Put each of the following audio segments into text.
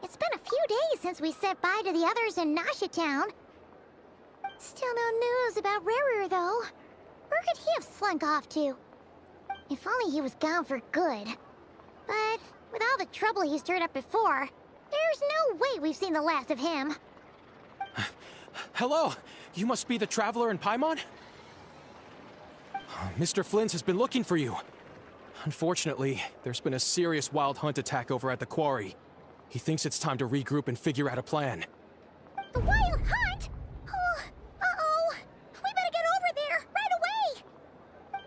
It's been a few days since we said bye to the others in Nasha Town. Still no news about Rarer, though. Where could he have slunk off to? If only he was gone for good. But with all the trouble he stirred up before, there's no way we've seen the last of him. Hello! You must be the traveler in Paimon? Mr. Flint has been looking for you. Unfortunately, there's been a serious wild hunt attack over at the quarry. He thinks it's time to regroup and figure out a plan. The wild hunt? Oh, uh-oh. We better get over there, right away!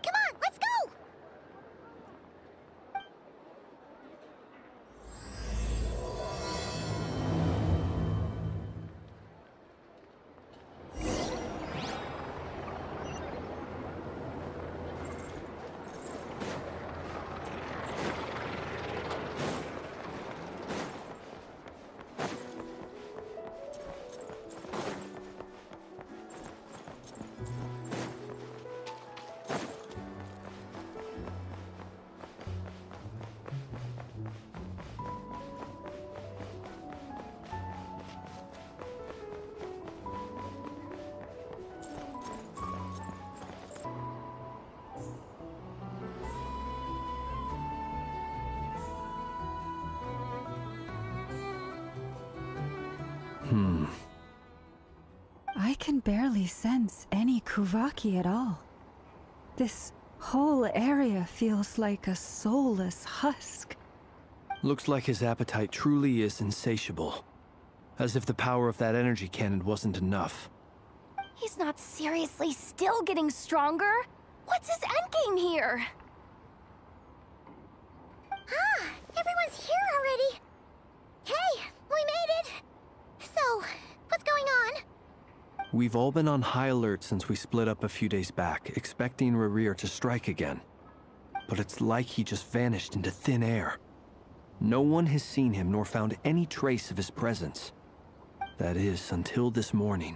Come on, let's go! I can barely sense any Kuvaki at all. This whole area feels like a soulless husk. Looks like his appetite truly is insatiable. As if the power of that energy cannon wasn't enough. He's not seriously still getting stronger? What's his endgame here? Ah, everyone's here already. Hey, we made it. So, what's going on? We've all been on high alert since we split up a few days back, expecting Rerir to strike again. But it's like he just vanished into thin air. No one has seen him nor found any trace of his presence. That is, until this morning,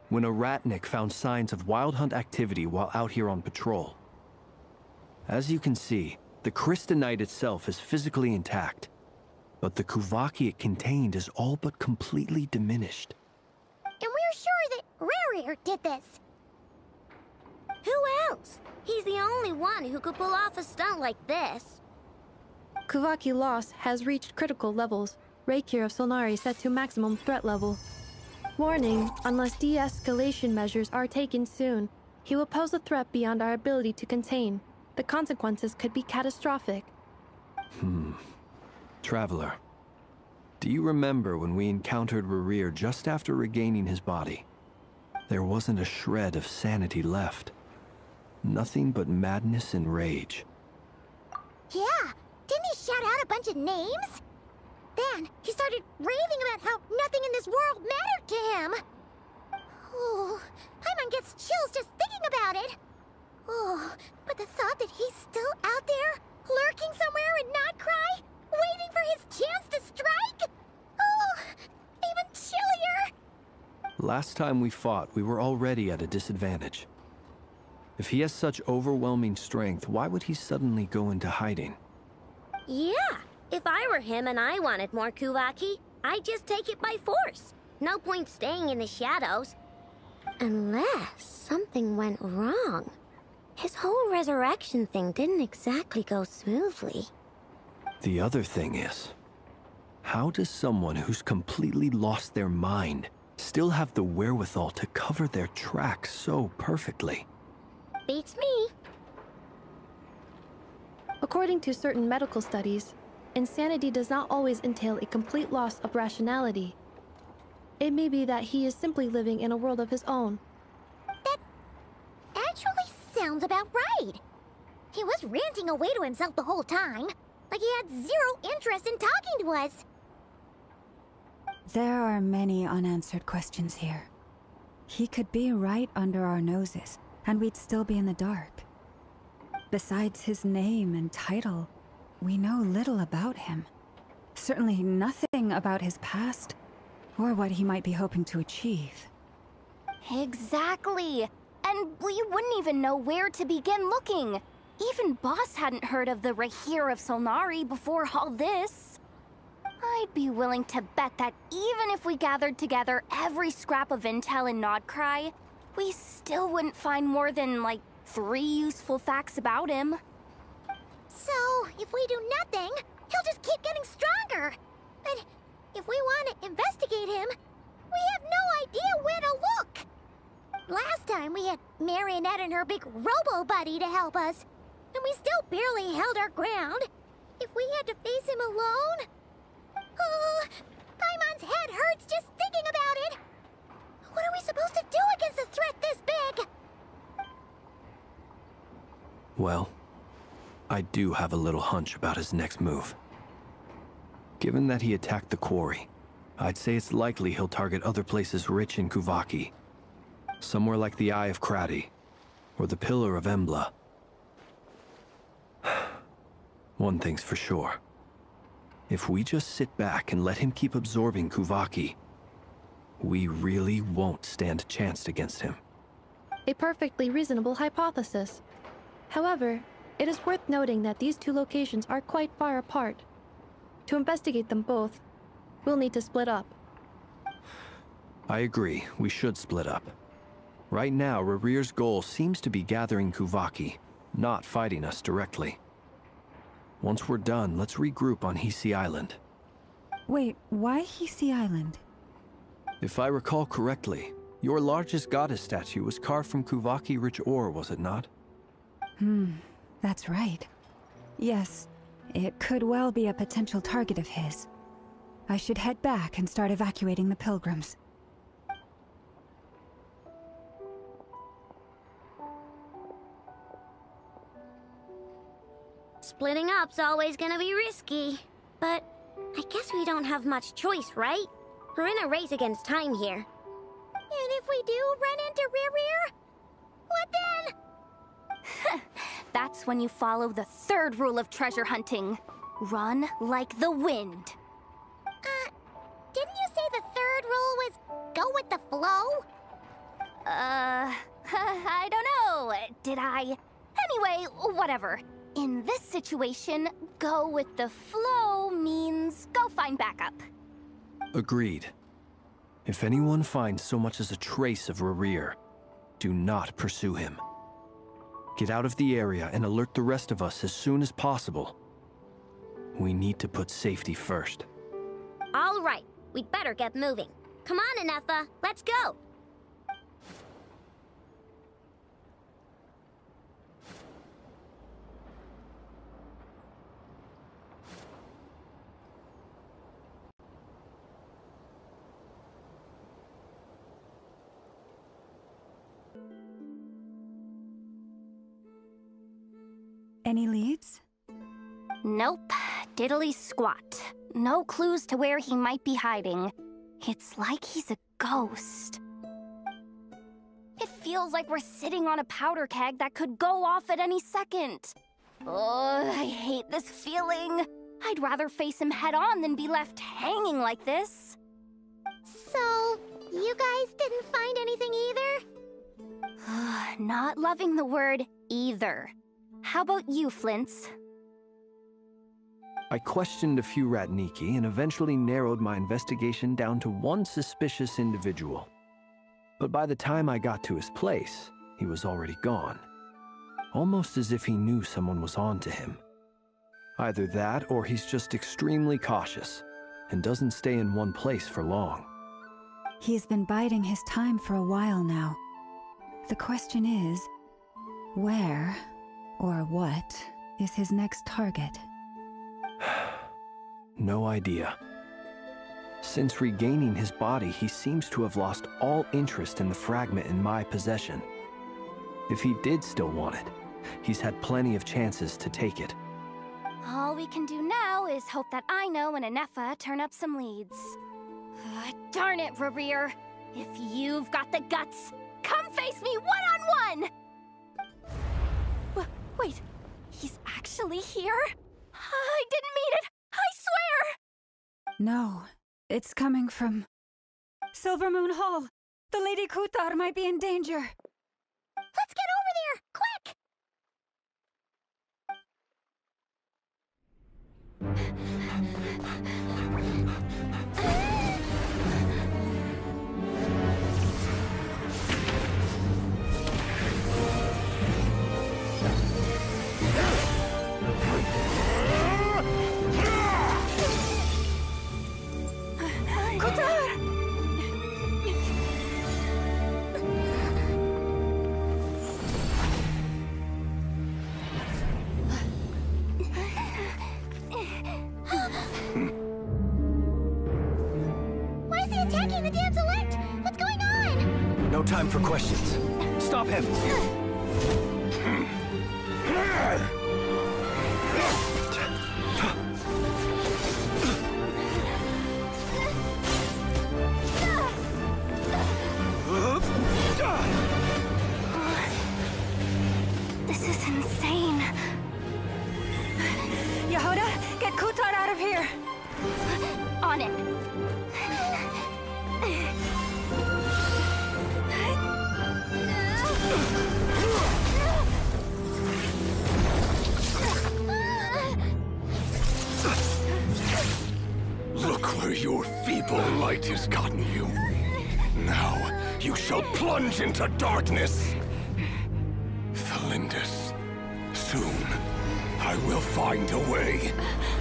when a ratnik found signs of wild hunt activity while out here on patrol. As you can see, the Crystonite itself is physically intact, but the Kuvaki it contained is all but completely diminished. And we're sure that Rarir did this. Who else? He's the only one who could pull off a stunt like this. Kuvaki loss has reached critical levels. Reikir of Solnari set to maximum threat level. Warning, unless de-escalation measures are taken soon, he will pose a threat beyond our ability to contain. The consequences could be catastrophic. Traveler, do you remember when we encountered Rerir just after regaining his body? There wasn't a shred of sanity left. Nothing but madness and rage. Yeah, didn't he shout out a bunch of names? Then he started raving about how nothing in this world mattered to him. Oh, Paimon gets chills just thinking about it. Oh, but the thought that he's still out there, lurking somewhere in Not Krai, waiting for his chance to strike? Oh, even chillier. Last time we fought, we were already at a disadvantage. If he has such overwhelming strength, why would he suddenly go into hiding? Yeah, if I were him and I wanted more Kuvaki, I'd just take it by force. No point staying in the shadows. Unless something went wrong. His whole resurrection thing didn't exactly go smoothly. The other thing is, how does someone who's completely lost their mind still have the wherewithal to cover their tracks so perfectly? Beats me. According to certain medical studies, insanity does not always entail a complete loss of rationality. It may be that he is simply living in a world of his own. That actually sounds about right. He was ranting away to himself the whole time, like he had zero interest in talking to us. There are many unanswered questions here. He could be right under our noses, and we'd still be in the dark. Besides his name and title, we know little about him. Certainly nothing about his past, or what he might be hoping to achieve. Exactly. And we wouldn't even know where to begin looking. Even Boss hadn't heard of the Reikir of Solnari before all this. I'd be willing to bet that even if we gathered together every scrap of intel in Krai, we still wouldn't find more than, like, 3 useful facts about him. So, if we do nothing, he'll just keep getting stronger. But if we want to investigate him, we have no idea where to look. Last time we had Marionette and her big robo-buddy to help us, and we still barely held our ground. If we had to face him alone... Oh, Paimon's head hurts just thinking about it. What are we supposed to do against a threat this big? Well, I do have a little hunch about his next move. Given that he attacked the quarry, I'd say it's likely he'll target other places rich in Kuvaki. Somewhere like the Eye of Krai, or the Pillar of Embla. One thing's for sure. If we just sit back and let him keep absorbing Kuvaki, we really won't stand a chance against him. A perfectly reasonable hypothesis. However, it is worth noting that these 2 locations are quite far apart. To investigate them both, we'll need to split up. I agree, we should split up. Right now, Rarir's goal seems to be gathering Kuvaki, not fighting us directly. Once we're done, let's regroup on Hisi Island. Wait, why Hisi Island? If I recall correctly, your largest goddess statue was carved from Kuvaki-rich ore, was it not? That's right. Yes, it could well be a potential target of his. I should head back and start evacuating the pilgrims. Splitting up's always gonna be risky. But I guess we don't have much choice, right? We're in a race against time here. And if we do run into Ririr, what then? That's when you follow the 3rd rule of treasure hunting. Run like the wind. Didn't you say the 3rd rule was go with the flow? I don't know. Did I? Anyway, whatever. In this situation, go with the flow means go find backup. Agreed. If anyone finds so much as a trace of Rarir, do not pursue him. Get out of the area and alert the rest of us as soon as possible. We need to put safety first. All right, we'd better get moving. Come on, Anefa, let's go! Any leads? Nope. Diddly squat. No clues to where he might be hiding. It's like he's a ghost. It feels like we're sitting on a powder keg that could go off at any second. Oh, I hate this feeling. I'd rather face him head on than be left hanging like this. So, you guys didn't find anything either? Not loving the word either. How about you, Flints? I questioned a few Ratniki and eventually narrowed my investigation down to one suspicious individual. But by the time I got to his place, he was already gone. Almost as if he knew someone was on to him. Either that or he's just extremely cautious and doesn't stay in one place for long. He's been biding his time for a while now. The question is, where or what is his next target? No idea. Since regaining his body, he seems to have lost all interest in the fragment in my possession. If he did still want it, he's had plenty of chances to take it. All we can do now is hope that Aino and Anefa turn up some leads. Darn it, Rarir. If you've got the guts, come face me one-on-one! Wait, he's actually here? I didn't mean it! I swear! No, it's coming from Silver Moon Hall. The Lady Kutar might be in danger. Let's get over there, quick! time for questions. Stop him! This is insane. Yehuda, get Kutar out of here! On it. Look where your feeble light has gotten you. Now, you shall plunge into darkness. Thalindus, soon, I will find a way.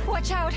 Watch out!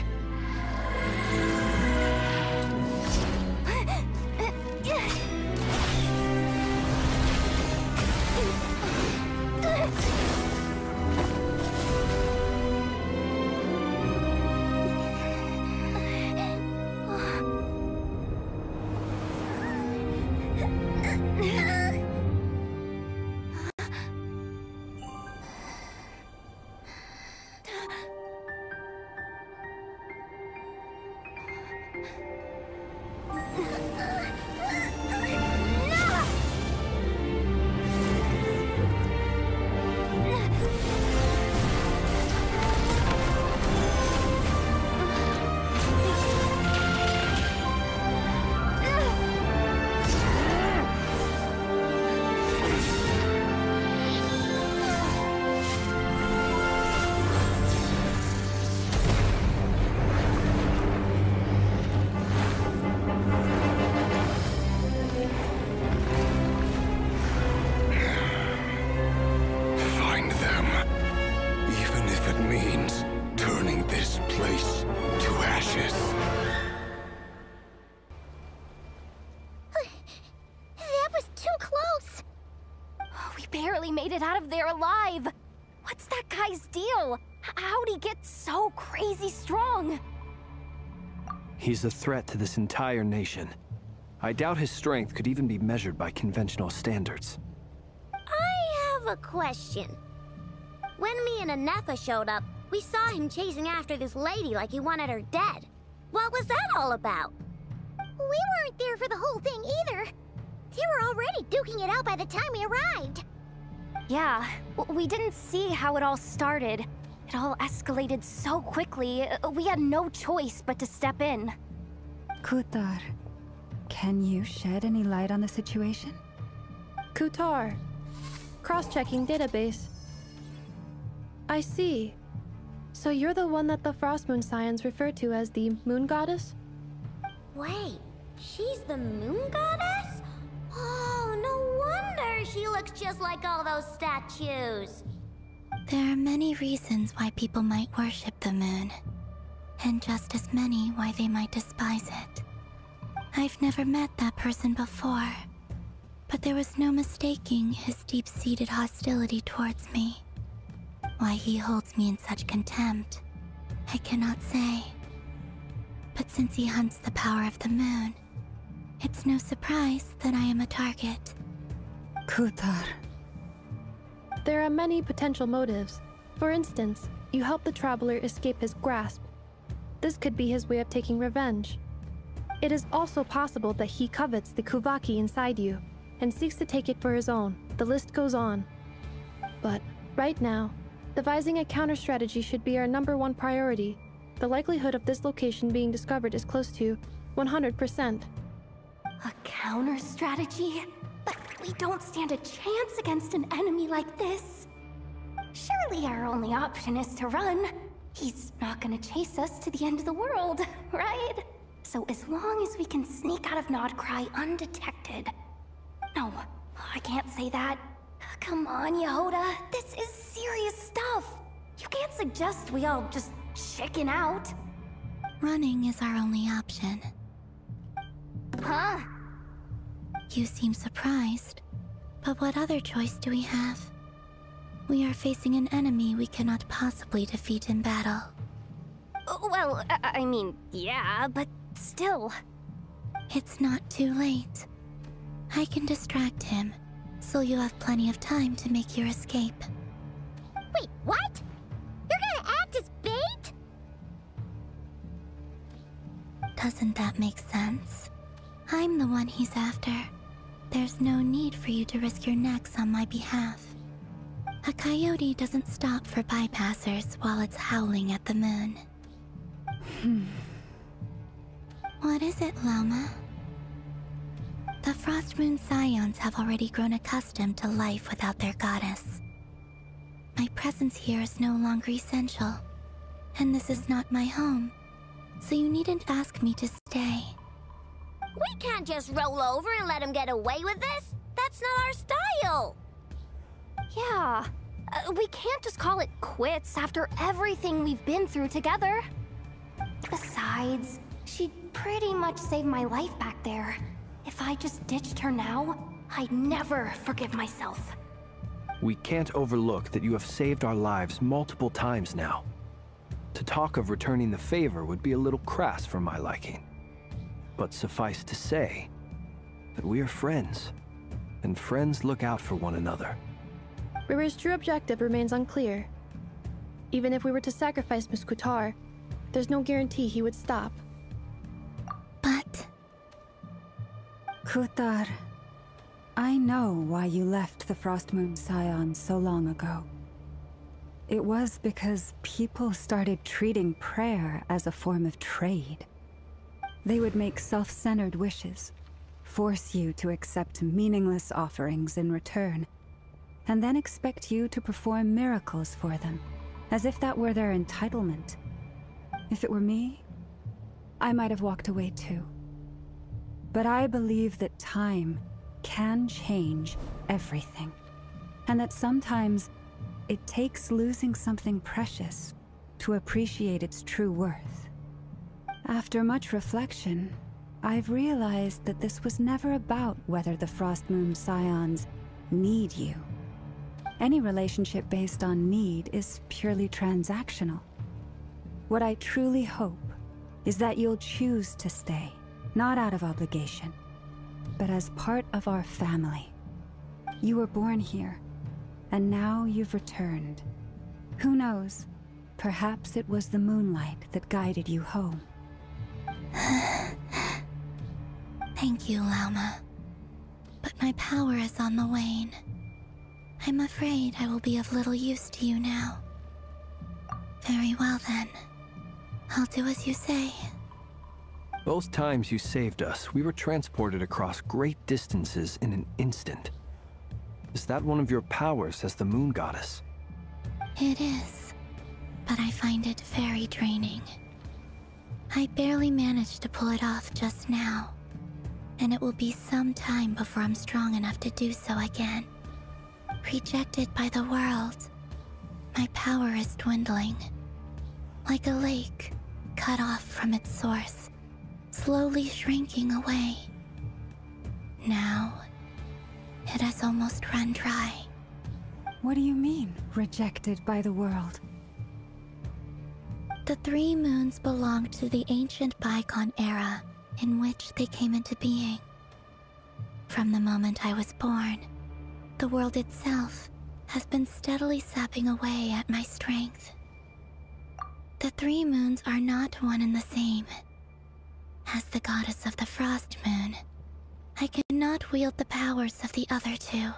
Made it out of there alive. What's that guy's deal? How'd he get so crazy strong? He's a threat to this entire nation. I doubt his strength could even be measured by conventional standards. I have a question. When me and Anetha showed up, we saw him chasing after this lady like he wanted her dead. What was that all about? We weren't there for the whole thing either. They were already duking it out by the time we arrived. Yeah, we didn't see how it all started. It all escalated so quickly, we had no choice but to step in. Kutar, can you shed any light on the situation? Kutar. Cross-checking database. I see. So you're the one that the Frost Moon Scions refer to as the Moon Goddess? Wait, she's the Moon Goddess? Oh, no wonder she looks just like all those statues. There are many reasons why people might worship the moon, and just as many why they might despise it. I've never met that person before, but there was no mistaking his deep-seated hostility towards me. Why he holds me in such contempt, I cannot say. But since he hunts the power of the moon, it's no surprise that I am a target. Kutar. There are many potential motives. For instance, you help the traveler escape his grasp. This could be his way of taking revenge. It is also possible that he covets the Kuvaki inside you, and seeks to take it for his own. The list goes on. But, right now, devising a counter-strategy should be our #1 priority. The likelihood of this location being discovered is close to 100%. A counter-strategy? But we don't stand a chance against an enemy like this. Surely our only option is to run. He's not gonna chase us to the end of the world, right? So as long as we can sneak out of Krai undetected. No, I can't say that. Come on, Yehuda. This is serious stuff. You can't suggest we all just chicken out. Running is our only option. Huh? You seem surprised, but what other choice do we have? We are facing an enemy we cannot possibly defeat in battle. Well, I mean, yeah, but still. It's not too late. I can distract him, so you have plenty of time to make your escape. Wait, what? You're gonna act as bait? Doesn't that make sense? I'm the one he's after. There's no need for you to risk your necks on my behalf. A coyote doesn't stop for bypassers while it's howling at the moon. What is it, Loma? The Frost Moon Scions have already grown accustomed to life without their goddess. My presence here is no longer essential, and this is not my home, so you needn't ask me to stay. We can't just roll over and let him get away with this. That's not our style. Yeah, we can't just call it quits after everything we've been through together. Besides, she'd pretty much saved my life back there. If I just ditched her now, I'd never forgive myself. We can't overlook that you have saved our lives multiple times now. To talk of returning the favor would be a little crass for my liking. But suffice to say that we are friends, and friends look out for one another. River's true objective remains unclear. Even if we were to sacrifice Miss Kutar, there's no guarantee he would stop. But... Kutar, I know why you left the Frost Moon Scions so long ago. It was because people started treating prayer as a form of trade. They would make self-centered wishes, force you to accept meaningless offerings in return, and then expect you to perform miracles for them, as if that were their entitlement. If it were me, I might have walked away too. But I believe that time can change everything, and that sometimes it takes losing something precious to appreciate its true worth. After much reflection, I've realized that this was never about whether the Frost Moon Scions need you. Any relationship based on need is purely transactional. What I truly hope is that you'll choose to stay, not out of obligation, but as part of our family. You were born here, and now you've returned. Who knows? Perhaps it was the moonlight that guided you home. Thank you, Lauma. But my power is on the wane. I'm afraid I will be of little use to you now. Very well then. I'll do as you say. Both times you saved us, we were transported across great distances in an instant. Is that one of your powers as the Moon Goddess? It is, but I find it very draining. I barely managed to pull it off just now, and it will be some time before I'm strong enough to do so again. Rejected by the world, my power is dwindling. Like a lake cut off from its source, slowly shrinking away. Now, it has almost run dry. What do you mean, rejected by the world? The three moons belonged to the ancient bygone era in which they came into being. From the moment I was born, the world itself has been steadily sapping away at my strength. The three moons are not one and the same. As the goddess of the Frost Moon, I cannot wield the powers of the other two.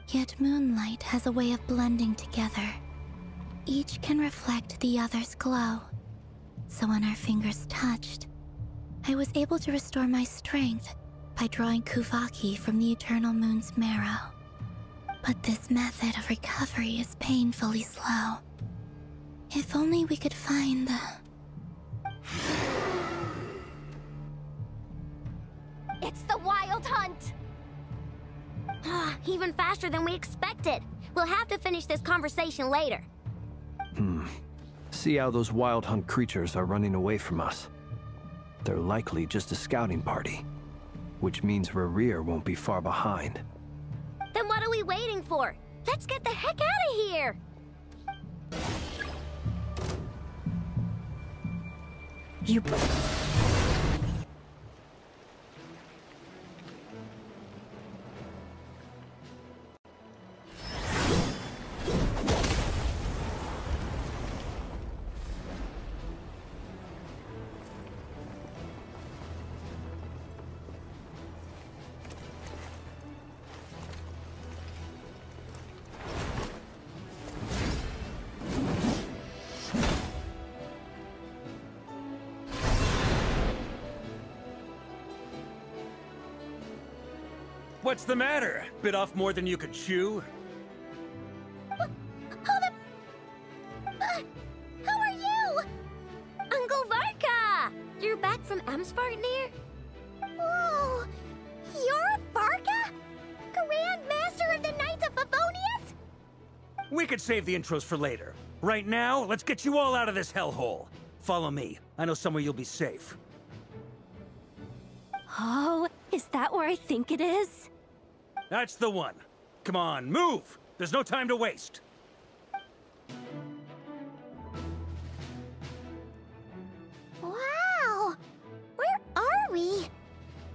Yet moonlight has a way of blending together. Each can reflect the other's glow. So when our fingers touched, I was able to restore my strength by drawing Kuvaki from the eternal moon's marrow. But this method of recovery is painfully slow. If only we could find the... It's the Wild Hunt! Even faster than we expected. We'll have to finish this conversation later. See how those Wild Hunt creatures are running away from us. They're likely just a scouting party, which means Rerir won't be far behind. Then what are we waiting for? Let's get the heck out of here! What's the matter? Bit off more than you could chew? Who are you? Uncle Varka! You're back from Amsvartnir? Whoa! You're Varka? Grand Master of the Knights of Favonius? We could save the intros for later. Right now, let's get you all out of this hellhole. Follow me. I know somewhere you'll be safe. Oh, is that where I think it is? That's the one. Come on, move! There's no time to waste. Wow! Where are we?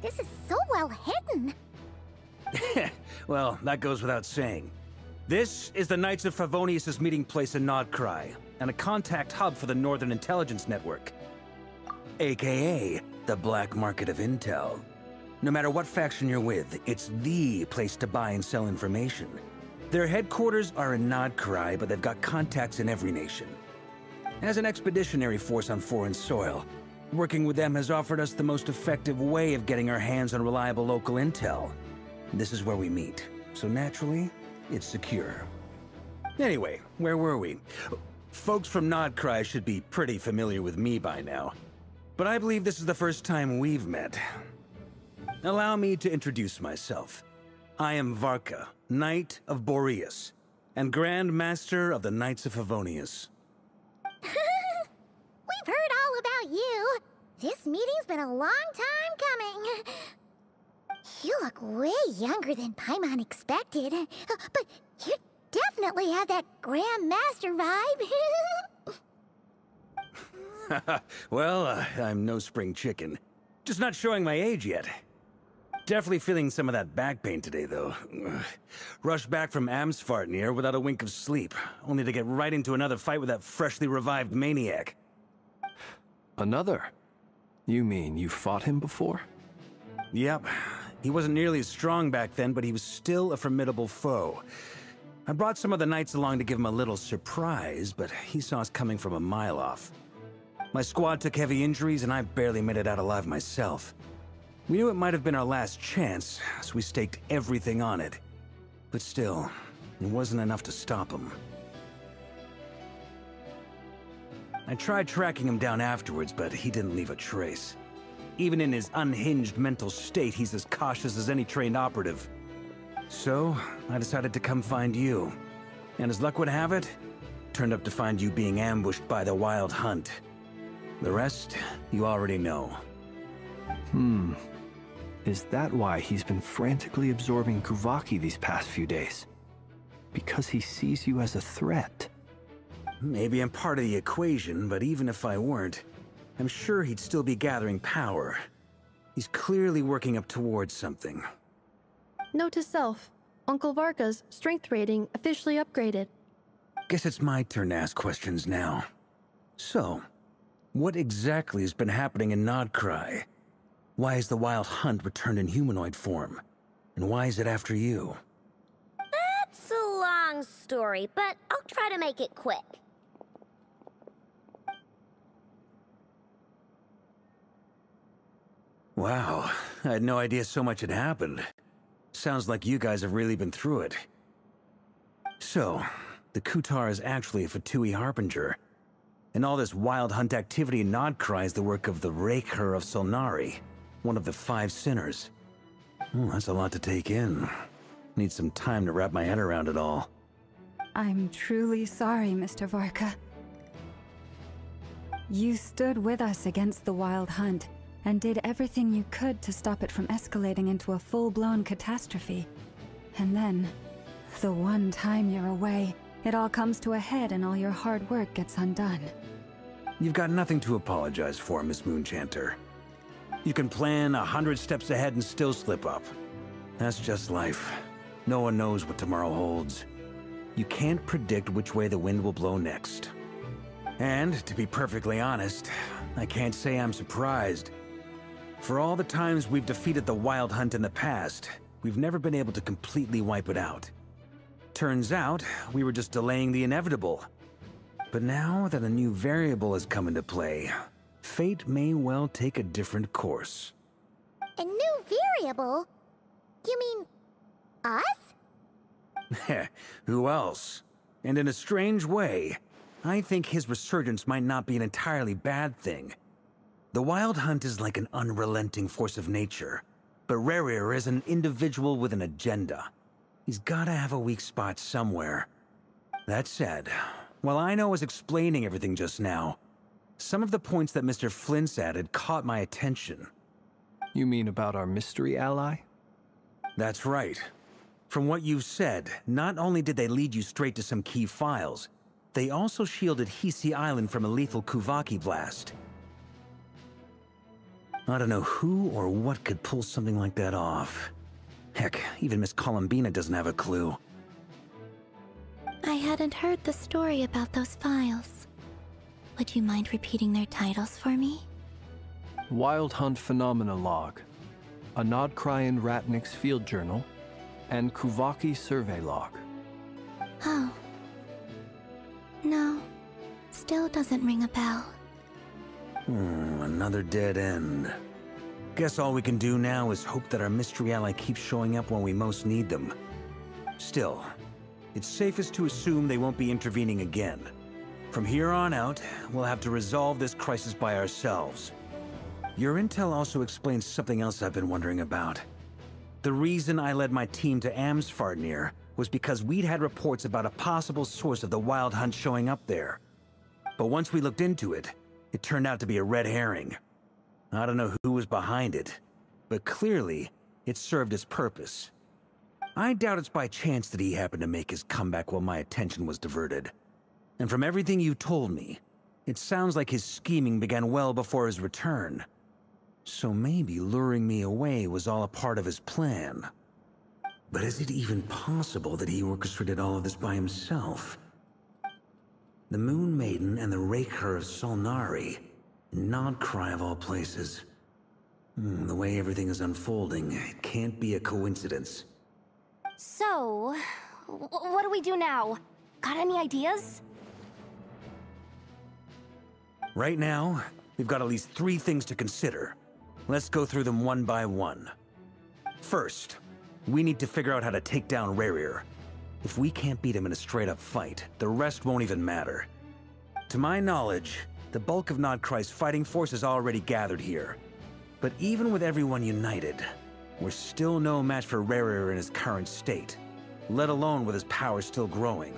This is so well hidden. Well, that goes without saying. This is the Knights of Favonius' meeting place in Krai, and a contact hub for the Northern Intelligence Network. AKA, the black market of intel. No matter what faction you're with, it's the place to buy and sell information. Their headquarters are in Krai, but they've got contacts in every nation. As an expeditionary force on foreign soil, working with them has offered us the most effective way of getting our hands on reliable local intel. This is where we meet, so naturally, it's secure. Anyway, where were we? Folks from Krai should be pretty familiar with me by now, but I believe this is the first time we've met. Allow me to introduce myself. I am Varka, Knight of Boreas, and Grand Master of the Knights of Favonius. We've heard all about you. This meeting's been a long time coming. You look way younger than Paimon expected, but you definitely have that Grand Master vibe. Well, I'm no spring chicken. Just not showing my age yet. Definitely feeling some of that back pain today, though. Rushed back from Amsvartnir without a wink of sleep, only to get right into another fight with that freshly revived maniac. Another? You mean you fought him before? Yep. He wasn't nearly as strong back then, but he was still a formidable foe. I brought some of the knights along to give him a little surprise, but he saw us coming from a mile off. My squad took heavy injuries, and I barely made it out alive myself. We knew it might have been our last chance, so we staked everything on it. But still, it wasn't enough to stop him. I tried tracking him down afterwards, but he didn't leave a trace. Even in his unhinged mental state, he's as cautious as any trained operative. So, I decided to come find you. And as luck would have it, turned up to find you being ambushed by the Wild Hunt. The rest, you already know. Is that why he's been frantically absorbing Kuvaki these past few days? Because he sees you as a threat? Maybe I'm part of the equation, but even if I weren't, I'm sure he'd still be gathering power. He's clearly working up towards something. Note to self, Uncle Varka's strength rating officially upgraded. Guess it's my turn to ask questions now. So, what exactly has been happening in Krai? Why is the Wild Hunt returned in humanoid form? And why is it after you? That's a long story, but I'll try to make it quick. Wow, I had no idea so much had happened. Sounds like you guys have really been through it. So, the Kutar is actually a Fatui Harbinger. And all this Wild Hunt activity in Krai is the work of the Raker of Solnari, one of the 5 sinners. That's a lot to take in. Need some time to wrap my head around it all. I'm truly sorry, Mr. Varka. You stood with us against the Wild Hunt, and did everything you could to stop it from escalating into a full-blown catastrophe. And then, the one time you're away, it all comes to a head and all your hard work gets undone. You've got nothing to apologize for, Miss Moonchanter. You can plan 100 steps ahead and still slip up. That's just life. No one knows what tomorrow holds. You can't predict which way the wind will blow next. And, to be perfectly honest, I can't say I'm surprised. For all the times we've defeated the Wild Hunt in the past, we've never been able to completely wipe it out. Turns out, we were just delaying the inevitable. But now that a new variable has come into play, fate may well take a different course. A new variable? You mean Us? Who else? And in a strange way, I think his resurgence might not be an entirely bad thing. The Wild Hunt is like an unrelenting force of nature, but Rerir is an individual with an agenda. He's gotta have a weak spot somewhere. That said, while I was explaining everything just now, some of the points that Mr. Flint's added caught my attention. You mean about our mystery ally? That's right. From what you've said, not only did they lead you straight to some key files, they also shielded Hisi Island from a lethal Kuvaki blast. I don't know who or what could pull something like that off. Heck, even Miss Columbina doesn't have a clue. I hadn't heard the story about those files. Would you mind repeating their titles for me? Wild Hunt Phenomena Log, a Nodkrayan Ratnik's Field Journal, and Kuvaki Survey Log. Oh. No. Still doesn't ring a bell. Another dead end. Guess all we can do now is hope that our mystery ally keeps showing up when we most need them. Still, it's safest to assume they won't be intervening again. From here on out, we'll have to resolve this crisis by ourselves. Your intel also explains something else I've been wondering about. The reason I led my team to Amsfarnir was because we'd had reports about a possible source of the Wild Hunt showing up there. But once we looked into it, it turned out to be a red herring. I don't know who was behind it, but clearly, it served its purpose. I doubt it's by chance that he happened to make his comeback while my attention was diverted. And from everything you told me, it sounds like his scheming began well before his return. So maybe luring me away was all a part of his plan. But is it even possible that he orchestrated all of this by himself? The Moon Maiden and the Raker of Solnari, Nodkrai of all places. The way everything is unfolding, it can't be a coincidence. So, what do we do now? Got any ideas? Right now, we've got at least 3 things to consider. Let's go through them one by one. First, we need to figure out how to take down Rerir. If we can't beat him in a straight-up fight, the rest won't even matter. To my knowledge, the bulk of Nodkrai's fighting force is already gathered here. But even with everyone united, we're still no match for Rerir in his current state, let alone with his power still growing.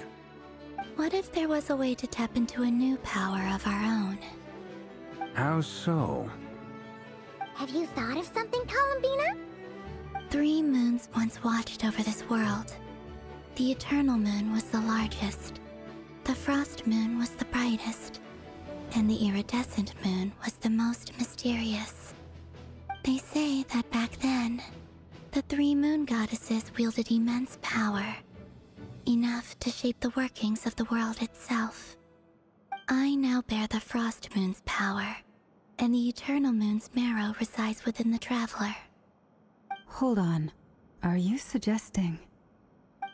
What if there was a way to tap into a new power of our own? How so? Have you thought of something, Columbina? 3 moons once watched over this world. The Eternal Moon was the largest. The Frost Moon was the brightest. And the Iridescent Moon was the most mysterious. They say that back then, the 3 moon goddesses wielded immense power. Enough to shape the workings of the world itself. I now bear the Frost Moon's power, and the Eternal Moon's marrow resides within the Traveler. Hold on. Are you suggesting?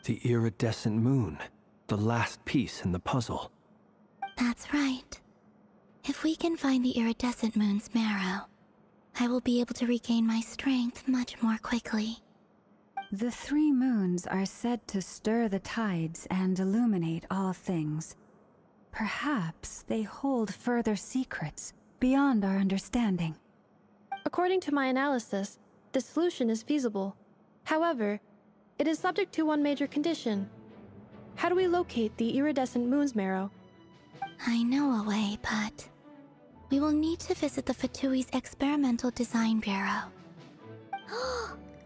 The Iridescent Moon, the last piece in the puzzle. That's right. If we can find the Iridescent Moon's marrow, I will be able to regain my strength much more quickly. The 3 moons are said to stir the tides and illuminate all things. Perhaps they hold further secrets beyond our understanding. According to my analysis, this solution is feasible. However, it is subject to one major condition. How do we locate the Iridescent Moon's marrow? I know a way, but we will need to visit the Fatui's Experimental Design Bureau.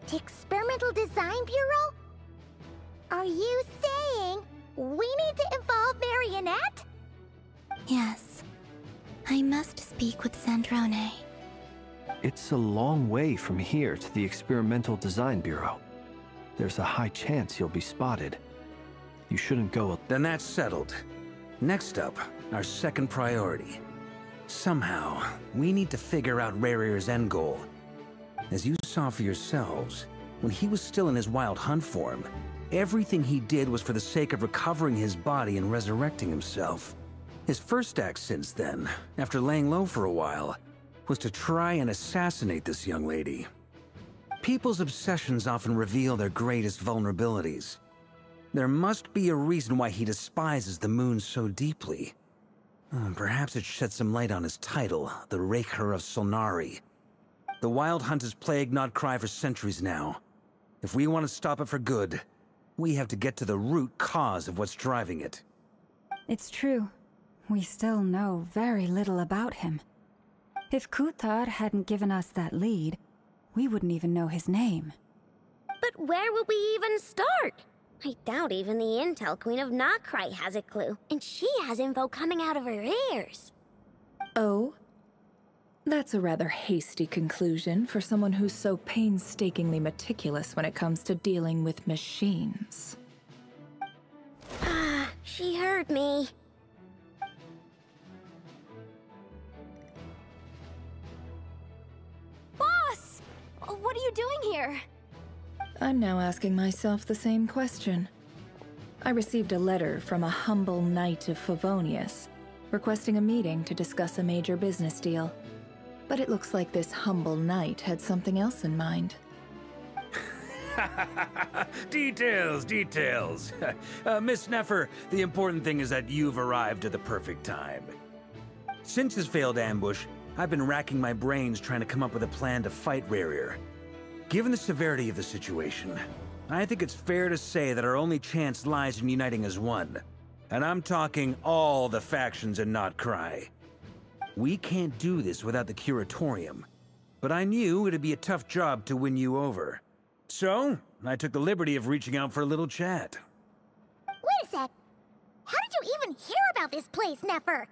The Experimental Design Bureau? Are you saying we need to involve Marionette? Yes. I must speak with Sandrone. It's a long way from here to the Experimental Design Bureau. There's a high chance you'll be spotted. You shouldn't go. Then that's settled. Next up, our second priority. Somehow, we need to figure out Rerir's end goal. As you saw for yourselves, when he was still in his Wild Hunt form, everything he did was for the sake of recovering his body and resurrecting himself. His first act since then, after laying low for a while, was to try and assassinate this young lady. People's obsessions often reveal their greatest vulnerabilities. There must be a reason why he despises the moon so deeply. Perhaps it sheds some light on his title, the Raker of Solnari. The Wild Hunt has plagued Krai for centuries now. If we want to stop it for good, we have to get to the root cause of what's driving it. It's true. We still know very little about him. If Kuthar hadn't given us that lead, we wouldn't even know his name. But where would we even start? I doubt even the Intel Queen of Krai has a clue, and she has info coming out of her ears. Oh? That's a rather hasty conclusion for someone who's so painstakingly meticulous when it comes to dealing with machines. Ah, she heard me. Boss! What are you doing here? I'm now asking myself the same question. I received a letter from a humble knight of Favonius, requesting a meeting to discuss a major business deal. But it looks like this humble knight had something else in mind. Details, details. Miss Neffer, the important thing is that you've arrived at the perfect time. Since his failed ambush, I've been racking my brains trying to come up with a plan to fight Rerir. Given the severity of the situation, I think it's fair to say that our only chance lies in uniting as one. And I'm talking all the factions in Krai. We can't do this without the Curatorium, but I knew it'd be a tough job to win you over. So, I took the liberty of reaching out for a little chat. Wait a sec. How did you even hear about this place, Neffer?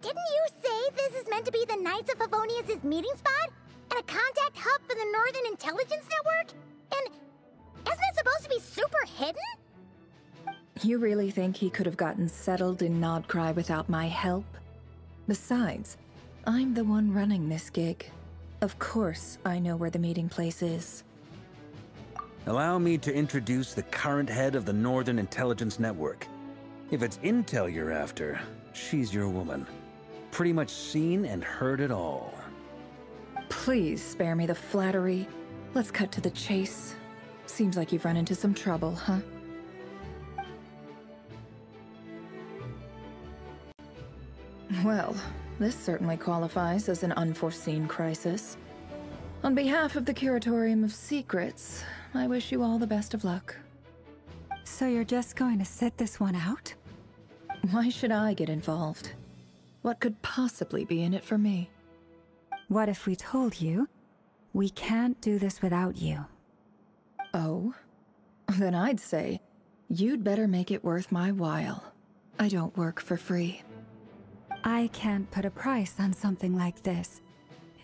Didn't you say this is meant to be the Knights of Favonius' meeting spot? And a contact hub for the Northern Intelligence Network? And isn't it supposed to be super hidden? You really think he could have gotten settled in Krai without my help? Besides, I'm the one running this gig. Of course I know where the meeting place is. Allow me to introduce the current head of the Northern Intelligence Network. If it's intel you're after, she's your woman. Pretty much seen and heard it all. Please spare me the flattery. Let's cut to the chase. Seems like you've run into some trouble, huh? Well, this certainly qualifies as an unforeseen crisis. On behalf of the Curatorium of Secrets, I wish you all the best of luck. So you're just going to sit this one out? Why should I get involved? What could possibly be in it for me? What if we told you we can't do this without you? Oh? Then I'd say you'd better make it worth my while. I don't work for free. I can't put a price on something like this.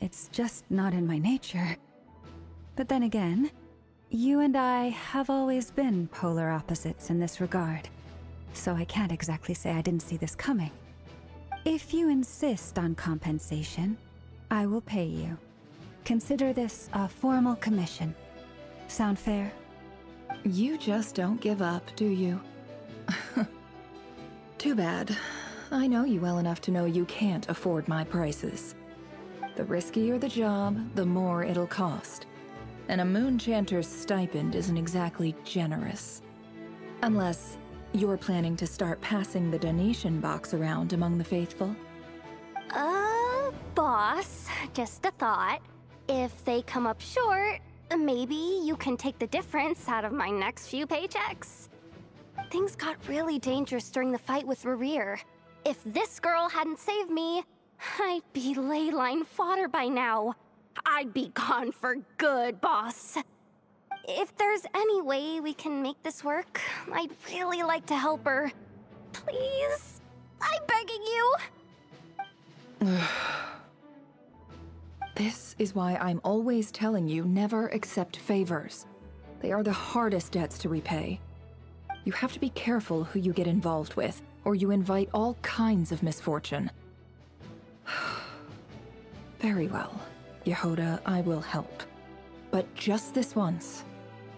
It's just not in my nature. But then again, you and I have always been polar opposites in this regard. So I can't exactly say I didn't see this coming. If you insist on compensation, I will pay you. Consider this a formal commission. Sound fair? You just don't give up, do you? Too bad. I know you well enough to know you can't afford my prices. The riskier the job, the more it'll cost. And a Moonchanter's stipend isn't exactly generous. Unless you're planning to start passing the donation box around among the faithful. Boss, just a thought. If they come up short, maybe you can take the difference out of my next few paychecks. Things got really dangerous during the fight with Rerir. If this girl hadn't saved me, I'd be ley line fodder by now. I'd be gone for good, boss. If there's any way we can make this work, I'd really like to help her. Please? I'm begging you. This is why I'm always telling you never accept favors. They are the hardest debts to repay. You have to be careful who you get involved with, or you invite all kinds of misfortune. Very well, Yehoda, I will help. But just this once.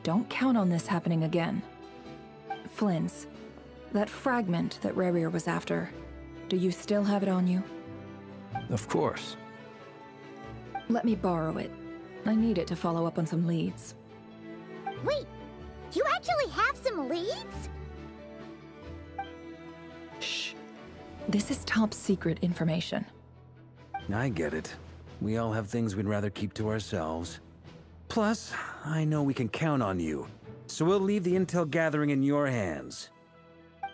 Don't count on this happening again. Flynn's, that fragment that Rerir was after, do you still have it on you? Of course. Let me borrow it. I need it to follow up on some leads. Wait, you actually have some leads? Shh. This is top secret information. I get it. We all have things we'd rather keep to ourselves. Plus, I know we can count on you, so we'll leave the intel gathering in your hands.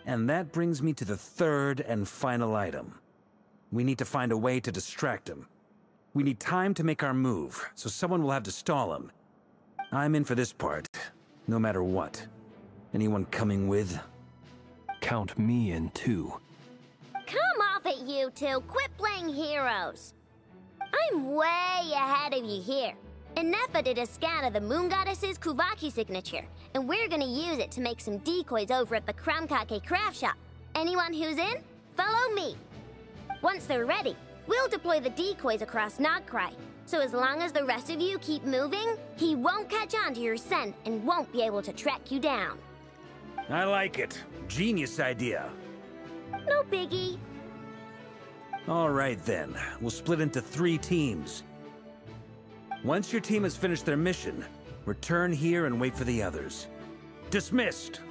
And that brings me to the third and final item. We need to find a way to distract him. We need time to make our move, so someone will have to stall him. I'm in for this part, no matter what. Anyone coming with? Count me in too. Come off it, you two. Quit playing heroes. I'm way ahead of you here. Nefa did a scan of the Moon Goddess's Kuvaki signature, and we're gonna use it to make some decoys over at the Kramkake craft shop. Anyone who's in, follow me. Once they're ready, we'll deploy the decoys across Krai. So as long as the rest of you keep moving, he won't catch on to your scent and won't be able to track you down. I like it. Genius idea. No biggie. All right then, we'll split into 3 teams. Once your team has finished their mission, return here and wait for the others. Dismissed!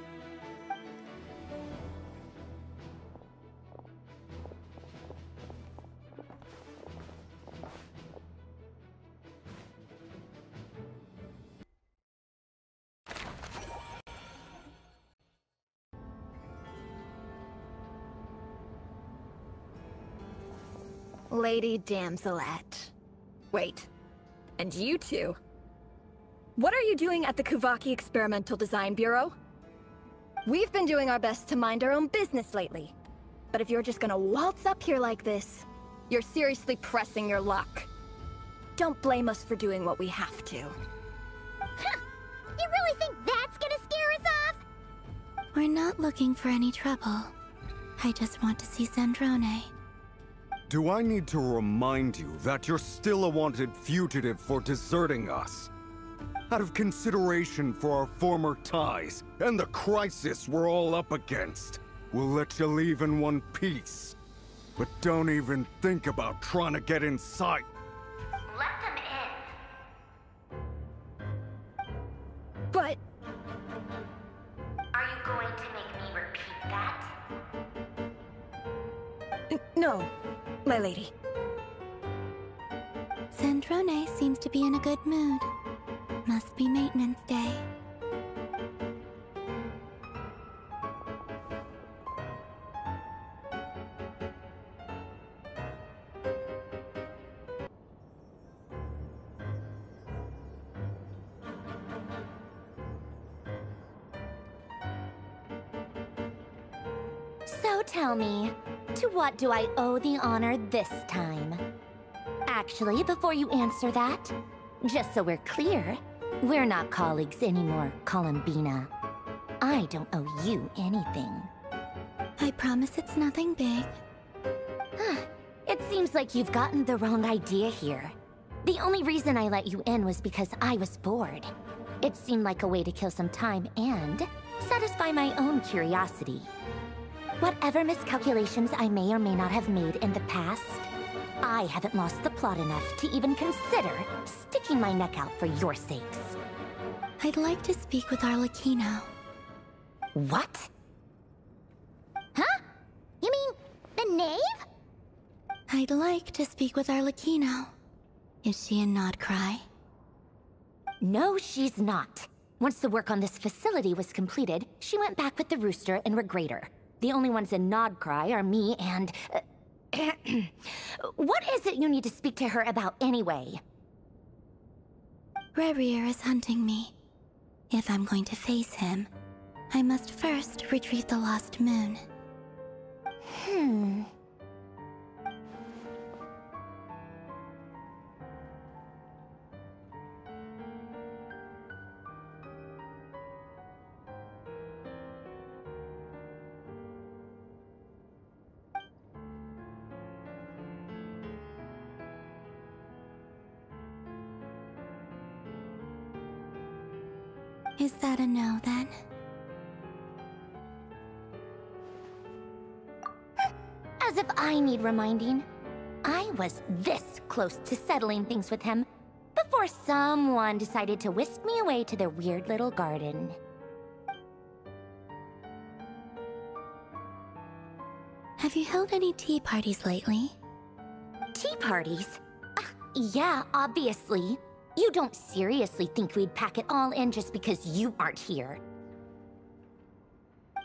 Lady Damselette. Wait. And you two? What are you doing at the Kuvaki Experimental Design Bureau? We've been doing our best to mind our own business lately. But if you're just gonna waltz up here like this, you're seriously pressing your luck. Don't blame us for doing what we have to. Huh. You really think that's gonna scare us off? We're not looking for any trouble. I just want to see Zandrone. Do I need to remind you that you're still a wanted fugitive for deserting us? Out of consideration for our former ties and the crisis we're all up against, we'll let you leave in one piece. But don't even think about trying to get inside. Let them in. But... Are you going to make me repeat that? No, my lady. Zandrone seems to be in a good mood. Must be maintenance day. So tell me, to what do I owe the honor this time? Actually, before you answer that, just so we're clear, we're not colleagues anymore, Columbina. I don't owe you anything. I promise it's nothing big. It seems like you've gotten the wrong idea here. The only reason I let you in was because I was bored. It seemed like a way to kill some time and satisfy my own curiosity. Whatever miscalculations I may or may not have made in the past, I haven't lost the plot enough to even consider sticking my neck out for your sakes. I'd like to speak with Arlecchino. What? Huh? You mean the knave? I'd like to speak with Arlecchino. Is she in Krai? No, she's not. Once the work on this facility was completed, she went back with the Rooster and Regrator. The only ones in Krai are me and... What is it you need to speak to her about anyway? Rerir is hunting me. If I'm going to face him, I must first retrieve the lost moon. Is that a no, then? As if I need reminding. I was this close to settling things with him before Before someone decided to whisk me away to their weird little garden. Have you held any tea parties lately? Tea parties? Yeah, obviously. You don't seriously think we'd pack it all in just because you aren't here.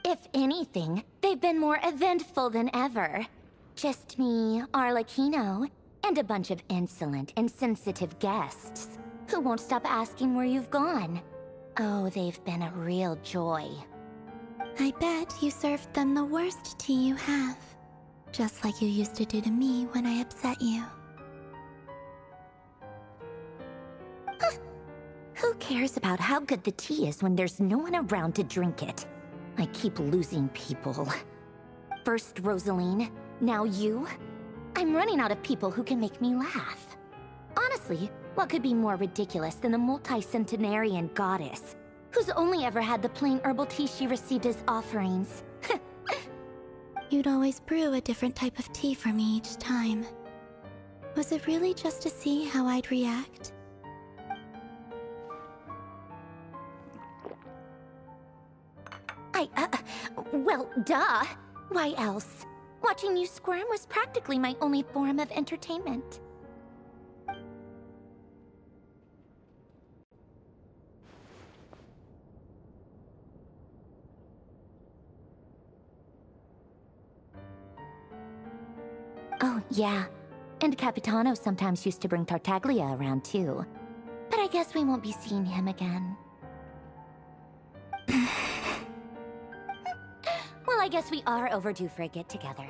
If anything, they've been more eventful than ever. Just me, Arlecchino, and a bunch of insolent, insensitive guests who won't stop asking where you've gone. Oh, they've been a real joy. I bet you served them the worst tea you have. Just like you used to do to me when I upset you. Who cares about how good the tea is when there's no one around to drink it? I keep losing people. First Rosaline, now you. I'm running out of people who can make me laugh. Honestly, what could be more ridiculous than the multi-centenarian goddess, who's only ever had the plain herbal tea she received as offerings? You'd always brew a different type of tea for me each time. Was it really just to see how I'd react? Well, duh. Why else? Watching you squirm was practically my only form of entertainment. Oh, yeah. And Capitano sometimes used to bring Tartaglia around, too. But I guess we won't be seeing him again. Well, I guess we are overdue for a get-together.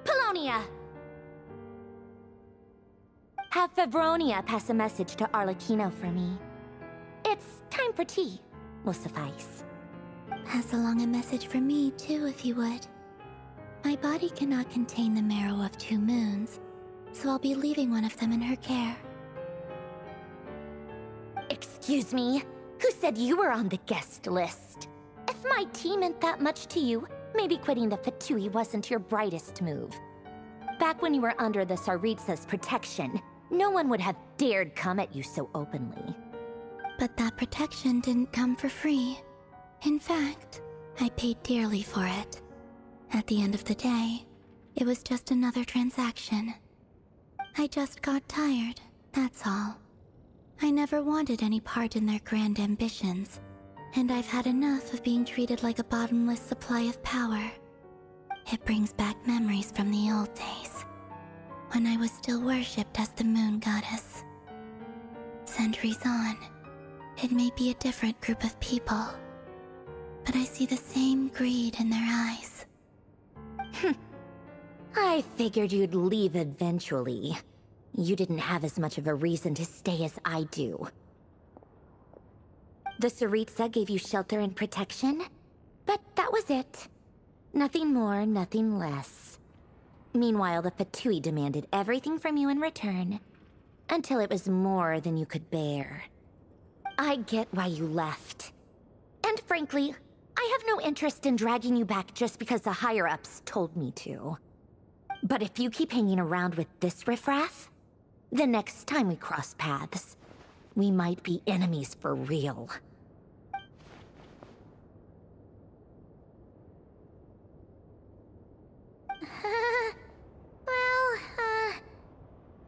Polonia! Have Favronia pass a message to Arlecchino for me. It's time for tea. Will suffice. Pass along a message for me, too, if you would. My body cannot contain the marrow of 2 moons, so I'll be leaving one of them in her care. Excuse me? Who said you were on the guest list? If my tea meant that much to you, maybe quitting the Fatui wasn't your brightest move. Back when you were under the Tsaritsa's protection, no one would have dared come at you so openly. But that protection didn't come for free. In fact, I paid dearly for it. At the end of the day, it was just another transaction. I just got tired, that's all. I never wanted any part in their grand ambitions, and I've had enough of being treated like a bottomless supply of power. It brings back memories from the old days, when I was still worshipped as the moon goddess. Centuries on, it may be a different group of people, but I see the same greed in their eyes. I figured you'd leave eventually. You didn't have as much of a reason to stay as I do. The Tsaritsa gave you shelter and protection, but that was it. Nothing more, nothing less. Meanwhile, the Fatui demanded everything from you in return, until it was more than you could bear. I get why you left. And frankly, I have no interest in dragging you back just because the higher-ups told me to. But if you keep hanging around with this riffraff, the next time we cross paths, we might be enemies for real.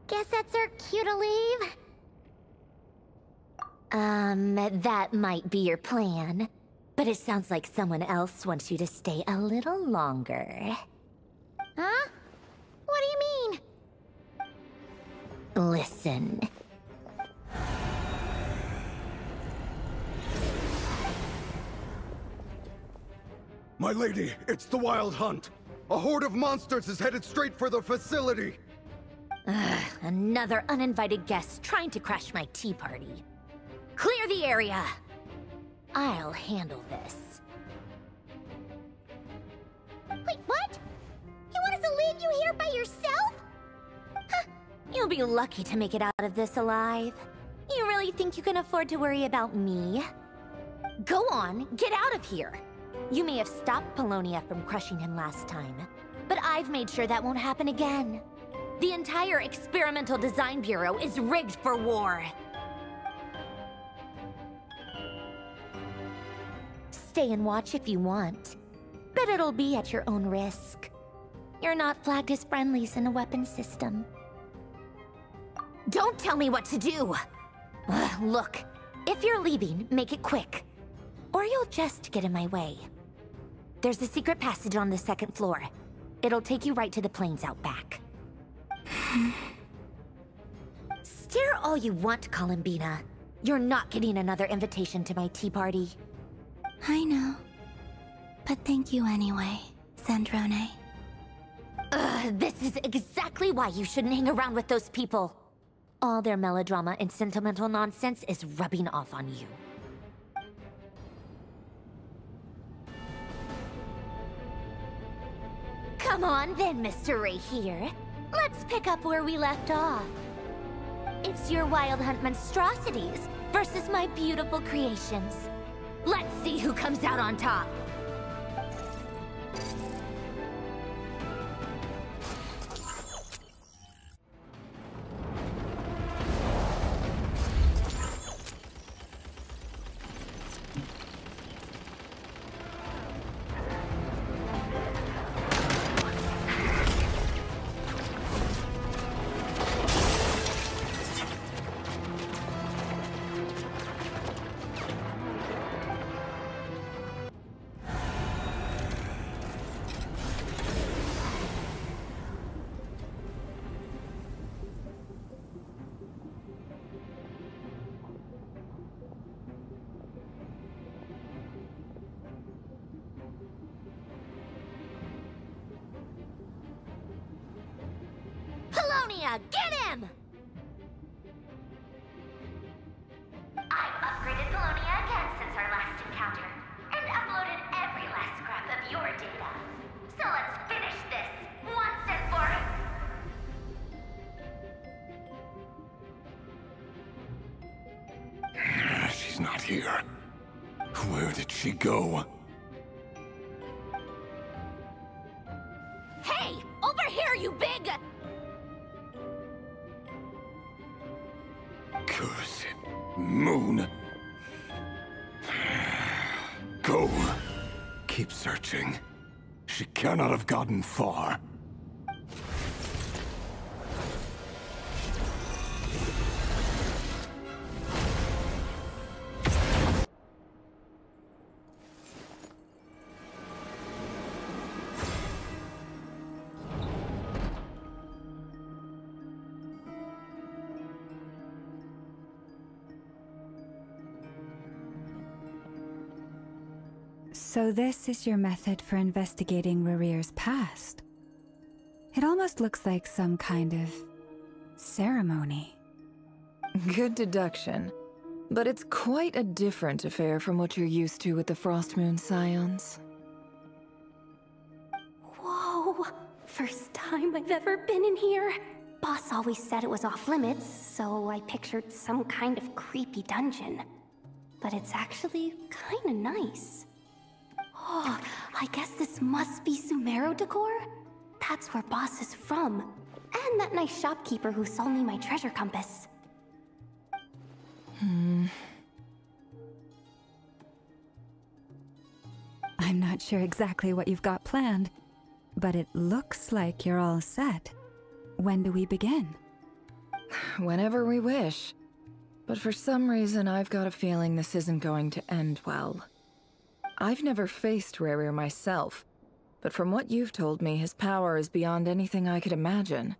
Guess that's our cue to leave. That might be your plan. But it sounds like someone else wants you to stay a little longer. Huh? What do you mean? Listen. My lady, it's the Wild Hunt. A horde of monsters is headed straight for the facility. Another uninvited guest trying to crash my tea party. Clear the area! I'll handle this. Wait, what? You want us to leave you here by yourself? Huh, you'll be lucky to make it out of this alive. You really think you can afford to worry about me? Go on, get out of here. You may have stopped Polonia from crushing him last time, but I've made sure that won't happen again. The entire Experimental Design Bureau is rigged for war. stay and watch if you want. But it'll be at your own risk. You're not flagged as friendlies in a weapon system. Don't tell me what to do! Look, if you're leaving, make it quick. Or you'll just get in my way. There's a secret passage on the second floor. It'll take you right to the plains out back. Stare all you want, Columbina. You're not getting another invitation to my tea party. I know. But thank you anyway, Zandrone. This is exactly why you shouldn't hang around with those people. All their melodrama and sentimental nonsense is rubbing off on you. Come on then, Mr. Ray here. Let's pick up where we left off. It's your Wild Hunt monstrosities versus my beautiful creations. Let's see who comes out on top. Get him! I've upgraded Polonia again since our last encounter, and uploaded every last scrap of your data. So let's finish this, once and for... She's not here. Where did she go? Hey! Over here, you big... Cursed moon. Go. Keep searching. She cannot have gotten far. So this is your method for investigating Rarir's past? It almost looks like some kind of ceremony. Good deduction. But it's quite a different affair from what you're used to with the Frostmoon Scions. Whoa! First time I've ever been in here. Boss always said it was off limits, so I pictured some kind of creepy dungeon. But it's actually kinda nice. Oh, I guess this must be Sumero decor? That's where Boss is from. And that nice shopkeeper who sold me my treasure compass. I'm not sure exactly what you've got planned, but it looks like you're all set. When do we begin? Whenever we wish. But for some reason, I've got a feeling this isn't going to end well. I've never faced Rarir myself, but from what you've told me, his power is beyond anything I could imagine.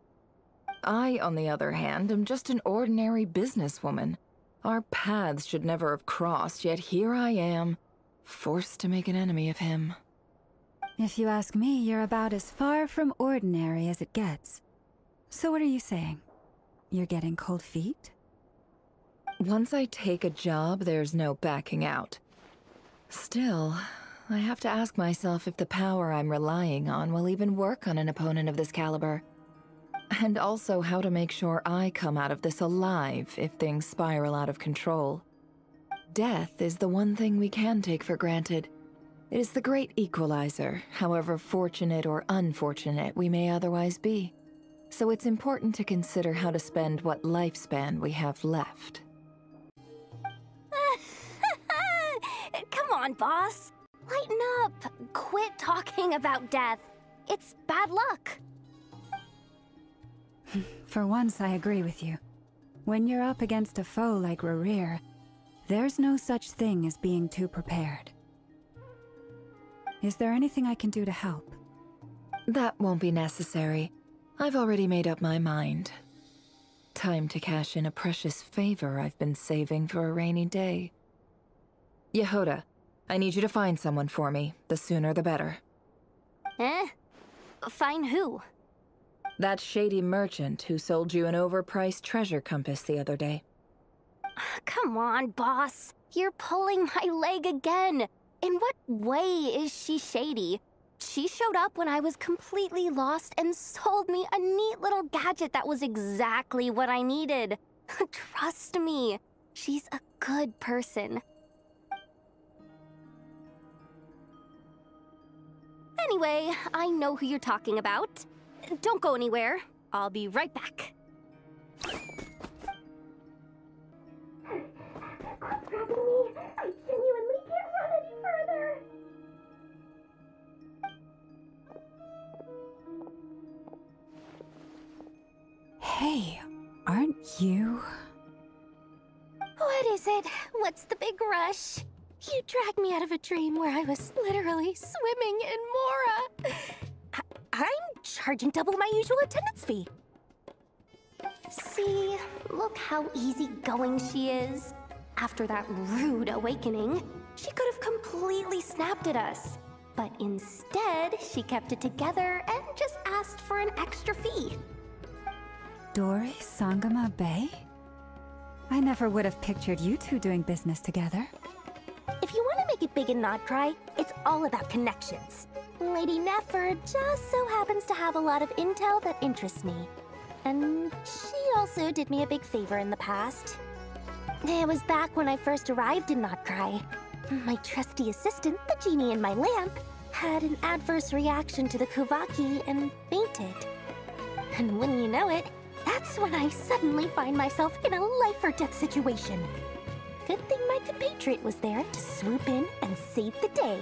I, on the other hand, am just an ordinary businesswoman. Our paths should never have crossed, yet here I am, forced to make an enemy of him. If you ask me, you're about as far from ordinary as it gets. So what are you saying? You're getting cold feet? Once I take a job, there's no backing out. Still, I have to ask myself if the power I'm relying on will even work on an opponent of this caliber. And also how to make sure I come out of this alive if things spiral out of control. Death is the one thing we can take for granted. It is the great equalizer, however fortunate or unfortunate we may otherwise be. So it's important to consider how to spend what lifespan we have left. Come on, boss. Lighten up! Quit talking about death. It's bad luck. For once, I agree with you. When you're up against a foe like Rerir, there's no such thing as being too prepared. Is there anything I can do to help? That won't be necessary. I've already made up my mind. Time to cash in a precious favor I've been saving for a rainy day. Yehoda, I need you to find someone for me. The sooner the better. Eh? Find who? That shady merchant who sold you an overpriced treasure compass the other day. Come on, boss. You're pulling my leg again. In what way is she shady? She showed up when I was completely lost and sold me a neat little gadget that was exactly what I needed. Trust me, she's a good person. Anyway, I know who you're talking about. Don't go anywhere. I'll be right back. Quit grabbing me. I genuinely can't run any further. Hey, aren't you? What is it? What's the big rush? You dragged me out of a dream where I was literally swimming in Mora. I'm charging double my usual attendance fee. See, look how easygoing she is. After that rude awakening, she could have completely snapped at us. But instead, she kept it together and just asked for an extra fee. Dori Sangama Bay? I never would have pictured you two doing business together. If you want to make it big in Krai, it's all about connections. Lady Nefer just so happens to have a lot of intel that interests me. And she also did me a big favor in the past. It was back when I first arrived in Krai. My trusty assistant, the genie in my lamp, had an adverse reaction to the Kuvaki and fainted. And wouldn't you know it, that's when I suddenly find myself in a life-or-death situation. Good thing my compatriot was there to swoop in and save the day.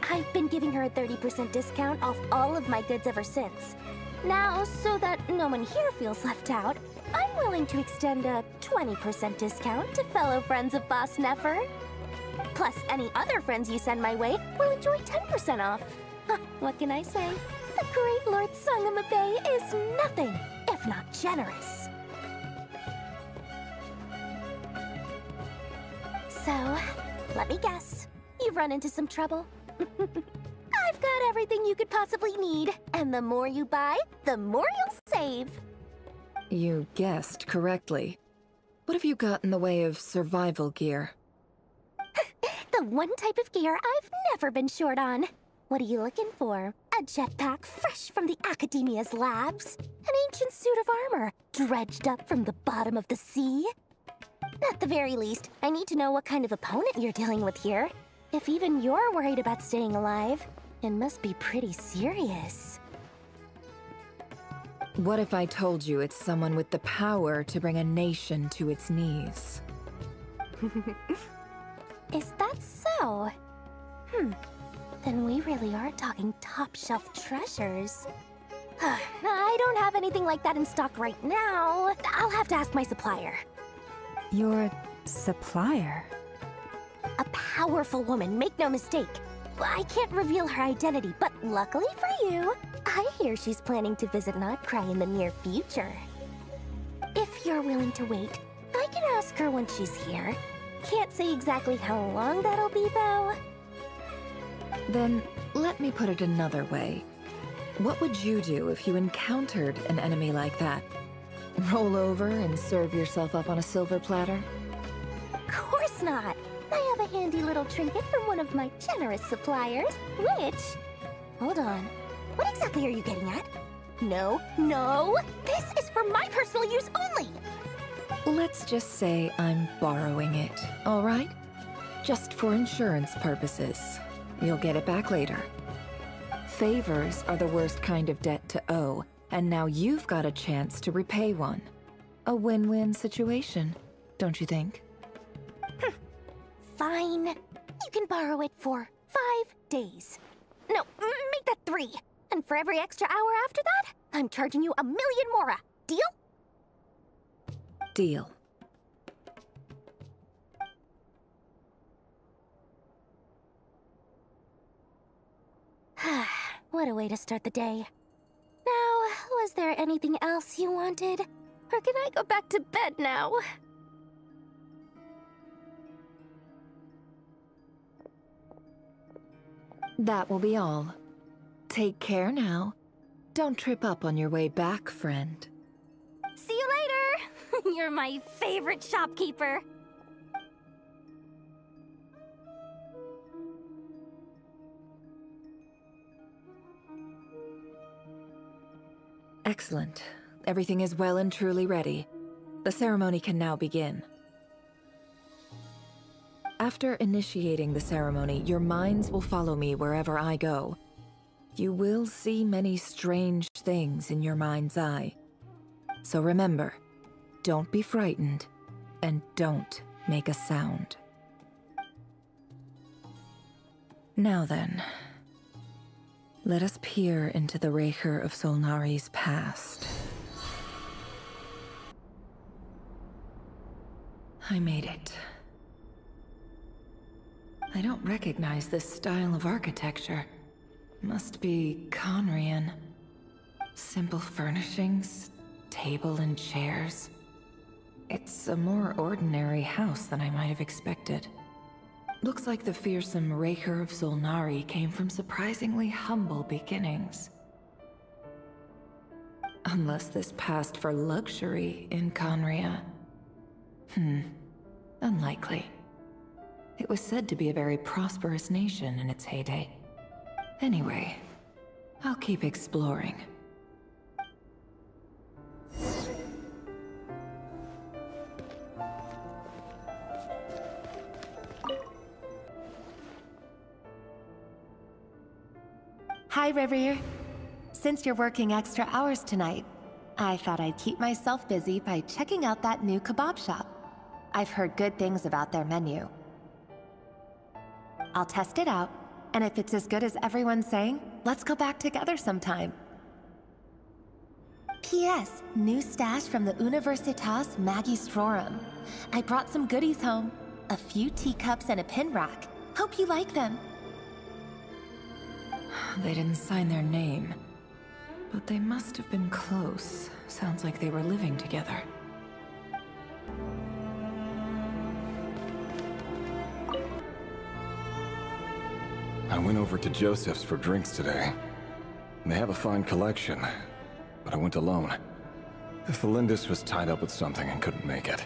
I've been giving her a 30% discount off all of my goods ever since. Now, so that no one here feels left out, I'm willing to extend a 20% discount to fellow friends of Boss Nefer. Plus, any other friends you send my way will enjoy 10% off. What can I say? The great Lord Sangama Bay is nothing if not generous. So, let me guess. You've run into some trouble? I've got everything you could possibly need. And the more you buy, the more you'll save. You guessed correctly. What have you got in the way of survival gear? The one type of gear I've never been short on. What are you looking for? A jetpack fresh from the Academia's labs? An ancient suit of armor dredged up from the bottom of the sea? At the very least, I need to know what kind of opponent you're dealing with here. If even you're worried about staying alive, it must be pretty serious. What if I told you it's someone with the power to bring a nation to its knees? Is that so? Then we really are talking top-shelf treasures. I don't have anything like that in stock right now. I'll have to ask my supplier. Your supplier? A powerful woman, make no mistake. I can't reveal her identity, but luckily for you, I hear she's planning to visit Krai in the near future. If you're willing to wait, I can ask her when she's here. Can't say exactly how long that'll be, though. Then, let me put it another way. What would you do if you encountered an enemy like that? Roll over and serve yourself up on a silver platter? Of course not! I have a handy little trinket from one of my generous suppliers, which... Hold on. What exactly are you getting at? No, no! This is for my personal use only! Let's just say I'm borrowing it, all right? Just for insurance purposes. You'll get it back later. Favors are the worst kind of debt to owe, and now you've got a chance to repay one. A win-win situation, don't you think? Fine. You can borrow it for days. No, make that 3. And for every extra hour after that, I'm charging you 1,000,000 mora. Deal? Deal. What a way to start the day. Now, was there anything else you wanted? Or can I go back to bed now? That will be all. Take care now. Don't trip up on your way back, friend. See you later! You're my favorite shopkeeper. Excellent. Everything is well and truly ready. The ceremony can now begin. After initiating the ceremony, your minds will follow me wherever I go. You will see many strange things in your mind's eye. So remember, don't be frightened, and don't make a sound. Now then, let us peer into the Raker of Solnari's past. I made it. I don't recognize this style of architecture. Must be Conrian. Simple furnishings, table and chairs. It's a more ordinary house than I might have expected. Looks like the fearsome Raker of Solnari came from surprisingly humble beginnings. Unless this passed for luxury in Conria. Unlikely. It was said to be a very prosperous nation in its heyday. Anyway, I'll keep exploring. Hi, Rivier. Since you're working extra hours tonight, I thought I'd keep myself busy by checking out that new kebab shop. I've heard good things about their menu. I'll test it out, and if it's as good as everyone's saying, let's go back together sometime. P.S. New stash from the Universitas Magistrorum. I brought some goodies home. A few teacups and a pin rack. Hope you like them. They didn't sign their name, but they must have been close. Sounds like they were living together. I went over to Joseph's for drinks today. They have a fine collection, but I went alone. Felindis was tied up with something and couldn't make it.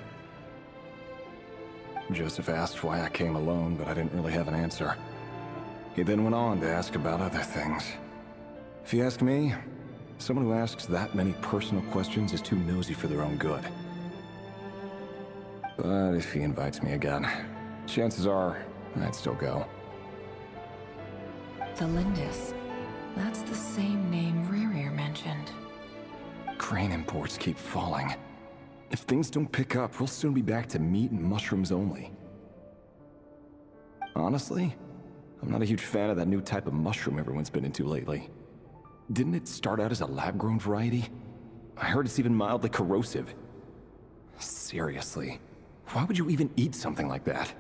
Joseph asked why I came alone, but I didn't really have an answer. He then went on to ask about other things. If you ask me, someone who asks that many personal questions is too nosy for their own good. But if he invites me again, chances are I'd still go. Felindis. That's the same name Ririr mentioned. Crane imports keep falling. If things don't pick up, we'll soon be back to meat and mushrooms only. Honestly, I'm not a huge fan of that new type of mushroom everyone's been into lately. Didn't it start out as a lab-grown variety? I heard it's even mildly corrosive. Seriously, why would you even eat something like that?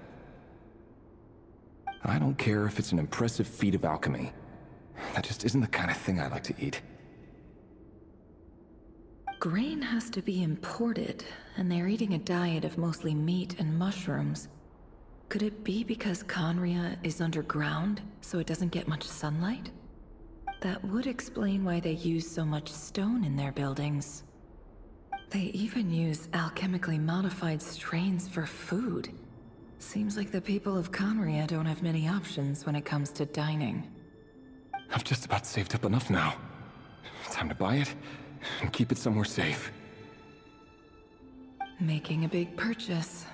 I don't care if it's an impressive feat of alchemy. That just isn't the kind of thing I like to eat. Grain has to be imported, and they're eating a diet of mostly meat and mushrooms. Could it be because Conria is underground, so it doesn't get much sunlight? That would explain why they use so much stone in their buildings. They even use alchemically modified strains for food. Seems like the people of Conria don't have many options when it comes to dining. I've just about saved up enough now. Time to buy it and keep it somewhere safe. Making a big purchase.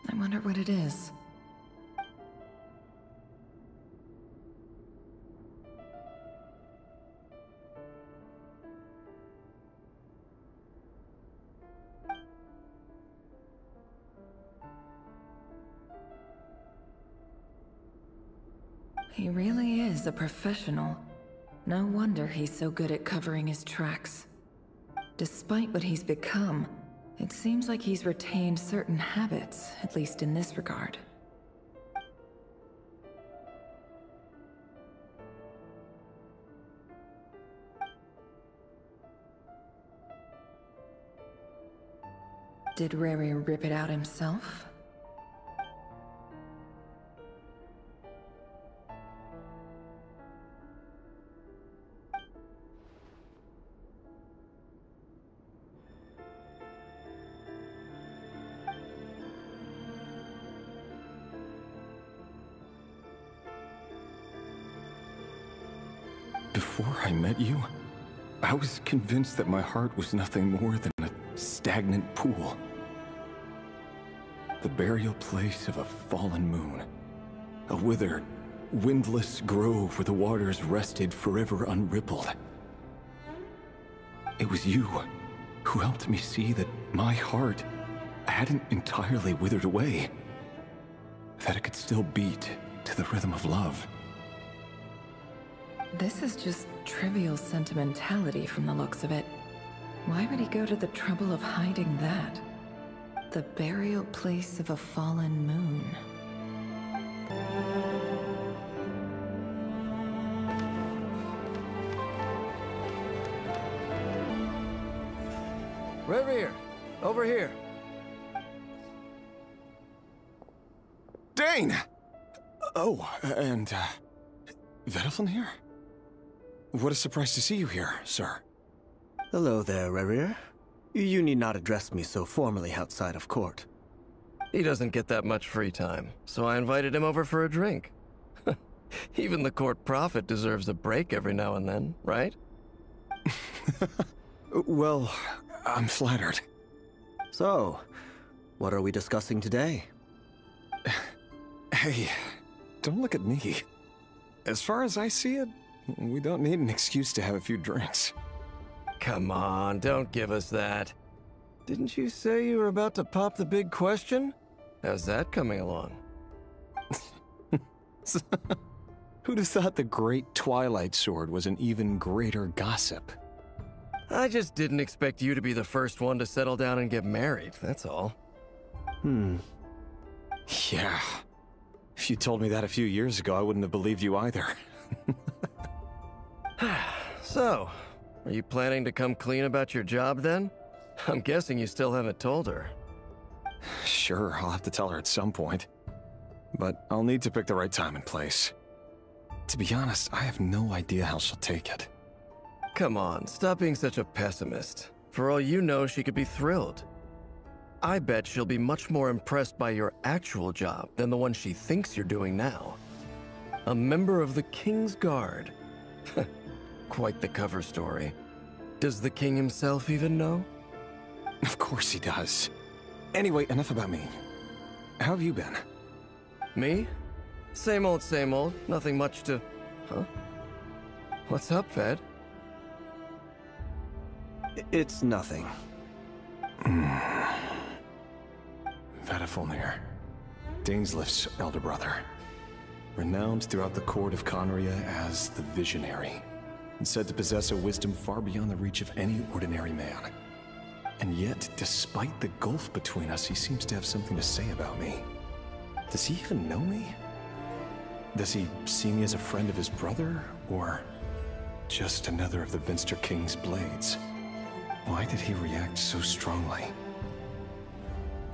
I wonder what it is. He really is a professional. No wonder he's so good at covering his tracks. Despite what he's become, it seems like he's retained certain habits, at least in this regard. Did Rary rip it out himself? Before I met you, I was convinced that my heart was nothing more than a stagnant pool. The burial place of a fallen moon. A withered, windless grove where the waters rested forever unrippled. It was you who helped me see that my heart hadn't entirely withered away. That it could still beat to the rhythm of love. This is just trivial sentimentality from the looks of it. Why would he go to the trouble of hiding that? The burial place of a fallen moon. Revere, over here. Dane! Oh, and, Vedaflin here? What a surprise to see you here, sir. Hello there, Revere. You need not address me so formally outside of court. He doesn't get that much free time, so I invited him over for a drink. Even the court prophet deserves a break every now and then, right? Well, I'm flattered. So, what are we discussing today? Hey, don't look at me. As far as I see it, we don't need an excuse to have a few drinks. Come on, don't give us that. Didn't you say you were about to pop the big question? How's that coming along? Who'd have thought the great Twilight Sword was an even greater gossip? I just didn't expect you to be the first one to settle down and get married, that's all. Yeah. If you told me that a few years ago, I wouldn't have believed you either. So, are you planning to come clean about your job then? I'm guessing you still haven't told her. Sure, I'll have to tell her at some point. But I'll need to pick the right time and place. To be honest, I have no idea how she'll take it. Come on, stop being such a pessimist. For all you know, she could be thrilled. I bet she'll be much more impressed by your actual job than the one she thinks you're doing now. A member of the King's Guard. Quite the cover story. Does the king himself even know? Of course he does. Anyway, enough about me. How have you been? Me? Same old, nothing much to... Huh? What's up, Ved? It's nothing. Vedaflin, Dainslift's elder brother. Renowned throughout the court of Conria as the Visionary, and said to possess a wisdom far beyond the reach of any ordinary man. And yet, despite the gulf between us, he seems to have something to say about me. Does he even know me? Does he see me as a friend of his brother, or just another of the Vinster King's blades? Why did he react so strongly?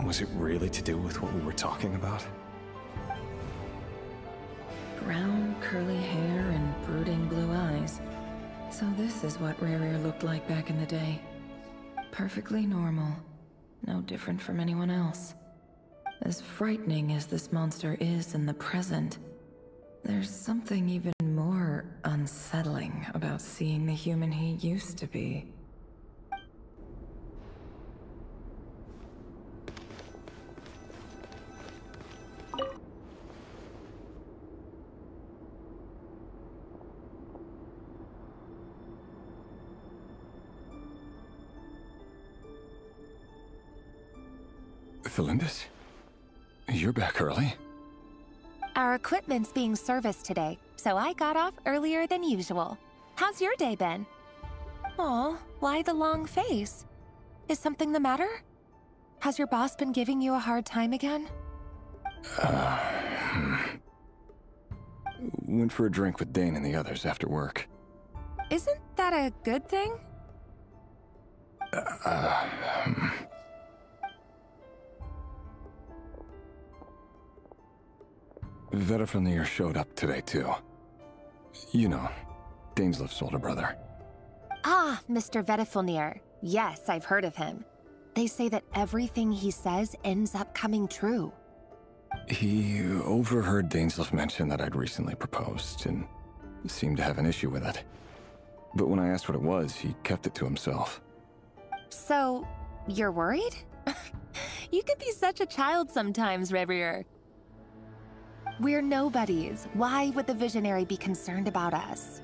Was it really to do with what we were talking about? Brown, curly hair and brooding blue eyes. So this is what Rarier looked like back in the day. Perfectly normal. No different from anyone else. As frightening as this monster is in the present, there's something even more unsettling about seeing the human he used to be. Felindis? You're back early? Our equipment's being serviced today, so I got off earlier than usual. How's your day been? Aw, why the long face? Is something the matter? Has your boss been giving you a hard time again? Went for a drink with Dane and the others after work. Isn't that a good thing? Vedifnir showed up today, too. You know, Daneslif's older brother. Ah, Mr. Vedifnir. Yes, I've heard of him. They say that everything he says ends up coming true. He overheard Daneslif mention that I'd recently proposed, and seemed to have an issue with it. But when I asked what it was, he kept it to himself. So, you're worried? You can be such a child sometimes, Revier. We're nobodies. Why would the Visionary be concerned about us?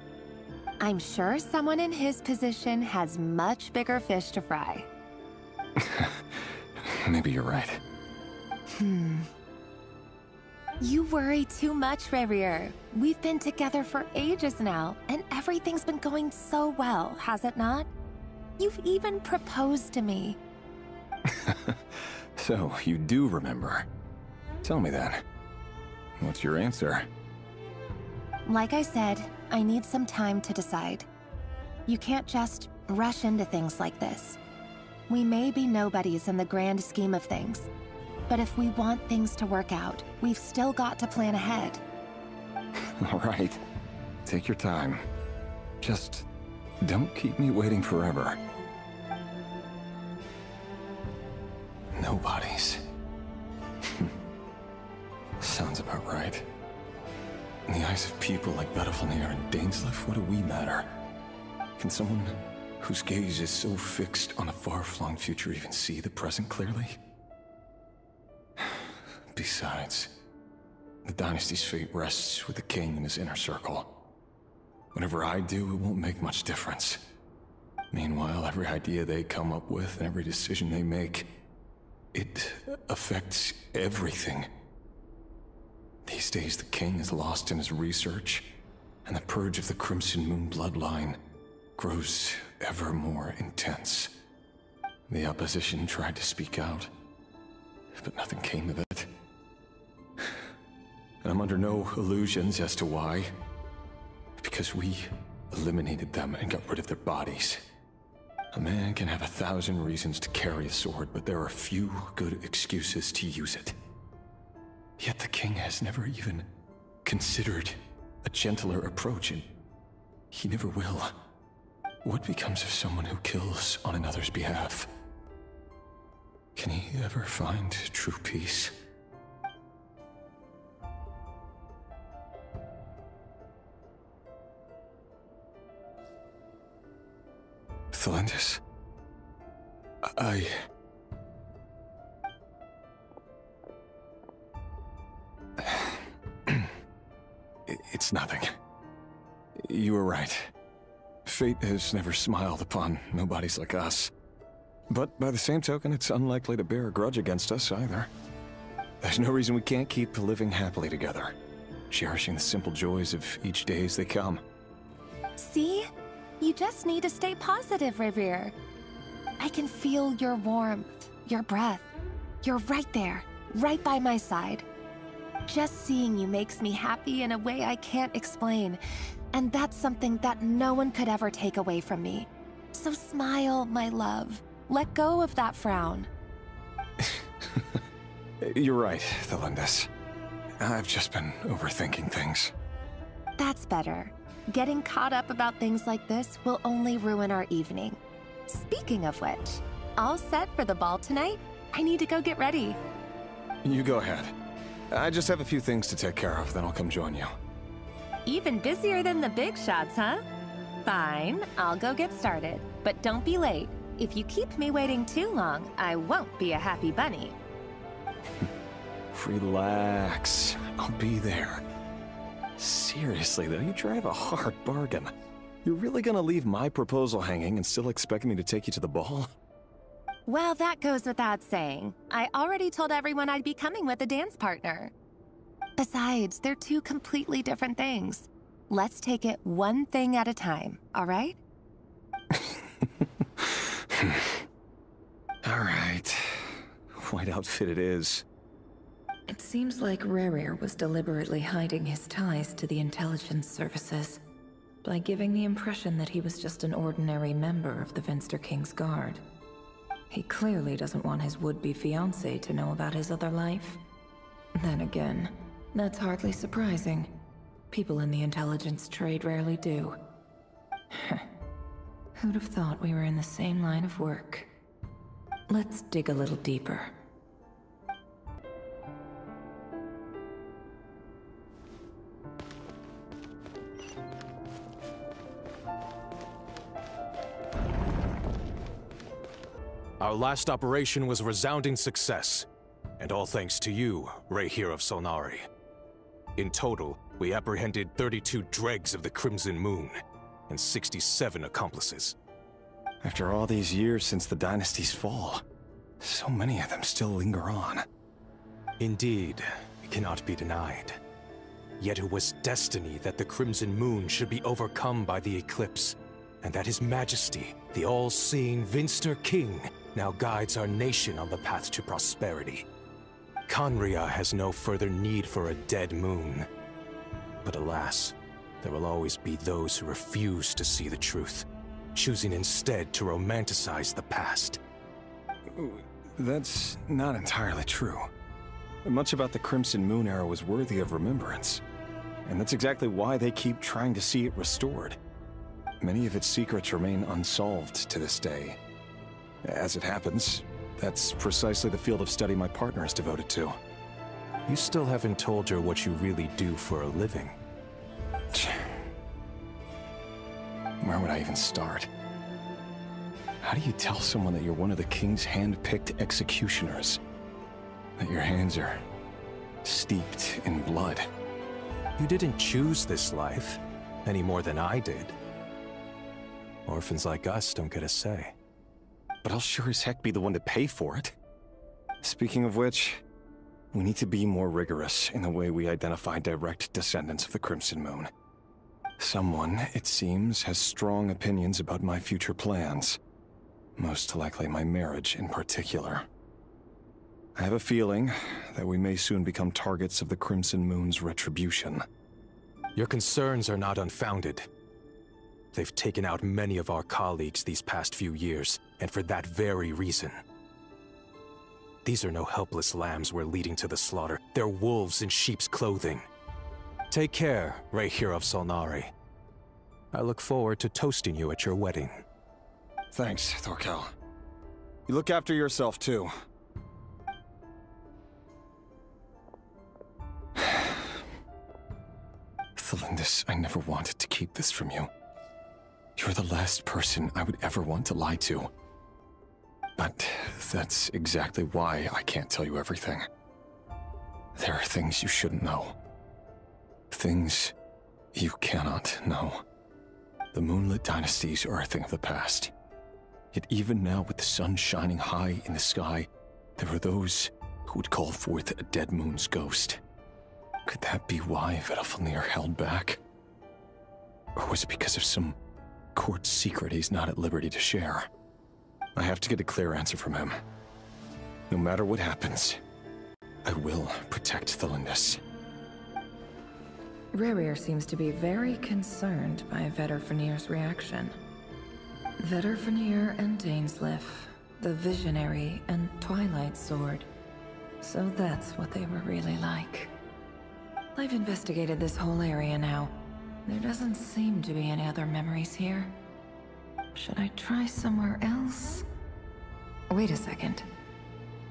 I'm sure someone in his position has much bigger fish to fry. Maybe you're right. You worry too much, Revier. We've been together for ages now, and everything's been going so well, has it not? You've even proposed to me. So, you do remember. Tell me then. What's your answer? Like I said, I need some time to decide. You can't just rush into things like this. We may be nobodies in the grand scheme of things, but if we want things to work out, we've still got to plan ahead. All right. Take your time. Just don't keep me waiting forever. Nobodies. Sounds about right. In the eyes of people like Vedifnir and Daneslif, what do we matter? Can someone whose gaze is so fixed on a far-flung future even see the present clearly? Besides, the dynasty's fate rests with the king and his inner circle. Whatever I do, it won't make much difference. Meanwhile, every idea they come up with and every decision they make, it affects everything. These days, the king is lost in his research, and the purge of the Crimson Moon bloodline grows ever more intense. The opposition tried to speak out, but nothing came of it. And I'm under no illusions as to why. Because we eliminated them and got rid of their bodies. A man can have 1,000 reasons to carry a sword, but there are few good excuses to use it. Yet the king has never even considered a gentler approach, and he never will. What becomes of someone who kills on another's behalf? Can he ever find true peace? Thelindis, It's nothing. You were right. Fate has never smiled upon nobodies like us. But by the same token, it's unlikely to bear a grudge against us either. There's no reason we can't keep living happily together, cherishing the simple joys of each day as they come. See? You just need to stay positive, Revier. I can feel your warmth, your breath. You're right there, right by my side. Just seeing you makes me happy in a way I can't explain. And that's something that no one could ever take away from me. So smile, my love. Let go of that frown. You're right, Thelindis. I've just been overthinking things. That's better. Getting caught up about things like this will only ruin our evening. Speaking of which, all set for the ball tonight? I need to go get ready. You go ahead. I just have a few things to take care of, then I'll come join you. Even busier than the big shots, huh? Fine, I'll go get started. But don't be late. If you keep me waiting too long, I won't be a happy bunny. Relax. I'll be there. Seriously, though, you drive a hard bargain. You're really gonna leave my proposal hanging and still expect me to take you to the ball? Well, that goes without saying. I already told everyone I'd be coming with a dance partner. Besides, they're two completely different things. Let's take it one thing at a time, all right? All right. White outfit it is. It seems like Rerir was deliberately hiding his ties to the intelligence services by giving the impression that he was just an ordinary member of the Vinster King's Guard. He clearly doesn't want his would-be fiancée to know about his other life. Then again, that's hardly surprising. People in the intelligence trade rarely do. Who'd have thought we were in the same line of work? Let's dig a little deeper. Our last operation was a resounding success, and all thanks to you, Rahier of Solnari. In total, we apprehended 32 dregs of the Crimson Moon, and 67 accomplices. After all these years since the dynasty's fall, so many of them still linger on. Indeed, it cannot be denied. Yet it was destiny that the Crimson Moon should be overcome by the eclipse, and that His Majesty, the all-seeing Vinster King, now guides our nation on the path to prosperity. Khaenri'ah has no further need for a dead moon. But alas, there will always be those who refuse to see the truth, choosing instead to romanticize the past. That's not entirely true. Much about the Crimson Moon era was worthy of remembrance, and that's exactly why they keep trying to see it restored. Many of its secrets remain unsolved to this day. As it happens, that's precisely the field of study my partner is devoted to. You still haven't told her what you really do for a living. Where would I even start? How do you tell someone that you're one of the king's hand-picked executioners? That your hands are steeped in blood? You didn't choose this life, any more than I did. Orphans like us don't get a say. But I'll sure as heck be the one to pay for it. Speaking of which, we need to be more rigorous in the way we identify direct descendants of the Crimson Moon. Someone, it seems, has strong opinions about my future plans. Most likely my marriage in particular. I have a feeling that we may soon become targets of the Crimson Moon's retribution. Your concerns are not unfounded. They've taken out many of our colleagues these past few years, and for that very reason. These are no helpless lambs we're leading to the slaughter. They're wolves in sheep's clothing. Take care, Rahier of Solnari. I look forward to toasting you at your wedding. Thanks, Thorkel. You look after yourself, too. Thelindis, I never wanted to keep this from you. You're the last person I would ever want to lie to. But that's exactly why I can't tell you everything. There are things you shouldn't know. Things you cannot know. The moonlit dynasties are a thing of the past. Yet even now, with the sun shining high in the sky, there are those who would call forth a dead moon's ghost. Could that be why Vedalfnir held back? Or was it because of some court secret he's not at liberty to share? I have to get a clear answer from him. No matter what happens, I will protect Thelindis. Rerir seems to be very concerned by Vedalfnir's reaction. Vedalfnir and Dainsleif, the Visionary and Twilight Sword. So that's what they were really like. I've investigated this whole area now. There doesn't seem to be any other memories here. Should I try somewhere else? Wait a second.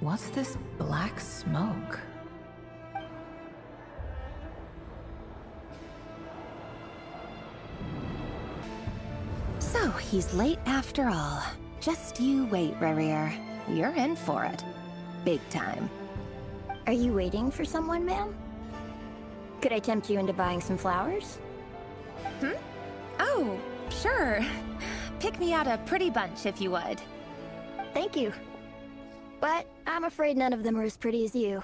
What's this black smoke? So, he's late after all. Just you wait, Rerir. You're in for it. Big time. Are you waiting for someone, ma'am? Could I tempt you into buying some flowers? Oh, sure. Pick me out a pretty bunch if you would. Thank you. But I'm afraid none of them are as pretty as you.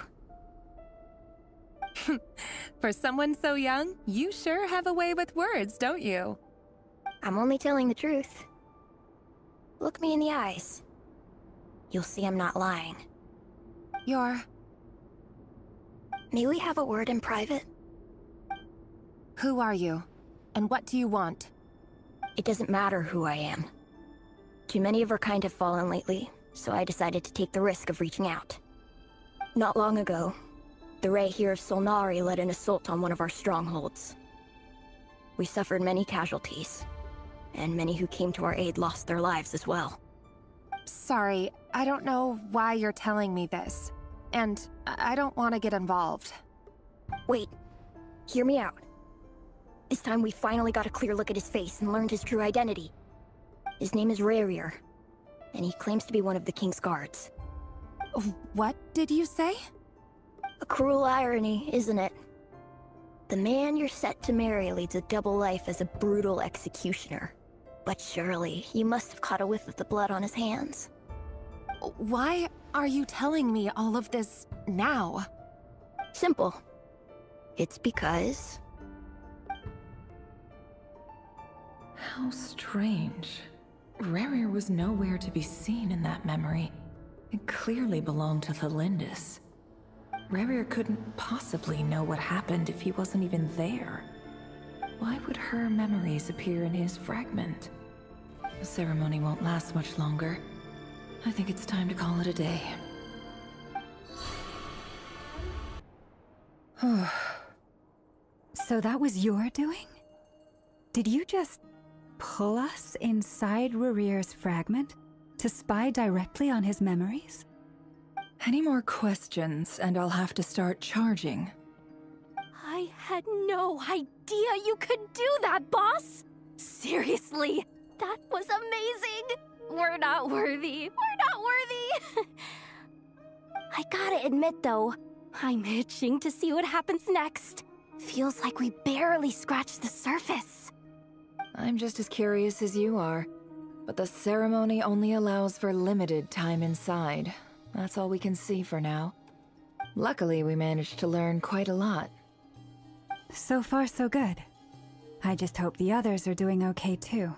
For someone so young, you sure have a way with words, don't you? I'm only telling the truth. Look me in the eyes. You'll see I'm not lying. May we have a word in private? Who are you? And what do you want? It doesn't matter who I am. Too many of our kind have fallen lately, so I decided to take the risk of reaching out. Not long ago, the Ray here of Solnari led an assault on one of our strongholds. We suffered many casualties, and many who came to our aid lost their lives as well. Sorry, I don't know why you're telling me this. And I don't want to get involved. Wait, hear me out. This time we finally got a clear look at his face and learned his true identity. His name is Rarier, and he claims to be one of the King's guards. What did you say? A cruel irony, isn't it? The man you're set to marry leads a double life as a brutal executioner. But surely, you must have caught a whiff of the blood on his hands. Why are you telling me all of this now? Simple. It's because... How strange. Rarier was nowhere to be seen in that memory. It clearly belonged to the Lindis. Rarier couldn't possibly know what happened if he wasn't even there. Why would her memories appear in his fragment? The ceremony won't last much longer. I think it's time to call it a day. So that was your doing? Did you just pull us inside Rarier's fragment to spy directly on his memories? Any more questions, and I'll have to start charging. I had no idea you could do that, boss! Seriously, that was amazing! We're not worthy. We're not worthy! I gotta admit, though, I'm itching to see what happens next. Feels like we barely scratched the surface. I'm just as curious as you are, but the ceremony only allows for limited time inside. That's all we can see for now. Luckily, we managed to learn quite a lot. So far, so good. I just hope the others are doing okay too.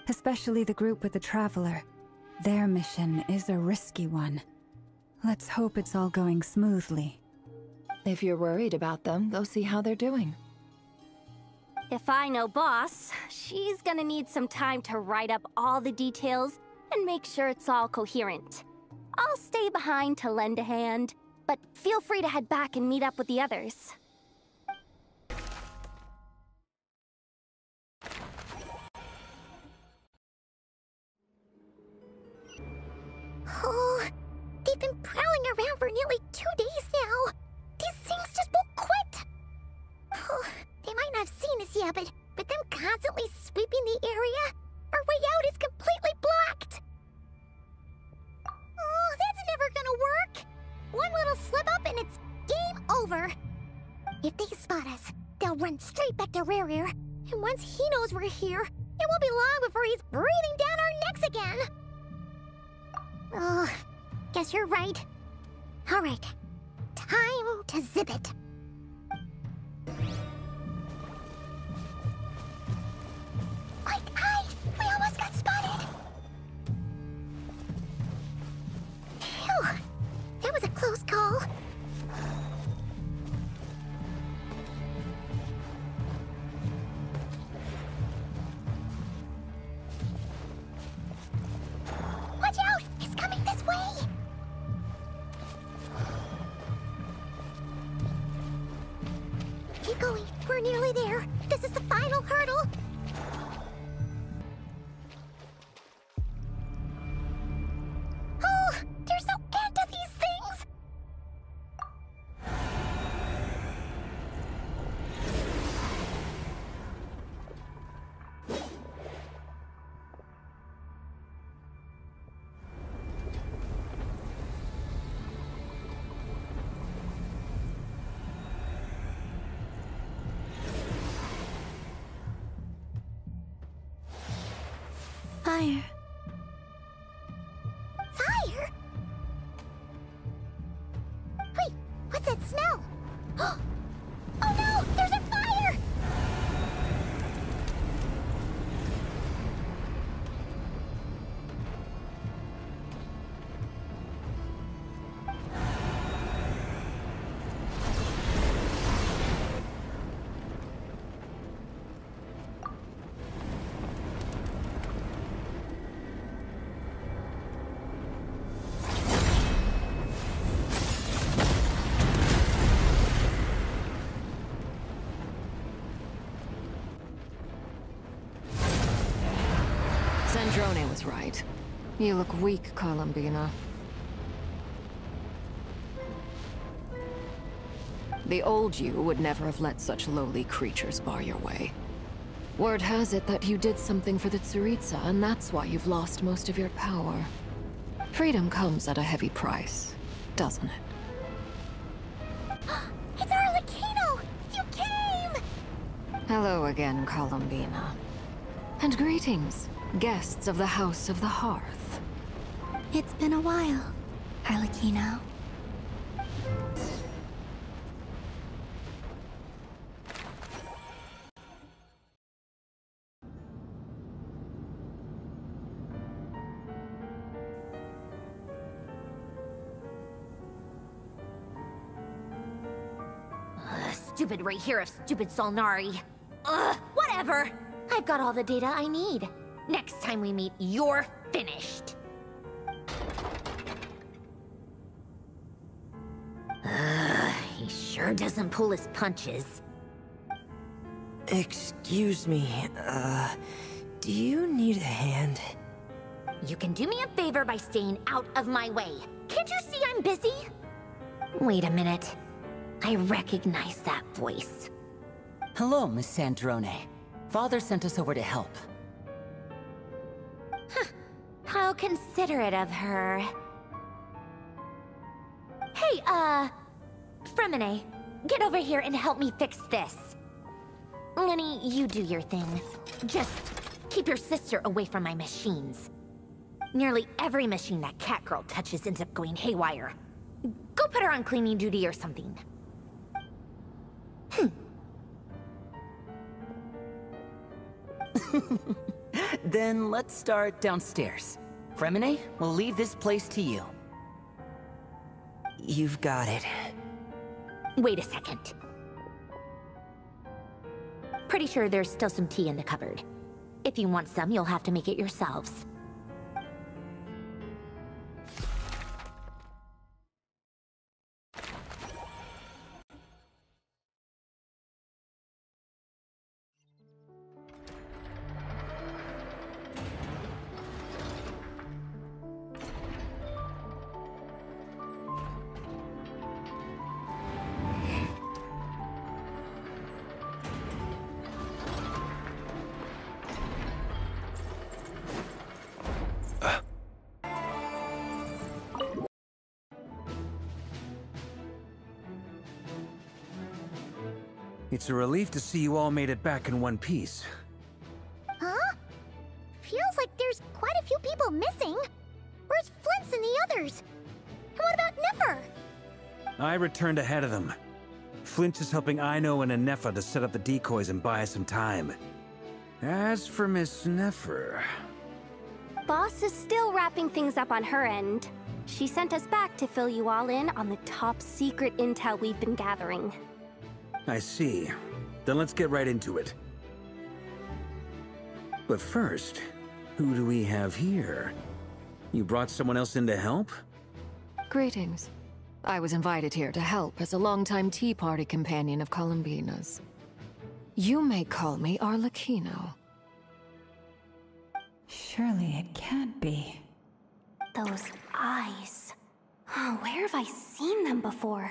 Especially the group with the Traveler. Their mission is a risky one. Let's hope it's all going smoothly. If you're worried about them, go see how they're doing. If I know Boss, she's gonna need some time to write up all the details and make sure it's all coherent. I'll stay behind to lend a hand, but feel free to head back and meet up with the others. Oh, they've been prowling around for nearly 2 days now. These things just won't quit. Oh, they might not have seen us yet, but them constantly sweeping the area, our way out is completely blocked. Oh, that's never gonna work. One little slip up and it's game over. If they spot us, they'll run straight back to Rarier, and once he knows we're here, it won't be long before he's breathing down our necks again. Oh, guess you're right. All right, time to zip it. Quick, hide! We almost got spotted! Phew, that was a close call. Watch out! It's coming this way! Keep going. We're nearly there. This is the final hurdle. Oh, there's no end to these things! Fire. Fire? Wait, what's that smell? Oh no! Sandrone was right. You look weak, Columbina. The old you would never have let such lowly creatures bar your way. Word has it that you did something for the Tsaritsa, and that's why you've lost most of your power. Freedom comes at a heavy price, doesn't it? It's Arlecchino! You came! Hello again, Columbina. And greetings, guests of the House of the Hearth. It's been a while, Arlecchino. Stupid right here of stupid Solnari. Ugh, whatever. I've got all the data I need. Next time we meet, you're finished. He sure doesn't pull his punches. Excuse me, do you need a hand? You can do me a favor by staying out of my way. Can't you see I'm busy? Wait a minute. I recognize that voice. Hello, Miss Sandrone. Father sent us over to help. Huh. How considerate of her. Hey, Fremine, get over here and help me fix this. Lenny, you do your thing. Just keep your sister away from my machines. Nearly every machine that Catgirl touches ends up going haywire. Go put her on cleaning duty or something. Then let's start downstairs. Fremine, we'll leave this place to you. You've got it. Wait a second. Pretty sure there's still some tea in the cupboard. If you want some, you'll have to make it yourselves. It's a relief to see you all made it back in one piece. Huh? Feels like there's quite a few people missing. Where's Flint's and the others? And what about Nefer? I returned ahead of them. Flint is helping Aino and Anefa to set up the decoys and buy us some time. As for Miss Nefer... Boss is still wrapping things up on her end. She sent us back to fill you all in on the top secret intel we've been gathering. I see. Then let's get right into it. But first, who do we have here? You brought someone else in to help? Greetings. I was invited here to help as a longtime Tea Party companion of Columbina's. You may call me Arlecchino. Surely it can't be. Those eyes. Oh, where have I seen them before?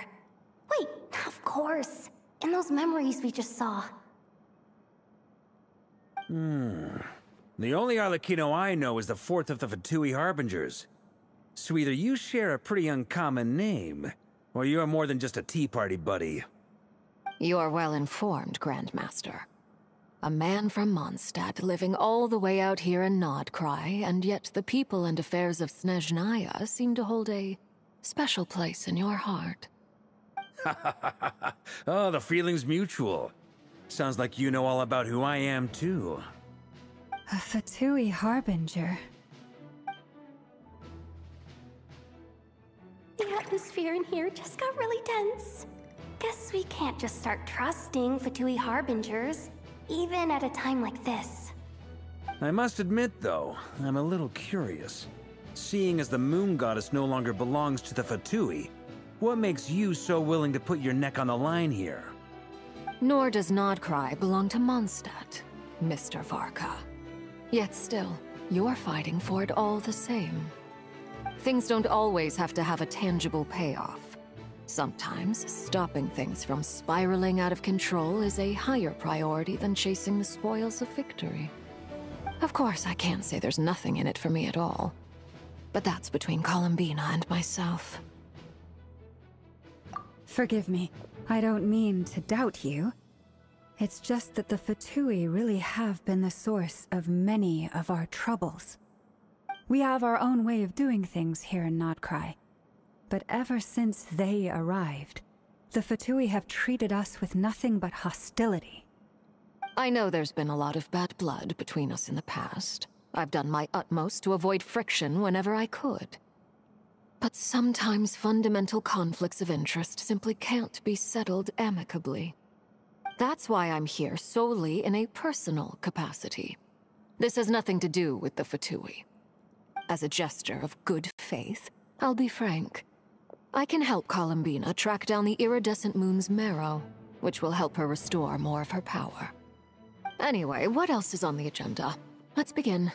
Wait, of course. In those memories we just saw. The only Arlecchino I know is the fourth of the Fatui Harbingers. So either you share a pretty uncommon name, or you're more than just a Tea Party buddy. You're well informed, Grandmaster. A man from Mondstadt living all the way out here in Krai, and yet the people and affairs of Snezhnaya seem to hold a special place in your heart. Oh, the feeling's mutual. Sounds like you know all about who I am, too. A Fatui Harbinger. The atmosphere in here just got really tense. Guess we can't just start trusting Fatui Harbingers, even at a time like this. I must admit, though, I'm a little curious. Seeing as the Moon Goddess no longer belongs to the Fatui, what makes you so willing to put your neck on the line here? Nor does Krai belong to Mondstadt, Mr. Varka. Yet still, you're fighting for it all the same. Things don't always have to have a tangible payoff. Sometimes, stopping things from spiraling out of control is a higher priority than chasing the spoils of victory. Of course, I can't say there's nothing in it for me at all. But that's between Columbina and myself. Forgive me. I don't mean to doubt you. It's just that the Fatui really have been the source of many of our troubles. We have our own way of doing things here in Krai. But ever since they arrived, the Fatui have treated us with nothing but hostility. I know there's been a lot of bad blood between us in the past. I've done my utmost to avoid friction whenever I could. But sometimes fundamental conflicts of interest simply can't be settled amicably. That's why I'm here solely in a personal capacity. This has nothing to do with the Fatui. As a gesture of good faith, I'll be frank. I can help Columbina track down the iridescent moon's marrow, which will help her restore more of her power. Anyway, what else is on the agenda? Let's begin.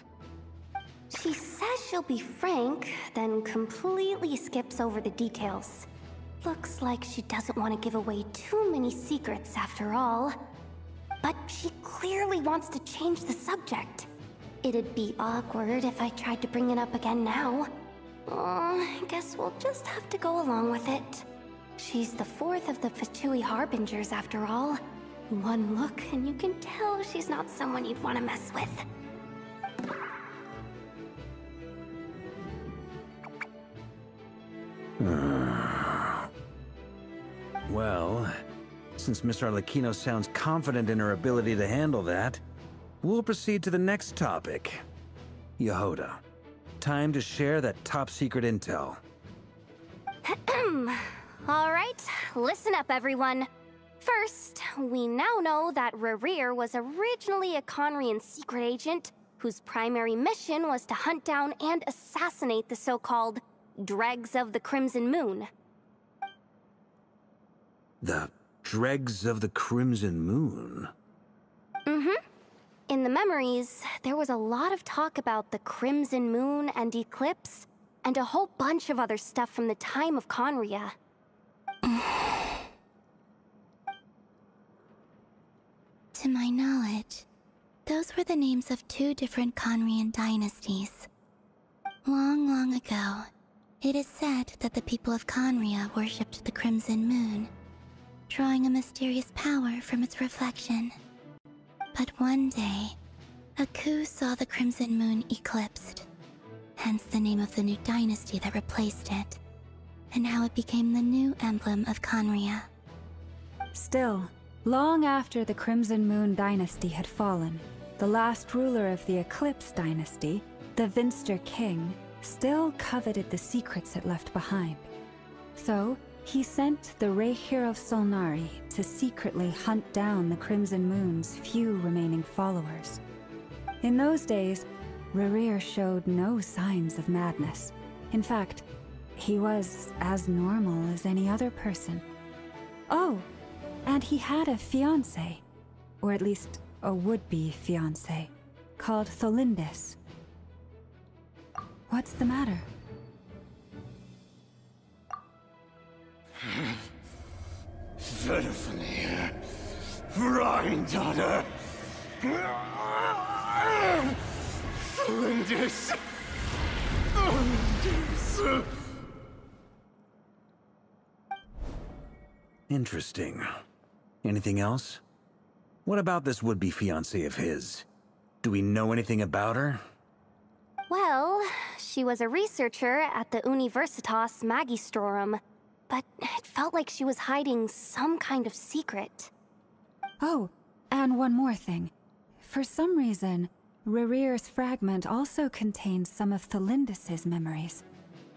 She says she'll be frank, then completely skips over the details. Looks like she doesn't want to give away too many secrets after all. But she clearly wants to change the subject. It'd be awkward if I tried to bring it up again now. I guess we'll just have to go along with it. She's the fourth of the Fatui Harbingers after all. One look and you can tell she's not someone you'd want to mess with. Well, since Miss Arlecchino sounds confident in her ability to handle that, we'll proceed to the next topic. Yehoda, time to share that top-secret intel. All right, listen up, everyone. First, we now know that Rerir was originally a Conrian secret agent whose primary mission was to hunt down and assassinate the so-called Dregs of the Crimson Moon. The Dregs of the Crimson Moon? Mm-hmm. In the memories, there was a lot of talk about the Crimson Moon and Eclipse, and a whole bunch of other stuff from the time of Conria. To my knowledge, those were the names of two different Conrian dynasties. Long, long ago, it is said that the people of Conria worshipped the Crimson Moon, drawing a mysterious power from its reflection. But one day, a coup saw the Crimson Moon eclipsed, hence the name of the new dynasty that replaced it, and how it became the new emblem of Conria. Still, long after the Crimson Moon dynasty had fallen, the last ruler of the Eclipse dynasty, the Vinster King, still coveted the secrets it left behind. So, he sent the Reikir of Solnari to secretly hunt down the Crimson Moon's few remaining followers. In those days, Rerir showed no signs of madness. In fact, he was as normal as any other person. Oh, and he had a fiancé, or at least a would-be fiancé, called Tholindis. What's the matter? Verfnir, Rheindaughter, Flinders. Interesting. Anything else? What about this would-be fiancé of his? Do we know anything about her? Well, she was a researcher at the Universitas Magistrorum, but it felt like she was hiding some kind of secret. Oh, and one more thing. For some reason, Rerir's fragment also contains some of Tholindis' memories,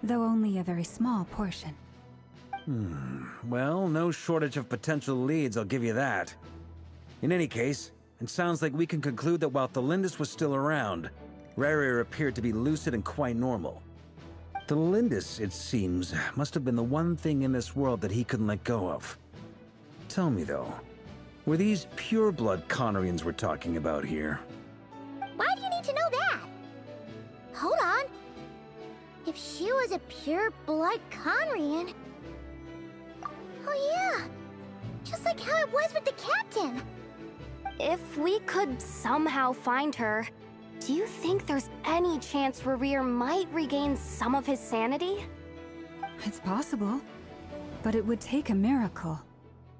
though only a very small portion. Well, no shortage of potential leads, I'll give you that. In any case, it sounds like we can conclude that while Tholindis was still around, Rerir appeared to be lucid and quite normal. Tholindis, it seems, must have been the one thing in this world that he couldn't let go of. Tell me, though, were these pure-blood Conrians we're talking about here? Why do you need to know that? was a pure-blood Conrian. Oh yeah, just like how it was with the captain. If we could somehow find her, do you think there's any chance Rerir might regain some of his sanity? It's possible, but it would take a miracle.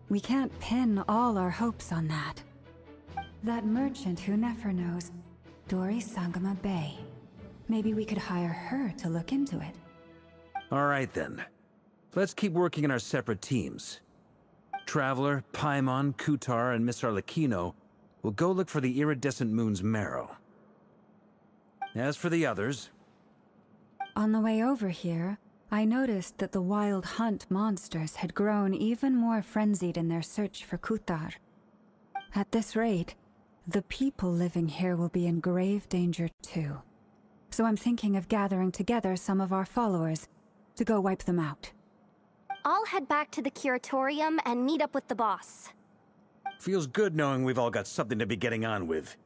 We can't pin all our hopes on that. That merchant who Nefer knows, Dori Sangama Bay. Maybe we could hire her to look into it. All right then. Let's keep working in our separate teams. Traveler, Paimon, Kutar, and Miss Arlecchino will go look for the iridescent moon's marrow. As for the others... On the way over here, I noticed that the Wild Hunt monsters had grown even more frenzied in their search for Kutar. At this rate, the people living here will be in grave danger too. So I'm thinking of gathering together some of our followers to go wipe them out. I'll head back to the Curatorium and meet up with the boss. Feels good knowing we've all got something to be getting on with.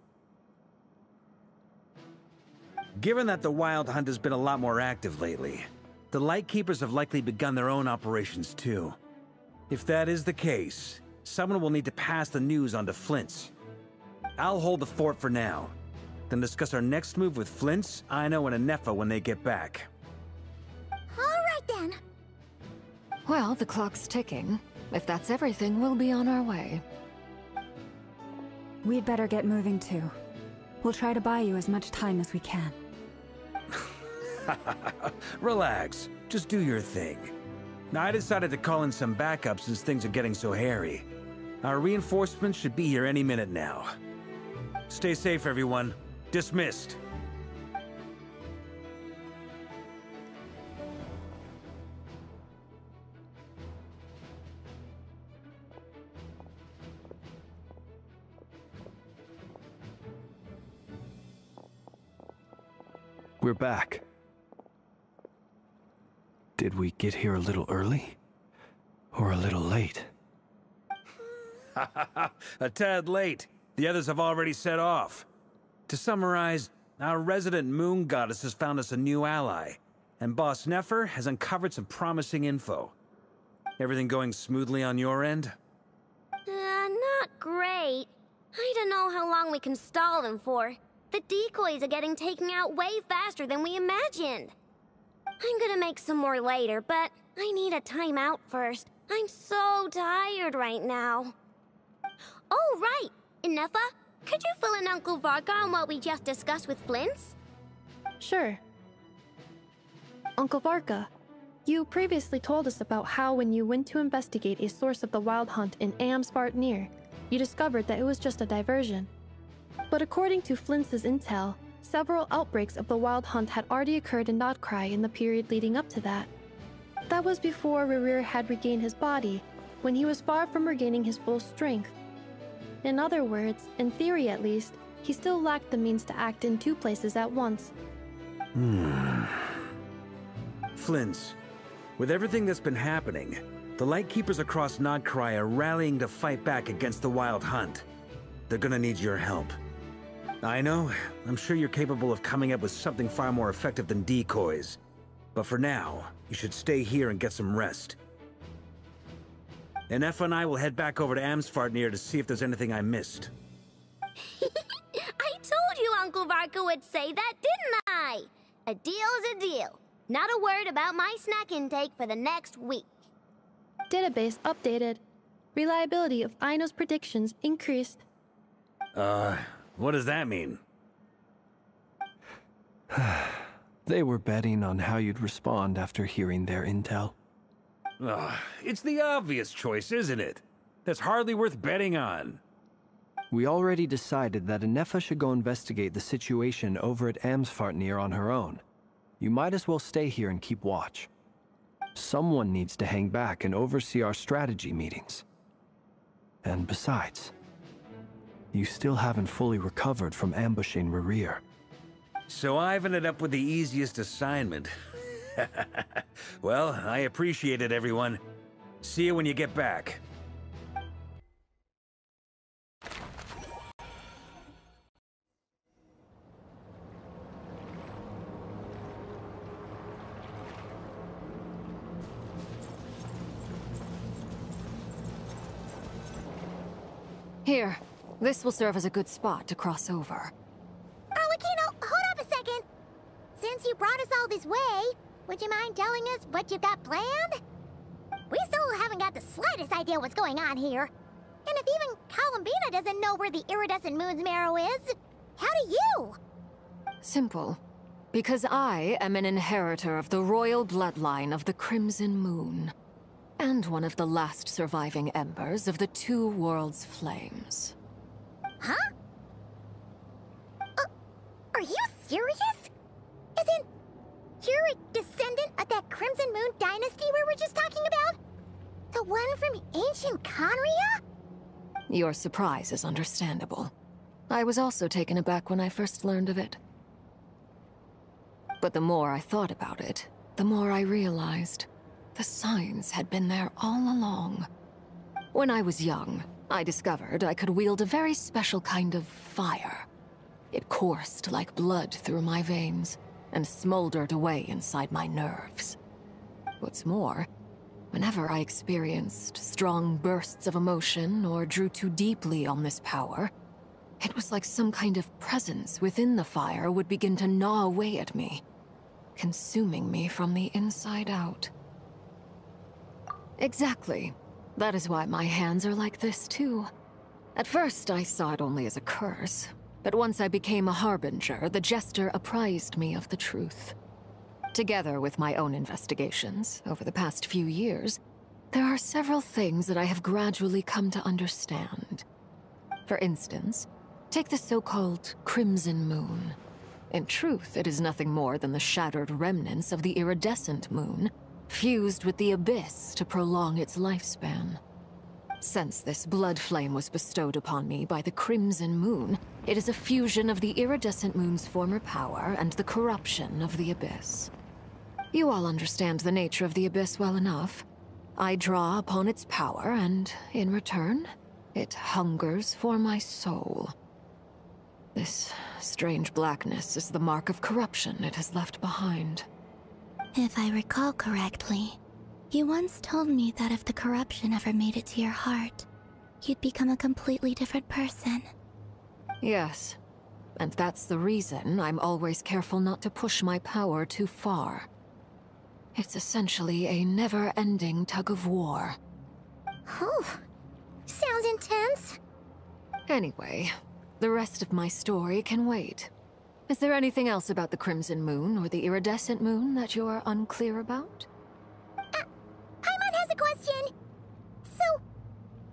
Given that the Wild Hunt has been a lot more active lately, the Lightkeepers have likely begun their own operations too. If that is the case, someone will need to pass the news on to Flint's. I'll hold the fort for now, then discuss our next move with Flint's, Aino, and Anefa when they get back. Alright then. Well, the clock's ticking. If that's everything, we'll be on our way. We'd better get moving too. We'll try to buy you as much time as we can. Relax. Just do your thing. Now, I decided to call in some backup since things are getting so hairy. Our reinforcements should be here any minute now. Stay safe, everyone. Dismissed. We're back. Did we get here a little early? Or a little late? A tad late. The others have already set off. To summarize, our resident moon goddess has found us a new ally, and Boss Nefer has uncovered some promising info. Everything going smoothly on your end? Not great. I don't know how long we can stall them for. The decoys are getting taken out way faster than we imagined. I'm gonna make some more later, but I need a timeout first. I'm so tired right now. Oh, right! Inefa, could you fill in Uncle Varka on what we just discussed with Flint's? Sure. Uncle Varka, you previously told us about how when you went to investigate a source of the Wild Hunt in Amsvartnir, you discovered that it was just a diversion. But according to Flint's intel, several outbreaks of the Wild Hunt had already occurred in Krai in the period leading up to that. That was before Rerir had regained his body, when he was far from regaining his full strength. In other words, in theory at least, he still lacked the means to act in two places at once. Flint's, with everything that's been happening, the Lightkeepers across Krai are rallying to fight back against the Wild Hunt. They're gonna need your help. I know, I'm sure you're capable of coming up with something far more effective than decoys. But for now, you should stay here and get some rest. Anefa and I will head back over to Amsvartnir to see if there's anything I missed. I told you Uncle Varka would say that, didn't I? A deal's a deal. Not a word about my snack intake for the next week. Database updated. Reliability of Aino's predictions increased. What does that mean? They were betting on how you'd respond after hearing their intel. It's the obvious choice, isn't it? That's hardly worth betting on. We already decided that Anefa should go investigate the situation over at Amsvartnir on her own. You might as well stay here and keep watch. Someone needs to hang back and oversee our strategy meetings. And besides, you still haven't fully recovered from ambushing Rerir. So I've ended up with the easiest assignment. Well, I appreciate it, everyone. See you when you get back. Here, this will serve as a good spot to cross over. Arlecchino, hold up a second. Since you brought us all this way, would you mind telling us what you've got planned? We still haven't got the slightest idea what's going on here. And if even Columbina doesn't know where the iridescent moon's marrow is, how do you? Simple. Because I am an inheritor of the royal bloodline of the Crimson Moon. And one of the last surviving embers of the Two Worlds' flames. Huh? Are you serious? As in, you're a descendant of that Crimson Moon dynasty we were just talking about? The one from ancient Conria? Your surprise is understandable. I was also taken aback when I first learned of it. But the more I thought about it, the more I realized the signs had been there all along. When I was young, I discovered I could wield a very special kind of fire. It coursed like blood through my veins and smoldered away inside my nerves. What's more, whenever I experienced strong bursts of emotion or drew too deeply on this power, it was like some kind of presence within the fire would begin to gnaw away at me, consuming me from the inside out. Exactly. That is why my hands are like this, too. At first, I saw it only as a curse, but once I became a harbinger, the Jester apprised me of the truth. Together with my own investigations, over the past few years, there are several things that I have gradually come to understand. For instance, take the so-called Crimson Moon. In truth, it is nothing more than the shattered remnants of the iridescent moon, fused with the Abyss to prolong its lifespan. Since this blood flame was bestowed upon me by the Crimson Moon, it is a fusion of the iridescent moon's former power and the corruption of the Abyss. You all understand the nature of the Abyss well enough. I draw upon its power, and in return, it hungers for my soul. This strange blackness is the mark of corruption it has left behind. If I recall correctly, you once told me that if the corruption ever made it to your heart, you'd become a completely different person. Yes, and that's the reason I'm always careful not to push my power too far. It's essentially a never-ending tug-of-war. Whew. Sounds intense. Anyway, the rest of my story can wait. Is there anything else about the Crimson Moon or the Iridescent Moon that you're unclear about? Paimon has a question. So,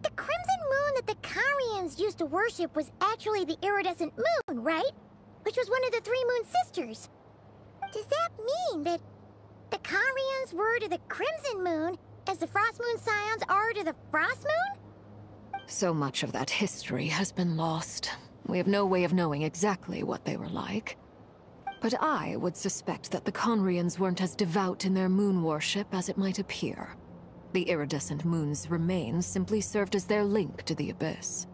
the Crimson Moon that the Carians used to worship was actually the Iridescent Moon, right? Which was one of the three Moon Sisters. Does that mean that the Carians were to the Crimson Moon as the Frost Moon Scions are to the Frost Moon? So much of that history has been lost. We have no way of knowing exactly what they were like. But I would suspect that the Conrians weren't as devout in their moon worship as it might appear. The iridescent moon's remains simply served as their link to the Abyss.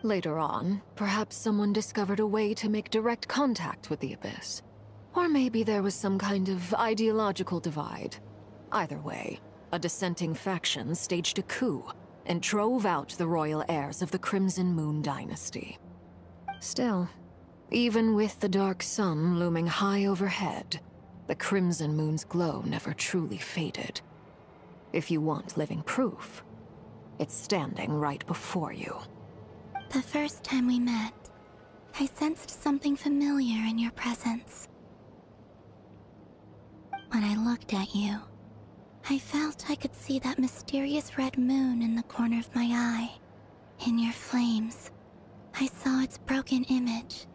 Later on, perhaps someone discovered a way to make direct contact with the Abyss. Or maybe there was some kind of ideological divide. Either way, a dissenting faction staged a coup and drove out the royal heirs of the Crimson Moon dynasty. Still, even with the dark sun looming high overhead, the Crimson Moon's glow never truly faded. If you want living proof, it's standing right before you. The first time we met, I sensed something familiar in your presence. When I looked at you, I felt I could see that mysterious red moon in the corner of my eye. In your flames, I saw its broken image,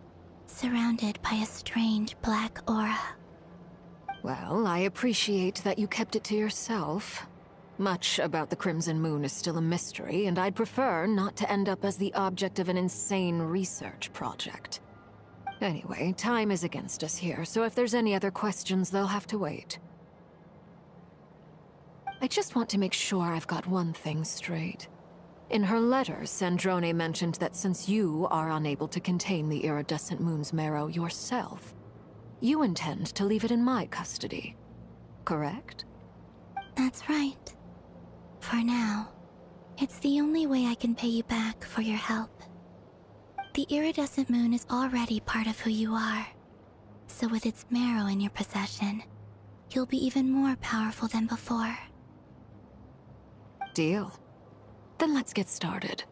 surrounded by a strange black aura. Well, I appreciate that you kept it to yourself. Much about the Crimson Moon is still a mystery, and I'd prefer not to end up as the object of an insane research project. Anyway, time is against us here, so if there's any other questions, they'll have to wait. I just want to make sure I've got one thing straight. In her letter, Sandrone mentioned that since you are unable to contain the iridescent moon's marrow yourself, you intend to leave it in my custody, correct? That's right. For now, It's the only way I can pay you back for your help. The iridescent moon is already part of who you are. So with its marrow in your possession, you'll be even more powerful than before. Deal. Then let's get started.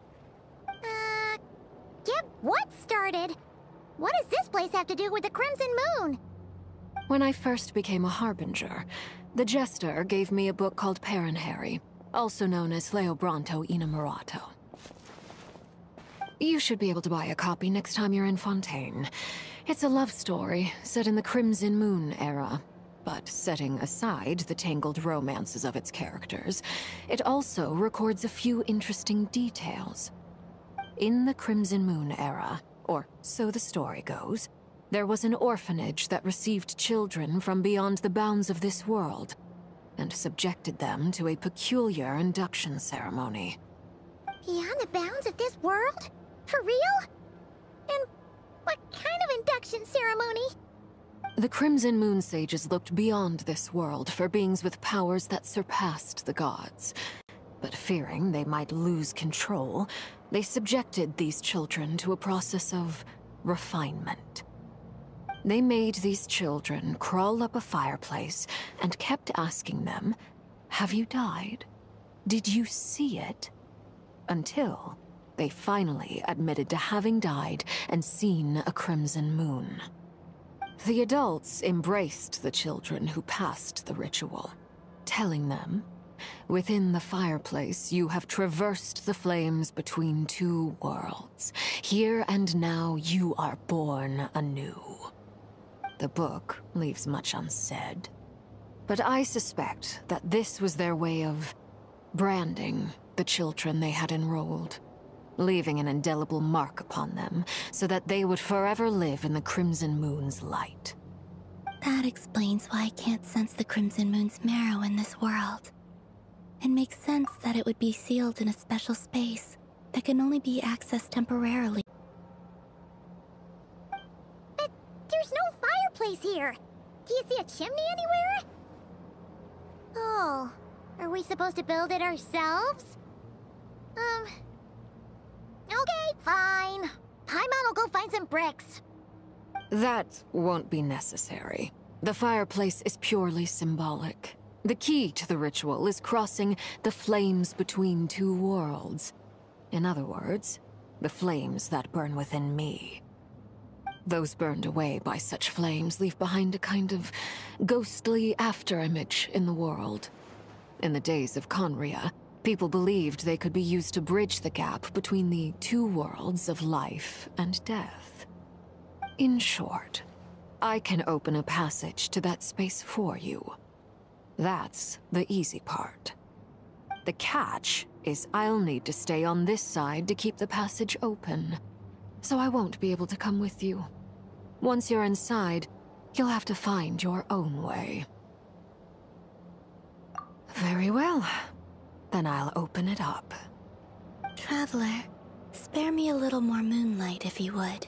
Get what started? What does this place have to do with the Crimson Moon? When I first became a Harbinger, the Jester gave me a book called Paranhari, also known as Leobranto Innamorato. You should be able to buy a copy next time you're in Fontaine. It's a love story set in the Crimson Moon era, but setting aside the tangled romances of its characters, it also records a few interesting details. In the Crimson Moon era, or so the story goes, there was an orphanage that received children from beyond the bounds of this world, and subjected them to a peculiar induction ceremony. Beyond the bounds of this world? For real? And what kind of induction ceremony? The Crimson Moon sages looked beyond this world for beings with powers that surpassed the gods. But fearing they might lose control, they subjected these children to a process of refinement. They made these children crawl up a fireplace and kept asking them, "Have you died? Did you see it?" Until they finally admitted to having died and seen a crimson moon. The adults embraced the children who passed the ritual, telling them, "Within the fireplace, you have traversed the flames between two worlds. Here and now, you are born anew." The book leaves much unsaid, but I suspect that this was their way of branding the children they had enrolled, leaving an indelible mark upon them so that they would forever live in the Crimson Moon's light. That explains why I can't sense the Crimson Moon's marrow in this world. It makes sense that it would be sealed in a special space that can only be accessed temporarily. But there's no fireplace here. Do you see a chimney anywhere? Oh, are we supposed to build it ourselves? Okay, fine. Paimon will go find some bricks. That won't be necessary. The fireplace is purely symbolic. The key to the ritual is crossing the flames between two worlds. In other words, the flames that burn within me. Those burned away by such flames leave behind a kind of ghostly afterimage in the world. In the days of Conria, people believed they could be used to bridge the gap between the two worlds of life and death. In short, I can open a passage to that space for you. That's the easy part. The catch is I'll need to stay on this side to keep the passage open, so I won't be able to come with you. Once you're inside, you'll have to find your own way. Very well. Then I'll open it up. Traveler, spare me a little more moonlight if you would.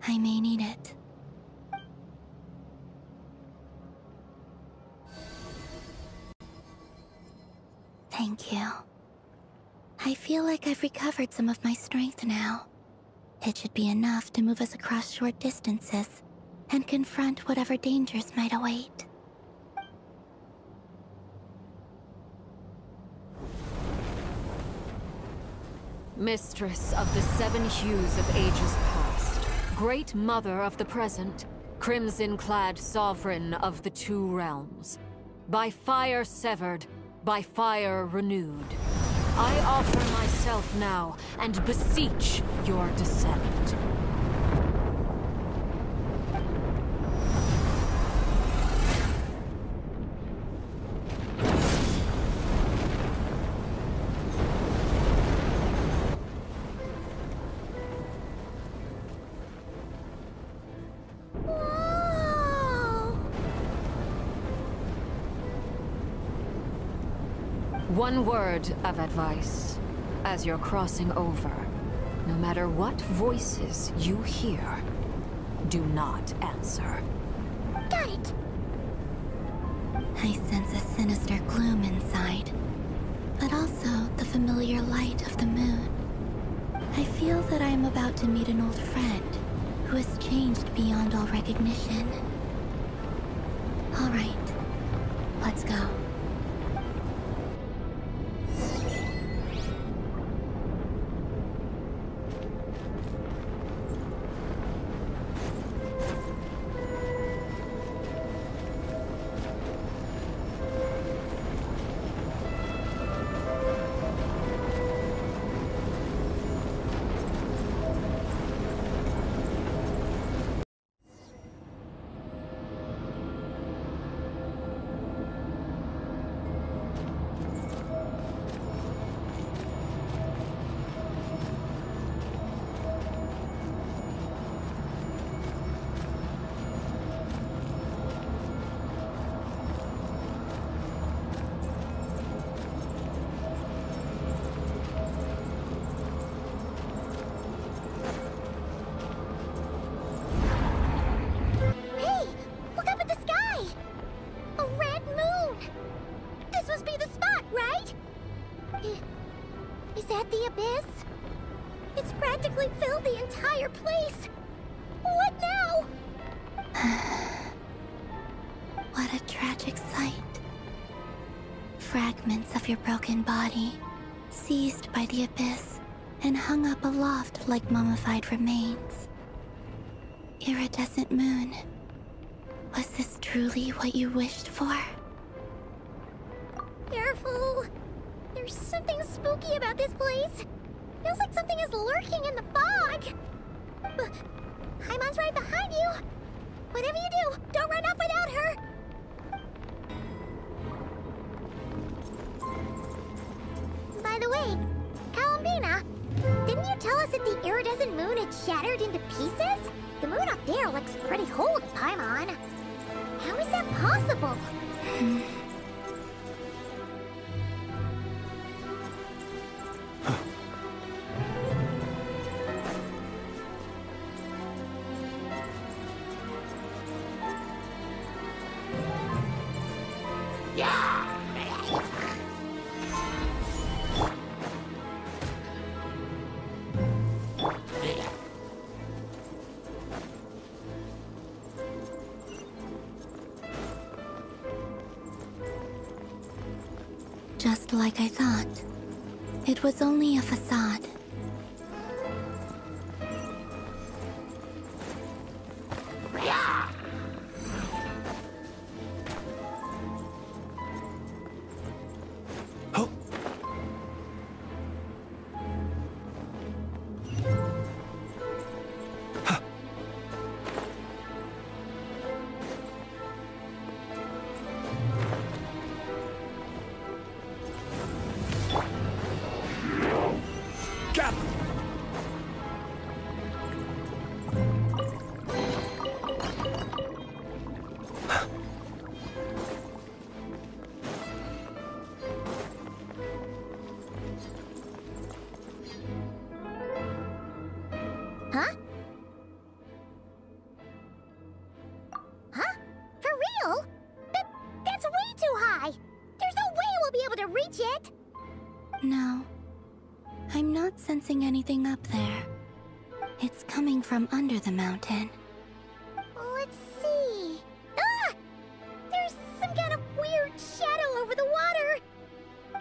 I may need it. Thank you. I feel like I've recovered some of my strength now. It should be enough to move us across short distances and confront whatever dangers might await. Mistress of the seven hues of ages past, great mother of the present, crimson-clad sovereign of the two realms, by fire severed, by fire renewed, I offer myself now and beseech your descent. One word of advice. As you're crossing over, no matter what voices you hear, do not answer. Got it! I sense a sinister gloom inside, but also the familiar light of the moon. I feel that I am about to meet an old friend who has changed beyond all recognition. All right, let's go. The abyss? It's practically filled the entire place. What now? What a tragic sight. Fragments of your broken body, seized by the abyss, and hung up aloft like mummified remains. Iridescent moon, was this truly what you wished for? Careful! There's something spooky about this place. Feels like something is lurking in the fog. Paimon's right behind you. Whatever you do, don't run off without her. By the way, Columbina, didn't you tell us that the iridescent moon had shattered into pieces? The moon up there looks pretty whole to Paimon. How is that possible? Just like I thought. It was only a facade. Huh? Huh? For real? That's way too high! There's no way we'll be able to reach it! No. I'm not sensing anything up there. It's coming from under the mountain. Let's see... Ah! There's some kind of weird shadow over the water!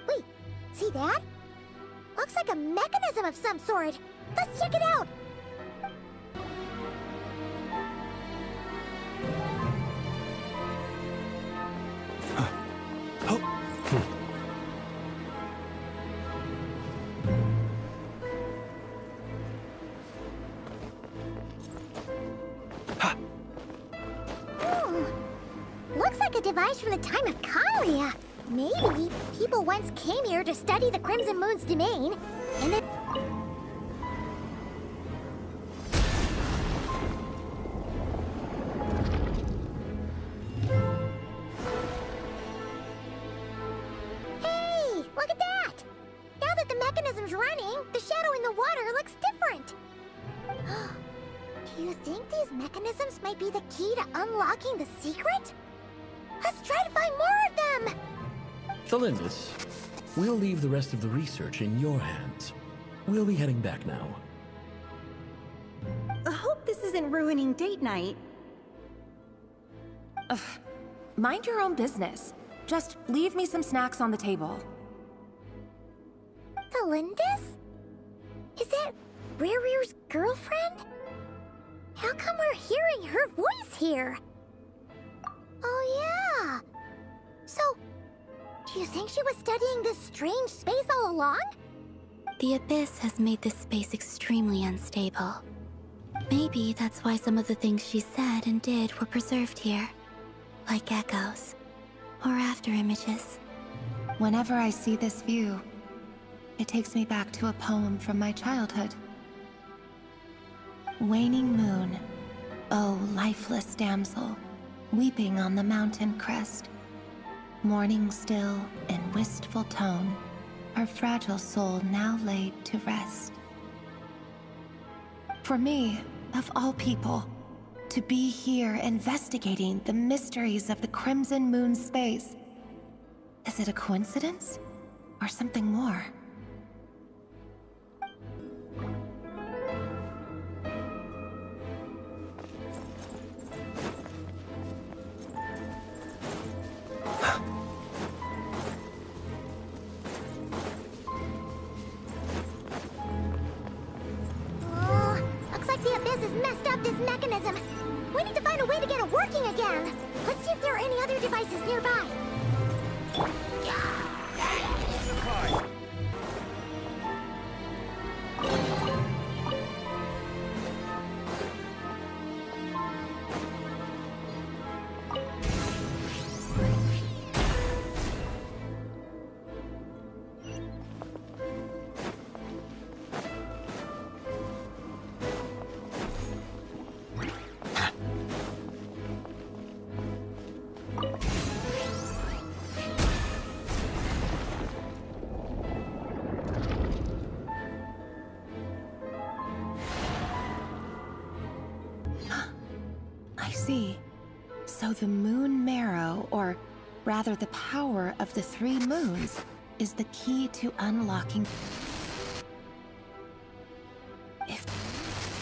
Wait, see that? Looks like a mechanism of some sort. Let's check it out! Looks like a device from the time of Kalia. Maybe people once came here to study the Crimson Moon's domain, and then... Hey, look at that! Now that the mechanism's running, the shadow in the water looks different. Do you think these mechanisms might be the key to unlocking the secret? Let's try to find more of them! Thelindis, We'll leave the rest of the research in your hands. We'll be heading back now. I hope this isn't ruining date night. Ugh. Mind your own business. Just leave me some snacks on the table. Felindis? Is that Rerear's girlfriend? How come we're hearing her voice here? Oh yeah. So, do you think she was studying this strange space all along? The Abyss has made this space extremely unstable. Maybe that's why some of the things she said and did were preserved here. Like echoes. Or after images. Whenever I see this view, it takes me back to a poem from my childhood. Waning moon, oh lifeless damsel, weeping on the mountain crest. Mourning still in wistful tone, her fragile soul now laid to rest. For me, of all people, to be here investigating the mysteries of the Crimson Moon space, is it a coincidence or something more? Looks like the Abyss has messed up this mechanism. We need to find a way to get it working again. Let's see if there are any other devices nearby. I see. So the moon marrow, or rather the power of the 3 moons, is the key to unlocking... If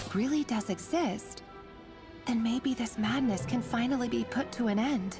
it really does exist, then maybe this madness can finally be put to an end.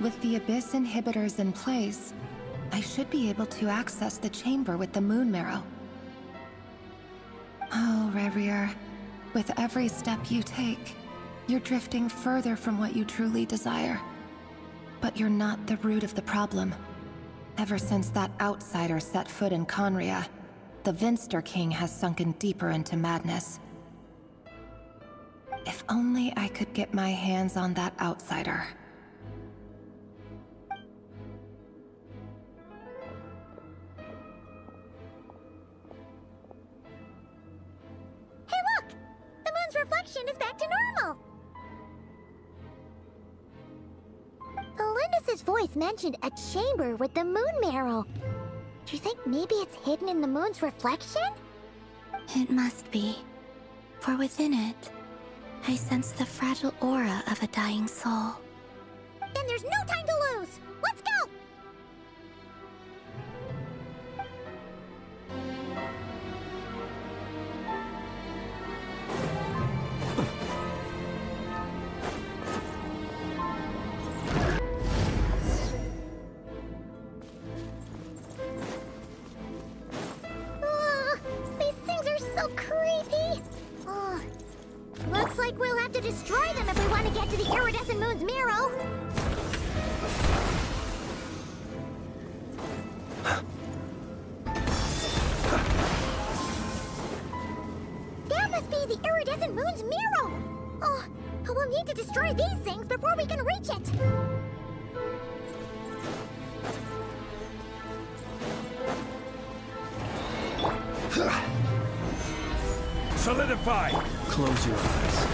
With the Abyss inhibitors in place, I should be able to access the chamber with the moon marrow. Oh, Rerear, with every step you take, you're drifting further from what you truly desire. But you're not the root of the problem. Ever since that outsider set foot in Conria, the Vinster King has sunken deeper into madness. If only I could get my hands on that outsider. Reflection is back to normal. Felindis' voice mentioned a chamber with the moon marrow. Do you think maybe it's hidden in the moon's reflection? It must be. For within it, I sense the fragile aura of a dying soul. Then there's no time to lose. Let's go! Looks like we'll have to destroy them if we want to get to the iridescent moon's marrow. We'll need to destroy these things before we can reach it. Solidify! Close your eyes.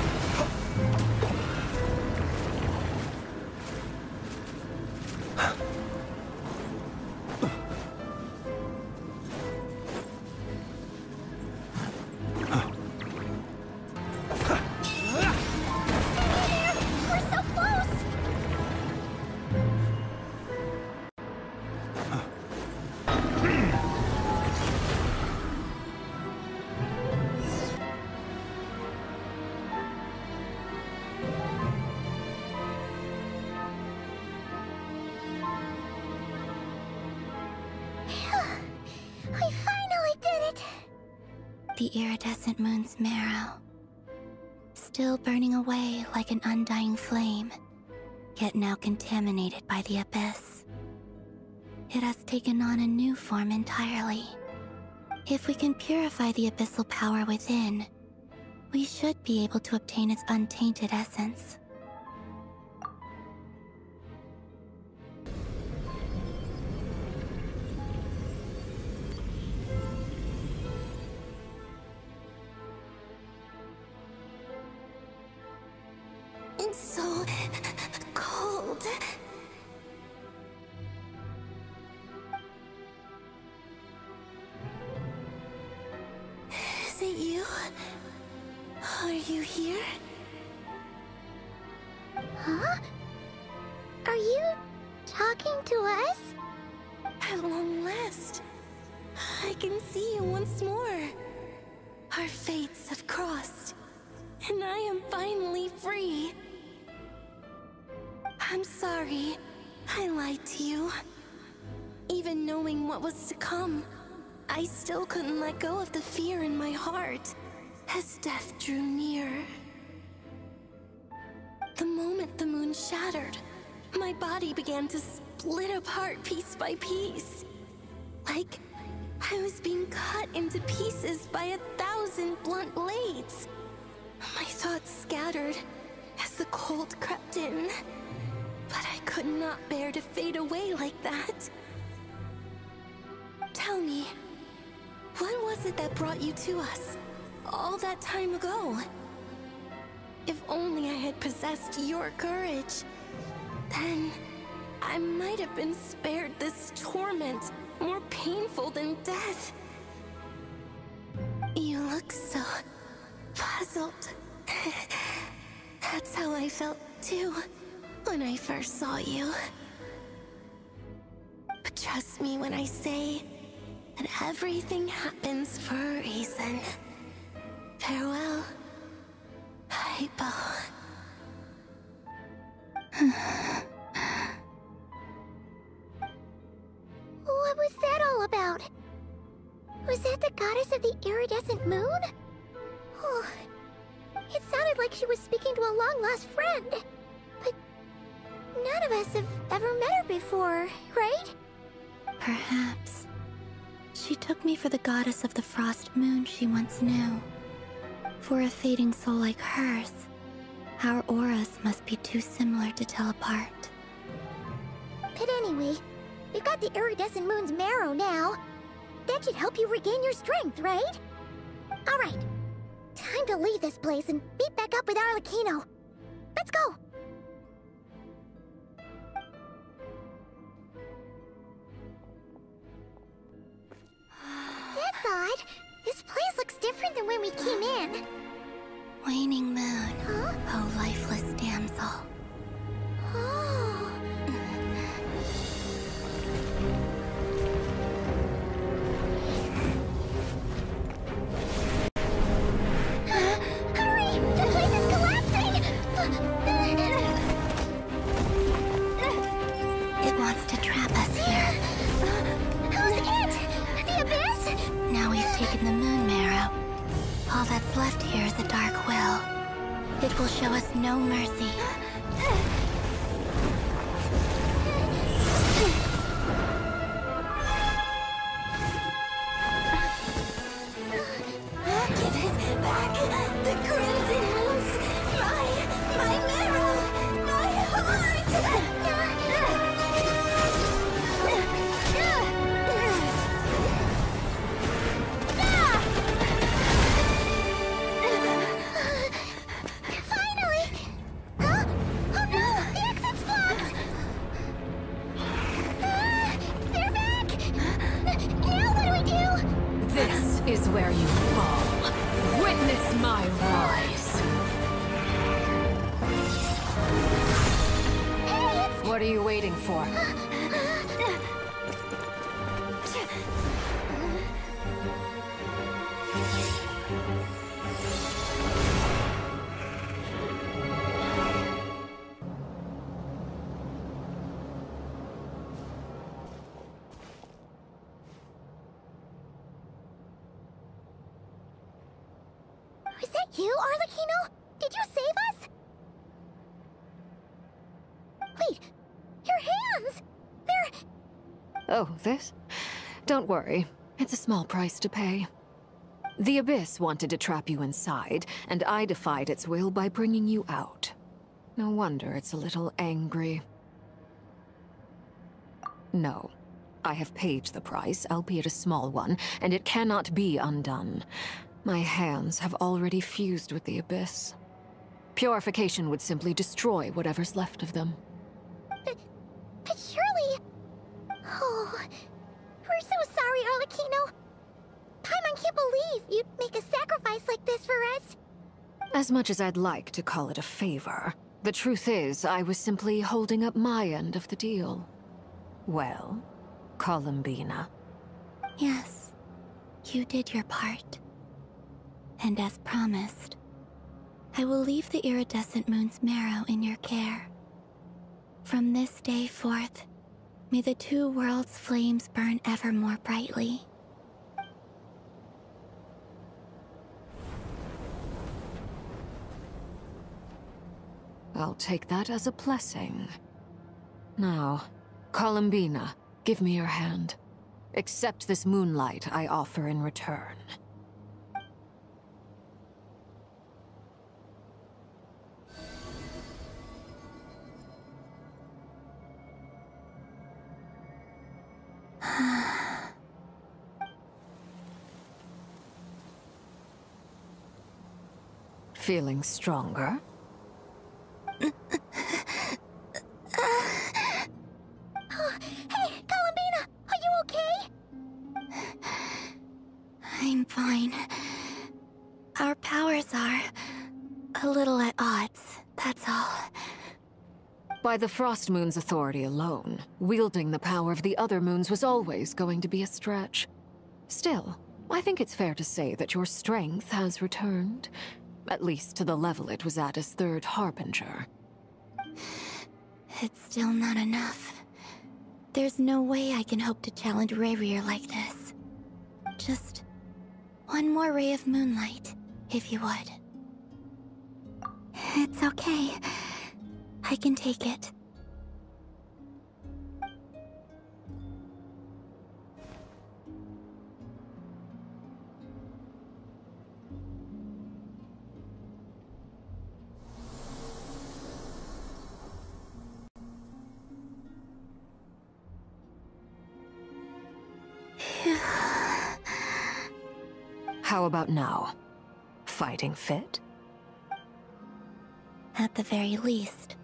The iridescent moon's marrow, still burning away like an undying flame, yet now contaminated by the abyss. It has taken on a new form entirely. If we can purify the abyssal power within, we should be able to obtain its untainted essence. It's so cold. Is it you? Are you here? Huh? Are you talking to us? At long last, I can see you once more. Our fates have crossed, and I am finally free. I'm sorry, I lied to you. Even knowing what was to come, I still couldn't let go of the fear in my heart as death drew near. The moment the moon shattered, my body began to split apart piece by piece. Like I was being cut into pieces by 1,000 blunt blades. My thoughts scattered as the cold crept in. But I could not bear to fade away like that. Tell me, what was it that brought you to us all that time ago? If only I had possessed your courage, then I might have been spared this torment more painful than death. You look so puzzled. That's how I felt too when I first saw you. But trust me when I say that everything happens for a reason. Farewell, Hypo. What was that all about? Was that the goddess of the iridescent moon? Oh, it sounded like she was speaking to a long-lost friend. But none of us have ever met her before, right? Perhaps. She took me for the goddess of the frost moon she once knew. For a fading soul like hers, our auras must be too similar to tell apart. But anyway, we've got the iridescent moon's marrow now. That should help you regain your strength, right? Alright, time to leave this place and meet back up with Arlecchino. Let's go! That's odd. This place looks different than when we came in. Waning moon, huh? O lifeless damsel. Oh. Hurry! The place is collapsing! It wants to trap us here. Who's it? The abyss? Now we've taken the moon marrow. All that's left here is a dark will. It will show us no mercy. Give it back! The crimson moons! My What are you waiting for? Is that you, Arlecchino? Did you save us? Wait, your hands! They're... Oh, this? Don't worry. It's a small price to pay. The Abyss wanted to trap you inside, and I defied its will by bringing you out. No wonder it's a little angry. No. I have paid the price, albeit a small one, and it cannot be undone. My hands have already fused with the Abyss. Purification would simply destroy whatever's left of them. But surely... Oh... We're so sorry, Arlecchino. Paimon can't believe you'd make a sacrifice like this for us. As much as I'd like to call it a favor, the truth is I was simply holding up my end of the deal. Well, Columbina. Yes, you did your part. And as promised, I will leave the iridescent moon's marrow in your care. From this day forth, may the two worlds' flames burn ever more brightly. I'll take that as a blessing. Now, Columbina, give me your hand. Accept this moonlight I offer in return. Feeling stronger? Hey, Columbina! Are you okay? I'm fine. Our powers are a little at odds, that's all. By the Frost Moon's authority alone, wielding the power of the other moons was always going to be a stretch. Still, I think it's fair to say that your strength has returned. At least to the level it was at as Third Harbinger. It's still not enough. There's no way I can hope to challenge Rayrir like this. Just one more ray of moonlight, if you would. It's okay. I can take it. How about now? Fighting fit? At the very least,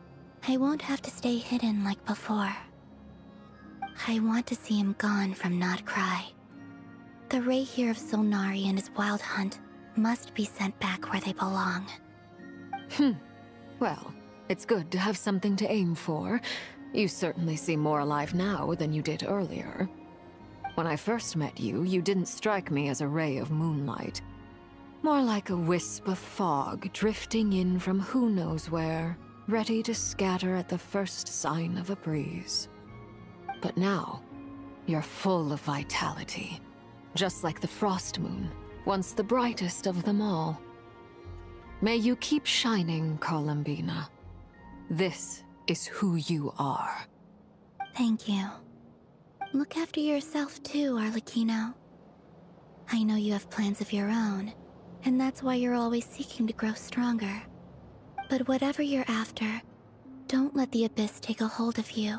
I won't have to stay hidden like before. I want to see him gone from Krai. The Rayir of Solnari and his wild hunt must be sent back where they belong. Well, it's good to have something to aim for. You certainly seem more alive now than you did earlier. When I first met you, you didn't strike me as a ray of moonlight. More like a wisp of fog drifting in from who knows where, ready to scatter at the first sign of a breeze. But now, you're full of vitality. Just like the Frost Moon, once the brightest of them all. May you keep shining, Columbina. This is who you are. Thank you. Look after yourself too, Arlecchino. I know you have plans of your own, and that's why you're always seeking to grow stronger. But whatever you're after, don't let the Abyss take a hold of you.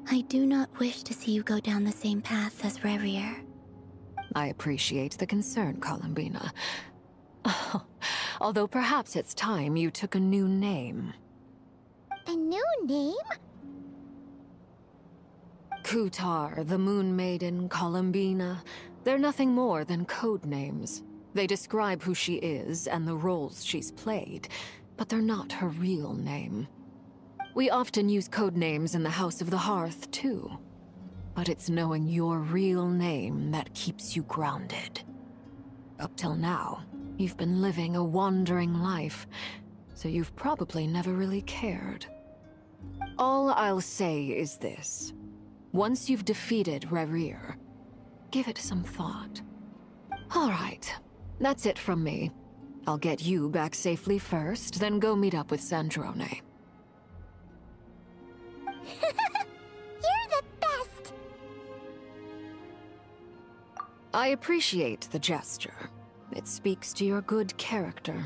I do not wish to see you go down the same path as Rayrir. I appreciate the concern, Columbina. Although perhaps it's time you took a new name. A new name? Kutar, the Moon Maiden, Columbina. They're nothing more than code names. They describe who she is and the roles she's played, but they're not her real name. We often use code names in the House of the Hearth, too. But it's knowing your real name that keeps you grounded. Up till now, you've been living a wandering life, so you've probably never really cared. All I'll say is this. Once you've defeated Rerir, give it some thought. All right, that's it from me. I'll get you back safely first, then go meet up with Sandrone. You're the best! I appreciate the gesture. It speaks to your good character.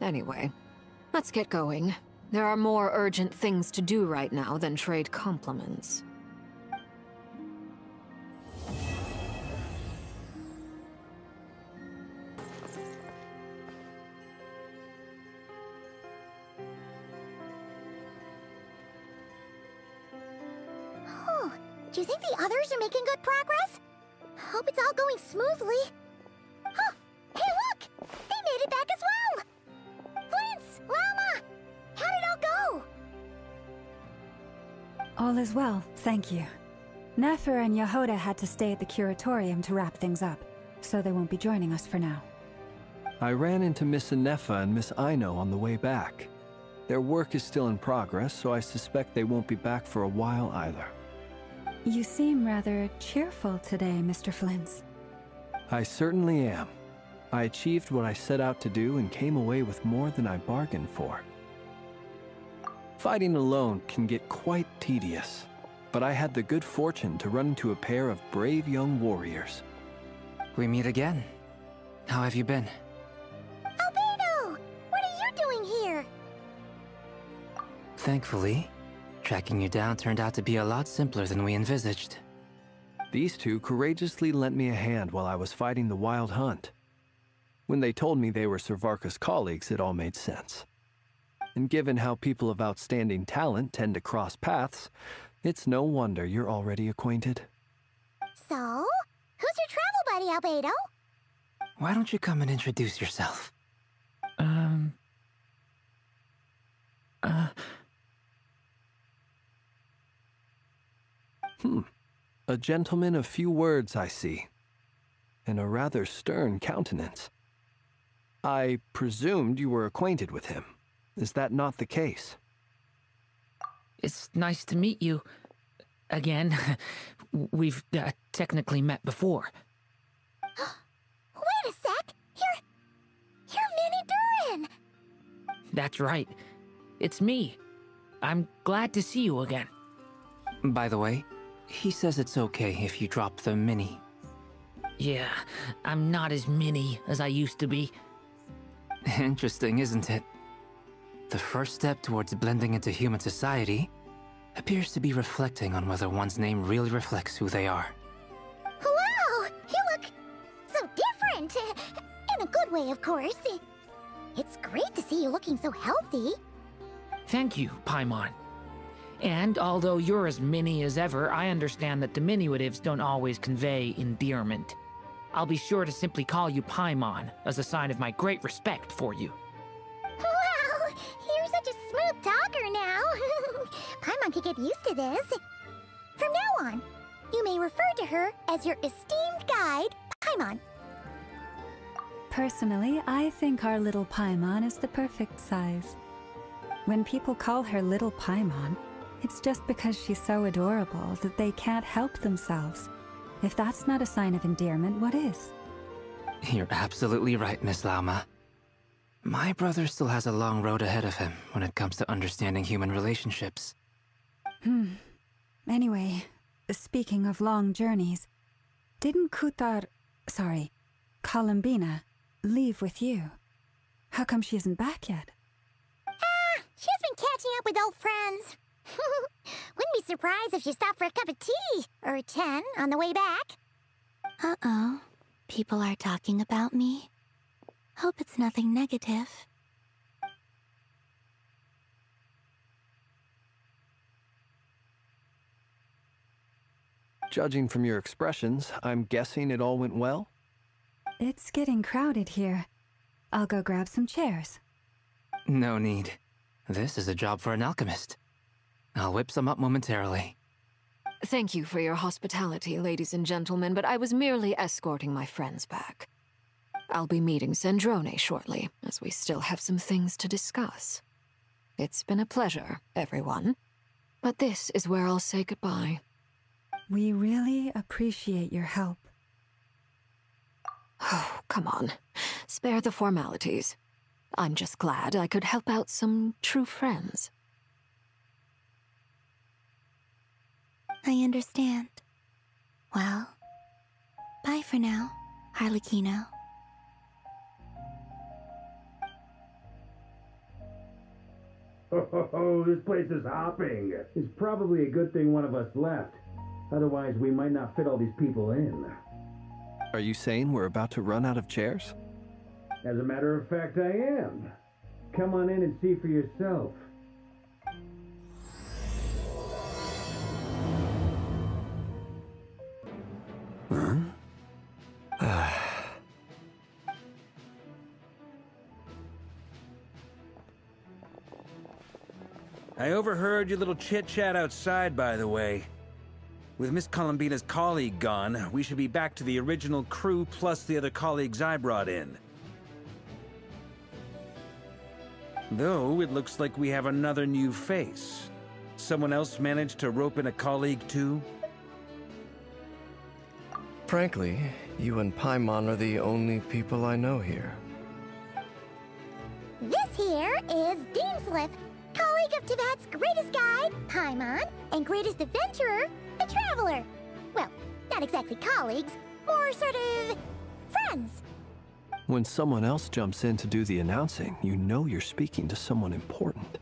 Anyway, let's get going. There are more urgent things to do right now than trade compliments. Oh, do you think the others are making good progress? Hope it's all going smoothly. Oh, hey look! They made it back as well! Flintz! Llama! How did it all go? All is well, thank you. Nefer and Yehoda had to stay at the curatorium to wrap things up, so they won't be joining us for now. I ran into Miss Anefa and Miss Aino on the way back. Their work is still in progress, so I suspect they won't be back for a while either. You seem rather cheerful today, Mr. Flintz. I certainly am. I achieved what I set out to do and came away with more than I bargained for. Fighting alone can get quite tedious, but I had the good fortune to run into a pair of brave young warriors. We meet again. How have you been? Albedo! What are you doing here? Thankfully, tracking you down turned out to be a lot simpler than we envisaged. These two courageously lent me a hand while I was fighting the Wild Hunt. When they told me they were Servarka's colleagues, it all made sense. And given how people of outstanding talent tend to cross paths, it's no wonder you're already acquainted. So, who's your travel buddy, Albedo? Why don't you come and introduce yourself? A gentleman of few words, I see. And a rather stern countenance. I presumed you were acquainted with him. Is that not the case? It's nice to meet you. Again. We've technically met before. Wait a sec! You're Minnie Durin! That's right. It's me. I'm glad to see you again. By the way, he says it's okay if you drop the mini. Yeah, I'm not as mini as I used to be. Interesting, isn't it? The first step towards blending into human society appears to be reflecting on whether one's name really reflects who they are. Wow! You look so different! In a good way, of course. It's great to see you looking so healthy. Thank you, Paimon. And although you're as mini as ever, I understand that diminutives don't always convey endearment. I'll be sure to simply call you Paimon, as a sign of my great respect for you. Wow! You're such a smooth talker now. Paimon could get used to this. From now on, you may refer to her as your esteemed guide, Paimon. Personally, I think our little Paimon is the perfect size. When people call her Little Paimon, it's just because she's so adorable that they can't help themselves. If that's not a sign of endearment, what is? You're absolutely right, Miss Lauma. My brother still has a long road ahead of him when it comes to understanding human relationships. Anyway, speaking of long journeys, didn't Columbina, leave with you? How come she isn't back yet? She's been catching up with old friends. Wouldn't be surprised if she stopped for a cup of tea or 10 on the way back. Uh-oh. People are talking about me. Hope it's nothing negative. Judging from your expressions, I'm guessing it all went well? It's getting crowded here. I'll go grab some chairs. No need. This is a job for an alchemist. I'll whip some up momentarily. Thank you for your hospitality, ladies and gentlemen, but I was merely escorting my friends back. I'll be meeting Sandrone shortly, as we still have some things to discuss. It's been a pleasure, everyone. But this is where I'll say goodbye. We really appreciate your help. Oh, come on. Spare the formalities. I'm just glad I could help out some true friends. I understand. Well, bye for now, Harlequino. Oh, this place is hopping. It's probably a good thing one of us left. Otherwise, we might not fit all these people in. Are you saying we're about to run out of chairs? As a matter of fact, I am. Come on in and see for yourself. I overheard your little chit-chat outside, by the way. With Miss Columbina's colleague gone, we should be back to the original crew plus the other colleagues I brought in. Though, it looks like we have another new face. Someone else managed to rope in a colleague too? Frankly, you and Paimon are the only people I know here. This here is Deansliff, colleague of Teyvat's greatest guide, Paimon, and greatest adventurer, the Traveler. Well, not exactly colleagues, more sort of friends. When someone else jumps in to do the announcing, you know you're speaking to someone important.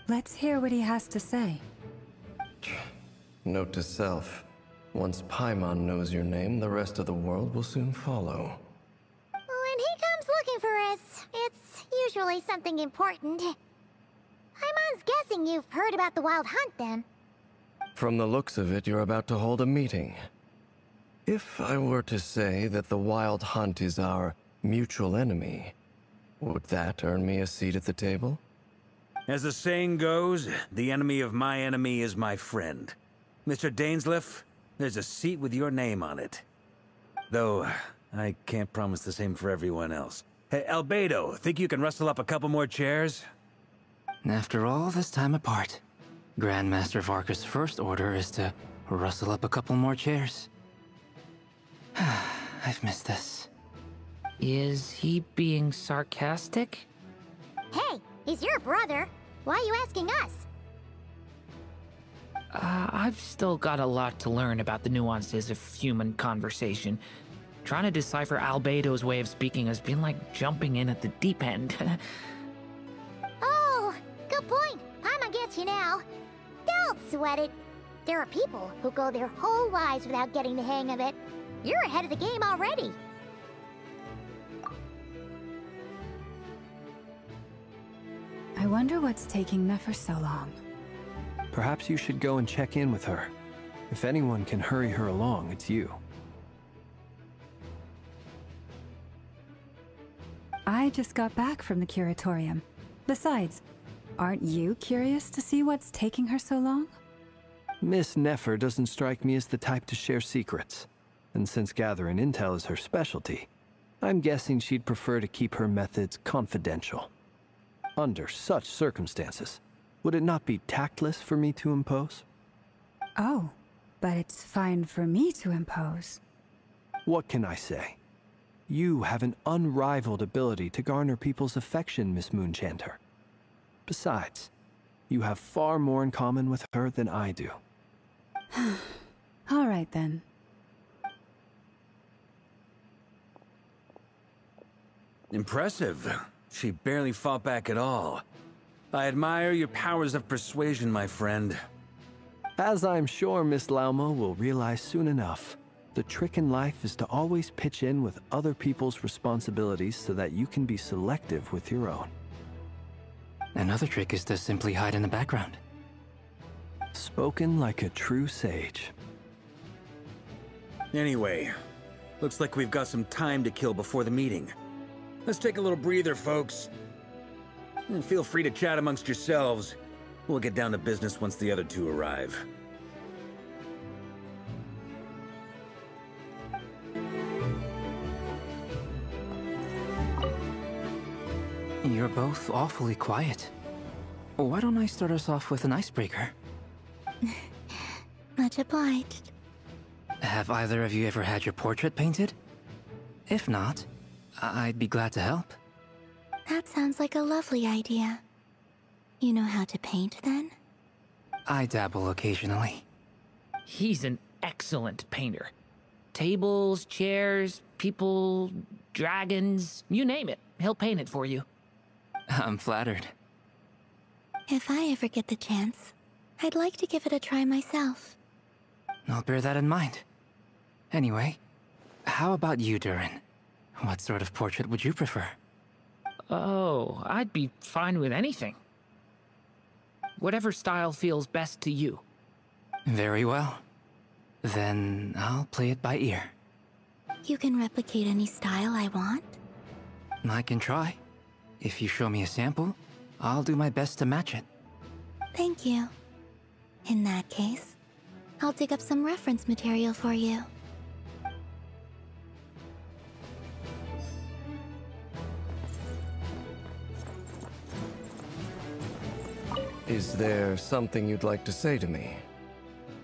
Let's hear what he has to say. Note to self. Once Paimon knows your name, the rest of the world will soon follow. When he comes looking for us, it's usually something important. Paimon's guessing you've heard about the Wild Hunt, then. From the looks of it, you're about to hold a meeting. If I were to say that the Wild Hunt is our mutual enemy, would that earn me a seat at the table? As the saying goes, the enemy of my enemy is my friend. Mr. Dainsliff, there's a seat with your name on it. Though, I can't promise the same for everyone else. Hey, Albedo, think you can rustle up a couple more chairs? After all this time apart, Grandmaster Varka's first order is to rustle up a couple more chairs. I've missed this. Is he being sarcastic? Hey, he's your brother. Why are you asking us? I've still got a lot to learn about the nuances of human conversation. Trying to decipher Albedo's way of speaking has been like jumping in at the deep end. Oh, good point. Paimon gets you now. Don't sweat it. There are people who go their whole lives without getting the hang of it. You're ahead of the game already. I wonder what's taking Nefer so long. Perhaps you should go and check in with her. If anyone can hurry her along, it's you. I just got back from the curatorium. Besides, aren't you curious to see what's taking her so long? Miss Nefer doesn't strike me as the type to share secrets. And since gathering intel is her specialty, I'm guessing she'd prefer to keep her methods confidential. Under such circumstances, would it not be tactless for me to impose? Oh, but it's fine for me to impose. What can I say? You have an unrivaled ability to garner people's affection, Miss Moonchanter. Besides, you have far more in common with her than I do. All right, then. Impressive. She barely fought back at all. I admire your powers of persuasion, my friend. As I'm sure Miss Lauma will realize soon enough, the trick in life is to always pitch in with other people's responsibilities so that you can be selective with your own. Another trick is to simply hide in the background. Spoken like a true sage. Anyway, looks like we've got some time to kill before the meeting. Let's take a little breather, folks. And feel free to chat amongst yourselves. We'll get down to business once the other two arrive. You're both awfully quiet. Why don't I start us off with an icebreaker? Much obliged. Have either of you ever had your portrait painted? If not, I'd be glad to help. That sounds like a lovely idea. You know how to paint, then? I dabble occasionally. He's an excellent painter. Tables, chairs, people, dragons, you name it. He'll paint it for you. I'm flattered. If I ever get the chance, I'd like to give it a try myself. I'll bear that in mind. Anyway, how about you, Durin? What sort of portrait would you prefer? Oh, I'd be fine with anything. Whatever style feels best to you. Very well. Then I'll play it by ear. You can replicate any style I want? I can try. If you show me a sample, I'll do my best to match it. Thank you. In that case, I'll dig up some reference material for you. Is there something you'd like to say to me?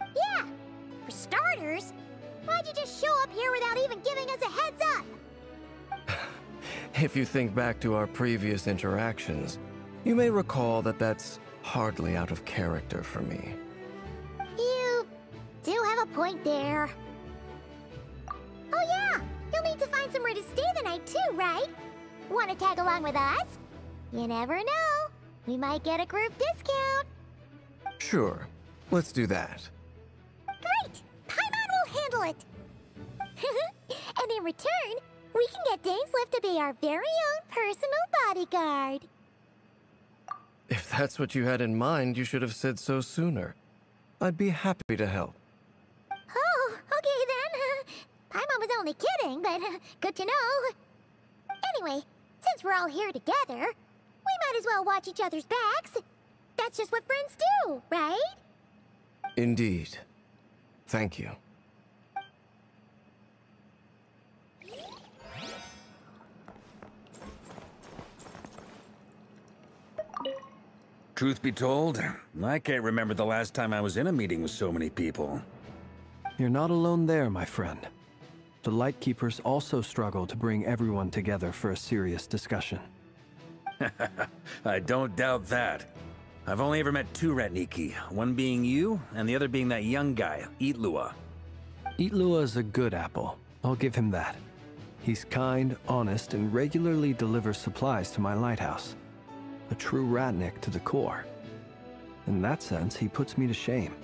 Yeah! For starters, why'd you just show up here without even giving us a heads up? If you think back to our previous interactions, you may recall that that's hardly out of character for me. You do have a point there. Oh yeah! You'll need to find somewhere to stay the night too, right? Want to tag along with us? You never know. We might get a group discount. Sure, let's do that. Great! Paimon will handle it! And in return, we can get Dainslift to be our very own personal bodyguard. If that's what you had in mind, you should have said so sooner. I'd be happy to help. Oh, okay then. Paimon was only kidding, but good to know. Anyway, since we're all here together, we might as well watch each other's backs. That's just what friends do, right? Indeed. Thank you. Truth be told, I can't remember the last time I was in a meeting with so many people. You're not alone there, my friend. The Lightkeepers also struggle to bring everyone together for a serious discussion. I don't doubt that. I've only ever met two Ratniki, one being you, and the other being that young guy, Eatlua. Eatlua is a good apple. I'll give him that. He's kind, honest, and regularly delivers supplies to my lighthouse. A true Ratnik to the core. In that sense, he puts me to shame.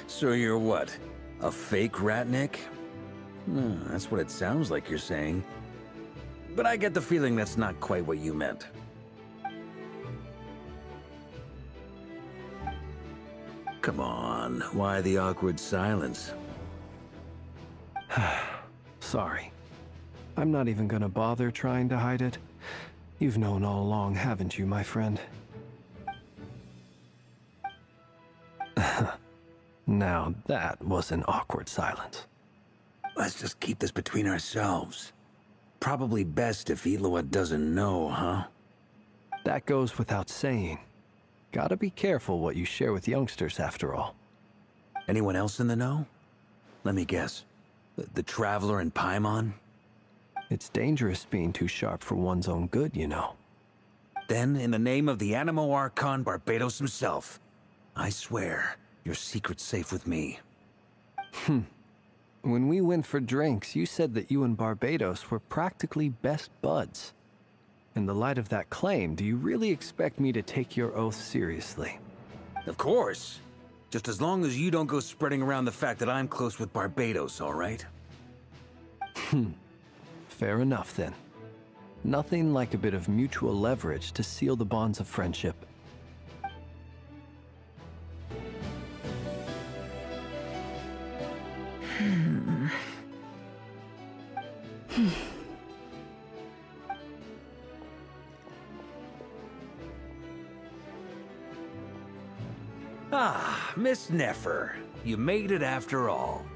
So you're what? A fake Ratnik? That's what it sounds like you're saying. But I get the feeling that's not quite what you meant. Come on, why the awkward silence? Sorry. I'm not even gonna bother trying to hide it. You've known all along, haven't you, my friend? Now that was an awkward silence. Let's just keep this between ourselves. Probably best if Eatlua doesn't know, huh? That goes without saying. Gotta be careful what you share with youngsters, after all. Anyone else in the know? Let me guess. The Traveler and Paimon? It's dangerous being too sharp for one's own good, you know. Then, in the name of the Animo Archon Barbados himself, I swear, your secret's safe with me. When we went for drinks, you said that you and Barbados were practically best buds. In the light of that claim, do you really expect me to take your oath seriously? Of course. Just as long as you don't go spreading around the fact that I'm close with Barbados, all right? Fair enough, then. Nothing like a bit of mutual leverage to seal the bonds of friendship. Ah, Miss Nefer. You made it after all.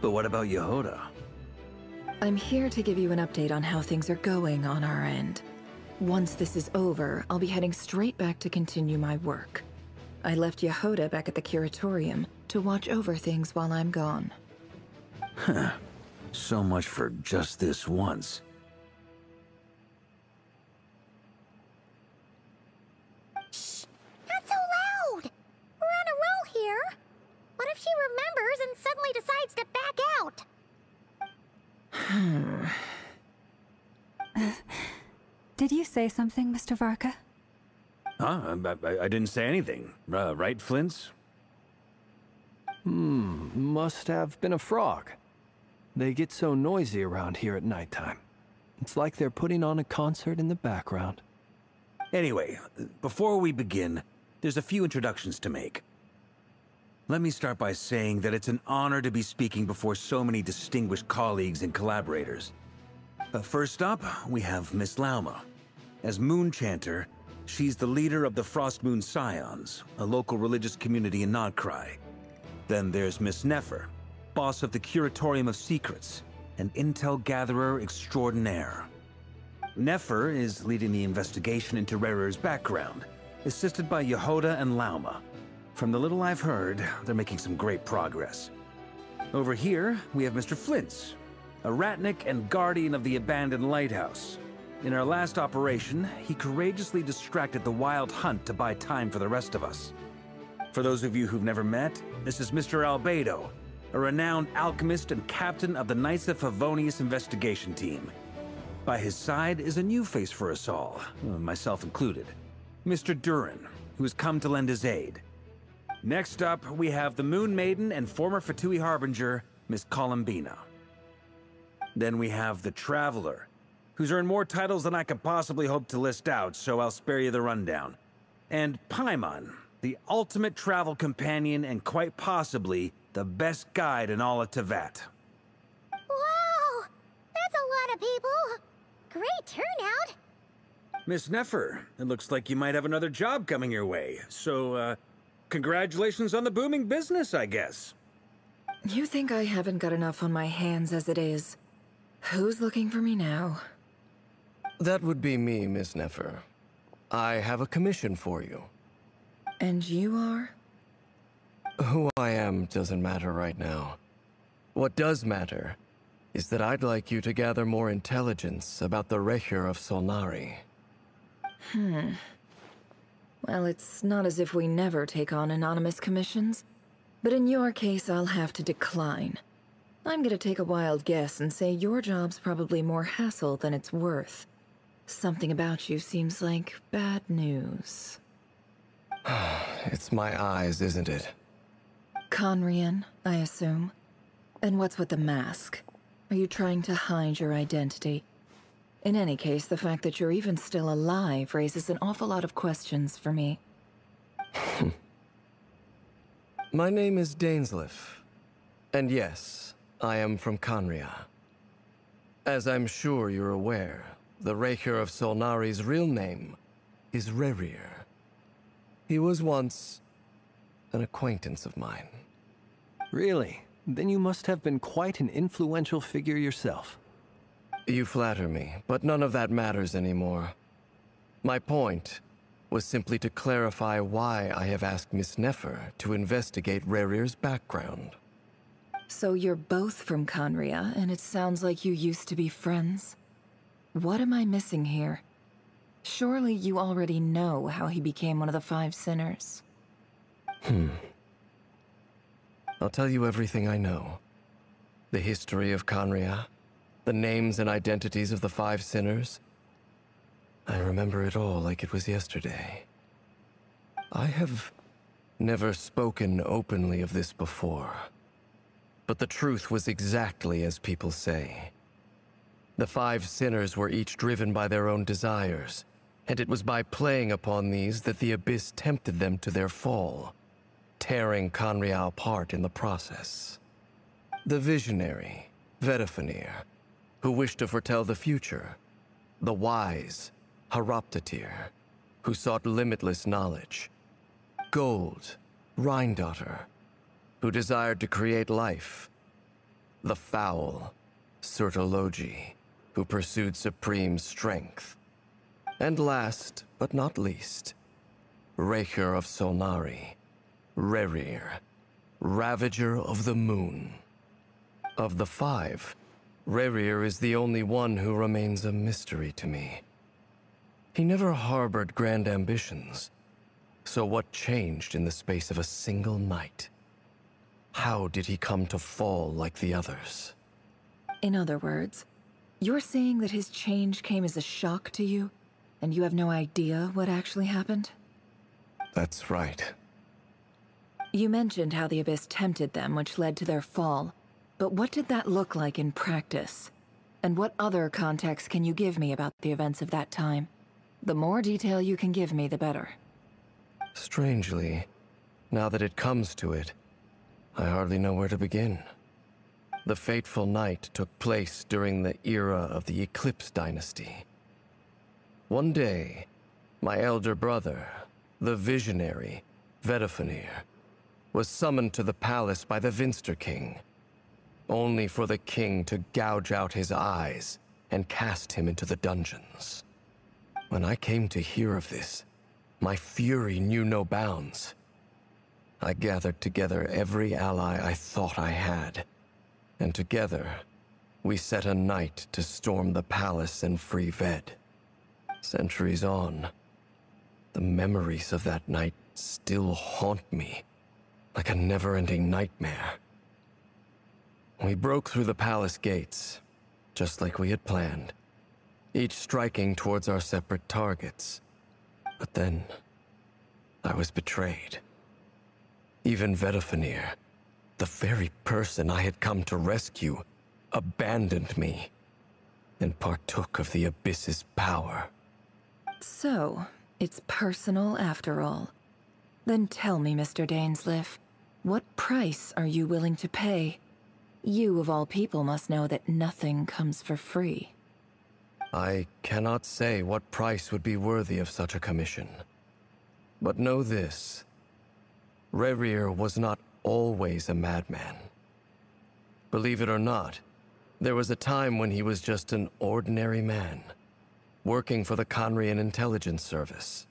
But what about Yehoda? I'm here to give you an update on how things are going on our end. Once this is over, I'll be heading straight back to continue my work. I left Yehoda back at the Curatorium to watch over things while I'm gone. Huh. So much for just this once. Shh! Not so loud! We're on a roll here. What if she remembers and suddenly decides to back out? Did you say something, Mr. Varka? Huh? I didn't say anything. Right, Flints? Must have been a frog. They get so noisy around here at nighttime. It's like they're putting on a concert in the background. Anyway, before we begin, there's a few introductions to make. Let me start by saying that it's an honor to be speaking before so many distinguished colleagues and collaborators. First up, we have Miss Lauma. As Moon Chanter, she's the leader of the Frost Moon Scions, a local religious community in Krai. Then there's Miss Nefer, boss of the Curatorium of Secrets, an intel gatherer extraordinaire. Nefer is leading the investigation into Rerer's background, assisted by Yehoda and Lauma. From the little I've heard, they're making some great progress. Over here, we have Mr. Flintz, a ratnik and guardian of the abandoned lighthouse. In our last operation, he courageously distracted the wild hunt to buy time for the rest of us. For those of you who've never met, this is Mr. Albedo, a renowned alchemist and captain of the Knights of Favonius investigation team. By his side is a new face for us all, myself included, Mr. Durin, who has come to lend his aid. Next up, we have the Moon Maiden and former Fatui Harbinger, Miss Columbina. Then we have the Traveler, who's earned more titles than I could possibly hope to list out, so I'll spare you the rundown. And Paimon, the ultimate travel companion and quite possibly the best guide in all of Tevat. Wow! That's a lot of people! Great turnout! Miss Nefer, it looks like you might have another job coming your way, so, congratulations on the booming business, I guess. You think I haven't got enough on my hands as it is? Who's looking for me now? That would be me, Miss Nefer. I have a commission for you. And you are? Who I am doesn't matter right now. What does matter is that I'd like you to gather more intelligence about the Recher of Solnari. Well, it's not as if we never take on anonymous commissions. But in your case, I'll have to decline. I'm gonna take a wild guess and say your job's probably more hassle than it's worth. Something about you seems like bad news. It's my eyes, isn't it? Conrian, I assume. And what's with the mask? Are you trying to hide your identity? In any case, the fact that you're even still alive raises an awful lot of questions for me. My name is Dainsleif. And yes, I am from Conria. As I'm sure you're aware, the Recher of Solnari's real name is Rerir. He was once an acquaintance of mine. Really? Then you must have been quite an influential figure yourself. You flatter me, but none of that matters anymore. My point was simply to clarify why I have asked Miss Nefer to investigate Rerir's background. So you're both from Conria, and it sounds like you used to be friends? What am I missing here? Surely you already know how he became one of the Five Sinners. I'll tell you everything I know. The history of Conria, the names and identities of the Five Sinners. I remember it all like it was yesterday. I have never spoken openly of this before. But the truth was exactly as people say. The Five Sinners were each driven by their own desires, and it was by playing upon these that the Abyss tempted them to their fall, tearing Conria apart in the process. The visionary, Vedafenir, who wished to foretell the future. The wise, Haroptatir, who sought limitless knowledge. Gold, Rhine-daughter, who desired to create life. The foul, Sertologi, who pursued supreme strength. And last, but not least, Raker of Solnari, Rerir, Ravager of the Moon. Of the five, Rerir is the only one who remains a mystery to me. He never harbored grand ambitions, so what changed in the space of a single night? How did he come to fall like the others? In other words, you're saying that his change came as a shock to you, and you have no idea what actually happened? That's right. You mentioned how the Abyss tempted them, which led to their fall. But what did that look like in practice? And what other context can you give me about the events of that time? The more detail you can give me, the better. Strangely, now that it comes to it, I hardly know where to begin. The fateful night took place during the era of the Eclipse Dynasty. One day, my elder brother, the visionary, Vedifenir, was summoned to the palace by the Vinster King, only for the king to gouge out his eyes and cast him into the dungeons. When I came to hear of this, my fury knew no bounds. I gathered together every ally I thought I had, and together, we set a night to storm the palace and free Ved. Centuries on, the memories of that night still haunt me, like a never-ending nightmare. We broke through the palace gates, just like we had planned, each striking towards our separate targets. But then, I was betrayed. Even Vedifenir, the very person I had come to rescue, abandoned me and partook of the Abyss's power. So, it's personal after all. Then tell me, Mr. Dainsleif, what price are you willing to pay? You, of all people, must know that nothing comes for free. I cannot say what price would be worthy of such a commission. But know this. Rerir was not always a madman. Believe it or not, there was a time when he was just an ordinary man, working for the Conrian Intelligence Service.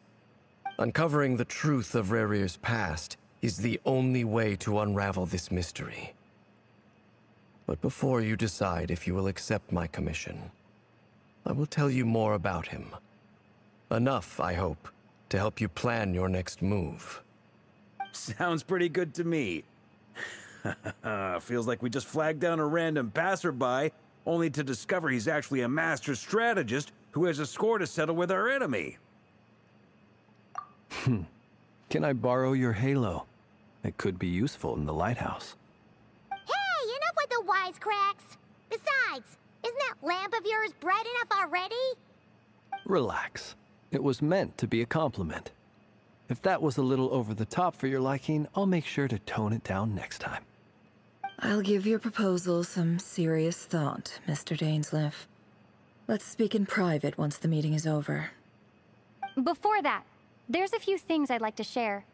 Uncovering the truth of Rerir's past is the only way to unravel this mystery. But before you decide if you will accept my commission, I will tell you more about him. Enough, I hope, to help you plan your next move. Sounds pretty good to me. Feels like we just flagged down a random passerby, only to discover he's actually a master strategist who has a score to settle with our enemy. Can I borrow your halo? It could be useful in the lighthouse. Hey, enough with the wisecracks! Besides, isn't that lamp of yours bright enough already? Relax. It was meant to be a compliment. If that was a little over the top for your liking, I'll make sure to tone it down next time. I'll give your proposal some serious thought, Mr. Dainsleif. Let's speak in private once the meeting is over. Before that, there's a few things I'd like to share.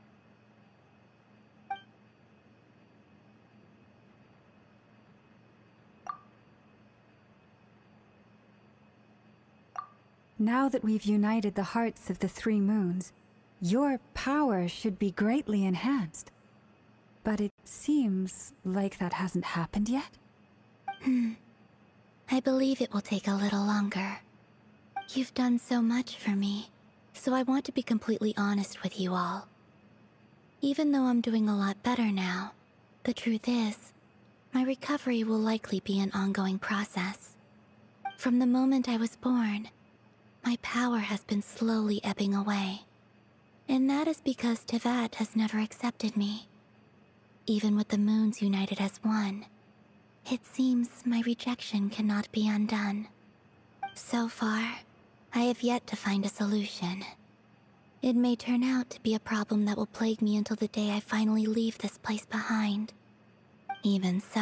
Now that we've united the hearts of the three moons, your power should be greatly enhanced. But it seems like that hasn't happened yet? I believe it will take a little longer. You've done so much for me, so I want to be completely honest with you all. Even though I'm doing a lot better now, the truth is, my recovery will likely be an ongoing process. From the moment I was born, my power has been slowly ebbing away. And that is because Tevat has never accepted me. Even with the moons united as one, it seems my rejection cannot be undone. So far, I have yet to find a solution. It may turn out to be a problem that will plague me until the day I finally leave this place behind. Even so,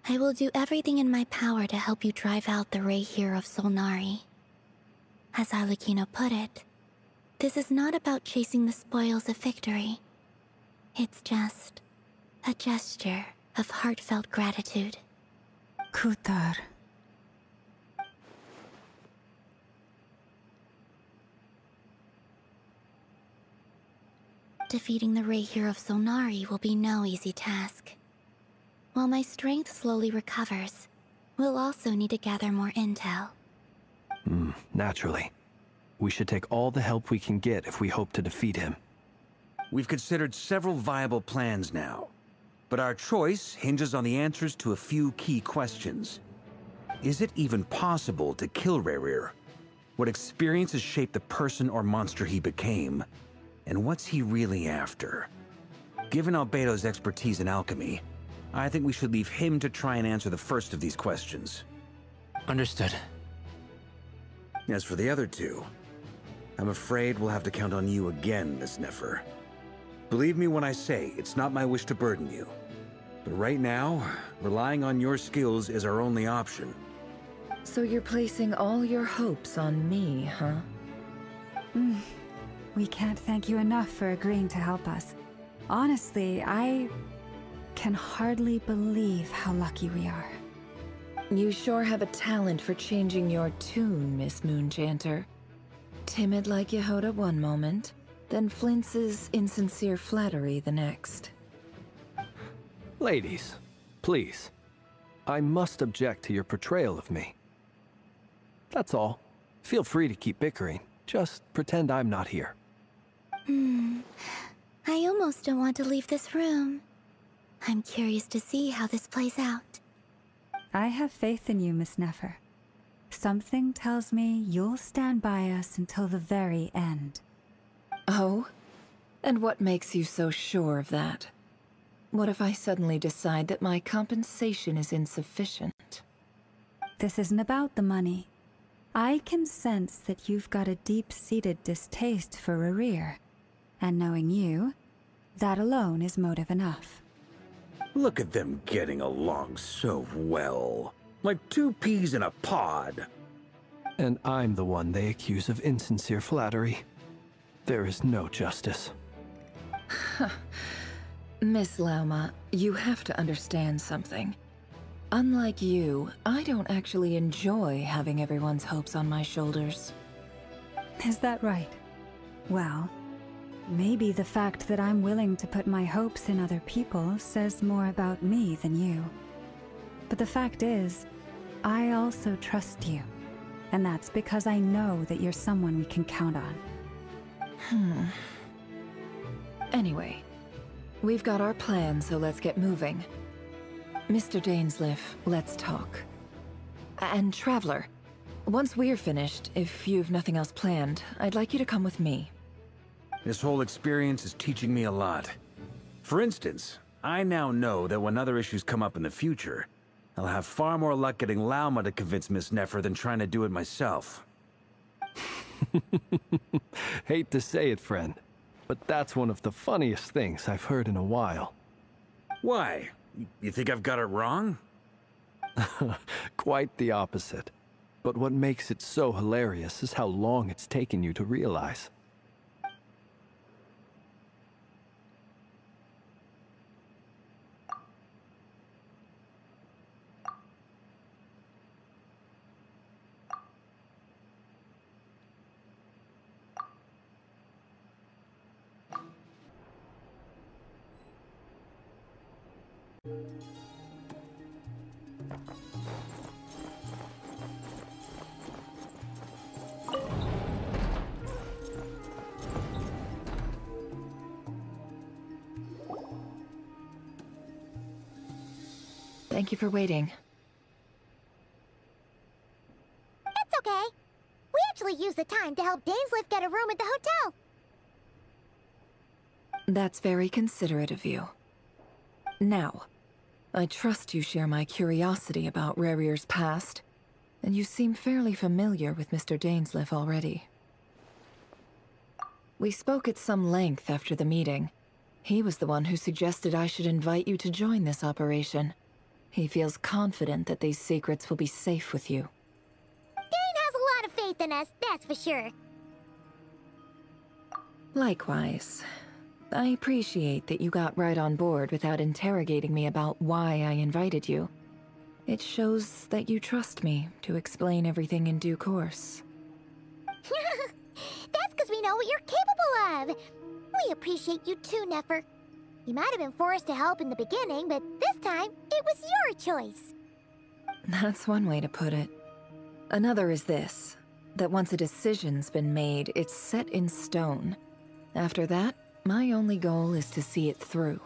I will do everything in my power to help you drive out the Raker of Solnari. As Arlecchino put it, This is not about chasing the spoils of victory. It's just a gesture of heartfelt gratitude. Kutar. Defeating the Rahier of Solnari will be no easy task. While my strength slowly recovers, we'll also need to gather more intel. Naturally. We should take all the help we can get if we hope to defeat him. We've considered several viable plans now, but our choice hinges on the answers to a few key questions. Is it even possible to kill Rahier? What experiences shaped the person or monster he became? And what's he really after? Given Albedo's expertise in alchemy, I think we should leave him to try and answer the first of these questions. Understood. As for the other two, I'm afraid we'll have to count on you again, Miss Nefer. Believe me when I say it's not my wish to burden you. But right now, relying on your skills is our only option. So you're placing all your hopes on me, huh? We can't thank you enough for agreeing to help us. Honestly, I can hardly believe how lucky we are. You sure have a talent for changing your tune, Miss Moonchanter. Timid like Yehoda one moment, then flinches insincere flattery the next. Ladies, please. I must object to your portrayal of me. That's all. Feel free to keep bickering. Just pretend I'm not here. I almost don't want to leave this room. I'm curious to see how this plays out. I have faith in you, Miss Nefer. Something tells me you'll stand by us until the very end. Oh? And what makes you so sure of that? What if I suddenly decide that my compensation is insufficient? This isn't about the money. I can sense that you've got a deep-seated distaste for Rahier. And knowing you, that alone is motive enough. Look at them getting along so well. Like two peas in a pod. And I'm the one they accuse of insincere flattery. There is no justice. Miss Lauma, you have to understand something. Unlike you, I don't actually enjoy having everyone's hopes on my shoulders. Is that right? Well, maybe the fact that I'm willing to put my hopes in other people says more about me than you. But the fact is, I also trust you. And that's because I know that you're someone we can count on. Anyway, we've got our plan, so let's get moving. Mr. Dainsleif, let's talk. And Traveler, once we're finished, if you've nothing else planned, I'd like you to come with me. This whole experience is teaching me a lot. For instance, I now know that when other issues come up in the future, I'll have far more luck getting Lauma to convince Miss Nefer than trying to do it myself. Hate to say it, friend, but that's one of the funniest things I've heard in a while. Why? You think I've got it wrong? Quite the opposite. But what makes it so hilarious is how long it's taken you to realize. Thank you for waiting. It's okay. We actually used the time to help Dainsleif get a room at the hotel. That's very considerate of you. Now, I trust you share my curiosity about Rahier's past, and you seem fairly familiar with Mr. Dainsleif already. We spoke at some length after the meeting. He was the one who suggested I should invite you to join this operation. He feels confident that these secrets will be safe with you. Dane has a lot of faith in us, that's for sure. Likewise. I appreciate that you got right on board without interrogating me about why I invited you. It shows that you trust me to explain everything in due course. That's because we know what you're capable of. We appreciate you too, Nefer. You might have been forced to help in the beginning, but this time, it was your choice. That's one way to put it. Another is this, that once a decision's been made, it's set in stone. After that, my only goal is to see it through.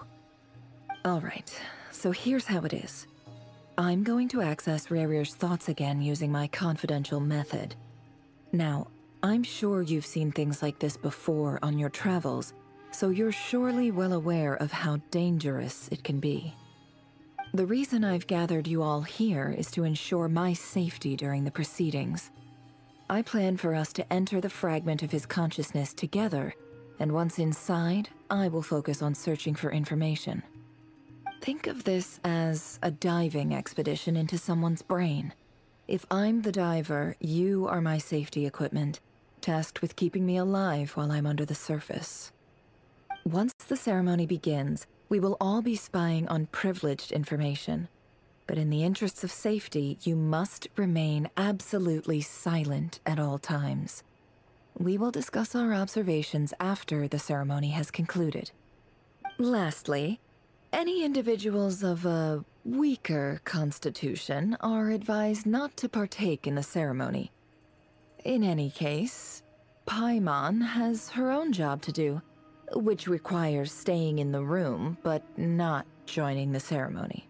Alright, so here's how it is. I'm going to access Rerir's thoughts again using my confidential method. Now, I'm sure you've seen things like this before on your travels, so you're surely well aware of how dangerous it can be. The reason I've gathered you all here is to ensure my safety during the proceedings. I plan for us to enter the fragment of his consciousness together, and once inside, I will focus on searching for information. Think of this as a diving expedition into someone's brain. If I'm the diver, you are my safety equipment, tasked with keeping me alive while I'm under the surface. Once the ceremony begins, we will all be spying on privileged information. But in the interests of safety, you must remain absolutely silent at all times. We will discuss our observations after the ceremony has concluded. Lastly, any individuals of a weaker constitution are advised not to partake in the ceremony. In any case, Paimon has her own job to do, which requires staying in the room but not joining the ceremony.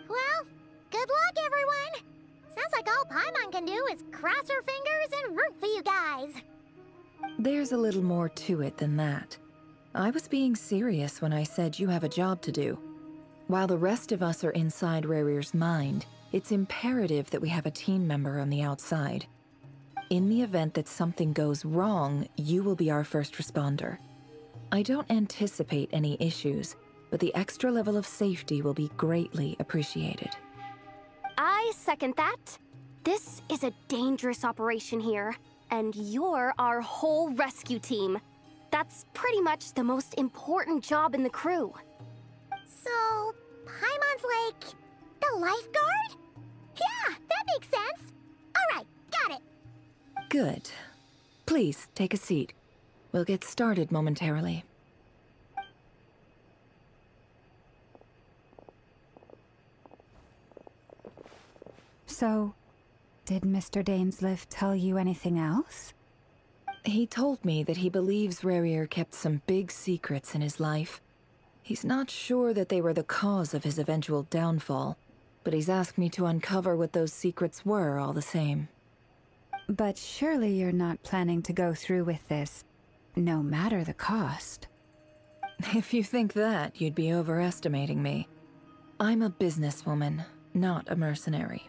Well, good luck, everyone. Sounds like all Paimon can do is cross her fingers and root for you guys. There's a little more to it than that. I was being serious when I said you have a job to do. While the rest of us are inside Rerir's mind, it's imperative that we have a team member on the outside. In the event that something goes wrong, you will be our first responder. I don't anticipate any issues, but the extra level of safety will be greatly appreciated. I second that. This is a dangerous operation here, and you're our whole rescue team. That's pretty much the most important job in the crew. So, Paimon's like the lifeguard? Yeah, that makes sense. All right, got it. Good. Please, take a seat. We'll get started momentarily. So, did Mr. Dainsliff tell you anything else? He told me that he believes Rerir kept some big secrets in his life. He's not sure that they were the cause of his eventual downfall, but he's asked me to uncover what those secrets were all the same. But surely you're not planning to go through with this, no matter the cost. If you think that, you'd be overestimating me. I'm a businesswoman, not a mercenary.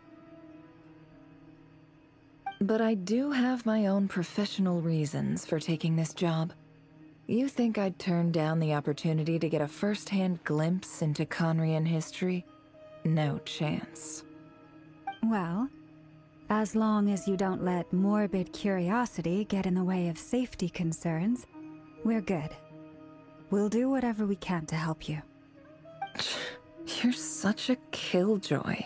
But I do have my own professional reasons for taking this job. You think I'd turn down the opportunity to get a first-hand glimpse into Conrian history? No chance. Well, as long as you don't let morbid curiosity get in the way of safety concerns, we're good. We'll do whatever we can to help you. You're such a killjoy.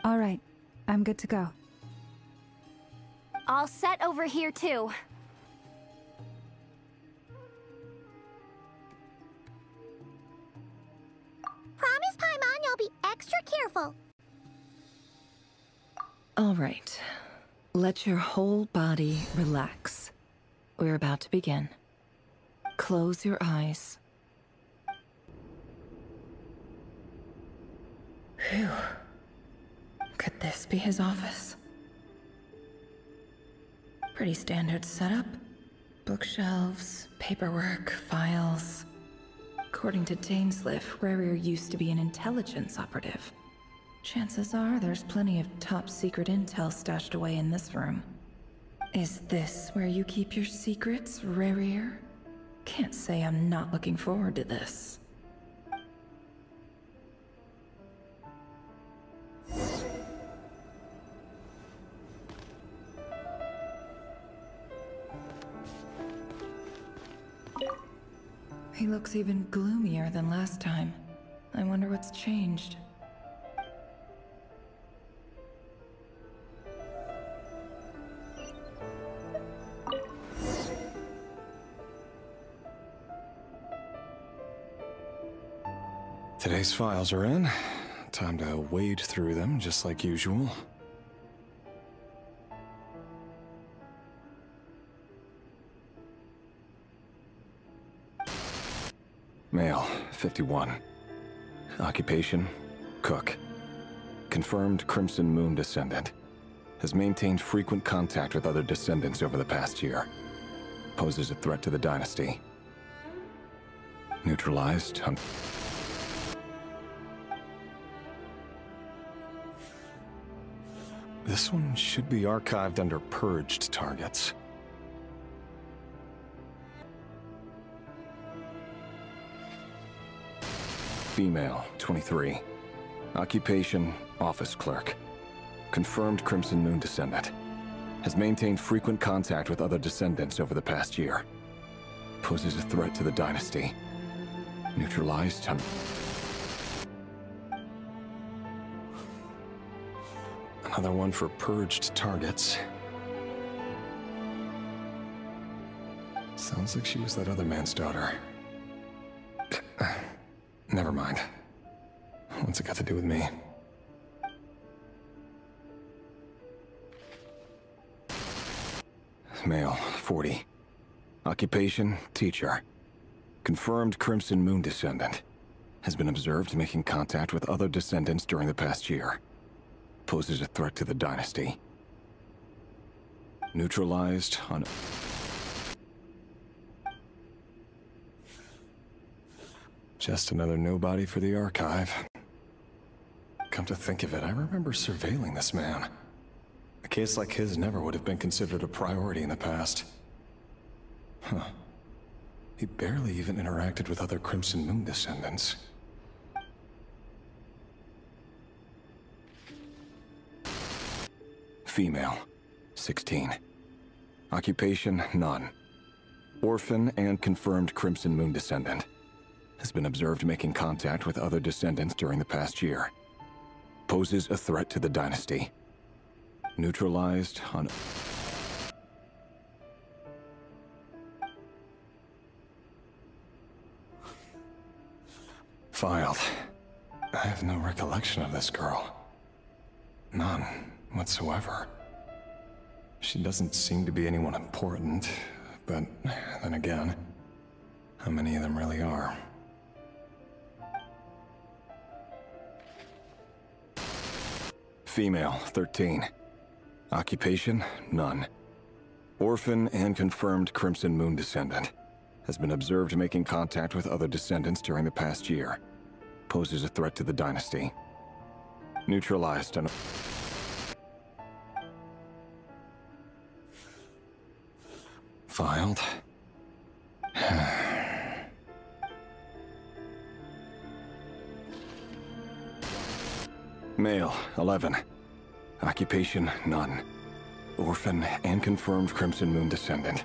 All right, I'm good to go. All set over here, too. Promise, Paimon, you'll be extra careful. All right. Let your whole body relax. We're about to begin. Close your eyes. Phew. Could this be his office? Pretty standard setup. Bookshelves, paperwork, files. According to Dainsliff, Rerir used to be an intelligence operative. Chances are there's plenty of top-secret intel stashed away in this room. Is this where you keep your secrets, Rerir? Can't say I'm not looking forward to this. He looks even gloomier than last time. I wonder what's changed. Today's files are in. Time to wade through them, just like usual. Male, 51. Occupation, cook. Confirmed Crimson Moon descendant. Has maintained frequent contact with other descendants over the past year. Poses a threat to the dynasty. Neutralized on... This one should be archived under purged targets. Female, 23. Occupation, office clerk. Confirmed Crimson Moon descendant. Has maintained frequent contact with other descendants over the past year. Poses a threat to the dynasty. Neutralized on... Another one for purged targets. Sounds like she was that other man's daughter. Never mind. What's it got to do with me? Male, 40. Occupation, teacher. Confirmed Crimson Moon descendant. Has been observed making contact with other descendants during the past year. Poses a threat to the dynasty. Neutralized on... Just another nobody for the archive. Come to think of it, I remember surveilling this man. A case like his never would have been considered a priority in the past. Huh. He barely even interacted with other Crimson Moon descendants. Female, 16. Occupation, none. Orphan and confirmed Crimson Moon descendant. Has been observed making contact with other descendants during the past year. Poses a threat to the dynasty. Neutralized on... Filed. I have no recollection of this girl. None whatsoever. She doesn't seem to be anyone important, but then again, how many of them really are? Female, 13. Occupation, none. Orphan and confirmed Crimson Moon descendant. Has been observed making contact with other descendants during the past year. Poses a threat to the dynasty. Neutralized on... Filed. Male, 11. Occupation, none. Orphan and confirmed Crimson Moon descendant.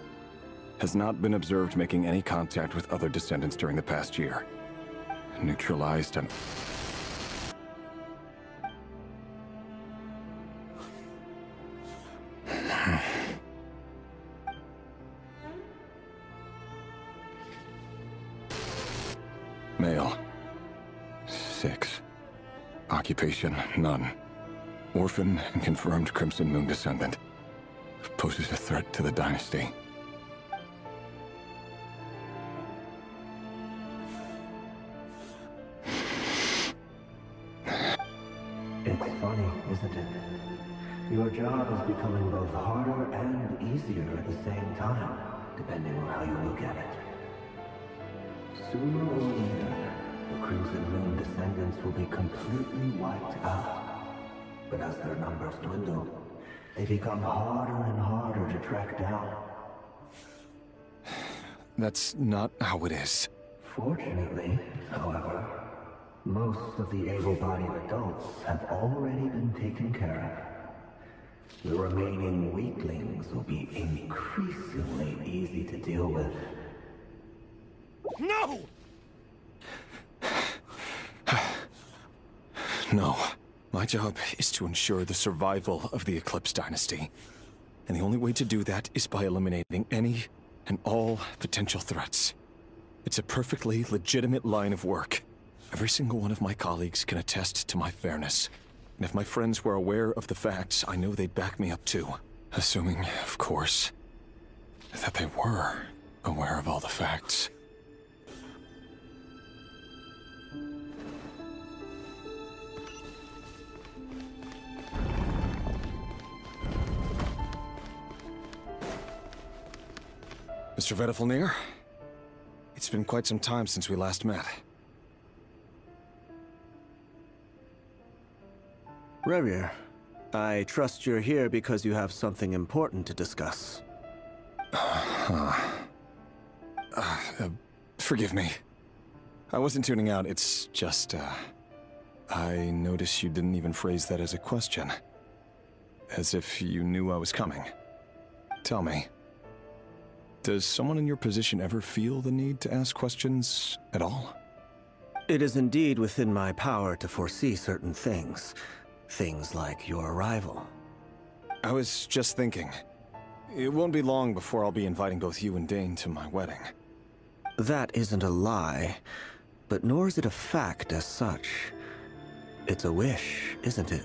Has not been observed making any contact with other descendants during the past year. Neutralized on... Male. 6. Occupation, none. Orphan and confirmed Crimson Moon descendant. Poses a threat to the dynasty. It's funny, isn't it? Your job is becoming both harder and easier at the same time. depending on how you look at it. Sooner or later, the Crimson Moon descendants will be completely wiped out. But as their numbers dwindle, they become harder and harder to track down. That's not how it is. Fortunately, however, most of the able-bodied adults have already been taken care of. The remaining weaklings will be increasingly easy to deal with. No! No. My job is to ensure the survival of the Eclipse Dynasty. And the only way to do that is by eliminating any and all potential threats. It's a perfectly legitimate line of work. Every single one of my colleagues can attest to my fairness. And if my friends were aware of the facts, I know they'd back me up too. Assuming, of course, that they were aware of all the facts. Mr. Vedifalnir, it's been quite some time since we last met. Rerir, I trust you're here because you have something important to discuss. Forgive me. I wasn't tuning out, it's just, I noticed you didn't even phrase that as a question. As if you knew I was coming. Tell me, does someone in your position ever feel the need to ask questions at all? It is indeed within my power to foresee certain things. Things like your arrival. I was just thinking. It won't be long before I'll be inviting both you and Dane to my wedding. That isn't a lie, but nor is it a fact as such. It's a wish, isn't it?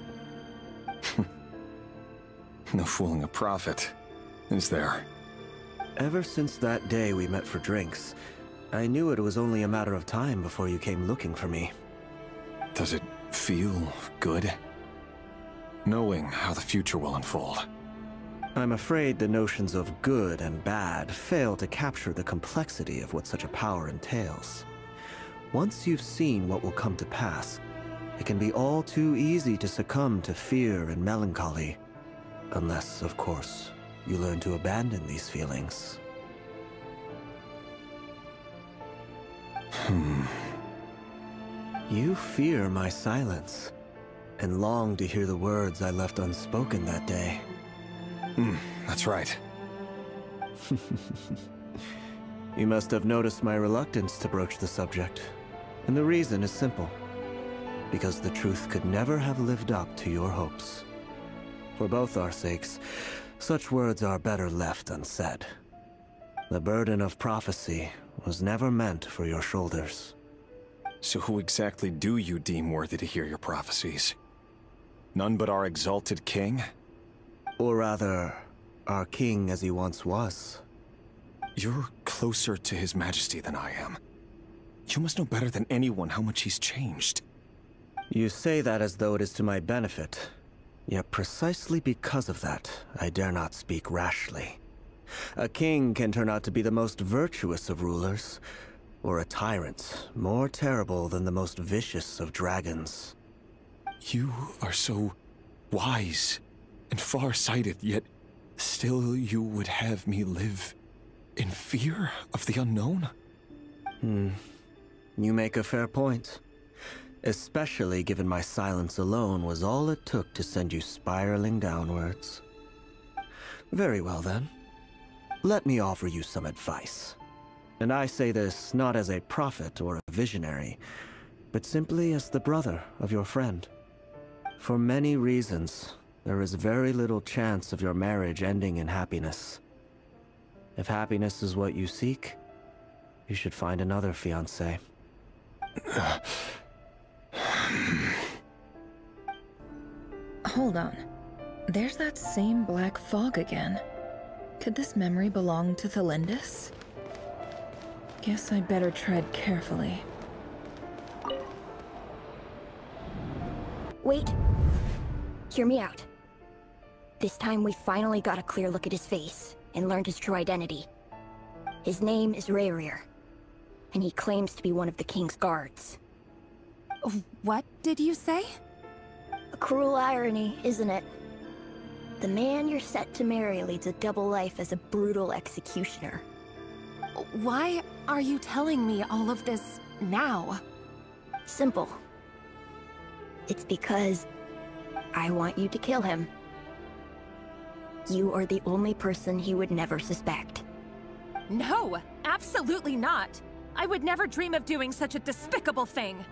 No fooling a prophet, is there? Ever since that day we met for drinks, I knew it was only a matter of time before you came looking for me. Does it feel good? Knowing how the future will unfold. I'm afraid the notions of good and bad fail to capture the complexity of what such a power entails. Once you've seen what will come to pass, it can be all too easy to succumb to fear and melancholy. Unless, of course, you learn to abandon these feelings. You fear my silence, and long to hear the words I left unspoken that day. That's right. You must have noticed my reluctance to broach the subject. And the reason is simple. Because the truth could never have lived up to your hopes. For both our sakes, such words are better left unsaid. The burden of prophecy was never meant for your shoulders. So who exactly do you deem worthy to hear your prophecies? None but our exalted king? Or rather, our king as he once was. You're closer to his majesty than I am. You must know better than anyone how much he's changed. You say that as though it is to my benefit. Yet precisely because of that, I dare not speak rashly. A king can turn out to be the most virtuous of rulers, or a tyrant more terrible than the most vicious of dragons. You are so wise and far-sighted, yet still you would have me live in fear of the unknown? You make a fair point. Especially given my silence alone was all it took to send you spiraling downwards. Very well then. Let me offer you some advice. And I say this not as a prophet or a visionary, but simply as the brother of your friend. For many reasons, there is very little chance of your marriage ending in happiness. If happiness is what you seek, you should find another fiancé. Hold on. There's that same black fog again. Could this memory belong to Thelindis? Guess I'd better tread carefully. Wait. Hear me out. This time we finally got a clear look at his face and learned his true identity. His name is Rayrir, and he claims to be one of the king's guards. What did you say? A cruel irony, isn't it? The man you're set to marry leads a double life as a brutal executioner. Why are you telling me all of this now? Simple. It's because I want you to kill him. You are the only person he would never suspect. No, absolutely not. I would never dream of doing such a despicable thing.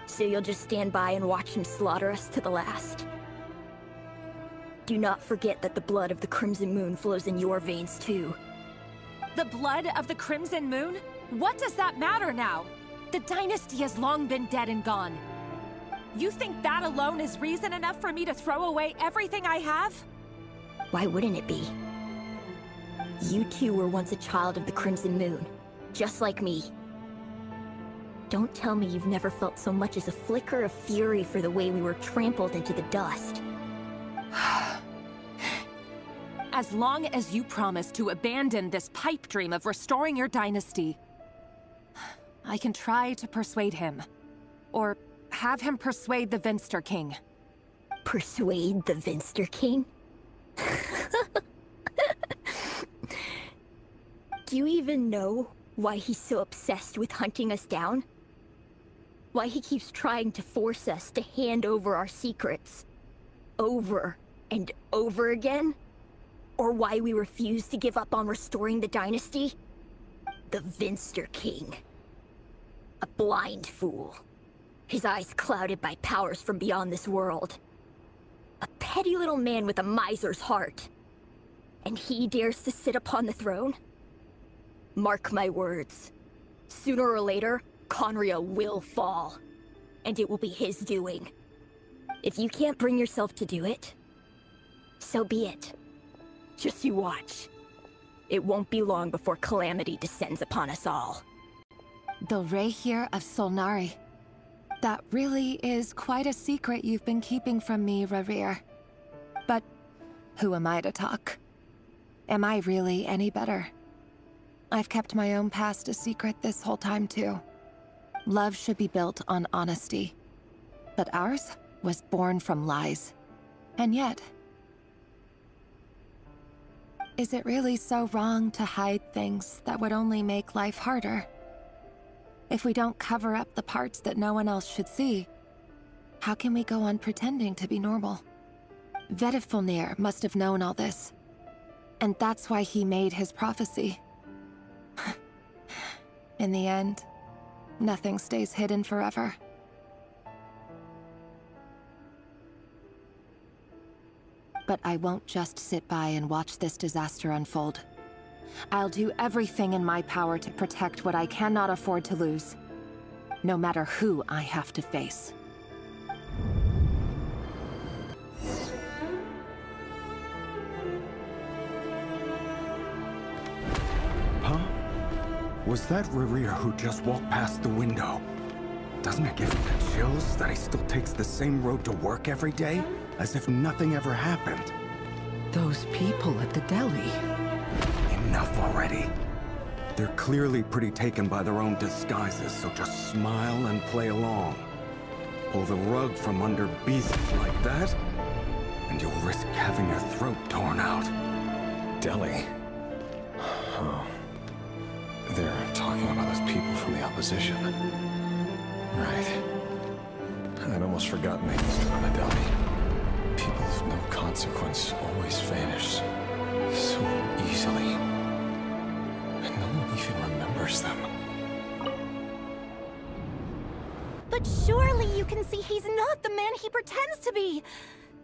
So you'll just stand by and watch him slaughter us to the last? Do not forget that the blood of the Crimson Moon flows in your veins too. The blood of the Crimson Moon? What does that matter now? The dynasty has long been dead and gone. You think that alone is reason enough for me to throw away everything I have? Why wouldn't it be? You two were once a child of the Crimson Moon, just like me. Don't tell me you've never felt so much as a flicker of fury for the way we were trampled into the dust. As long as you promise to abandon this pipe dream of restoring your dynasty, I can try to persuade him. Or have him persuade the Vinster King. Persuade the Vinster King? Do you even know why he's so obsessed with hunting us down? Why he keeps trying to force us to hand over our secrets? Over and over again? Or why we refuse to give up on restoring the dynasty? The Vinster King. A blind fool. His eyes clouded by powers from beyond this world. A petty little man with a miser's heart. And he dares to sit upon the throne? Mark my words. Sooner or later, Conria will fall. And it will be his doing. If you can't bring yourself to do it, so be it. Just you watch. It won't be long before calamity descends upon us all. The Rayrir of Solnari. That really is quite a secret you've been keeping from me, Rayrir. But who am I to talk? Am I really any better? I've kept my own past a secret this whole time, too. Love should be built on honesty. But ours was born from lies. And yet... is it really so wrong to hide things that would only make life harder? If we don't cover up the parts that no one else should see, how can we go on pretending to be normal? Vedifulnir must have known all this. And that's why he made his prophecy. In the end, nothing stays hidden forever. But I won't just sit by and watch this disaster unfold. I'll do everything in my power to protect what I cannot afford to lose, no matter who I have to face. Huh? Was that Rayrir who just walked past the window? Doesn't it give you the chills that he still takes the same road to work every day? As if nothing ever happened. Those people at the deli. Enough already. They're clearly pretty taken by their own disguises, so just smile and play along. Pull the rug from under beasts like that, and you'll risk having your throat torn out. Deli? Oh. They're talking about those people from the opposition. Right. I'd almost forgotten they used to run a deli. People of no consequence always vanish so easily. And no one even remembers them. But surely you can see he's not the man he pretends to be.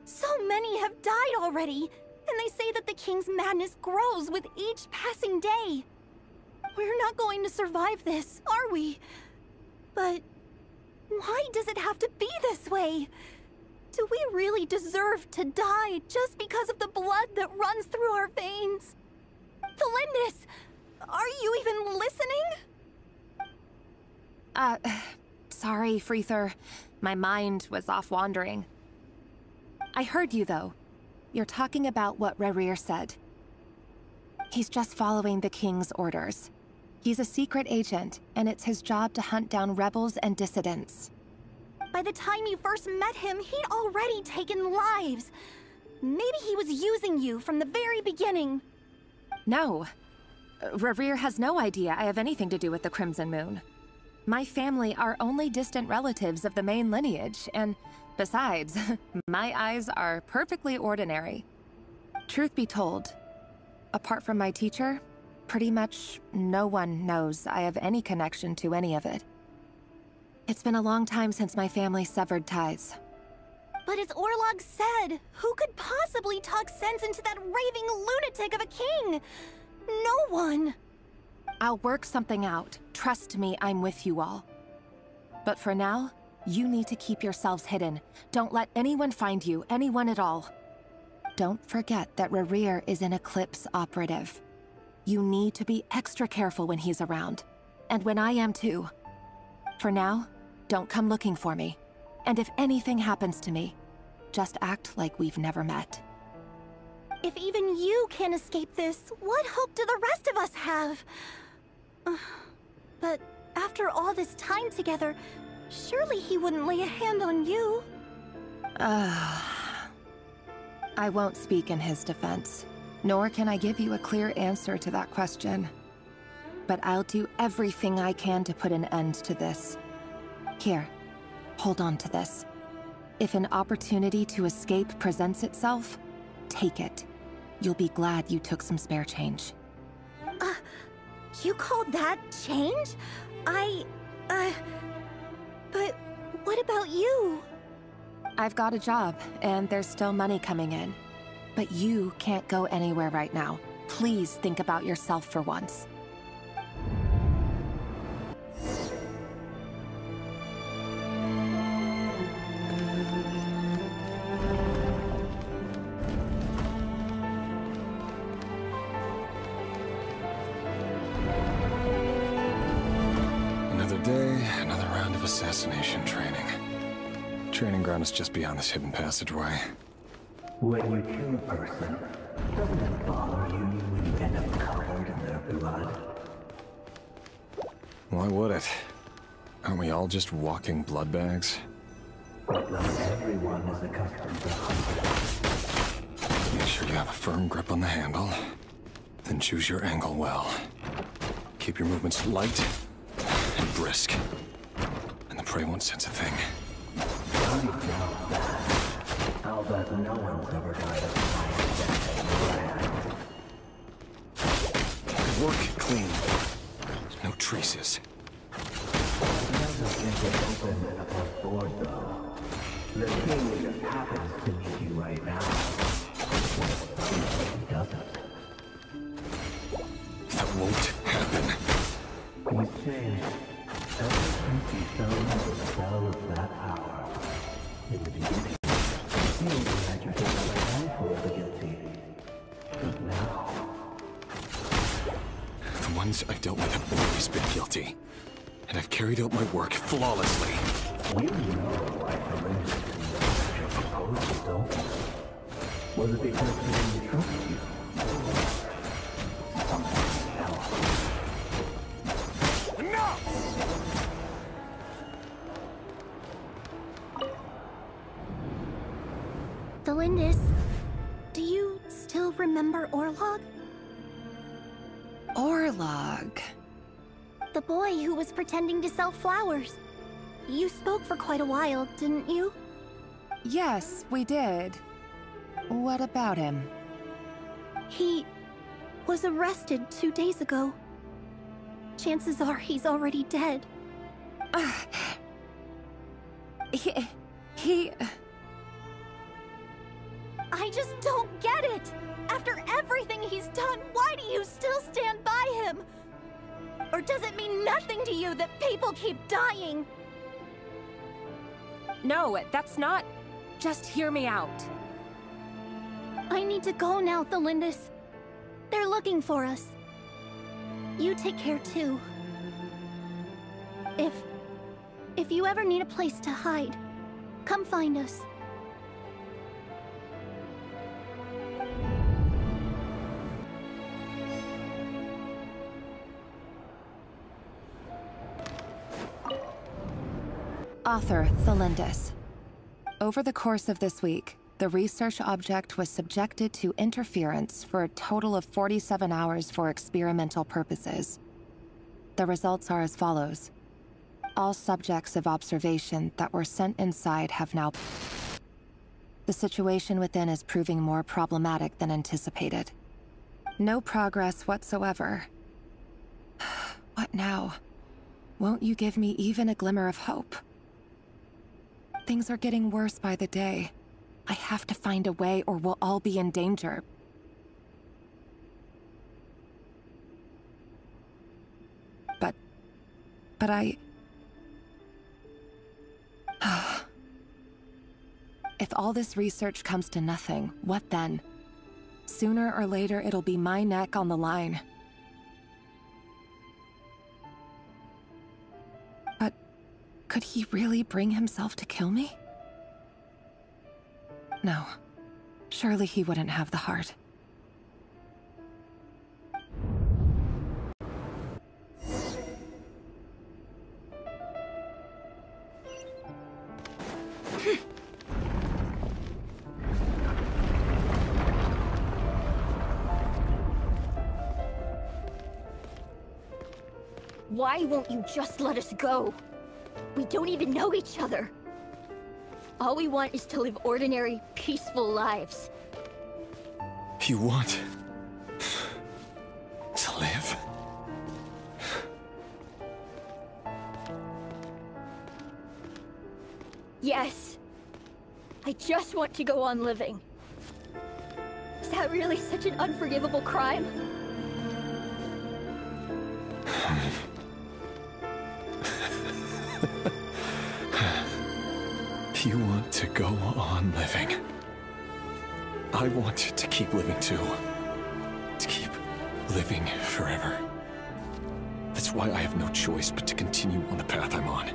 So many have died already, and they say that the king's madness grows with each passing day. We're not going to survive this, are we? But why does it have to be this way? Do we really deserve to die just because of the blood that runs through our veins? Felindis, are you even listening? Sorry, Freether. My mind was off wandering. I heard you, though. You're talking about what Rayrir said. He's just following the King's orders. He's a secret agent, and it's his job to hunt down rebels and dissidents. By the time you first met him, he'd already taken lives. Maybe he was using you from the very beginning. No. Reverie has no idea I have anything to do with the Crimson Moon. My family are only distant relatives of the main lineage, and besides, my eyes are perfectly ordinary. Truth be told, apart from my teacher, pretty much no one knows I have any connection to any of it. It's been a long time since my family severed ties. But as Orlog said, who could possibly talk sense into that raving lunatic of a king? No one. I'll work something out. Trust me, I'm with you all. But for now, you need to keep yourselves hidden. Don't let anyone find you, anyone at all. Don't forget that Rerir is an Eclipse operative. You need to be extra careful when he's around. And when I am too. For now, don't come looking for me. And if anything happens to me, just act like we've never met. If even you can't escape this, what hope do the rest of us have? But after all this time together, surely he wouldn't lay a hand on you. I won't speak in his defense, nor can I give you a clear answer to that question. But I'll do everything I can to put an end to this. Here, hold on to this. If an opportunity to escape presents itself, take it. You'll be glad you took some spare change. You call that change? But what about you? I've got a job, and there's still money coming in. But you can't go anywhere right now. Please think about yourself for once. Another day, another round of assassination training. Training ground is just beyond this hidden passageway. When you kill a person, doesn't it bother you when you end up covered in their blood? Why would it? Aren't we all just walking blood bags? But not everyone is accustomed to hunting. Make sure you have a firm grip on the handle. Then choose your angle well. Keep your movements light and brisk. And the prey won't sense a thing. I know that. I'll bet no one's ever died of fire. Work clean. No traces. Doesn't think it's open and above board, though. The king just happens to meet you right now. He doesn't. That won't happen. He's changed. Ever since he fell into the spell of that power. In the beginning, you only had your take on a handful of the guilty. But now... The ones I've dealt with have always been guilty. And I've carried out my work flawlessly. You know why Felinda your proposal, don't you? Was it because he didn't trust you? Or something else? Enough! Delindis, do you still remember Orlog? Orlog. The boy who was pretending to sell flowers. You spoke for quite a while, didn't you? Yes, we did. What about him? He was arrested 2 days ago. Chances are he's already dead. He... I just don't get it! After everything he's done, why do you still stand by him? Or does it mean nothing to you that people keep dying? No, that's not... Just hear me out. I need to go now, Thelindis. They're looking for us. You take care too. If you ever need a place to hide, come find us. Author, Thelindis. Over the course of this week, the research object was subjected to interference for a total of 47 hours for experimental purposes. The results are as follows. All subjects of observation that were sent inside have now... The situation within is proving more problematic than anticipated. No progress whatsoever. What now? Won't you give me even a glimmer of hope? Things are getting worse by the day. I have to find a way or we'll all be in danger. But I... If all this research comes to nothing, what then? Sooner or later, it'll be my neck on the line. But could he really bring himself to kill me? No. Surely he wouldn't have the heart. Why won't you just let us go? We don't even know each other. All we want is to live ordinary, peaceful lives. You want... to live? Yes. I just want to go on living. Is that really such an unforgivable crime? You want to go on living. I want to keep living too. To keep living forever. That's why I have no choice but to continue on the path I'm on.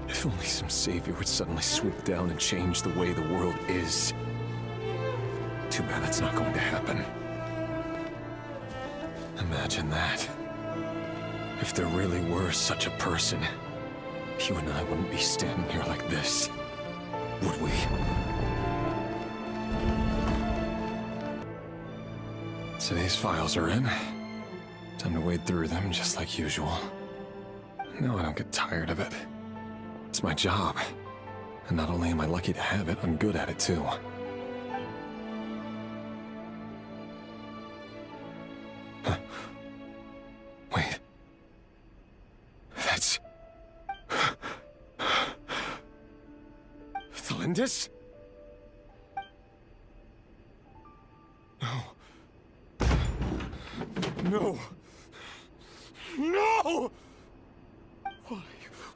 If only some savior would suddenly swoop down and change the way the world is. Too bad that's not going to happen. Imagine that. If there really were such a person, you and I wouldn't be standing here like this, would we? So these files are in. Time to wade through them just like usual. No, I don't get tired of it. It's my job. And not only am I lucky to have it, I'm good at it too. Huh. Wait. That's... Thelindis? No. No! No!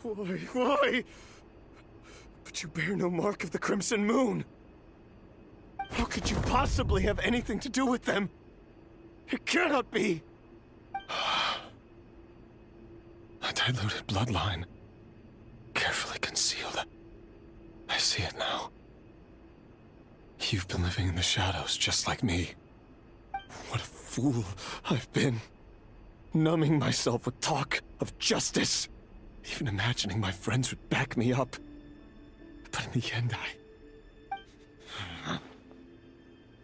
Why? But you bear no mark of the Crimson Moon. How could you possibly have anything to do with them? It cannot be! A diluted bloodline. Carefully concealed. I see it now. You've been living in the shadows just like me. What a fool I've been. Numbing myself with talk of justice. Even imagining my friends would back me up. But in the end,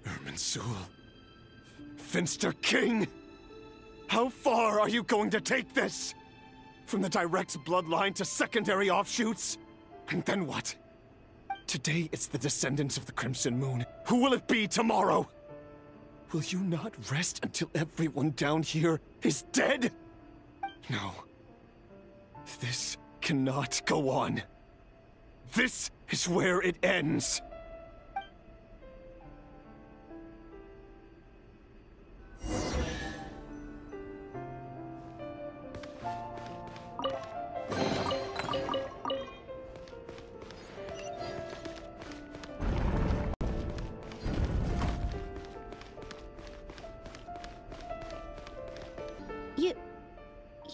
Irminsul. Finster King! How far are you going to take this? From the direct bloodline to secondary offshoots? And then what? Today it's the descendants of the Crimson Moon. Who will it be tomorrow? Will you not rest until everyone down here is dead? No. This cannot go on. This is where it ends.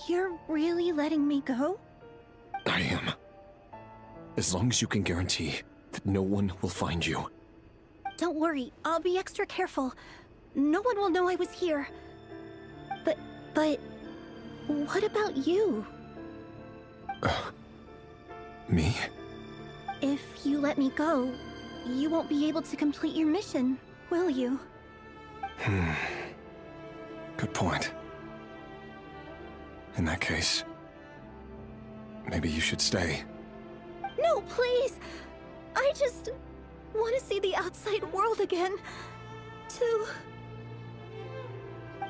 You're really letting me go? I am. As long as you can guarantee that no one will find you. Don't worry, I'll be extra careful. No one will know I was here. But what about you? Me? If you let me go, you won't be able to complete your mission, will you? Good point. In that case, maybe you should stay. No, please! I just want to see the outside world again. To...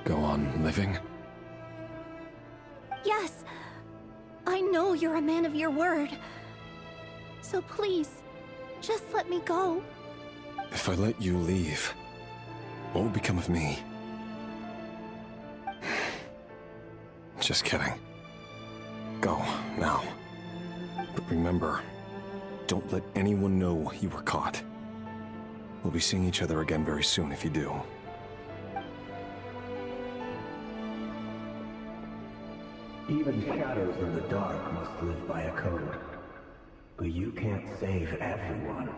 Go on living? Yes. I know you're a man of your word. So please, just let me go. If I let you leave, what will become of me? Just kidding. Go, now. But remember, don't let anyone know you were caught. We'll be seeing each other again very soon if you do. Even shadows in the dark must live by a code. But you can't save everyone.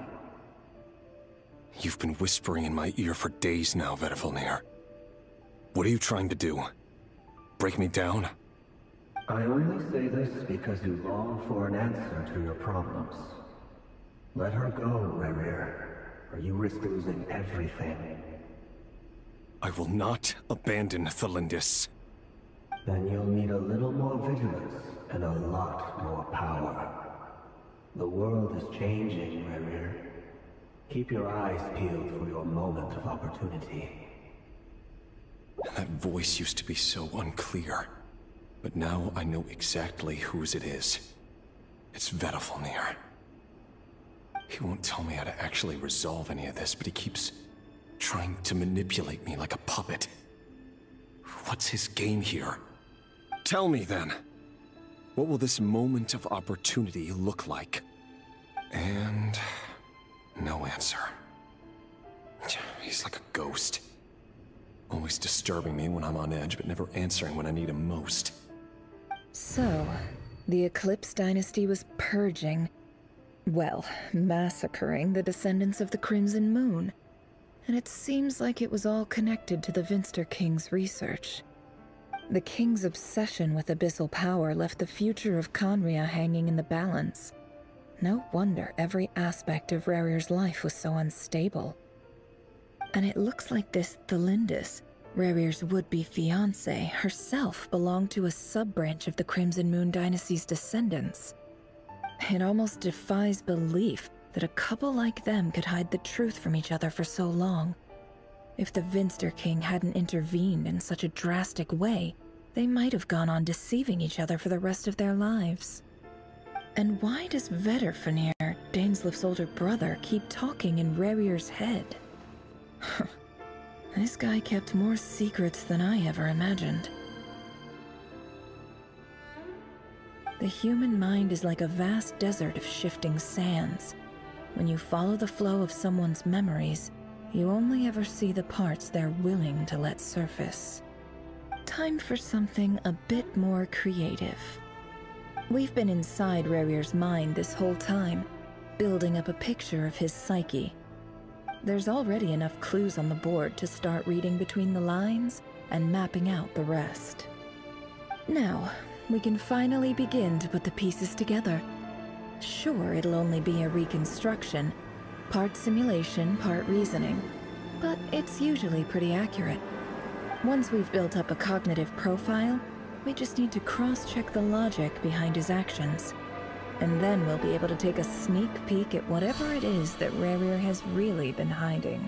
You've been whispering in my ear for days now, Vedifalnir. What are you trying to do? Break me down? I only say this because you long for an answer to your problems. Let her go, Rerir, or you risk losing everything. I will not abandon Thalindis. Then you'll need a little more vigilance and a lot more power. The world is changing, Rerir. Keep your eyes peeled for your moment of opportunity. That voice used to be so unclear. But now I know exactly whose it is. It's Vedifalnir. He won't tell me how to actually resolve any of this, but he keeps trying to manipulate me like a puppet. What's his game here? Tell me then. What will this moment of opportunity look like? And... no answer. He's like a ghost. Always disturbing me when I'm on edge, but never answering when I need him most. So, the Eclipse Dynasty was purging, well, massacring the descendants of the Crimson Moon. And it seems like it was all connected to the Vinster King's research. The King's obsession with abyssal power left the future of Khaenri'ah hanging in the balance. No wonder every aspect of Rerir's life was so unstable. And it looks like this Thalindis, Rerir's would-be fiancée, herself belonged to a sub-branch of the Crimson Moon Dynasty's descendants. It almost defies belief that a couple like them could hide the truth from each other for so long. If the Vinster King hadn't intervened in such a drastic way, they might have gone on deceiving each other for the rest of their lives. And why does Vedifalnir, Dainslif's older brother, keep talking in Rerir's head? This guy kept more secrets than I ever imagined. The human mind is like a vast desert of shifting sands. When you follow the flow of someone's memories, you only ever see the parts they're willing to let surface. Time for something a bit more creative. We've been inside Rerir's mind this whole time, building up a picture of his psyche. There's already enough clues on the board to start reading between the lines and mapping out the rest. Now, we can finally begin to put the pieces together. Sure, it'll only be a reconstruction, part simulation, part reasoning, but it's usually pretty accurate. Once we've built up a cognitive profile, we just need to cross-check the logic behind his actions. And then we'll be able to take a sneak peek at whatever it is that Rerir has really been hiding.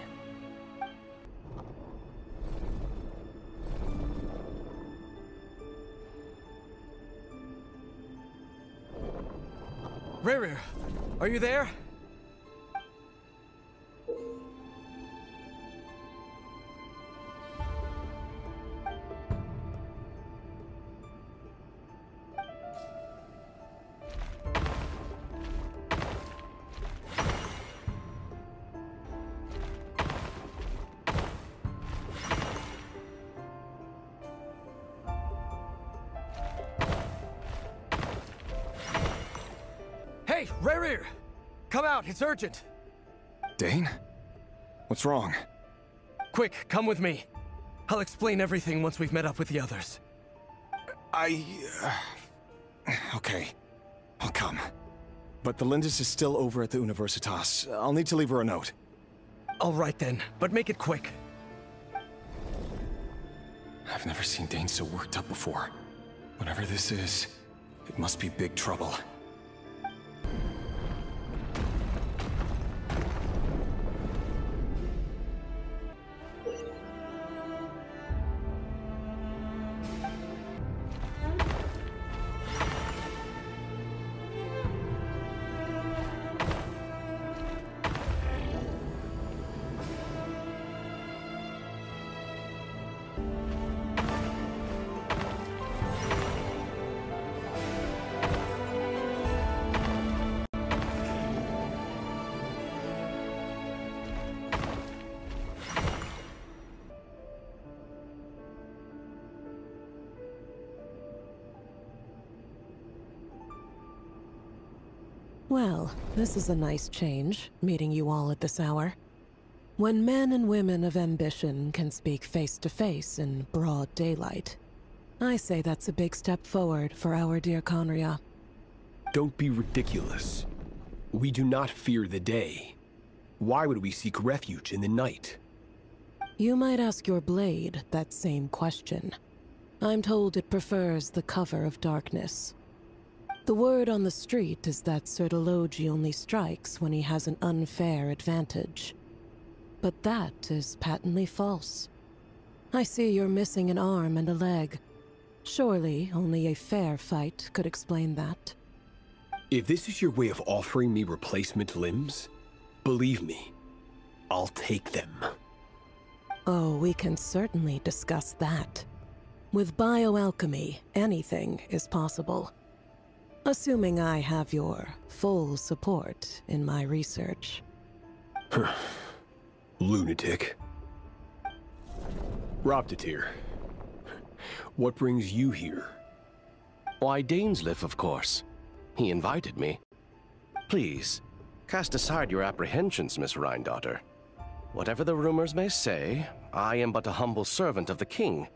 Rerir, are you there? Hey, Rerir! Come out, it's urgent! Dane? What's wrong? Quick, come with me. I'll explain everything once we've met up with the others. Okay. I'll come. but the Lindis is still over at the Universitas. I'll need to leave her a note. All right then, but make it quick. I've never seen Dane so worked up before. Whatever this is, it must be big trouble. Well, this is a nice change, meeting you all at this hour. When men and women of ambition can speak face to face in broad daylight, I say that's a big step forward for our dear Khaenri'ah. Don't be ridiculous. We do not fear the day. Why would we seek refuge in the night? You might ask your blade that same question. I'm told it prefers the cover of darkness. The word on the street is that Sertologi only strikes when he has an unfair advantage. But that is patently false. I see you're missing an arm and a leg. Surely only a fair fight could explain that. If this is your way of offering me replacement limbs, believe me, I'll take them. Oh, we can certainly discuss that. With bioalchemy, anything is possible. Assuming I have your full support in my research. Lunatic. Roptatir, what brings you here? Why, Dainsleif, of course. He invited me. Please, cast aside your apprehensions, Miss Rhindaughter. Whatever the rumors may say, I am but a humble servant of the king,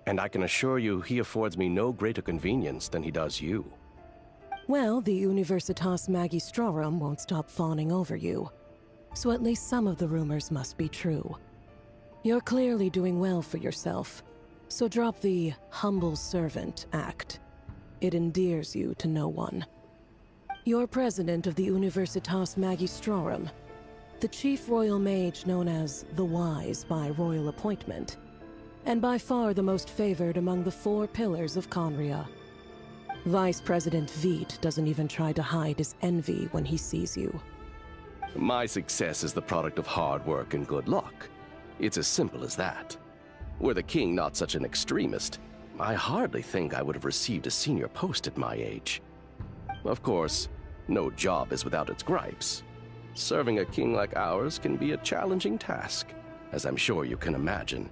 and I can assure you he affords me no greater convenience than he does you. Well, the Universitas Magistrorum won't stop fawning over you, so at least some of the rumors must be true. You're clearly doing well for yourself, so drop the humble servant act. It endears you to no one. You're president of the Universitas Magistrorum, the chief royal mage known as the Wise by royal appointment, and by far the most favored among the 4 pillars of Khaenri'ah. Vice President Veidt doesn't even try to hide his envy when he sees you. My success is the product of hard work and good luck. It's as simple as that. Were the king not such an extremist, I hardly think I would have received a senior post at my age. Of course, no job is without its gripes. Serving a king like ours can be a challenging task, as I'm sure you can imagine.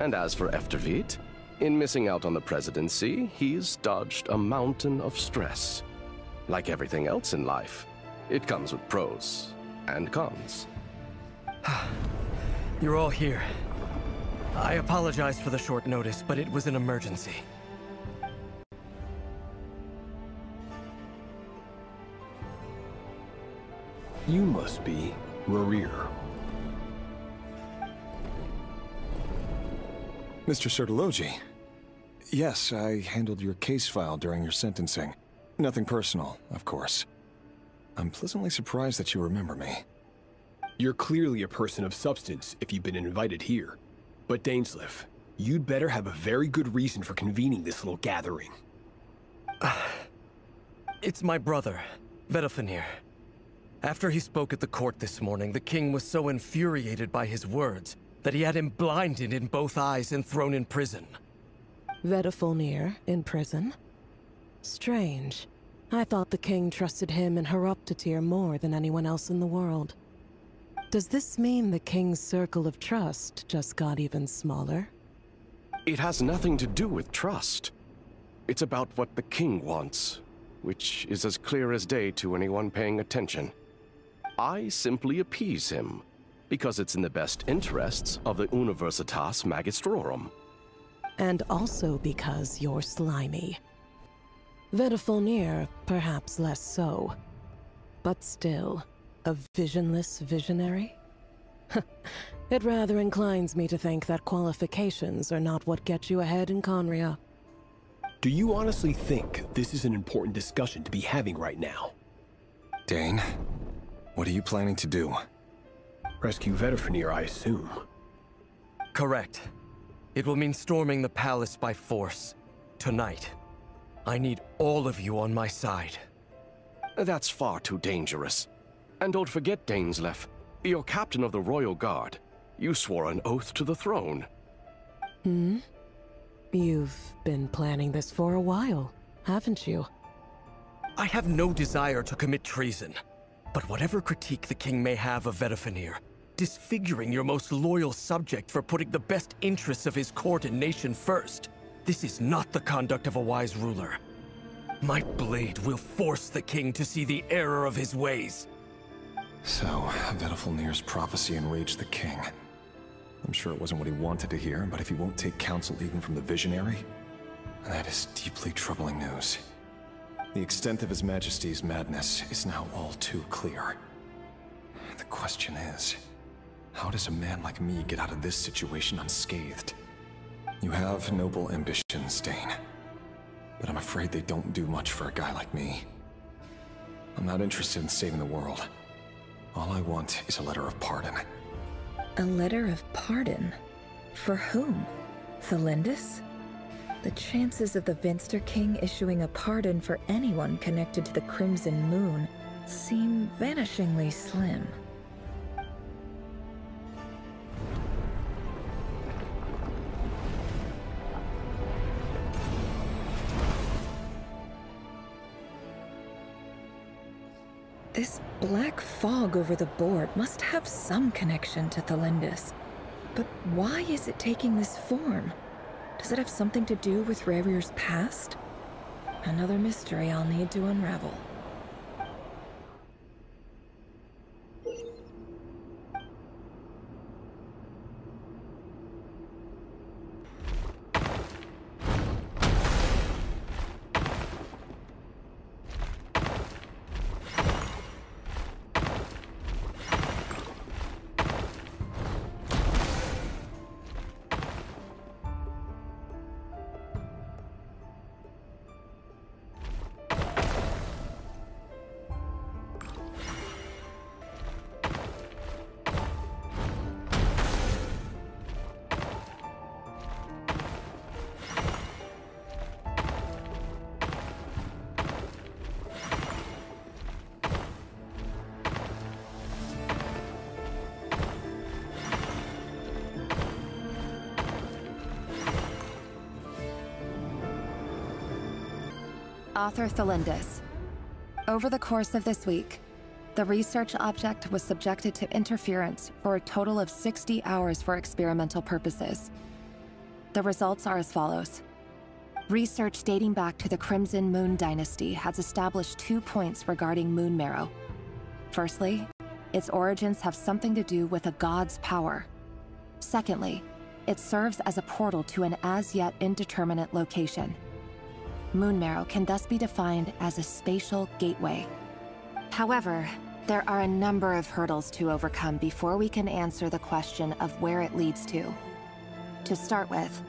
And as for Efterveit, in missing out on the presidency, he's dodged a mountain of stress. Like everything else in life, it comes with pros and cons. You're all here. I apologize for the short notice, but it was an emergency. You must be Rerir. Mr. Sertologi. Yes, I handled your case file during your sentencing. Nothing personal, of course. I'm pleasantly surprised that you remember me. You're clearly a person of substance if you've been invited here. But Dainsleif, you'd better have a very good reason for convening this little gathering. It's my brother, Vedalfenir. After he spoke at the court this morning, the king was so infuriated by his words that he had him blinded in both eyes and thrown in prison. Vedalfenir in prison? Strange. I thought the king trusted him and Roptatir more than anyone else in the world. Does this mean the king's circle of trust just got even smaller? It has nothing to do with trust. It's about what the king wants, which is as clear as day to anyone paying attention. I simply appease him, because it's in the best interests of the Universitas Magistrorum. And also because you're slimy. Vedalfenir, perhaps less so. But still, a visionless visionary? It rather inclines me to think that qualifications are not what get you ahead in Conria. Do you honestly think this is an important discussion to be having right now? Dane, what are you planning to do? Rescue Vedifenir, I assume. Correct. It will mean storming the palace by force. Tonight. I need all of you on my side. That's far too dangerous. And don't forget, Dainsleif, you're captain of the Royal Guard. You swore an oath to the throne. Hmm? You've been planning this for a while, haven't you? I have no desire to commit treason. But whatever critique the king may have of Vedifenir, disfiguring your most loyal subject for putting the best interests of his court and nation first, this is not the conduct of a wise ruler. My blade will force the king to see the error of his ways. So, Vedifenir's prophecy enraged the king. I'm sure it wasn't what he wanted to hear, but if he won't take counsel even from the visionary, that is deeply troubling news. The extent of His Majesty's madness is now all too clear. The question is, how does a man like me get out of this situation unscathed? You have noble ambitions, Dane, but I'm afraid they don't do much for a guy like me. I'm not interested in saving the world. All I want is a letter of pardon. A letter of pardon? For whom? Thelindis? The chances of the Vinster King issuing a pardon for anyone connected to the Crimson Moon seem vanishingly slim. This black fog over the board must have some connection to Thelindis. But why is it taking this form? Does it have something to do with Revir's past? Another mystery I'll need to unravel. Author Thelindis. Over the course of this week, the research object was subjected to interference for a total of 60 hours for experimental purposes. The results are as follows. Research dating back to the Crimson Moon Dynasty has established 2 points regarding Moon Marrow. Firstly, its origins have something to do with a god's power. Secondly, it serves as a portal to an as-yet indeterminate location. Moon Marrow can thus be defined as a spatial gateway. However, there are a number of hurdles to overcome before we can answer the question of where it leads to. To start with,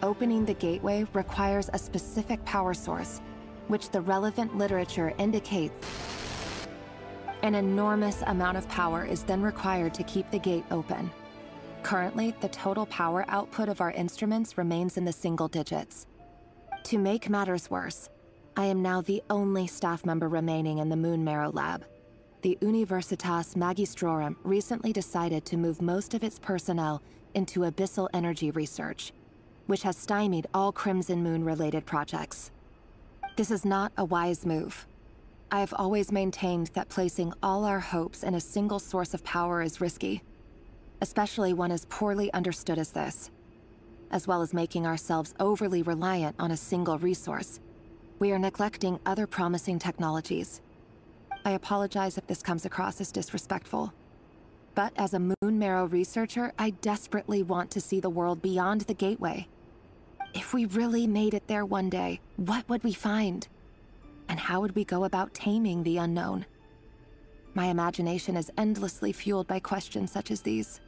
opening the gateway requires a specific power source, which the relevant literature indicates. An enormous amount of power is then required to keep the gate open. Currently, the total power output of our instruments remains in the single digits. To make matters worse, I am now the only staff member remaining in the Moon Marrow lab. The Universitas Magistrorum recently decided to move most of its personnel into abyssal energy research, which has stymied all Crimson Moon-related projects. This is not a wise move. I have always maintained that placing all our hopes in a single source of power is risky, especially one as poorly understood as this. As well as making ourselves overly reliant on a single resource, we are neglecting other promising technologies. I apologize if this comes across as disrespectful. But as a Moon Marrow researcher, I desperately want to see the world beyond the gateway. If we really made it there one day, what would we find? And how would we go about taming the unknown? My imagination is endlessly fueled by questions such as these.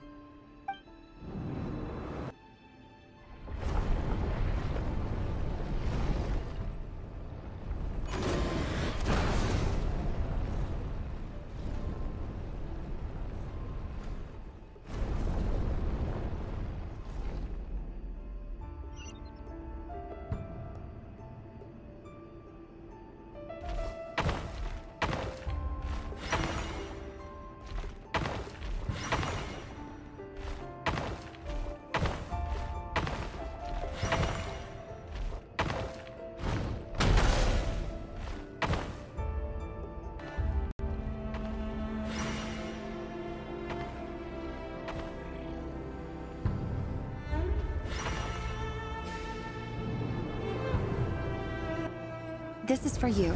This is for you.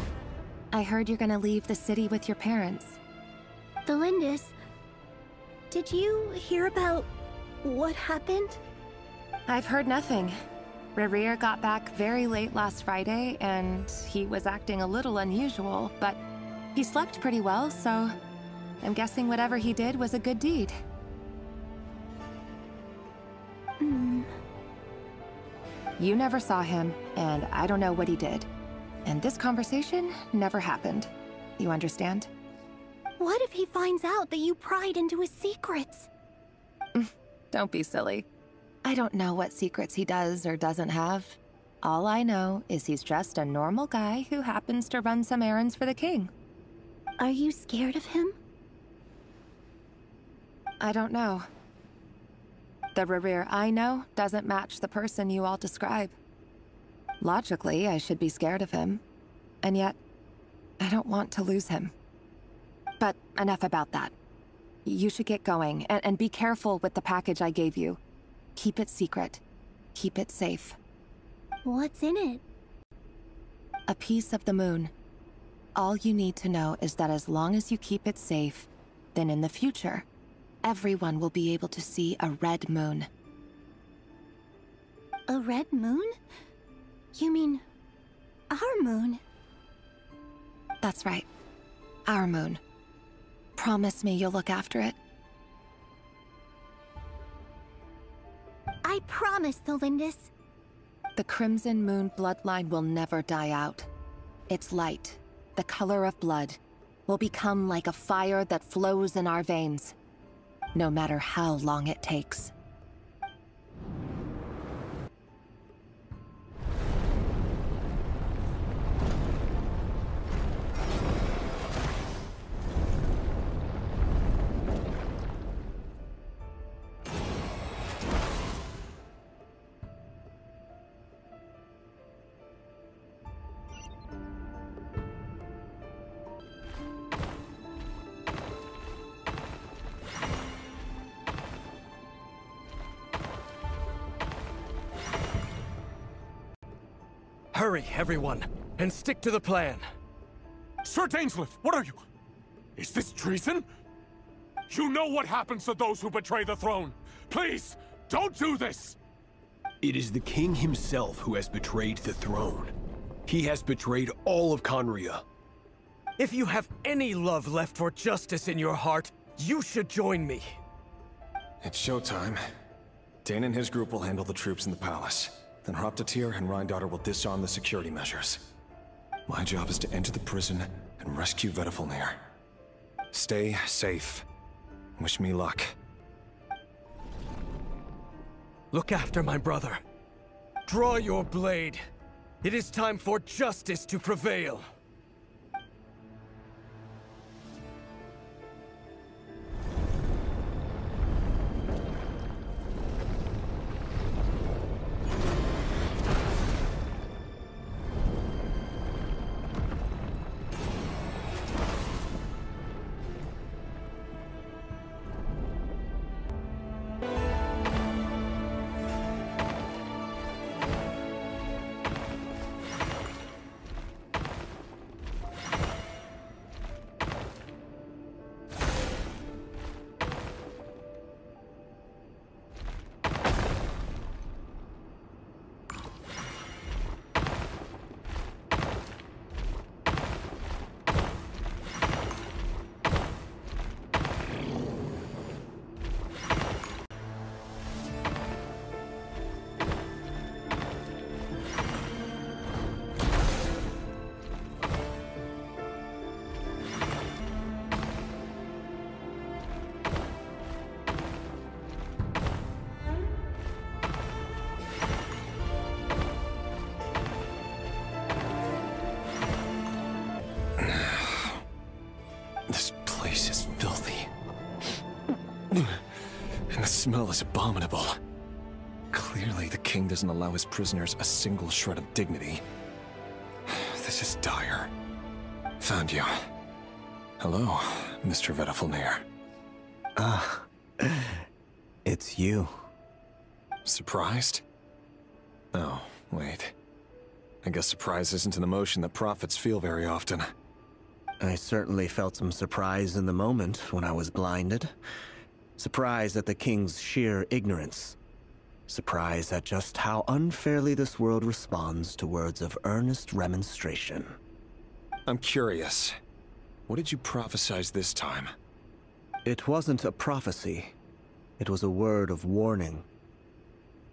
I heard you're gonna leave the city with your parents. The Lindis... Did you hear about what happened? I've heard nothing. Rerir got back very late last Friday, and he was acting a little unusual, but he slept pretty well, so I'm guessing whatever he did was a good deed. You never saw him, and I don't know what he did. And this conversation never happened. You understand? What if he finds out that you pried into his secrets? Don't be silly. I don't know what secrets he does or doesn't have. All I know is he's just a normal guy who happens to run some errands for the king. Are you scared of him? I don't know. The Rerir I know doesn't match the person you all describe. Logically, I should be scared of him. And yet, I don't want to lose him. But enough about that. You should get going, and be careful with the package I gave you. Keep it secret. Keep it safe. What's in it? A piece of the moon. All you need to know is that as long as you keep it safe, then in the future, everyone will be able to see a red moon. A red moon? You mean... our moon? That's right. Our moon. Promise me you'll look after it. I promise, Tholindis. The Crimson Moon bloodline will never die out. Its light, the color of blood, will become like a fire that flows in our veins, no matter how long it takes. Hurry, everyone, and stick to the plan. Sir Dainsleif, what are you? Is this treason? You know what happens to those who betray the throne. Please, don't do this! It is the king himself who has betrayed the throne. He has betrayed all of Conria. If you have any love left for justice in your heart, you should join me. It's showtime. Dane and his group will handle the troops in the palace. Then Hraptatir and Rhindaughter will disarm the security measures. My job is to enter the prison and rescue Vedifalnir. Stay safe. Wish me luck. Look after my brother. Draw your blade. It is time for justice to prevail. smell is abominable. Clearly, the king doesn't allow his prisoners a single shred of dignity. This is dire. Found you. Hello, Mr. Vedafilnir. Ah, it's you. Surprised? Oh, wait. I guess surprise isn't an emotion that prophets feel very often. I certainly felt some surprise in the moment when I was blinded. Surprise at the king's sheer ignorance. Surprise at just how unfairly this world responds to words of earnest remonstration. I'm curious. What did you prophesize this time? It wasn't a prophecy. It was a word of warning.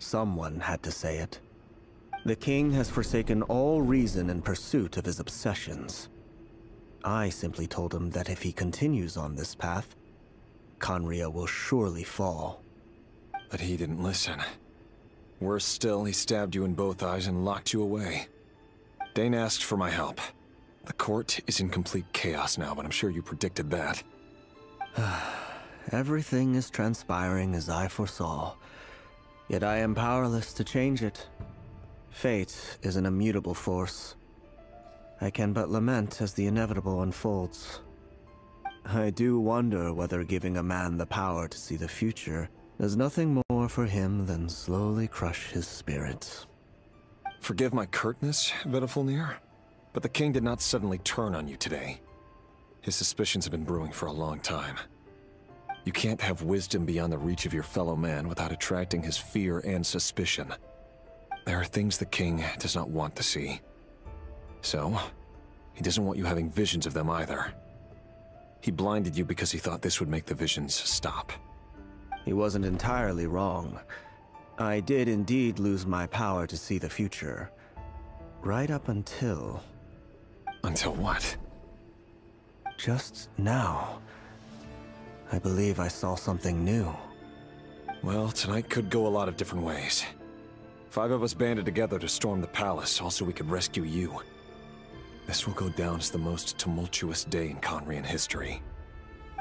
Someone had to say it. The king has forsaken all reason in pursuit of his obsessions. I simply told him that if he continues on this path, Khaenri'ah will surely fall. But he didn't listen. Worse still, he stabbed you in both eyes and locked you away. Dane asked for my help. The court is in complete chaos now, but I'm sure you predicted that. Everything is transpiring as I foresaw, yet I am powerless to change it. Fate is an immutable force. I can but lament as the inevitable unfolds. I do wonder whether giving a man the power to see the future does nothing more for him than slowly crush his spirit. Forgive my curtness, Vedafilnir, but the king did not suddenly turn on you today. His suspicions have been brewing for a long time. You can't have wisdom beyond the reach of your fellow man without attracting his fear and suspicion. There are things the king does not want to see. So, he doesn't want you having visions of them either. He blinded you because he thought this would make the visions stop. He wasn't entirely wrong. I did indeed lose my power to see the future. Right up until... Until what? Just now. I believe I saw something new. Well, tonight could go a lot of different ways. 5 of us banded together to storm the palace, also we could rescue you. This will go down as the most tumultuous day in Khaenri'ah history.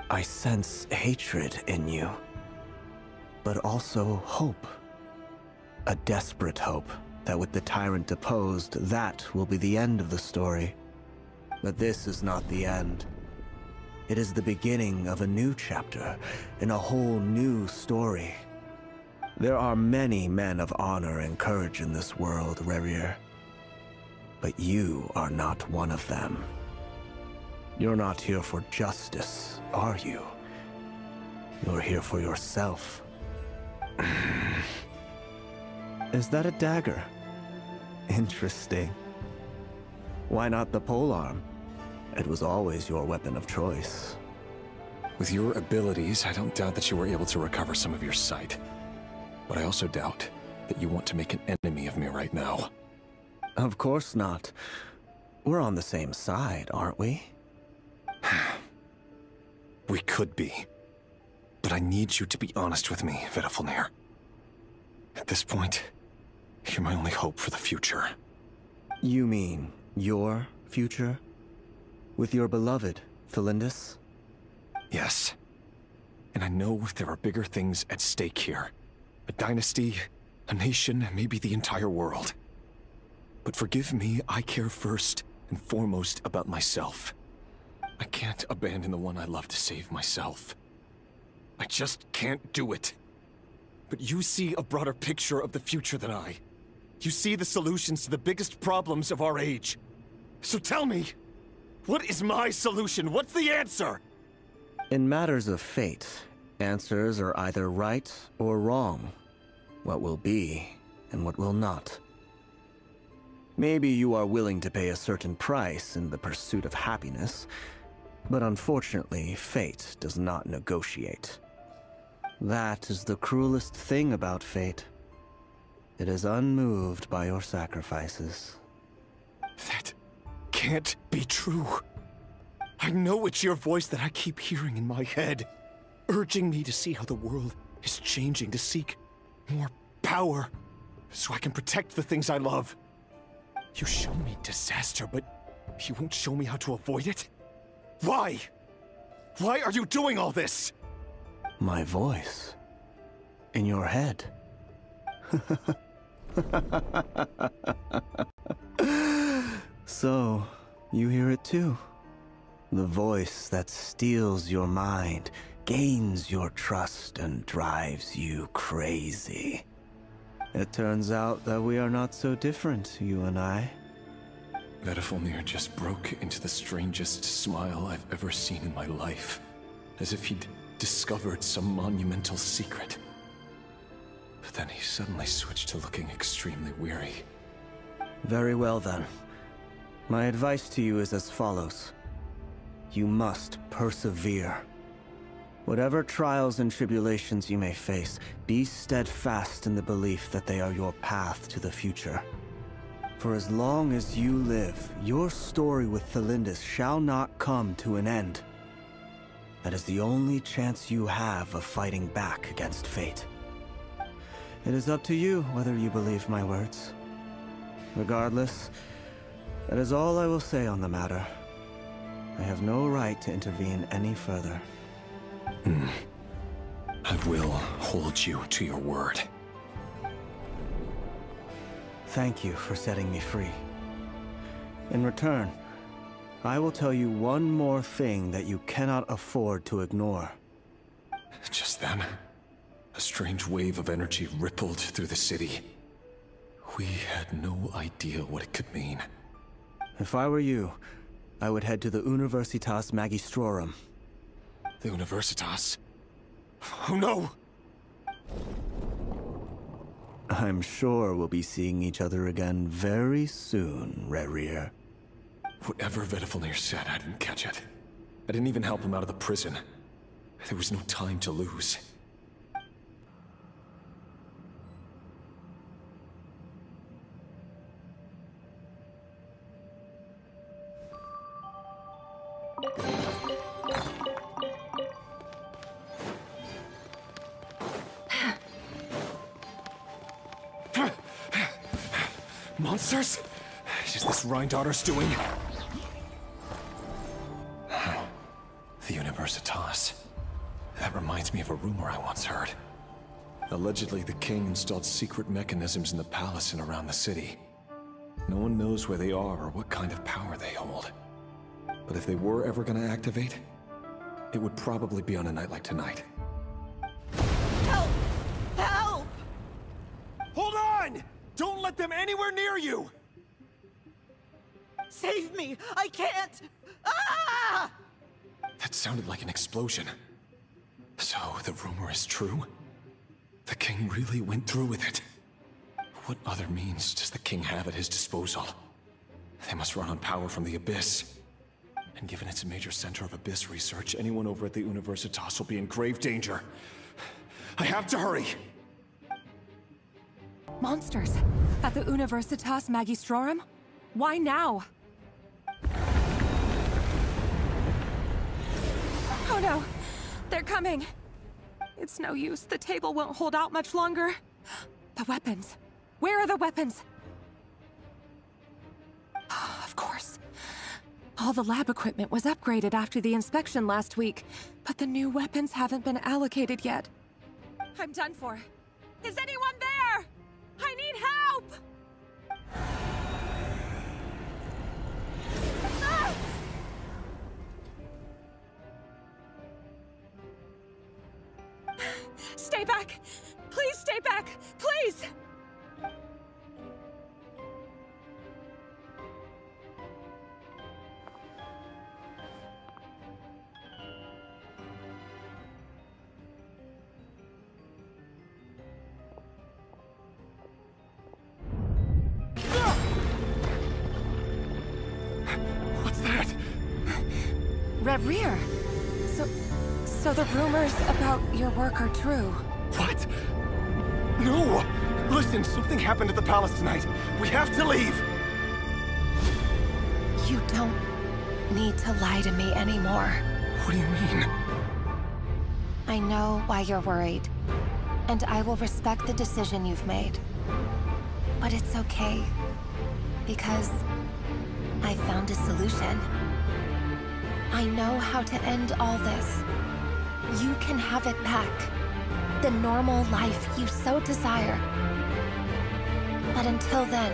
I sense hatred in you. But also hope. A desperate hope that with the tyrant deposed, that will be the end of the story. But this is not the end. It is the beginning of a new chapter, in a whole new story. There are many men of honor and courage in this world, Rerir. But you are not one of them. You're not here for justice, are you? You're here for yourself. Is that a dagger? Interesting. Why not the polearm? It was always your weapon of choice. With your abilities, I don't doubt that you were able to recover some of your sight. But I also doubt that you want to make an enemy of me right now. Of course not. We're on the same side, aren't we? We could be. But I need you to be honest with me, Vedafilnir. At this point, you're my only hope for the future. You mean your future? With your beloved, Felindis? Yes. And I know there are bigger things at stake here. A dynasty, a nation, maybe the entire world. But forgive me, I care first and foremost about myself. I can't abandon the one I love to save myself. I just can't do it. But you see a broader picture of the future than I. You see the solutions to the biggest problems of our age. So tell me, what is my solution? What's the answer? In matters of fate, answers are either right or wrong. What will be and what will not. Maybe you are willing to pay a certain price in the pursuit of happiness, but unfortunately, fate does not negotiate. That is the cruelest thing about fate. It is unmoved by your sacrifices. That can't be true. I know it's your voice that I keep hearing in my head, urging me to see how the world is changing, to seek more power, so I can protect the things I love. You show me disaster, but you won't show me how to avoid it? Why? Why are you doing all this? My voice. in your head. So, you hear it too. The voice that steals your mind, gains your trust, and drives you crazy. It turns out that we are not so different, you and I. Vedifalnir just broke into the strangest smile I've ever seen in my life. As if he'd discovered some monumental secret. But then he suddenly switched to looking extremely weary. Very well then. My advice to you is as follows. You must persevere. Whatever trials and tribulations you may face, be steadfast in the belief that they are your path to the future. For as long as you live, your story with Thelindis shall not come to an end. That is the only chance you have of fighting back against fate. It is up to you whether you believe my words. Regardless, that is all I will say on the matter. I have no right to intervene any further. I will hold you to your word. Thank you for setting me free. In return, I will tell you one more thing that you cannot afford to ignore. Just then, a strange wave of energy rippled through the city. We had no idea what it could mean. If I were you, I would head to the Universitas Magistrorum. The Universitas? Oh no! I'm sure we'll be seeing each other again very soon, Rerir. Whatever Vedifalnir said, I didn't catch it. I didn't even help him out of the prison. There was no time to lose. Monsters? Is this Rhindaughter's doing? The Universitas. That reminds me of a rumor I once heard. Allegedly, the king installed secret mechanisms in the palace and around the city. No one knows where they are or what kind of power they hold. But if they were ever gonna activate, it would probably be on a night like tonight. Help! Help! Hold on! Don't let them anywhere near you! Save me! I can't! Ah! That sounded like an explosion. So, the rumor is true? The king really went through with it? What other means does the king have at his disposal? They must run on power from the Abyss. And given it's a major center of Abyss research, anyone over at the Universitas will be in grave danger. I have to hurry! Monsters? At the Universitas Magistrorum? Why now? Oh no! They're coming! It's no use. The table won't hold out much longer. The weapons. Where are the weapons? Of course. All the lab equipment was upgraded after the inspection last week, but the new weapons haven't been allocated yet. I'm done for. Is anyone there? I need help! Ah! Stay back! Please stay back! Please! What's that? Rerir! So the rumors about your work are true. What? No! Listen, something happened at the palace tonight. We have to leave! You don't need to lie to me anymore. What do you mean? I know why you're worried, and I will respect the decision you've made. But it's okay, because I found a solution. I know how to end all this. You can have it back. the normal life you so desire. But until then,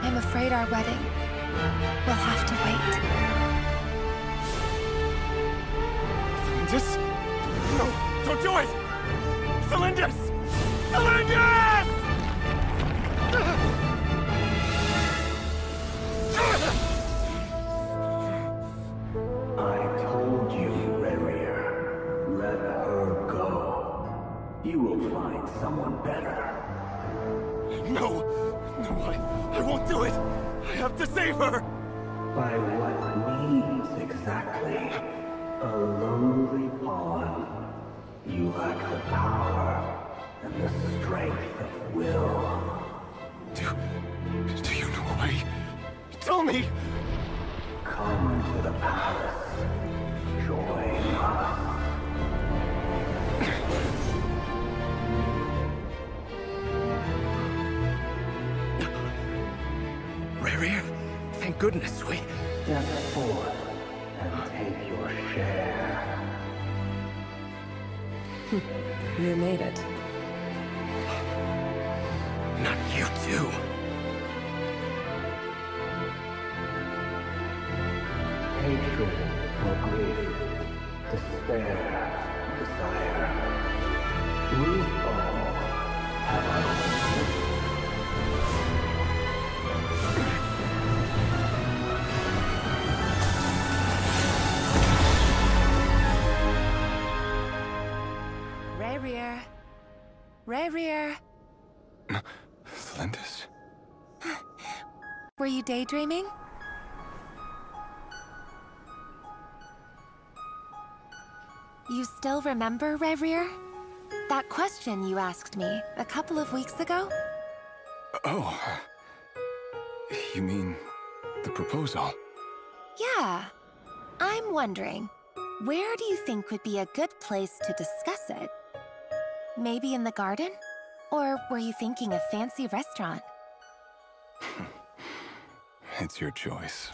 I'm afraid our wedding will have to wait. Cylindus? No, don't do it! Cylindus! Cylindus! I told you, Rarier. Let her go. You will find someone better. No! No, I won't do it! I have to save her! By what means exactly? A lowly pawn. You lack the power and the strength of will. Do you know a way? Tell me! Come to the palace. Join us. Rarier, thank goodness we... Step forth and take your share. You made it. Not you too. Hatred or grief, despair, desire. We all have our own. Rarier. Rarier. Cylindus? Were you daydreaming? You still remember, Rarier? That question you asked me a couple of weeks ago? Oh. You mean the proposal? Yeah. I'm wondering, where do you think would be a good place to discuss it? Maybe in the garden? Or were you thinking a fancy restaurant? It's your choice.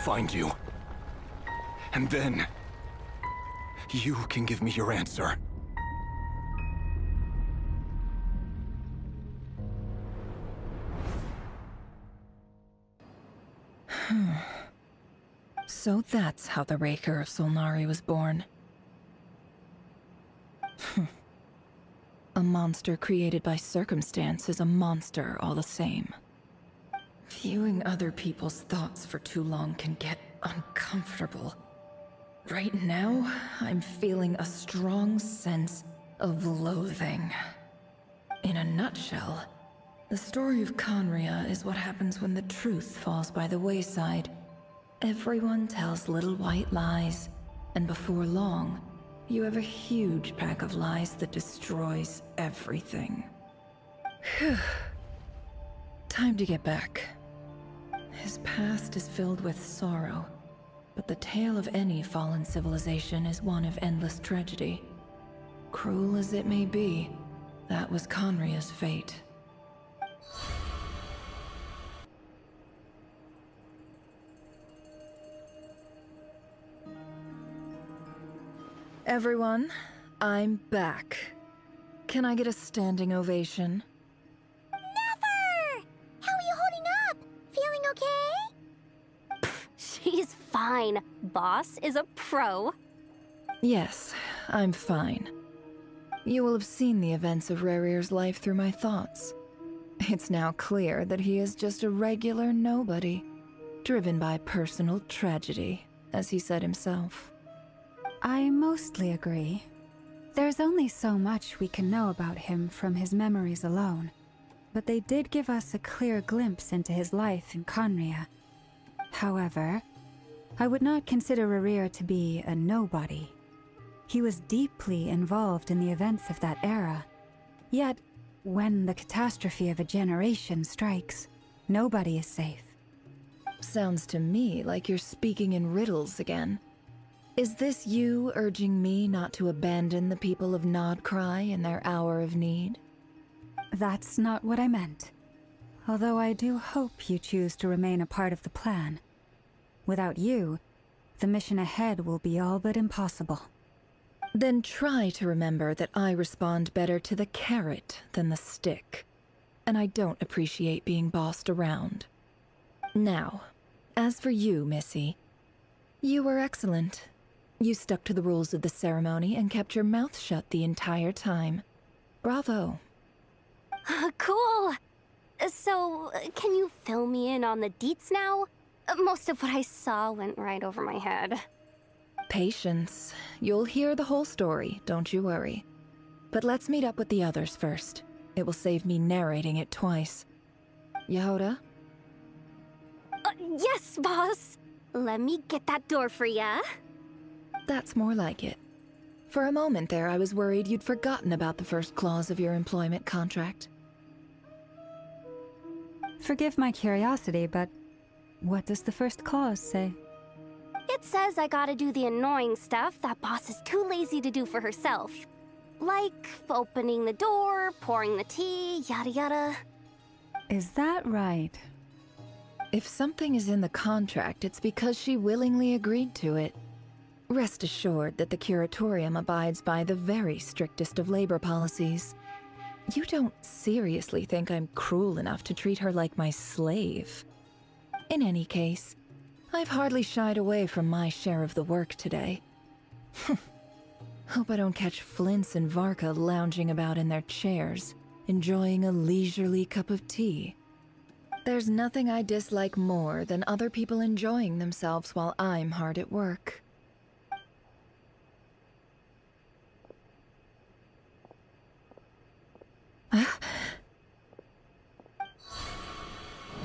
Find you. And then, you can give me your answer. So that's how the Raker of Solnari was born. A monster created by circumstance is a monster all the same. Viewing other people's thoughts for too long can get uncomfortable. Right now, I'm feeling a strong sense of loathing. In a nutshell, the story of Conria is what happens when the truth falls by the wayside. Everyone tells little white lies, and before long, you have a huge pack of lies that destroys everything. Phew. Time to get back. His past is filled with sorrow, but the tale of any fallen civilization is one of endless tragedy. Cruel as it may be, that was Conria's fate. Everyone, I'm back. Can I get a standing ovation? Never! How are you holding up? Feeling okay? She's fine. Boss is a pro. Yes, I'm fine. You will have seen the events of Rarier's life through my thoughts. It's now clear that he is just a regular nobody, driven by personal tragedy. as he said himself. I mostly agree. There's only so much we can know about him from his memories alone, but they did give us a clear glimpse into his life in Conria. However, I would not consider Rerir to be a nobody. He was deeply involved in the events of that era. Yet, when the catastrophe of a generation strikes, nobody is safe. Sounds to me like you're speaking in riddles again. Is this you urging me not to abandon the people of Krai in their hour of need? That's not what I meant. Although I do hope you choose to remain a part of the plan. Without you, the mission ahead will be all but impossible. Then try to remember that I respond better to the carrot than the stick. And I don't appreciate being bossed around. Now, as for you, Missy, you were excellent. You stuck to the rules of the ceremony and kept your mouth shut the entire time. Bravo. Cool! So, can you fill me in on the deets now? Most of what I saw went right over my head. Patience. You'll hear the whole story, don't you worry. But let's meet up with the others first. It will save me narrating it twice. Yehoda? Yes, boss! Let me get that door for ya. That's more like it. For a moment there, I was worried you'd forgotten about the first clause of your employment contract. Forgive my curiosity, but what does the first clause say? It says I gotta do the annoying stuff that boss is too lazy to do for herself. Like opening the door, pouring the tea, yada yada. Is that right? If something is in the contract, it's because she willingly agreed to it. Rest assured that the Curatorium abides by the very strictest of labor policies. You don't seriously think I'm cruel enough to treat her like my slave? In any case, I've hardly shied away from my share of the work today. Hope I don't catch Flintz and Varka lounging about in their chairs, enjoying a leisurely cup of tea. There's nothing I dislike more than other people enjoying themselves while I'm hard at work.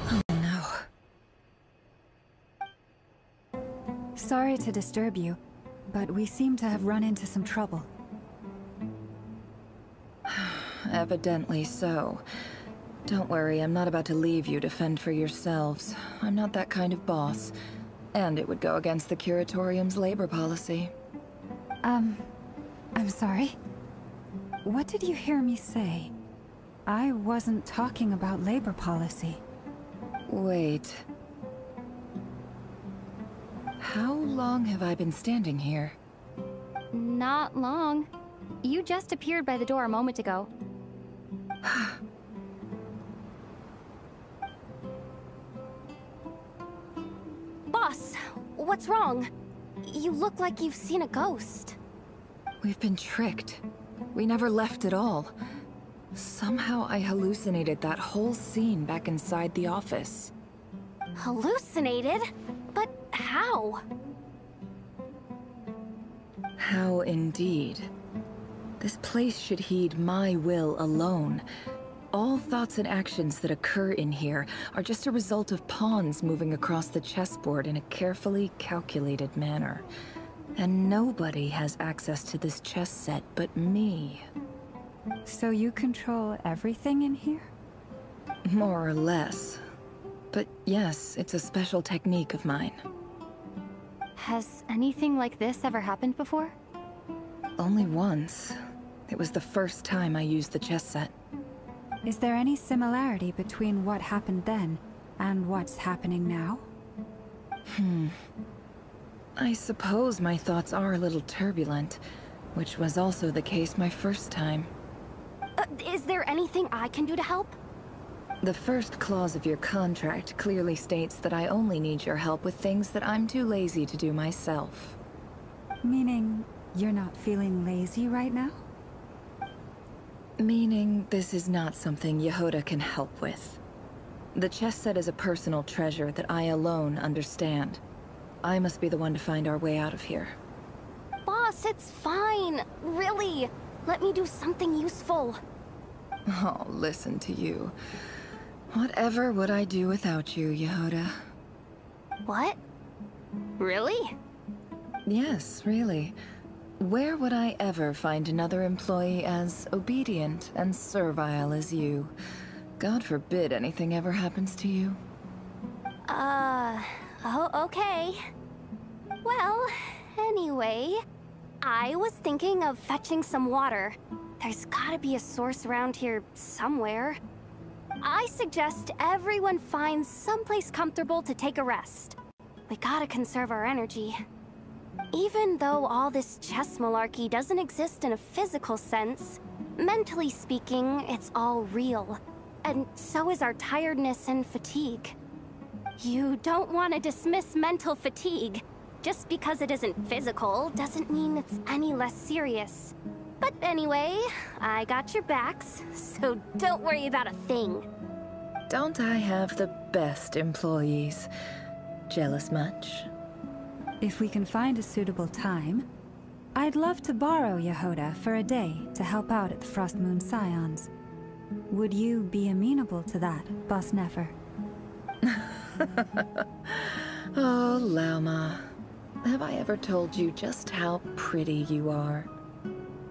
Oh no. Sorry to disturb you, but we seem to have run into some trouble. Evidently so. Don't worry, I'm not about to leave you to fend for yourselves. I'm not that kind of boss. And it would go against the Curatorium's labor policy. I'm sorry? What did you hear me say? I wasn't talking about labor policy. Wait. How long have I been standing here? Not long. You just appeared by the door a moment ago. Boss, what's wrong? You look like you've seen a ghost. We've been tricked. We never left at all. Somehow I hallucinated that whole scene back inside the office. Hallucinated? But how? How indeed. This place should heed my will alone. All thoughts and actions that occur in here are just a result of pawns moving across the chessboard in a carefully calculated manner. And nobody has access to this chess set but me. So you control everything in here? More or less. But yes, it's a special technique of mine. Has anything like this ever happened before? Only once. It was the first time I used the chess set. Is there any similarity between what happened then and what's happening now? I suppose my thoughts are a little turbulent, which was also the case my first time. Is there anything I can do to help? The first clause of your contract clearly states that I only need your help with things that I'm too lazy to do myself. Meaning, you're not feeling lazy right now? Meaning, this is not something Yehoda can help with. The chess set is a personal treasure that I alone understand. I must be the one to find our way out of here. Boss, it's fine. Really. Let me do something useful. Oh, listen to you. Whatever would I do without you, Yehoda? What? Really? Yes, really. Where would I ever find another employee as obedient and servile as you? God forbid anything ever happens to you. Oh, okay. Well, anyway, I was thinking of fetching some water. There's gotta be a source around here somewhere. I suggest everyone finds someplace comfortable to take a rest. We gotta conserve our energy. Even though all this chess malarkey doesn't exist in a physical sense, mentally speaking, it's all real. And so is our tiredness and fatigue. You don't want to dismiss mental fatigue. Just because it isn't physical doesn't mean it's any less serious. But anyway, I got your backs, so don't worry about a thing. Don't I have the best employees? Jealous much? If we can find a suitable time, I'd love to borrow Yehoda for a day to help out at the Frost Moon Scions. Would you be amenable to that, Boss Nefer? Oh, Lauma. Have I ever told you just how pretty you are?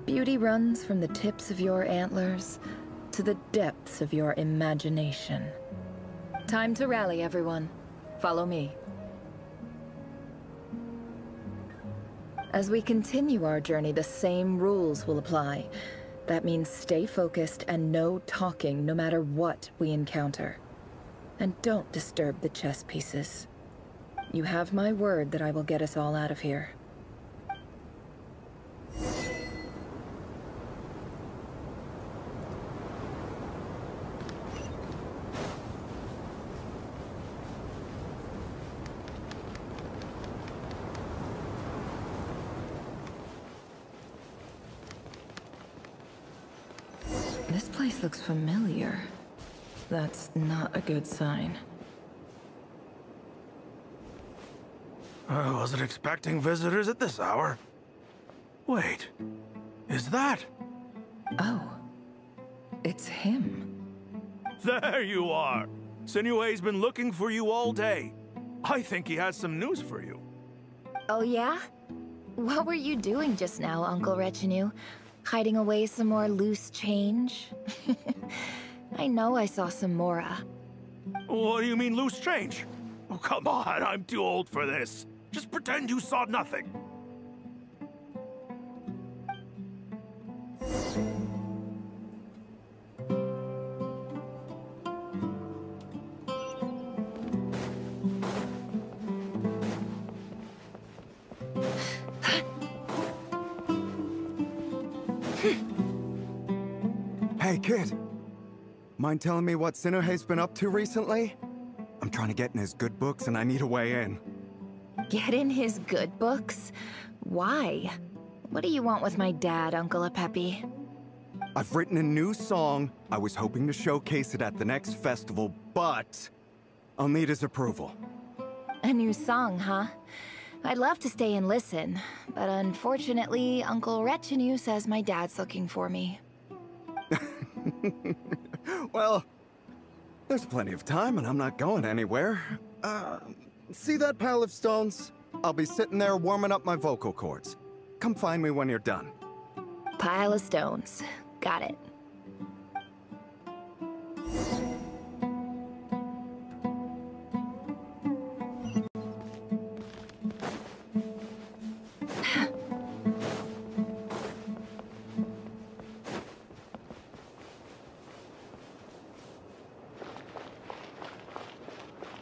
Beauty runs from the tips of your antlers to the depths of your imagination. Time to rally, everyone. Follow me. As we continue our journey, the same rules will apply. That means stay focused and no talking no matter what we encounter. And don't disturb the chess pieces. You have my word that I will get us all out of here. This place looks familiar. That's not a good sign. I wasn't expecting visitors at this hour. Wait, is that? Oh, it's him. There you are! Sinue's been looking for you all day. I think he has some news for you. Oh yeah? What were you doing just now, Uncle Retinue? Hiding away some more loose change? I know I saw some Mora. What do you mean, loose change? Oh, come on, I'm too old for this. Just pretend you saw nothing. Hey, kid. Mind telling me what Sinuhe's been up to recently? I'm trying to get in his good books and I need a way in. Get in his good books? Why? What do you want with my dad, Uncle Apepi? I've written a new song. I was hoping to showcase it at the next festival, but I'll need his approval. A new song, huh? I'd love to stay and listen, but unfortunately, Uncle Retinue says my dad's looking for me. Well, there's plenty of time and I'm not going anywhere. See that pile of stones? I'll be sitting there warming up my vocal cords. Come find me when you're done. Pile of stones. Got it.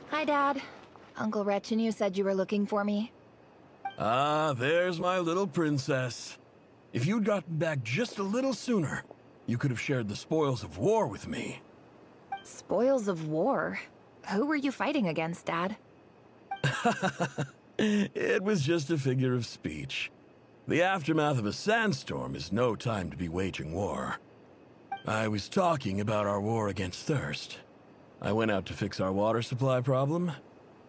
Hi, Dad. Uncle Retinue said you were looking for me. Ah, there's my little princess. If you'd gotten back just a little sooner, you could have shared the spoils of war with me. Spoils of war? Who were you fighting against, Dad? It was just a figure of speech. The aftermath of a sandstorm is no time to be waging war. I was talking about our war against thirst. I went out to fix our water supply problem,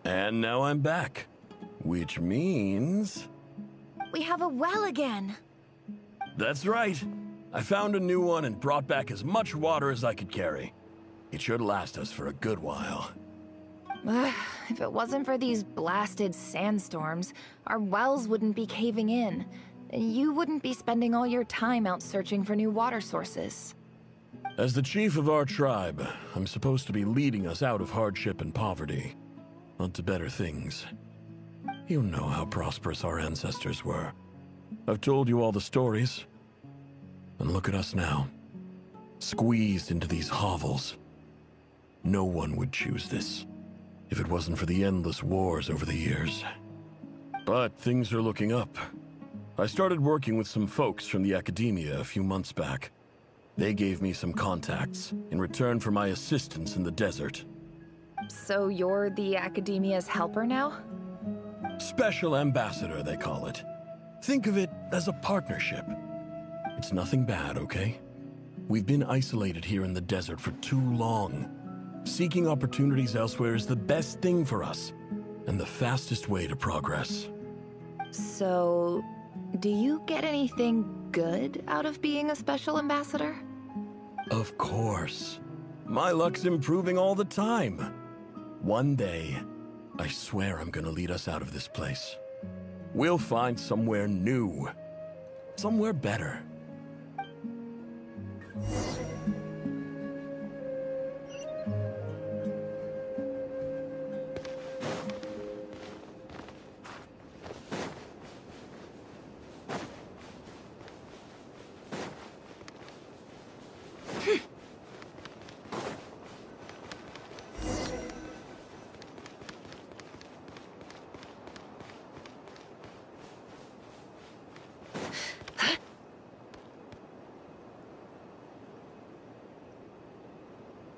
and now I'm back. Which means... We have a well again. That's right. I found a new one and brought back as much water as I could carry. It should last us for a good while. If it wasn't for these blasted sandstorms, our wells wouldn't be caving in. You wouldn't be spending all your time out searching for new water sources. As the chief of our tribe, I'm supposed to be leading us out of hardship and poverty, onto better things. You know how prosperous our ancestors were. I've told you all the stories. And look at us now, squeezed into these hovels. No one would choose this, if it wasn't for the endless wars over the years. But things are looking up. I started working with some folks from the academia a few months back. They gave me some contacts in return for my assistance in the desert. So you're the academia's helper now? Special ambassador, they call it. Think of it as a partnership. It's nothing bad, okay? We've been isolated here in the desert for too long. Seeking opportunities elsewhere is the best thing for us, and the fastest way to progress. So, do you get anything good out of being a special ambassador? Of course. My luck's improving all the time. One day, I swear I'm gonna lead us out of this place. We'll find somewhere new. Somewhere better.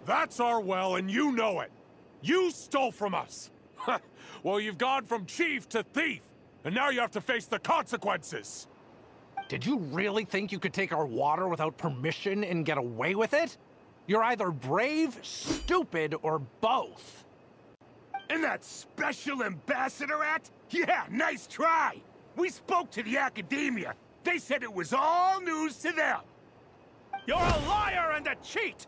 That's our well, and you know it. You stole from us. Well, you've gone from chief to thief, and now you have to face the consequences. Did you really think you could take our water without permission and get away with it? You're either brave, stupid, or both. And that special ambassador act? Yeah, nice try. We spoke to the academia. They said it was all news to them. You're a liar and a cheat!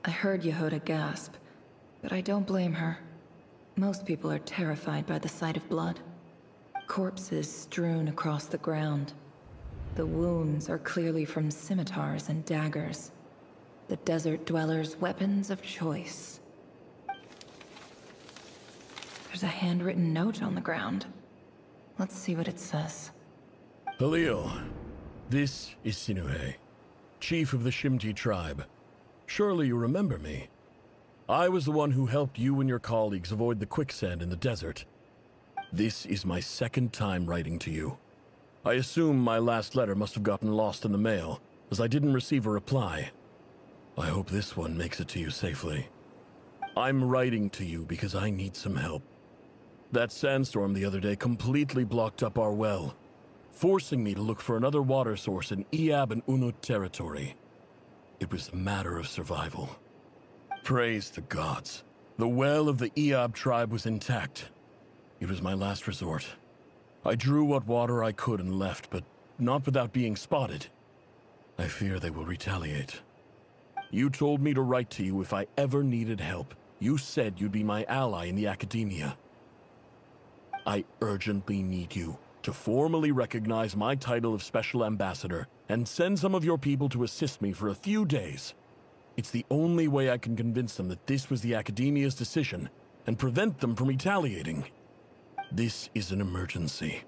I heard Yehuda gasp, but I don't blame her. Most people are terrified by the sight of blood. Corpses strewn across the ground. The wounds are clearly from scimitars and daggers. The desert dwellers' weapons of choice. There's a handwritten note on the ground. Let's see what it says. Halil, this is Sinuhe, chief of the Shimti tribe. Surely you remember me. I was the one who helped you and your colleagues avoid the quicksand in the desert. This is my second time writing to you. I assume my last letter must have gotten lost in the mail, as I didn't receive a reply. I hope this one makes it to you safely. I'm writing to you because I need some help. That sandstorm the other day completely blocked up our well, forcing me to look for another water source in Iab and Unut territory. It was a matter of survival. Praise the gods. The well of the Iab tribe was intact. It was my last resort. I drew what water I could and left, but not without being spotted. I fear they will retaliate. You told me to write to you if I ever needed help. You said you'd be my ally in the academia. I urgently need you to formally recognize my title of Special Ambassador and send some of your people to assist me for a few days. It's the only way I can convince them that this was the academia's decision and prevent them from retaliating. This is an emergency.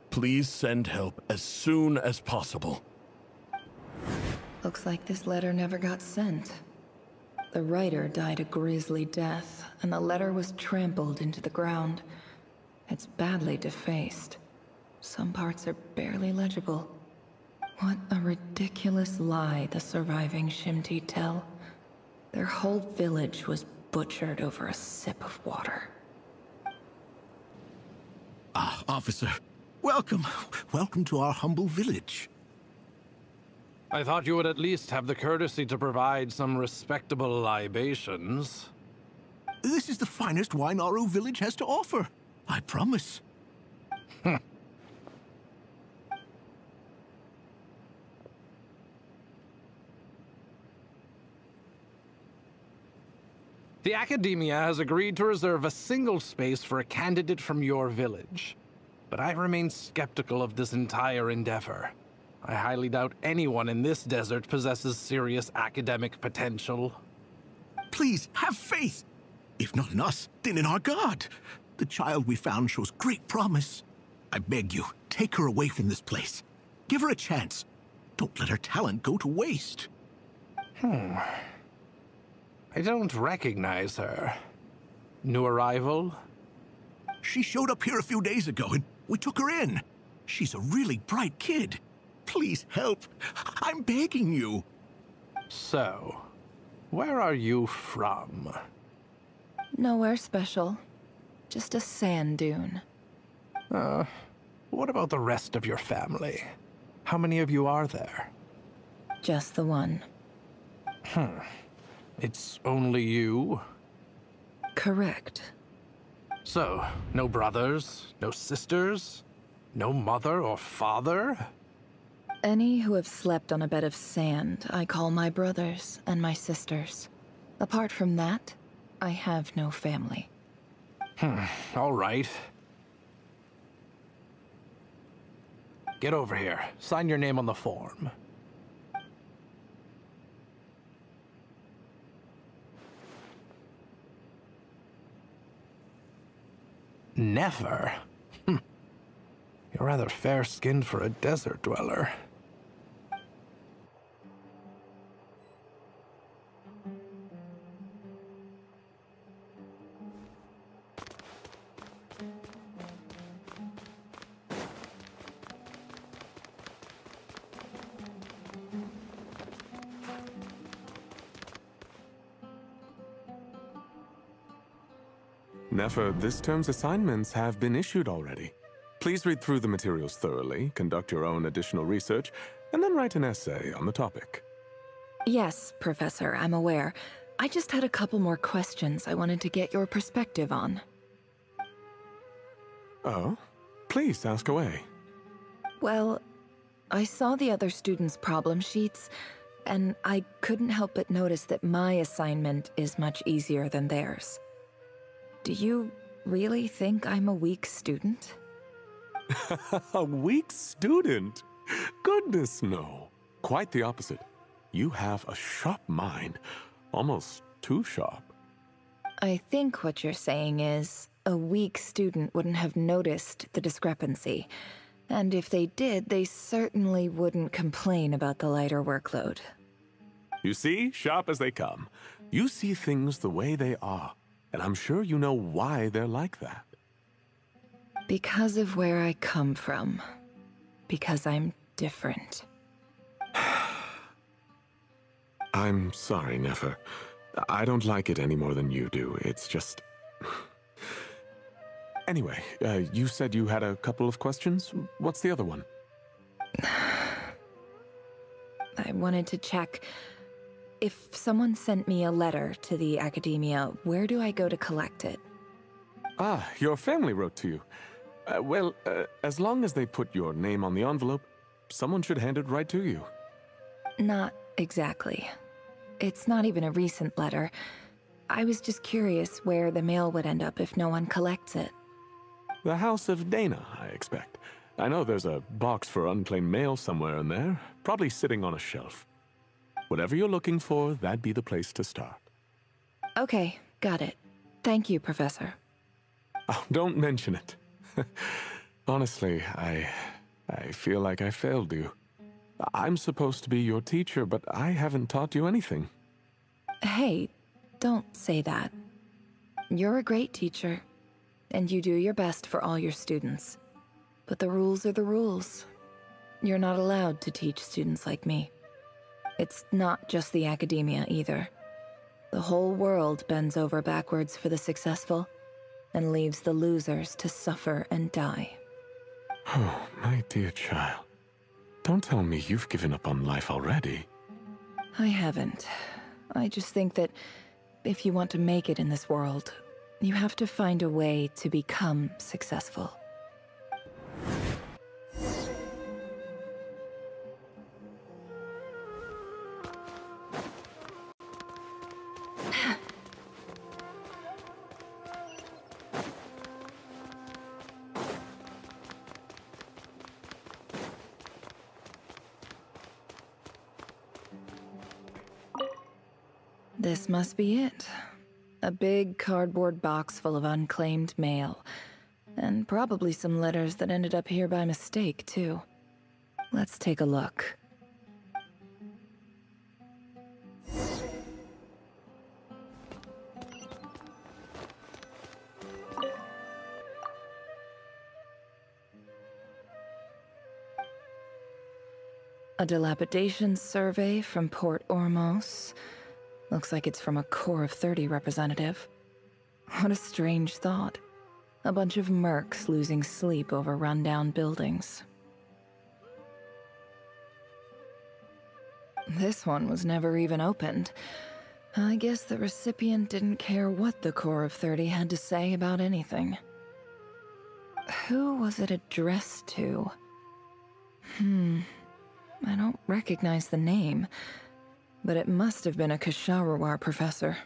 Please send help as soon as possible. Looks like this letter never got sent. The writer died a grisly death, and the letter was trampled into the ground. It's badly defaced. Some parts are barely legible. What a ridiculous lie the surviving Shimti tell. Their whole village was butchered over a sip of water. Ah, officer. Welcome. Welcome to our humble village. I thought you would at least have the courtesy to provide some respectable libations. This is the finest wine Aru village has to offer. I promise. The Academia has agreed to reserve a single space for a candidate from your village. But I remain skeptical of this entire endeavor. I highly doubt anyone in this desert possesses serious academic potential. Please, have faith. If not in us, then in our god. The child we found shows great promise. I beg you, take her away from this place. Give her a chance. Don't let her talent go to waste. I don't recognize her. New arrival? She showed up here a few days ago and we took her in. She's a really bright kid. Please help. I'm begging you. So, where are you from? Nowhere special. Just a sand dune. What about the rest of your family? How many of you are there? Just the one. It's only you? Correct. So, no brothers, no sisters, no mother or father? Any who have slept on a bed of sand, I call my brothers and my sisters. Apart from that, I have no family. All right. Get over here. Sign your name on the form. Never? You're rather fair-skinned for a desert dweller. Nefer, this term's assignments have been issued already. Please read through the materials thoroughly, conduct your own additional research, and then write an essay on the topic. Yes, Professor, I'm aware. I just had a couple more questions I wanted to get your perspective on. Oh? Please, ask away. Well, I saw the other students' problem sheets, and I couldn't help but notice that my assignment is much easier than theirs. Do you really think I'm a weak student? A weak student? Goodness, no. Quite the opposite. You have a sharp mind. Almost too sharp. I think what you're saying is, a weak student wouldn't have noticed the discrepancy. And if they did, they certainly wouldn't complain about the lighter workload. You see, sharp as they come. You see things the way they are. And I'm sure you know why they're like that. Because of where I come from. Because I'm different. I'm sorry, Nefer. I don't like it any more than you do. It's just... Anyway, you said you had a couple of questions. What's the other one? I wanted to check... If someone sent me a letter to the Academia, where do I go to collect it? Ah, your family wrote to you. Well, as long as they put your name on the envelope, someone should hand it right to you. Not exactly. It's not even a recent letter. I was just curious where the mail would end up if no one collects it. The House of Dana, I expect. I know there's a box for unclaimed mail somewhere in there, probably sitting on a shelf. Whatever you're looking for, that'd be the place to start. Okay, got it. Thank you, Professor. Oh, don't mention it. Honestly, I feel like I failed you. I'm supposed to be your teacher, but I haven't taught you anything. Hey, don't say that. You're a great teacher, and you do your best for all your students. But the rules are the rules. You're not allowed to teach students like me. It's not just the Academia either. The whole world bends over backwards for the successful, and leaves the losers to suffer and die. Oh, my dear child. Don't tell me you've given up on life already. I haven't. I just think that if you want to make it in this world, you have to find a way to become successful. This must be it. A big cardboard box full of unclaimed mail. And probably some letters that ended up here by mistake, too. Let's take a look. A dilapidation survey from Port Ormos. Looks like it's from a Core of 30 representative. What a strange thought. A bunch of mercs losing sleep over rundown buildings. This one was never even opened. I guess the recipient didn't care what the Core of 30 had to say about anything. Who was it addressed to? I don't recognize the name, but it must have been a Ksharawar professor.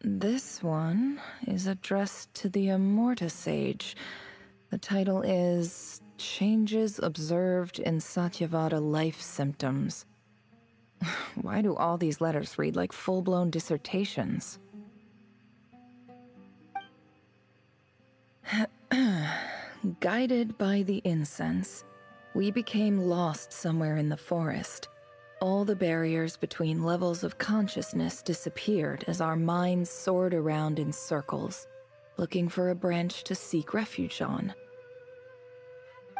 This one is addressed to the Immorta Sage. The title is Changes Observed in Satyavada Life Symptoms. Why do all these letters read like full-blown dissertations? Guided by the incense, we became lost somewhere in the forest. All the barriers between levels of consciousness disappeared as our minds soared around in circles, looking for a branch to seek refuge on.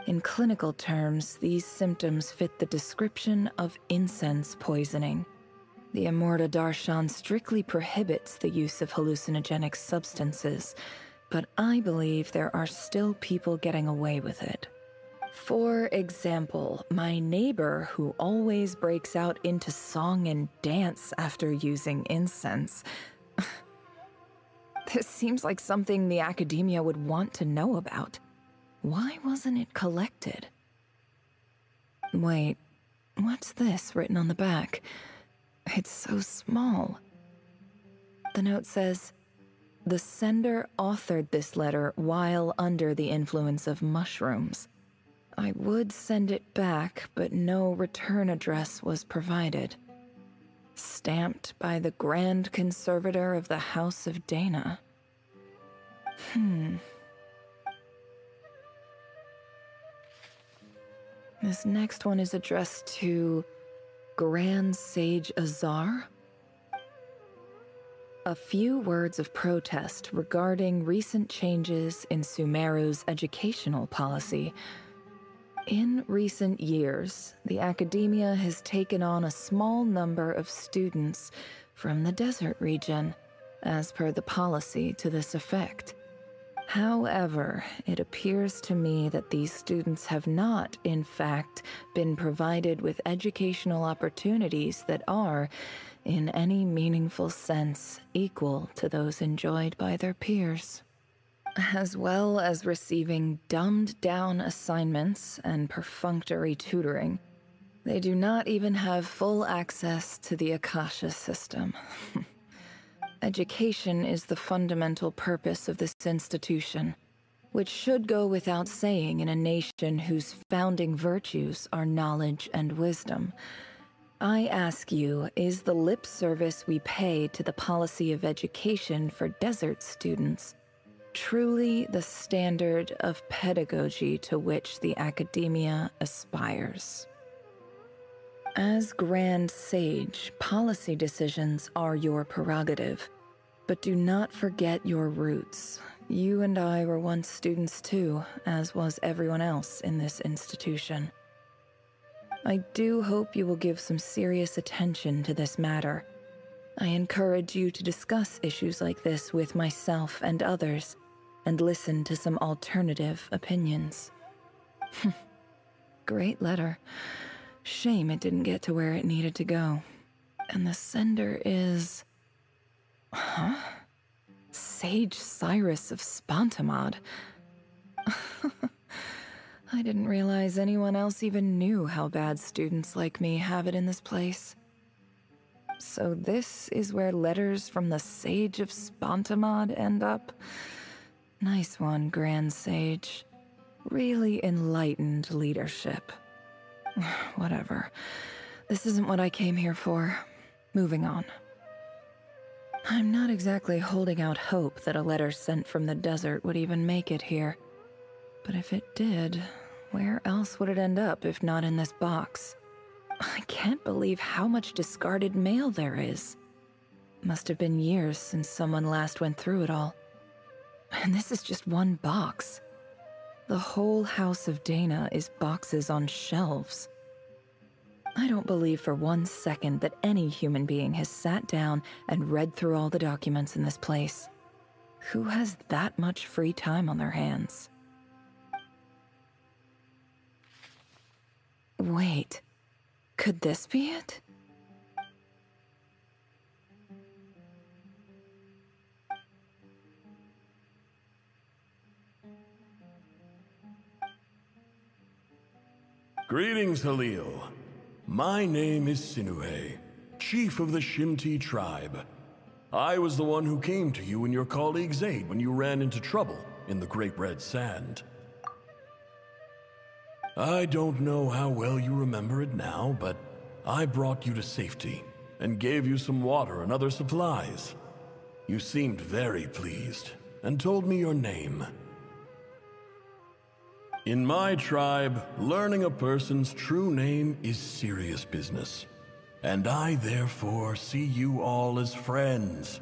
In clinical terms, these symptoms fit the description of incense poisoning. The Immorta Darshan strictly prohibits the use of hallucinogenic substances, but I believe there are still people getting away with it. For example, my neighbor who always breaks out into song and dance after using incense. This seems like something the academia would want to know about. Why wasn't it collected? Wait, what's this written on the back? It's so small. The note says, "The sender authored this letter while under the influence of mushrooms. I would send it back, but no return address was provided. Stamped by the Grand Conservator of the House of Dana." This next one is addressed to Grand Sage Azar. A few words of protest regarding recent changes in Sumeru's educational policy. In recent years, the academia has taken on a small number of students from the desert region, as per the policy to this effect. However, it appears to me that these students have not, in fact, been provided with educational opportunities that are, in any meaningful sense, equal to those enjoyed by their peers. As well as receiving dumbed-down assignments and perfunctory tutoring, they do not even have full access to the Akasha system. Education is the fundamental purpose of this institution, which should go without saying in a nation whose founding virtues are knowledge and wisdom. I ask you, is the lip service we pay to the policy of education for desert students truly the standard of pedagogy to which the academia aspires? As Grand Sage, policy decisions are your prerogative, but do not forget your roots. You and I were once students too, as was everyone else in this institution. I do hope you will give some serious attention to this matter. I encourage you to discuss issues like this with myself and others, and listen to some alternative opinions. Great letter. Shame it didn't get to where it needed to go. And the sender is... Huh? Sage Cyrus of Spantamad. I didn't realize anyone else even knew how bad students like me have it in this place. So this is where letters from the Sage of Spantamad end up? Nice one, Grand Sage. Really enlightened leadership. Whatever. This isn't what I came here for. Moving on. I'm not exactly holding out hope that a letter sent from the desert would even make it here. But if it did, where else would it end up if not in this box? I can't believe how much discarded mail there is. Must have been years since someone last went through it all. And this is just one box. The whole House of Dana is boxes on shelves. I don't believe for 1 second that any human being has sat down and read through all the documents in this place. Who has that much free time on their hands? Wait, could this be it? Greetings, Halil. My name is Sinuhe, chief of the Shimti tribe. I was the one who came to you and your colleague's aid when you ran into trouble in the Great Red Sand. I don't know how well you remember it now, but I brought you to safety and gave you some water and other supplies. You seemed very pleased and told me your name. In my tribe, learning a person's true name is serious business, and I therefore see you all as friends.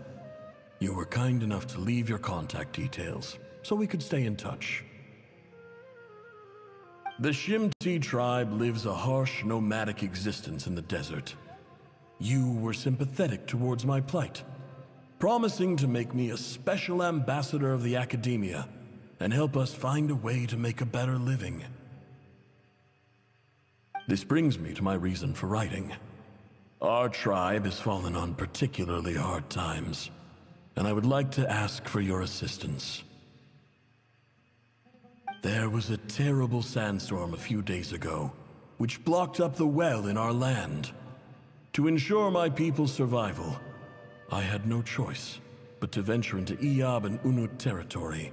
You were kind enough to leave your contact details, so we could stay in touch. The Shimti tribe lives a harsh, nomadic existence in the desert. You were sympathetic towards my plight, promising to make me a special ambassador of the Academia and help us find a way to make a better living. This brings me to my reason for writing. Our tribe has fallen on particularly hard times, and I would like to ask for your assistance. There was a terrible sandstorm a few days ago, which blocked up the well in our land. To ensure my people's survival, I had no choice but to venture into Iyab and Unut territory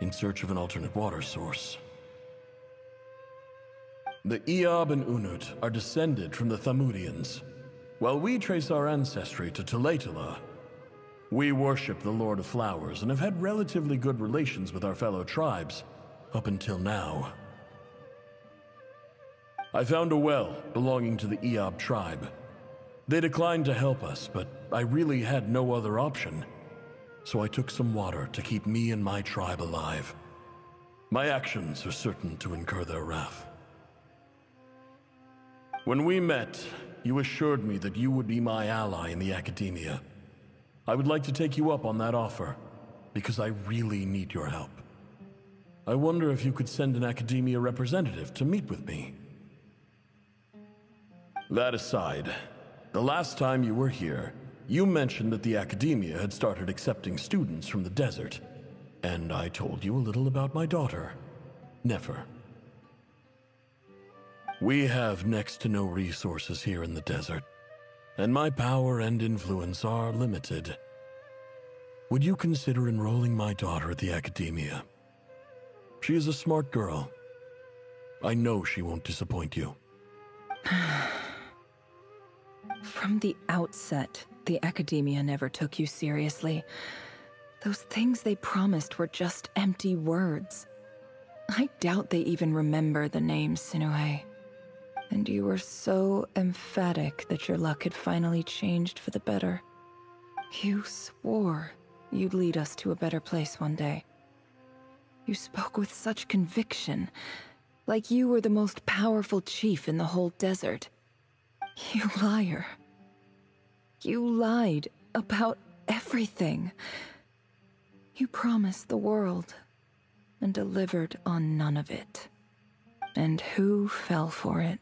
in search of an alternate water source. The Iyab and Unut are descended from the Thamudians, while we trace our ancestry to Tulatala. We worship the Lord of Flowers and have had relatively good relations with our fellow tribes up until now. I found a well belonging to the Iyab tribe. They declined to help us, but I really had no other option. So I took some water to keep me and my tribe alive. My actions are certain to incur their wrath. When we met, you assured me that you would be my ally in the Academia. I would like to take you up on that offer, because I really need your help. I wonder if you could send an Academia representative to meet with me. That aside, the last time you were here, you mentioned that the Academia had started accepting students from the desert, and I told you a little about my daughter, Nefer. We have next to no resources here in the desert, and my power and influence are limited. Would you consider enrolling my daughter at the Academia? She is a smart girl. I know she won't disappoint you. From the outset, the Academia never took you seriously. Those things they promised were just empty words. I doubt they even remember the name Sinuhe. And you were so emphatic that your luck had finally changed for the better. You swore you'd lead us to a better place one day. You spoke with such conviction, like you were the most powerful chief in the whole desert. You liar. You lied about everything. You promised the world, and delivered on none of it. And who fell for it?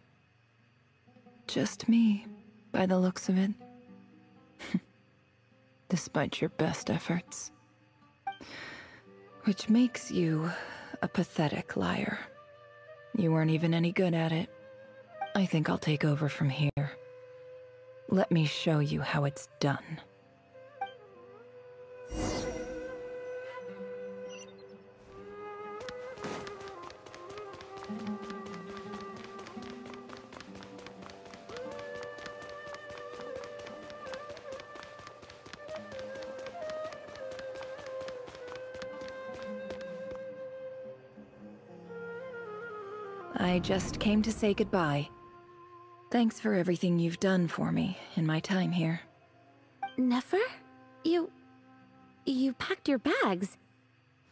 Just me, by the looks of it. Despite your best efforts. Which makes you a pathetic liar. You weren't even any good at it. I think I'll take over from here. Let me show you how it's done. I just came to say goodbye. Thanks for everything you've done for me in my time here. Nefer? You packed your bags.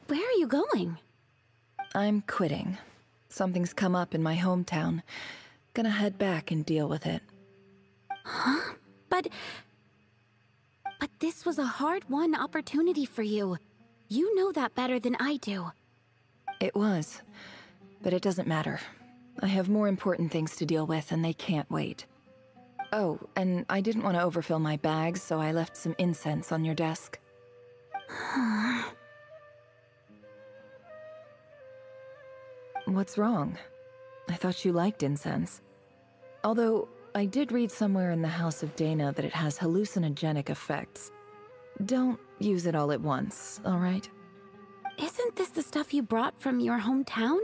Where are you going? I'm quitting. Something's come up in my hometown. Gonna head back and deal with it. Huh? But this was a hard-won opportunity for you. You know that better than I do. It was, but it doesn't matter. I have more important things to deal with, and they can't wait. Oh, and I didn't want to overfill my bags, so I left some incense on your desk. What's wrong? I thought you liked incense. Although, I did read somewhere in the House of Dana that it has hallucinogenic effects. Don't use it all at once, alright? Isn't this the stuff you brought from your hometown?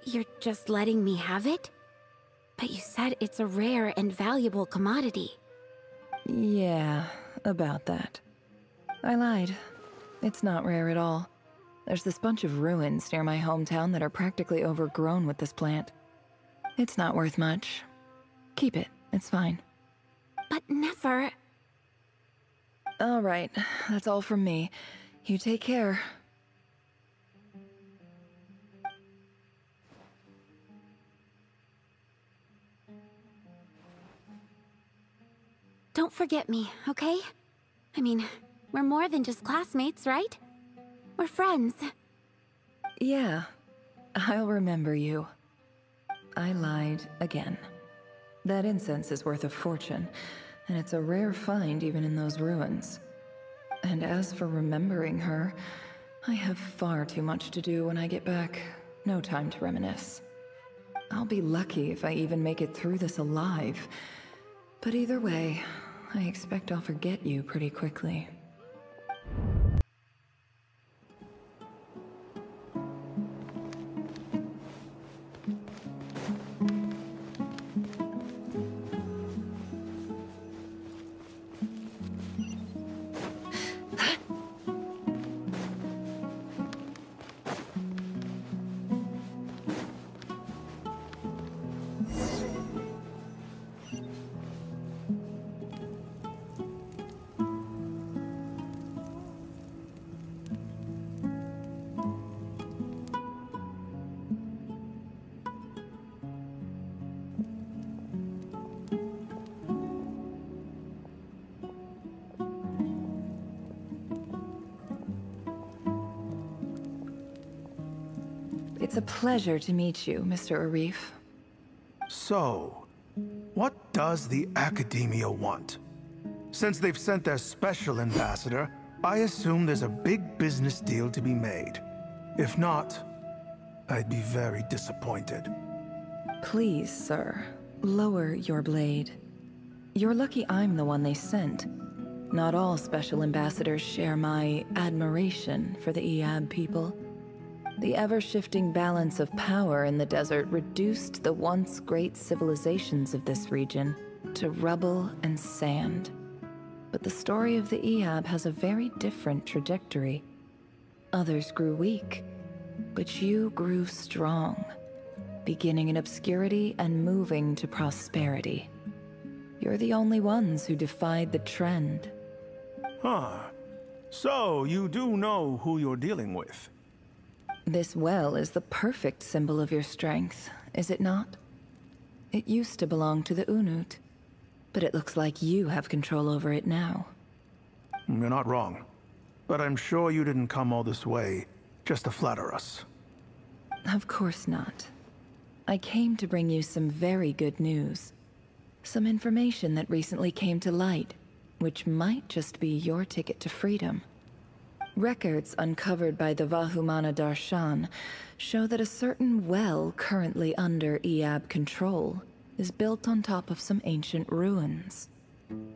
You're just letting me have it? But you said it's a rare and valuable commodity. Yeah, about that. I lied. It's not rare at all. There's this bunch of ruins near my hometown that are practically overgrown with this plant. It's not worth much. Keep it, it's fine. But Nefer... Alright, that's all from me. You take care. Don't forget me, okay? I mean, we're more than just classmates, right? We're friends. Yeah, I'll remember you. I lied again. That incense is worth a fortune, and it's a rare find even in those ruins. And as for remembering her, I have far too much to do when I get back. No time to reminisce. I'll be lucky if I even make it through this alive. But either way, I expect I'll forget you pretty quickly. It's a pleasure to meet you, Mr. Arif. So, what does the Academia want? Since they've sent their special ambassador, I assume there's a big business deal to be made. If not, I'd be very disappointed. Please, sir, lower your blade. You're lucky I'm the one they sent. Not all special ambassadors share my admiration for the Iab people. The ever-shifting balance of power in the desert reduced the once great civilizations of this region to rubble and sand. But the story of the Iab has a very different trajectory. Others grew weak, but you grew strong, beginning in obscurity and moving to prosperity. You're the only ones who defied the trend. Huh. So, you do know who you're dealing with? This well is the perfect symbol of your strength, is it not? It used to belong to the Unut, but it looks like you have control over it now. You're not wrong. but I'm sure you didn't come all this way just to flatter us. Of course not. I came to bring you some very good news. Some information that recently came to light, which might just be your ticket to freedom. Records uncovered by the Vahumana Darshan show that a certain well currently under Iab control is built on top of some ancient ruins.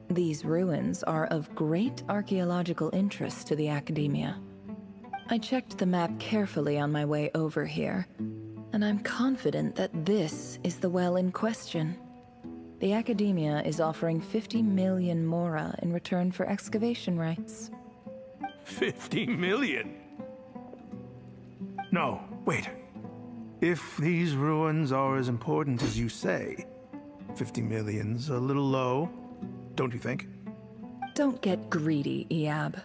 These ruins are of great archaeological interest to the Academia. I checked the map carefully on my way over here, and I'm confident that this is the well in question. The Academia is offering 50 million mora in return for excavation rights. 50 million? No, wait. If these ruins are as important as you say, 50 million's a little low, don't you think? Don't get greedy, Iab.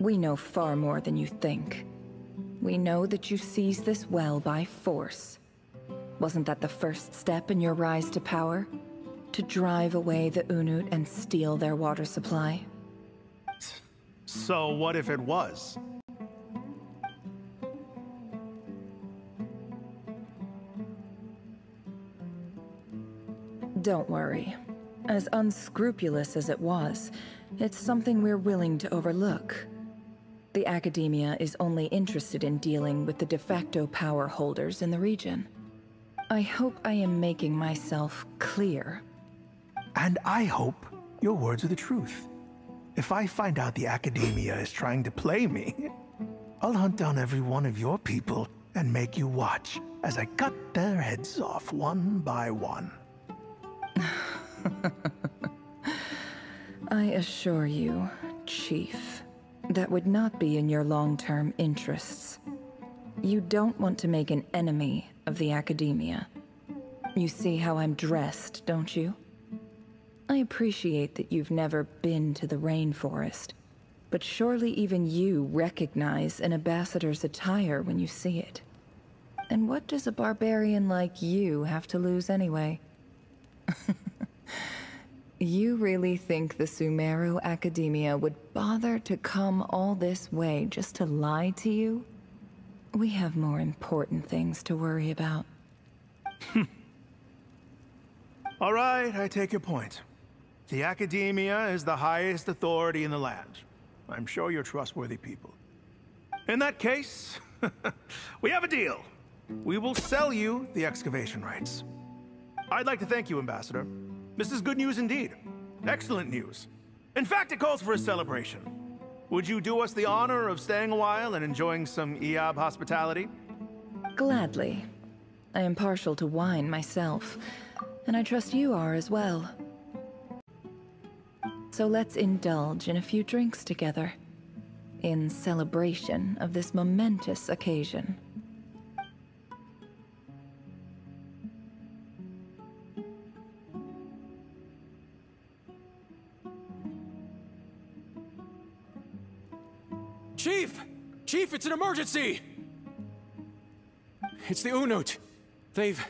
We know far more than you think. We know that you seized this well by force. Wasn't that the first step in your rise to power? To drive away the Unut and steal their water supply? So what if it was? Don't worry. As unscrupulous as it was, it's something we're willing to overlook. The Academia is only interested in dealing with the de facto power holders in the region. I hope I am making myself clear. And I hope your words are the truth. If I find out the Academia is trying to play me, I'll hunt down every one of your people and make you watch as I cut their heads off one by one. I assure you, Chief, that would not be in your long-term interests. You don't want to make an enemy of the Academia. You see how I'm dressed, don't you? I appreciate that you've never been to the rainforest, but surely even you recognize an ambassador's attire when you see it. And what does a barbarian like you have to lose anyway? You really think the Sumeru Academia would bother to come all this way just to lie to you? We have more important things to worry about. All right, I take your point. The Academia is the highest authority in the land. I'm sure you're trustworthy people. In that case, we have a deal. We will sell you the excavation rights. I'd like to thank you, Ambassador. This is good news indeed. Excellent news. In fact, it calls for a celebration. Would you do us the honor of staying a while and enjoying some Iab hospitality? Gladly. I am partial to wine myself, and I trust you are as well. So let's indulge in a few drinks together, in celebration of this momentous occasion. Chief! Chief, it's an emergency! It's the Unut. They've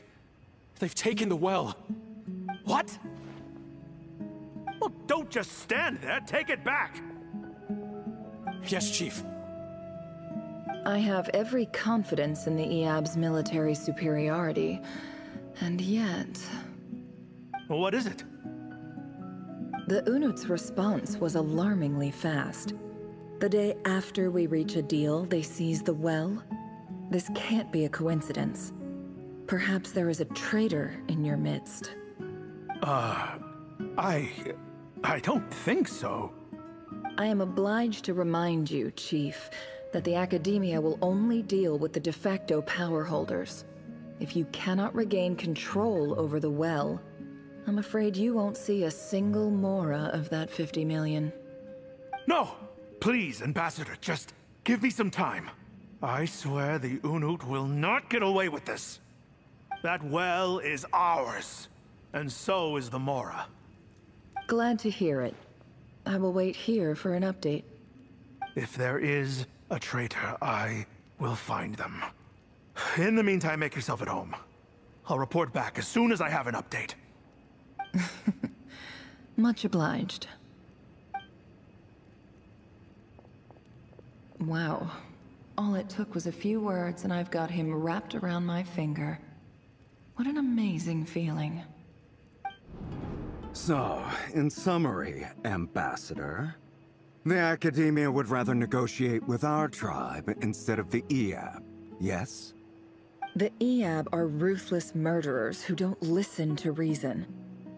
taken the well. What? Well, don't just stand there. Take it back. Yes, Chief. I have every confidence in the Iab's military superiority, and yet... Well, what is it? The Unut's response was alarmingly fast. The day after we reach a deal, they seize the well. This can't be a coincidence. Perhaps there is a traitor in your midst. I don't think so. I am obliged to remind you, Chief, that the Academia will only deal with the de facto power holders. If you cannot regain control over the well, I'm afraid you won't see a single mora of that 50 million. No! Please, Ambassador, just give me some time. I swear the Unut will not get away with this. That well is ours, and so is the Mora. Glad to hear it. I will wait here for an update. If there is a traitor, I will find them. In the meantime, make yourself at home. I'll report back as soon as I have an update. Much obliged. Wow. All it took was a few words and I've got him wrapped around my finger. What an amazing feeling. So, in summary, Ambassador, the Academia would rather negotiate with our tribe instead of the Eab, yes? The Eab are ruthless murderers who don't listen to reason.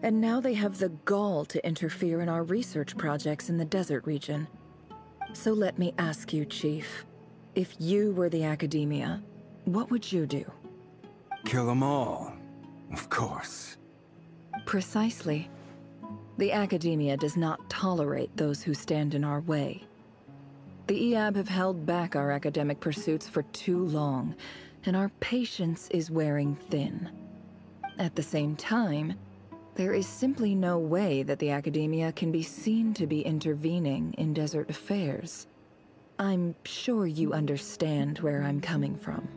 And now they have the gall to interfere in our research projects in the desert region. So let me ask you, Chief. If you were the Academia, what would you do? Kill them all, of course. Precisely. The Academia does not tolerate those who stand in our way. The Eab have held back our academic pursuits for too long, and our patience is wearing thin. At the same time, there is simply no way that the Academia can be seen to be intervening in desert affairs. I'm sure you understand where I'm coming from.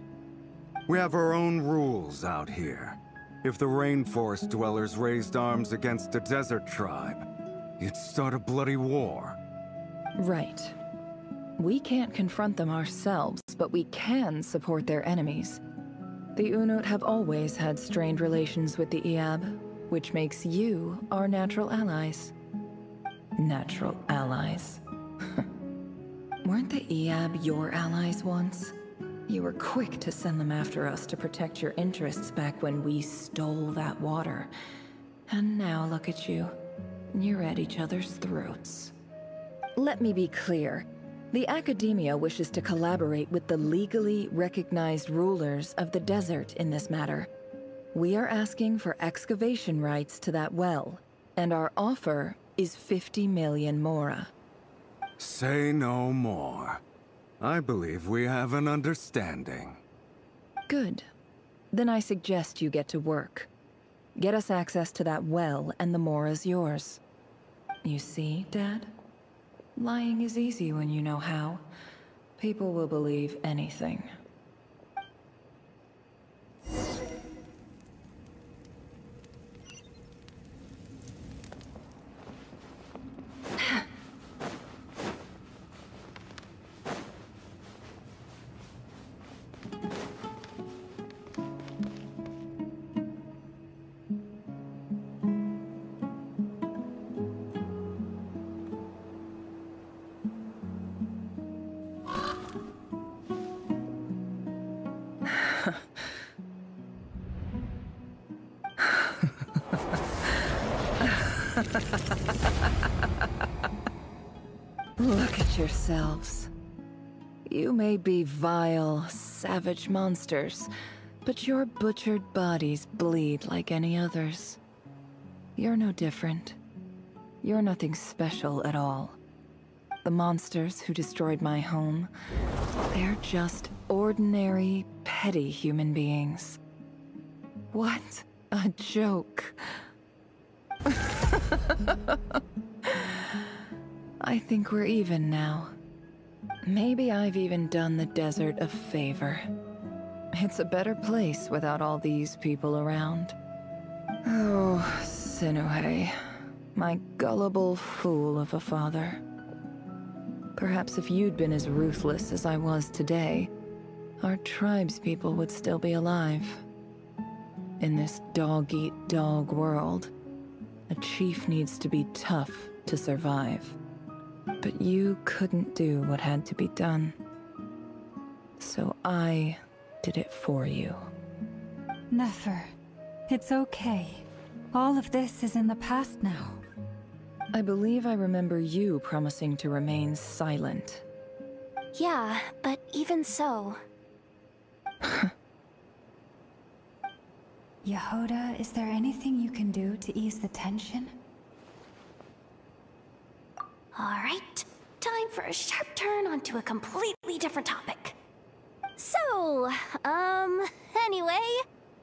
We have our own rules out here. If the rainforest dwellers raised arms against a desert tribe, you'd start a bloody war. Right. We can't confront them ourselves, but we can support their enemies. The Unut have always had strained relations with the Eab, which makes you our natural allies. Natural allies. Weren't the Eab your allies once? You were quick to send them after us to protect your interests back when we stole that water. And now look at you. You're at each other's throats. Let me be clear. The Academia wishes to collaborate with the legally recognized rulers of the desert in this matter. We are asking for excavation rights to that well, and our offer is 50 million mora. Say no more. I believe we have an understanding. Good. Then I suggest you get to work. Get us access to that well, and the mora's yours. You see, Dad? Lying is easy when you know how. People will believe anything. Look at yourselves. You may be vile, savage monsters, but your butchered bodies bleed like any others. You're no different. You're nothing special at all. The monsters who destroyed my home, they're just ordinary, petty human beings. What a joke. I think we're even now. Maybe I've even done the desert a favor. It's a better place without all these people around. Oh, Sinuhe, my gullible fool of a father. Perhaps if you'd been as ruthless as I was today, our tribespeople would still be alive. In this dog-eat-dog world, a chief needs to be tough to survive. But you couldn't do what had to be done. So I did it for you. Nefer, it's okay. All of this is in the past now. I believe I remember you promising to remain silent. Yeah, but even so... Yehoda, is there anything you can do to ease the tension? Alright, time for a sharp turn onto a completely different topic. So, anyway,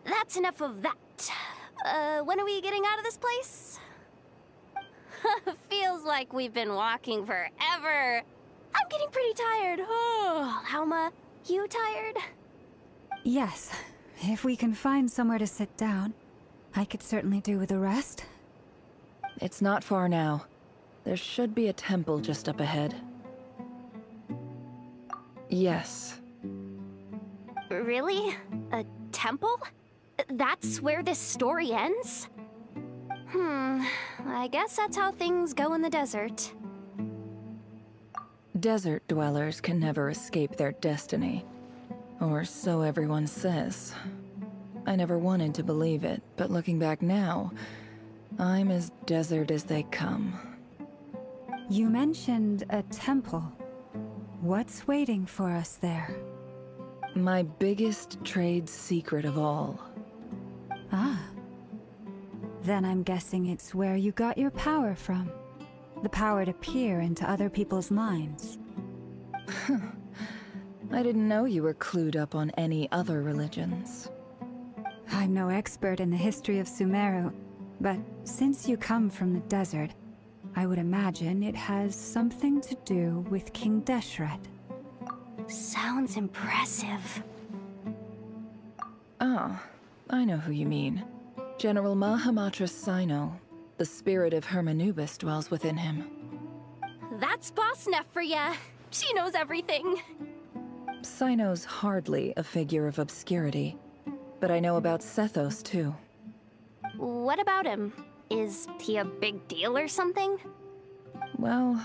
that's enough of that. When are we getting out of this place? Feels like we've been walking forever. I'm getting pretty tired. Oh, Lauma, you tired? Yes. If we can find somewhere to sit down, I could certainly do with a rest. It's not far now. There should be a temple just up ahead. Yes. Really? A temple? That's where this story ends? I guess that's how things go in the desert. Desert dwellers can never escape their destiny. Or so everyone says. I never wanted to believe it, but looking back now, I'm as desert as they come. You mentioned a temple. What's waiting for us there? My biggest trade secret of all. Ah. Then I'm guessing it's where you got your power from. The power to peer into other people's minds. I didn't know you were clued up on any other religions. I'm no expert in the history of Sumeru, but since you come from the desert, I would imagine it has something to do with King Deshret. Sounds impressive. Ah, I know who you mean. General Mahamatra Sino. The spirit of Hermanubis dwells within him. That's Boss Neff for ya. She knows everything. Sino's hardly a figure of obscurity, but I know about Sethos too. What about him? Is he a big deal or something? Well,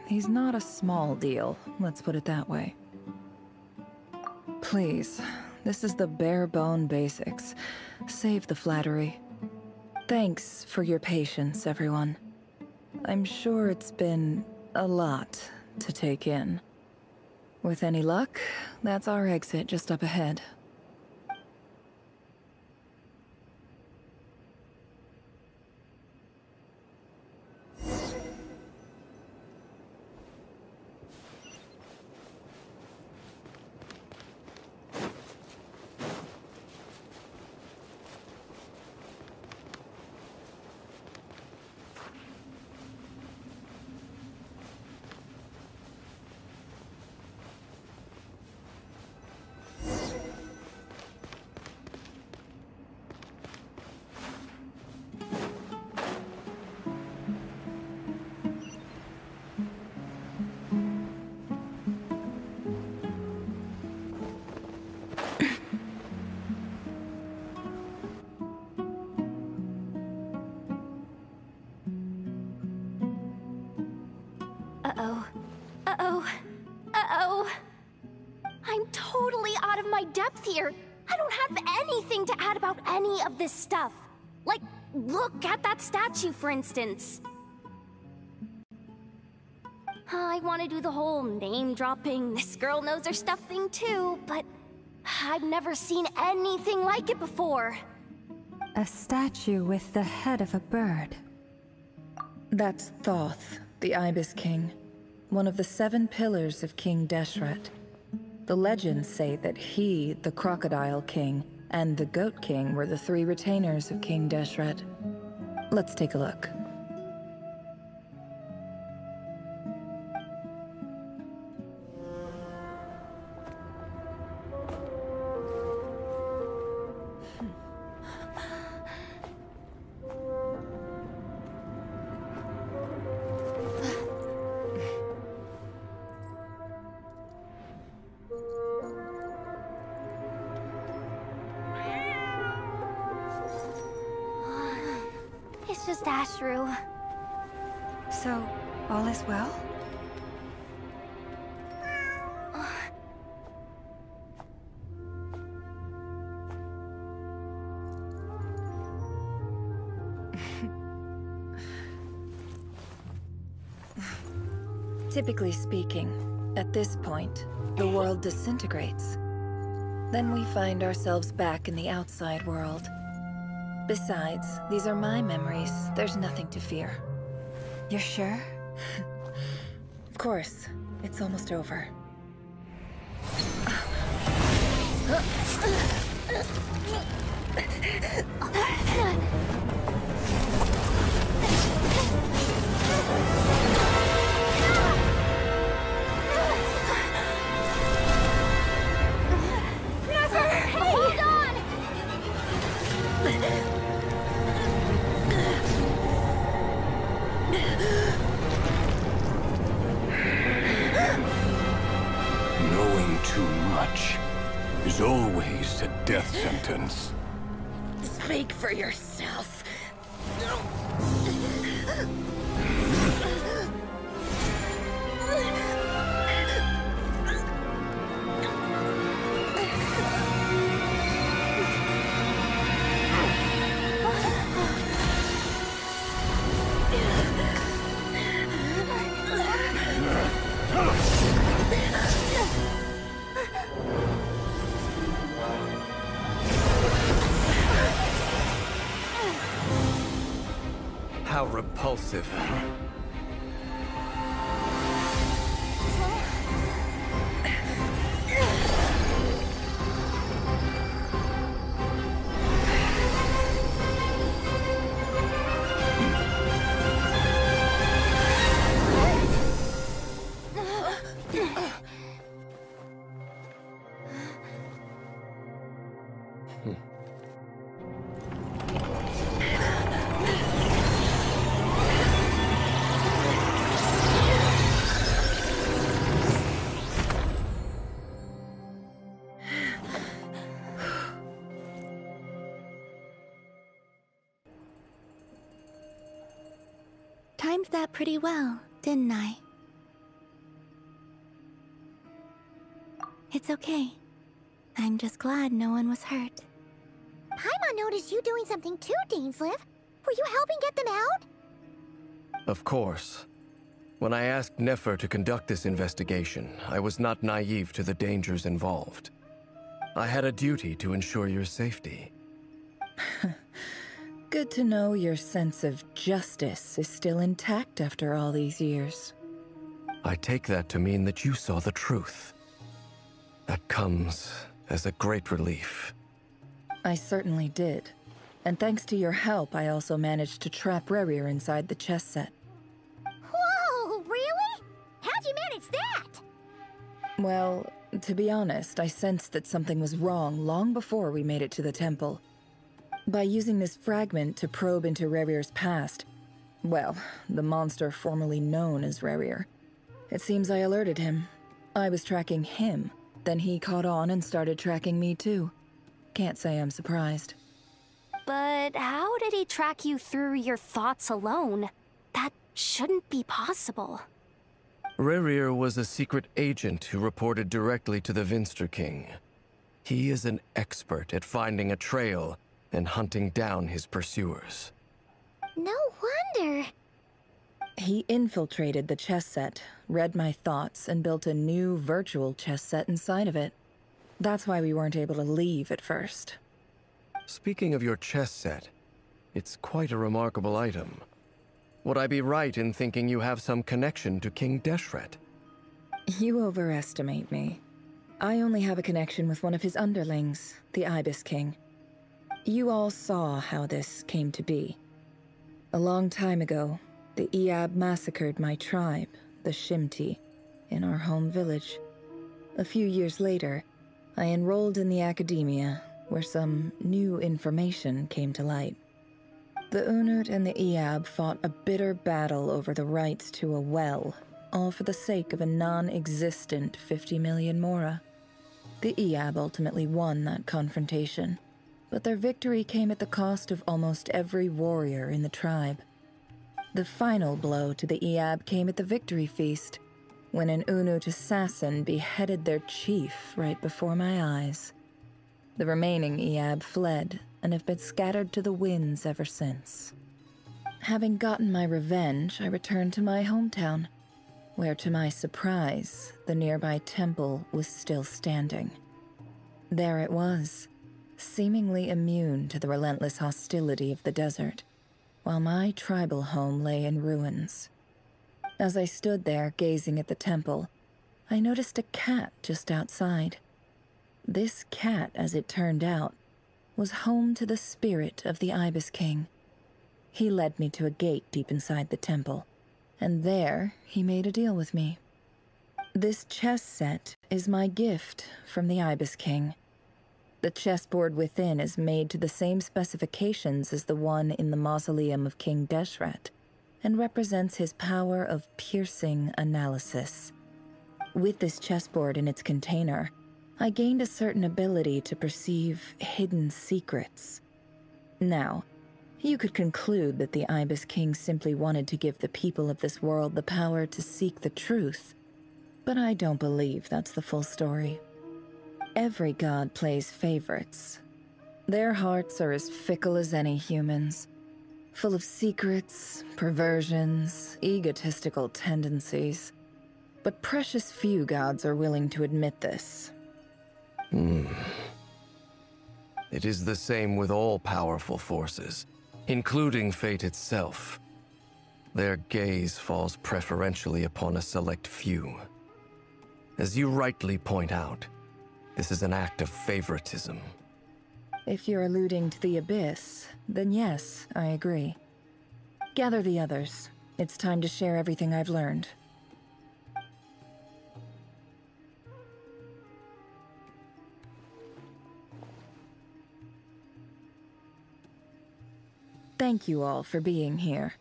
he's not a small deal, let's put it that way. Please, this is the bare-bone basics. Save the flattery. Thanks for your patience, everyone. I'm sure it's been a lot to take in. With any luck, that's our exit just up ahead. Uh-oh. Uh-oh. Uh-oh. I'm totally out of my depth here. I don't have anything to add about any of this stuff. Like, look at that statue, for instance. I want to do the whole name-dropping, this girl knows her stuff thing too, but I've never seen anything like it before. A statue with the head of a bird. That's Thoth, the Ibis King, one of the 7 pillars of King Deshret. The legends say that he, the Crocodile King, and the Goat King were the 3 retainers of King Deshret. Let's take a look. It's just Ashru. So, all is well? Typically speaking, at this point, the world disintegrates. Then we find ourselves back in the outside world. Besides, these are my memories. There's nothing to fear. You're sure? Of course. It's almost over. Hold on! Knowing always a death sentence. Speak for yourself. How repulsive. Timed that pretty well, didn't I? It's okay. I'm just glad no one was hurt. Paimon noticed you doing something too, Dainsleif. Were you helping get them out? Of course. When I asked Nefer to conduct this investigation, I was not naive to the dangers involved. I had a duty to ensure your safety. Good to know your sense of justice is still intact after all these years. I take that to mean that you saw the truth. That comes as a great relief. I certainly did. And thanks to your help, I also managed to trap Rerir inside the chess set. Whoa, really? How'd you manage that? Well, to be honest, I sensed that something was wrong long before we made it to the temple. By using this fragment to probe into Rerir's past, well, the monster formerly known as Rerir, it seems I alerted him. I was tracking him, then he caught on and started tracking me too. Can't say I'm surprised. But how did he track you through your thoughts alone? That shouldn't be possible. Rerir was a secret agent who reported directly to the Vinster King. He is an expert at finding a trail and hunting down his pursuers. No wonder. He infiltrated the chess set, read my thoughts, and built a new virtual chess set inside of it. That's why we weren't able to leave at first. Speaking of your chess set, it's quite a remarkable item. Would I be right in thinking you have some connection to King Deshret? You overestimate me. I only have a connection with one of his underlings, the Ibis King. You all saw how this came to be. A long time ago, the Iab massacred my tribe, the Shimti, in our home village. A few years later, I enrolled in the academia, where some new information came to light. The Unut and the Iab fought a bitter battle over the rights to a well, all for the sake of a non-existent 50 million Mora. The Iab ultimately won that confrontation, but their victory came at the cost of almost every warrior in the tribe. The final blow to the Iab came at the victory feast, when an Unut assassin beheaded their chief right before my eyes. The remaining Iab fled and have been scattered to the winds ever since. Having gotten my revenge, I returned to my hometown, where to my surprise, the nearby temple was still standing. There it was, seemingly immune to the relentless hostility of the desert, while my tribal home lay in ruins. As I stood there gazing at the temple, I noticed a cat just outside. This cat, as it turned out, was home to the spirit of the Ibis King. He led me to a gate deep inside the temple, and there he made a deal with me. This chess set is my gift from the Ibis King. The chessboard within is made to the same specifications as the one in the mausoleum of King Deshret, and represents his power of piercing analysis. With this chessboard in its container, I gained a certain ability to perceive hidden secrets. Now, you could conclude that the Ibis King simply wanted to give the people of this world the power to seek the truth, but I don't believe that's the full story. Every god plays favorites. Their hearts are as fickle as any human's, full of secrets, perversions, egotistical tendencies. But precious few gods are willing to admit this. It is the same with all powerful forces, including fate itself. Their gaze falls preferentially upon a select few. As you rightly point out, this is an act of favoritism. If you're alluding to the Abyss, then yes, I agree. Gather the others. It's time to share everything I've learned. Thank you all for being here.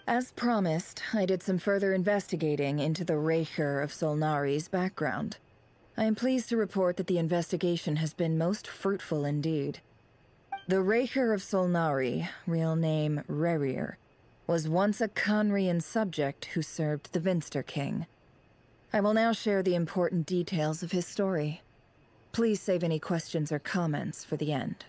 As promised, I did some further investigating into the Raker of Solnari's background. I am pleased to report that the investigation has been most fruitful indeed. The Raker of Solnari, real name Rerir, was once a Conrian subject who served the Vinster King. I will now share the important details of his story. Please save any questions or comments for the end.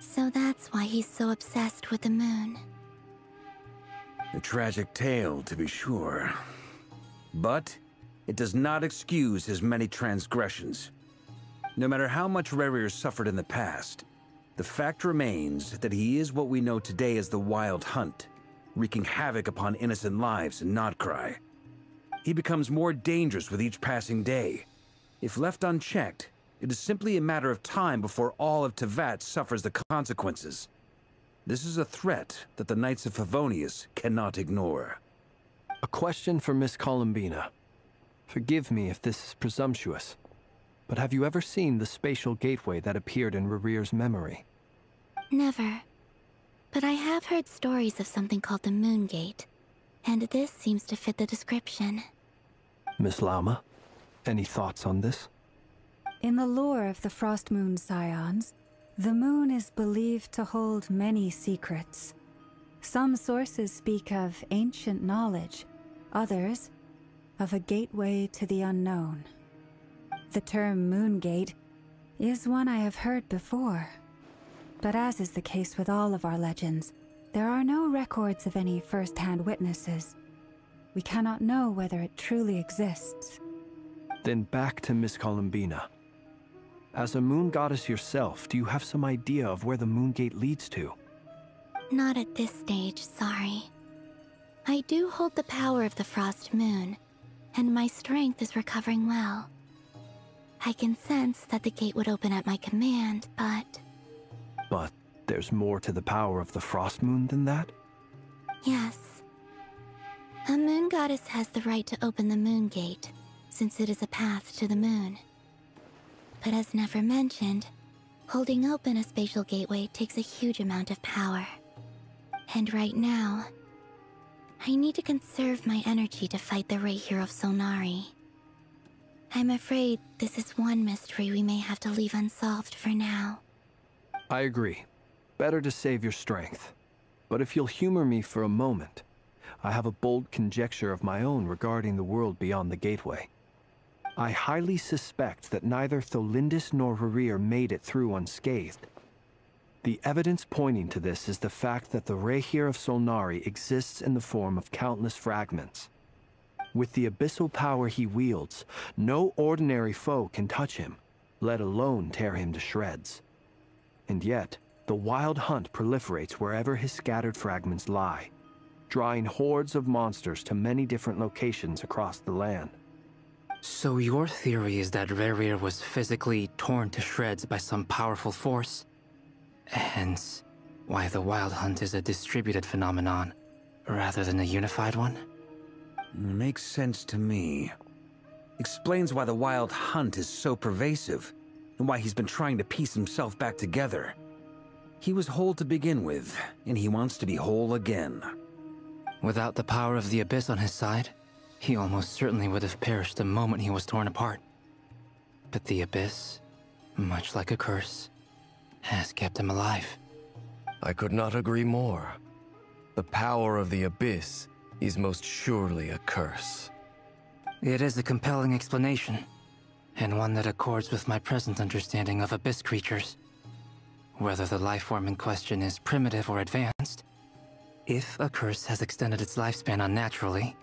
So that's why he's so obsessed with the moon. A tragic tale, to be sure. But it does not excuse his many transgressions. No matter how much Rerir suffered in the past, the fact remains that he is what we know today as the Wild Hunt, wreaking havoc upon innocent lives in Krai. He becomes more dangerous with each passing day. If left unchecked, it is simply a matter of time before all of Teyvat suffers the consequences. This is a threat that the Knights of Favonius cannot ignore. A question for Miss Columbina. Forgive me if this is presumptuous, but have you ever seen the spatial gateway that appeared in Rerir's memory? Never. But I have heard stories of something called the Moon Gate, and this seems to fit the description. Miss Lauma, any thoughts on this? In the lore of the Frost Moon Scions, the moon is believed to hold many secrets. Some sources speak of ancient knowledge, others of a gateway to the unknown. The term Moon Gate is one I have heard before, but as is the case with all of our legends, there are no records of any first-hand witnesses. We cannot know whether it truly exists. Then back to Miss Columbina. As a moon goddess yourself, do you have some idea of where the Moon Gate leads to? Not at this stage, sorry. I do hold the power of the Frost Moon, and my strength is recovering well. I can sense that the gate would open at my command, but... But there's more to the power of the Frost Moon than that? Yes. A moon goddess has the right to open the Moon Gate, since it is a path to the moon. But as never mentioned, holding open a spatial gateway takes a huge amount of power. And right now, I need to conserve my energy to fight the Raker of Solnari. I'm afraid this is one mystery we may have to leave unsolved for now. I agree. Better to save your strength. But if you'll humor me for a moment, I have a bold conjecture of my own regarding the world beyond the gateway. I highly suspect that neither Tholindis nor Rerir made it through unscathed. The evidence pointing to this is the fact that the Rehir of Solnari exists in the form of countless fragments. With the abyssal power he wields, no ordinary foe can touch him, let alone tear him to shreds. And yet, the Wild Hunt proliferates wherever his scattered fragments lie, drawing hordes of monsters to many different locations across the land. So your theory is that Rerir was physically torn to shreds by some powerful force? Hence, why the Wild Hunt is a distributed phenomenon, rather than a unified one? Makes sense to me. Explains why the Wild Hunt is so pervasive, and why he's been trying to piece himself back together. He was whole to begin with, and he wants to be whole again. Without the power of the Abyss on his side, he almost certainly would have perished the moment he was torn apart. But the Abyss, much like a curse, has kept him alive. I could not agree more. The power of the Abyss is most surely a curse. It is a compelling explanation, and one that accords with my present understanding of Abyss creatures. Whether the life form in question is primitive or advanced, if a curse has extended its lifespan unnaturally,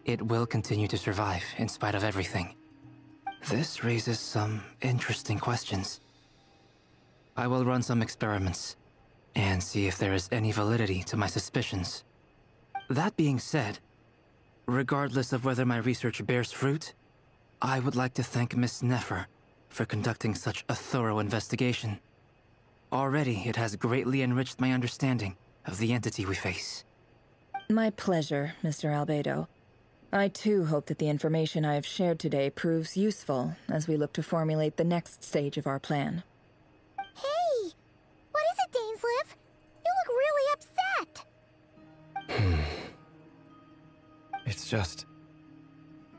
it will continue to survive in spite of everything. This raises some interesting questions. I will run some experiments, and see if there is any validity to my suspicions. That being said, regardless of whether my research bears fruit, I would like to thank Miss Nefer for conducting such a thorough investigation. Already, it has greatly enriched my understanding of the entity we face. My pleasure, Mr. Albedo. I too hope that the information I have shared today proves useful as we look to formulate the next stage of our plan. Hey! What is it, Dainsleif? You look really upset! It's just...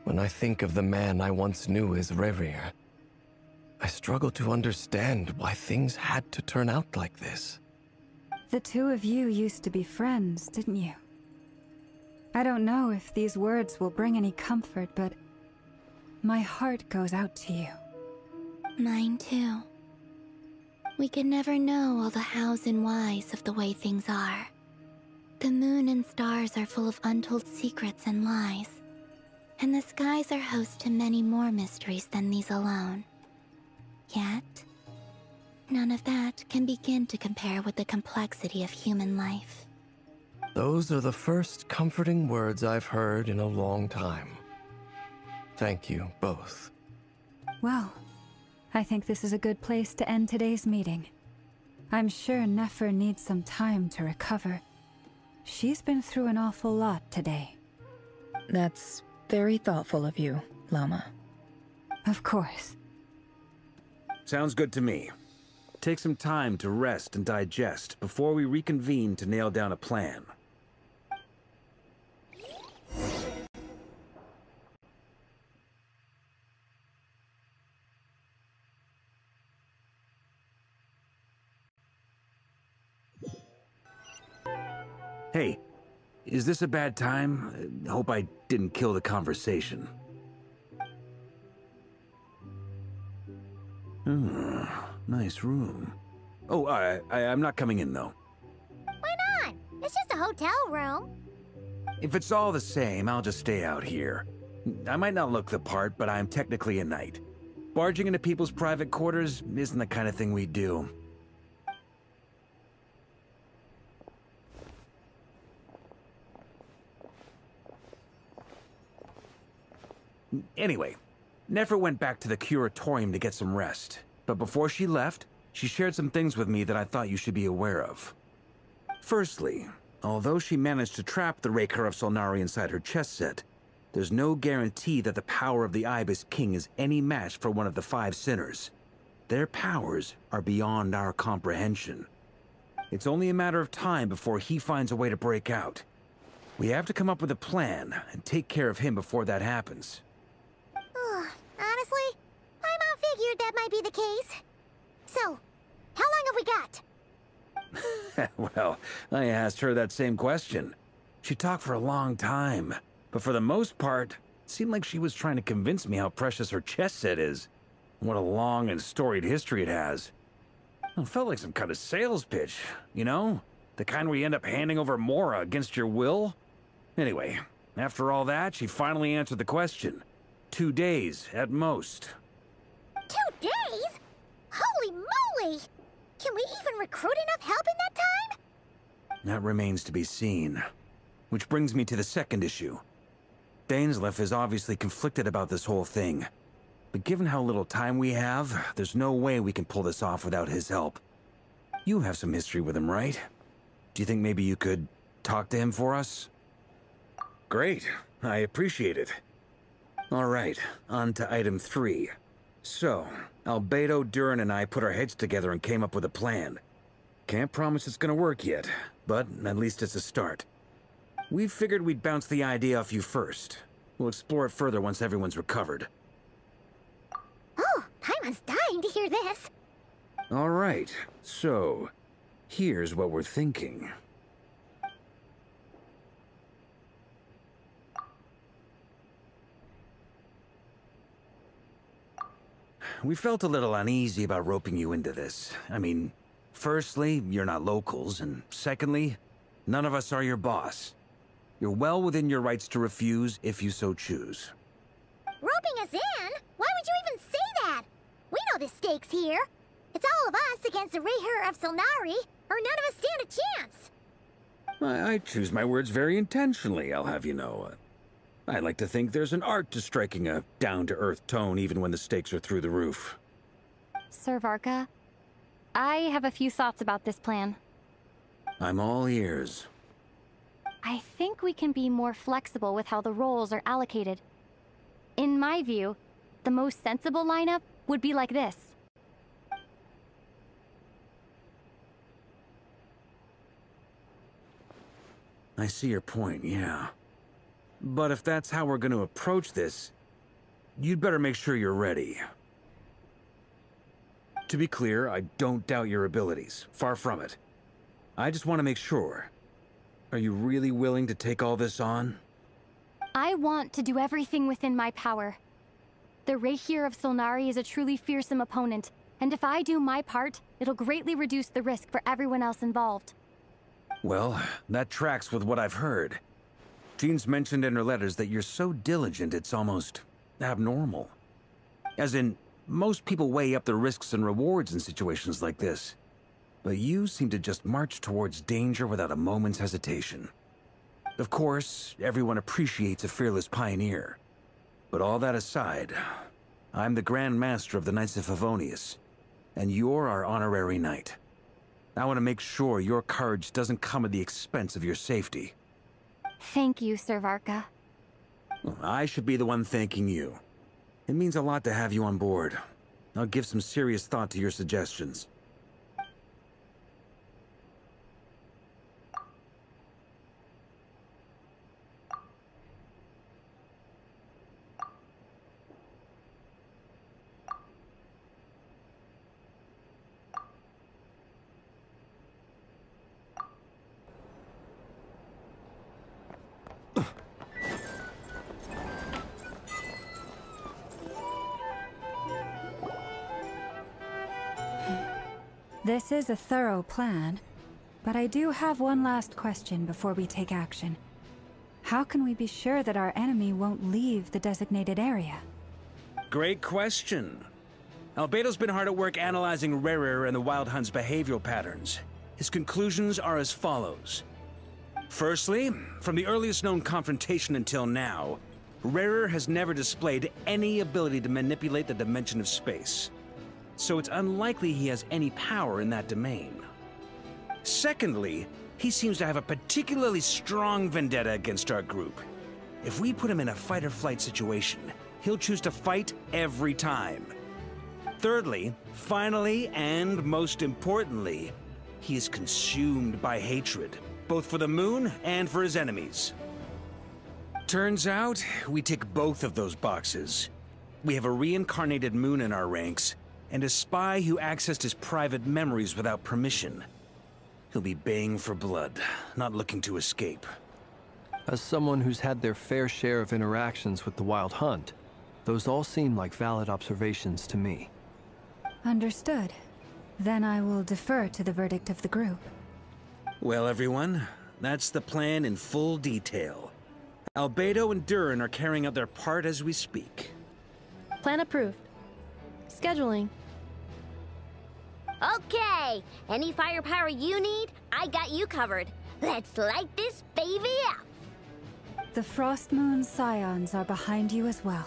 when I think of the man I once knew as Rerir, I struggle to understand why things had to turn out like this. The two of you used to be friends, didn't you? I don't know if these words will bring any comfort, but my heart goes out to you. Mine too. We can never know all the hows and whys of the way things are. The moon and stars are full of untold secrets and lies, and the skies are host to many more mysteries than these alone. Yet, none of that can begin to compare with the complexity of human life. Those are the first comforting words I've heard in a long time. Thank you, both. Well, I think this is a good place to end today's meeting. I'm sure Nefer needs some time to recover. She's been through an awful lot today. That's very thoughtful of you, Llama. Of course. Sounds good to me. Take some time to rest and digest before we reconvene to nail down a plan. Hey, is this a bad time? Hope I didn't kill the conversation. Nice room. Oh, I'm not coming in, though. Why not? It's just a hotel room. If it's all the same, I'll just stay out here. I might not look the part, but I'm technically a knight. Barging into people's private quarters isn't the kind of thing we do. Anyway, Nefer went back to the curatorium to get some rest. But before she left, she shared some things with me that I thought you should be aware of. Firstly, although she managed to trap the Raker of Solnari inside her chess set, there's no guarantee that the power of the Ibis King is any match for one of the 5 sinners. Their powers are beyond our comprehension. It's only a matter of time before he finds a way to break out. We have to come up with a plan and take care of him before that happens. Honestly, my mom figured that might be the case. So, how long have we got? Well, I asked her that same question. She talked for a long time, but for the most part, it seemed like she was trying to convince me how precious her chess set is. What a long and storied history it has. It felt like some kind of sales pitch, you know? The kind where you end up handing over Mora against your will. Anyway, after all that, she finally answered the question. 2 days, at most. 2 days? Holy moly! Can we even recruit enough help in that time? That remains to be seen. Which brings me to the second issue. Dainsleif is obviously conflicted about this whole thing. But given how little time we have, there's no way we can pull this off without his help. You have some history with him, right? Do you think maybe you could talk to him for us? Great. I appreciate it. All right, on to item 3. So, Albedo, Durin, and I put our heads together and came up with a plan. Can't promise it's gonna work yet, but at least it's a start. We figured we'd bounce the idea off you first. We'll explore it further once everyone's recovered. Oh, Paimon's dying to hear this. All right, so here's what we're thinking. We felt a little uneasy about roping you into this. I mean, firstly, you're not locals, and secondly, none of us are your boss. You're well within your rights to refuse if you so choose. Roping us in? Why would you even say that? We know the stakes here. It's all of us against the Rayher of Solnari, or none of us stand a chance. I choose my words very intentionally, I'll have you know. I like to think there's an art to striking a down-to-earth tone even when the stakes are through the roof. Sir Varka, I have a few thoughts about this plan. I'm all ears. I think we can be more flexible with how the roles are allocated. In my view, the most sensible lineup would be like this. I see your point, yeah. But if that's how we're going to approach this, you'd better make sure you're ready. To be clear, I don't doubt your abilities. Far from it. I just want to make sure. Are you really willing to take all this on? I want to do everything within my power. The Rayher of Solnari is a truly fearsome opponent, and if I do my part, it'll greatly reduce the risk for everyone else involved. Well, that tracks with what I've heard. Jean's mentioned in her letters that you're so diligent it's almost abnormal. As in, most people weigh up the risks and rewards in situations like this. But you seem to just march towards danger without a moment's hesitation. Of course, everyone appreciates a fearless pioneer. But all that aside, I'm the Grand Master of the Knights of Favonius, and you're our honorary knight. I want to make sure your courage doesn't come at the expense of your safety. Thank you, Sir Varka. Well, I should be the one thanking you. It means a lot to have you on board. I'll give some serious thought to your suggestions. This is a thorough plan, but I do have one last question before we take action. How can we be sure that our enemy won't leave the designated area? Great question. Albedo's been hard at work analyzing Rayher and the Wild Hunt's behavioral patterns. His conclusions are as follows. Firstly, from the earliest known confrontation until now, Rayher has never displayed any ability to manipulate the dimension of space. So it's unlikely he has any power in that domain. Secondly, he seems to have a particularly strong vendetta against our group. If we put him in a fight-or-flight situation, he'll choose to fight every time. Thirdly, finally, and most importantly, he is consumed by hatred, both for the moon and for his enemies. Turns out, we tick both of those boxes. We have a reincarnated moon in our ranks, and a spy who accessed his private memories without permission. He'll be baying for blood, not looking to escape. As someone who's had their fair share of interactions with the Wild Hunt, those all seem like valid observations to me. Understood. Then I will defer to the verdict of the group. Well, everyone, that's the plan in full detail. Albedo and Durin are carrying out their part as we speak. Plan approved. Scheduling. Okay, any firepower you need, I got you covered. Let's light this baby up. The Frost Moon Scions are behind you as well.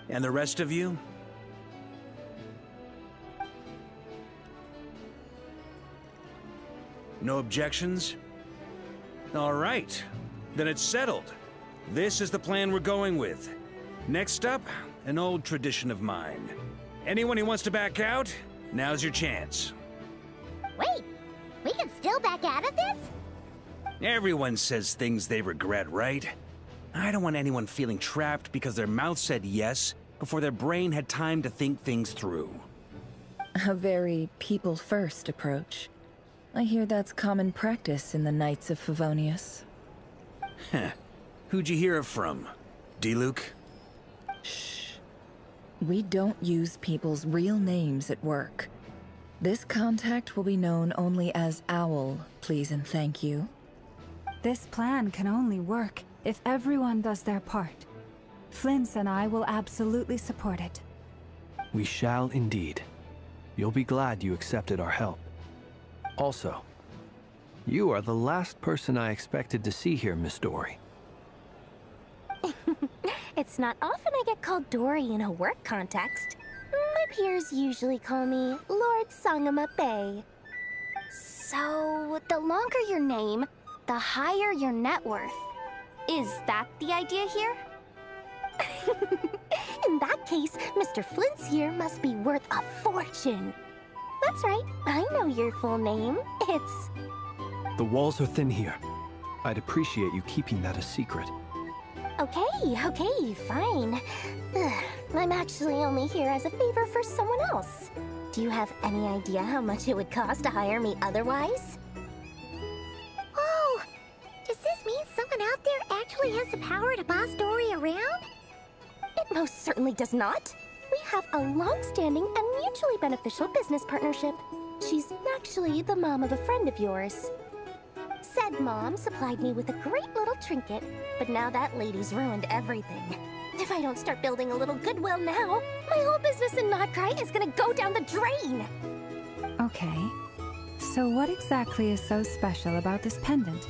And the rest of you? No objections? All right, then it's settled. This is the plan we're going with. Next up, an old tradition of mine. Anyone who wants to back out, now's your chance. Wait, we can still back out of this? Everyone says things they regret, right? I don't want anyone feeling trapped because their mouth said yes before their brain had time to think things through. A very people-first approach. I hear that's common practice in the Knights of Favonius. Heh. Who'd you hear it from? D-Luke? Shh. We don't use people's real names at work. This contact will be known only as Owl, please and thank you. This plan can only work if everyone does their part. Flint's and I will absolutely support it. We shall indeed. You'll be glad you accepted our help. Also, you are the last person I expected to see here, Miss Dory. It's not often I get called Dory in a work context. My peers usually call me Lord Sangama Bay. So, the longer your name, the higher your net worth. Is that the idea here? In that case, Mr. Flint's here must be worth a fortune. That's right, I know your full name. It's... The walls are thin here. I'd appreciate you keeping that a secret. Okay, fine. I'm actually only here as a favor for someone else. Do you have any idea how much it would cost to hire me otherwise? Oh, does this mean someone out there actually has the power to boss Dory around? It most certainly does not. We have a long-standing and mutually beneficial business partnership. She's actually the mom of a friend of yours. Said mom supplied me with a great little trinket, but now that lady's ruined everything. If I don't start building a little goodwill now, my whole business in Krai is gonna go down the drain! Okay. So what exactly is so special about this pendant?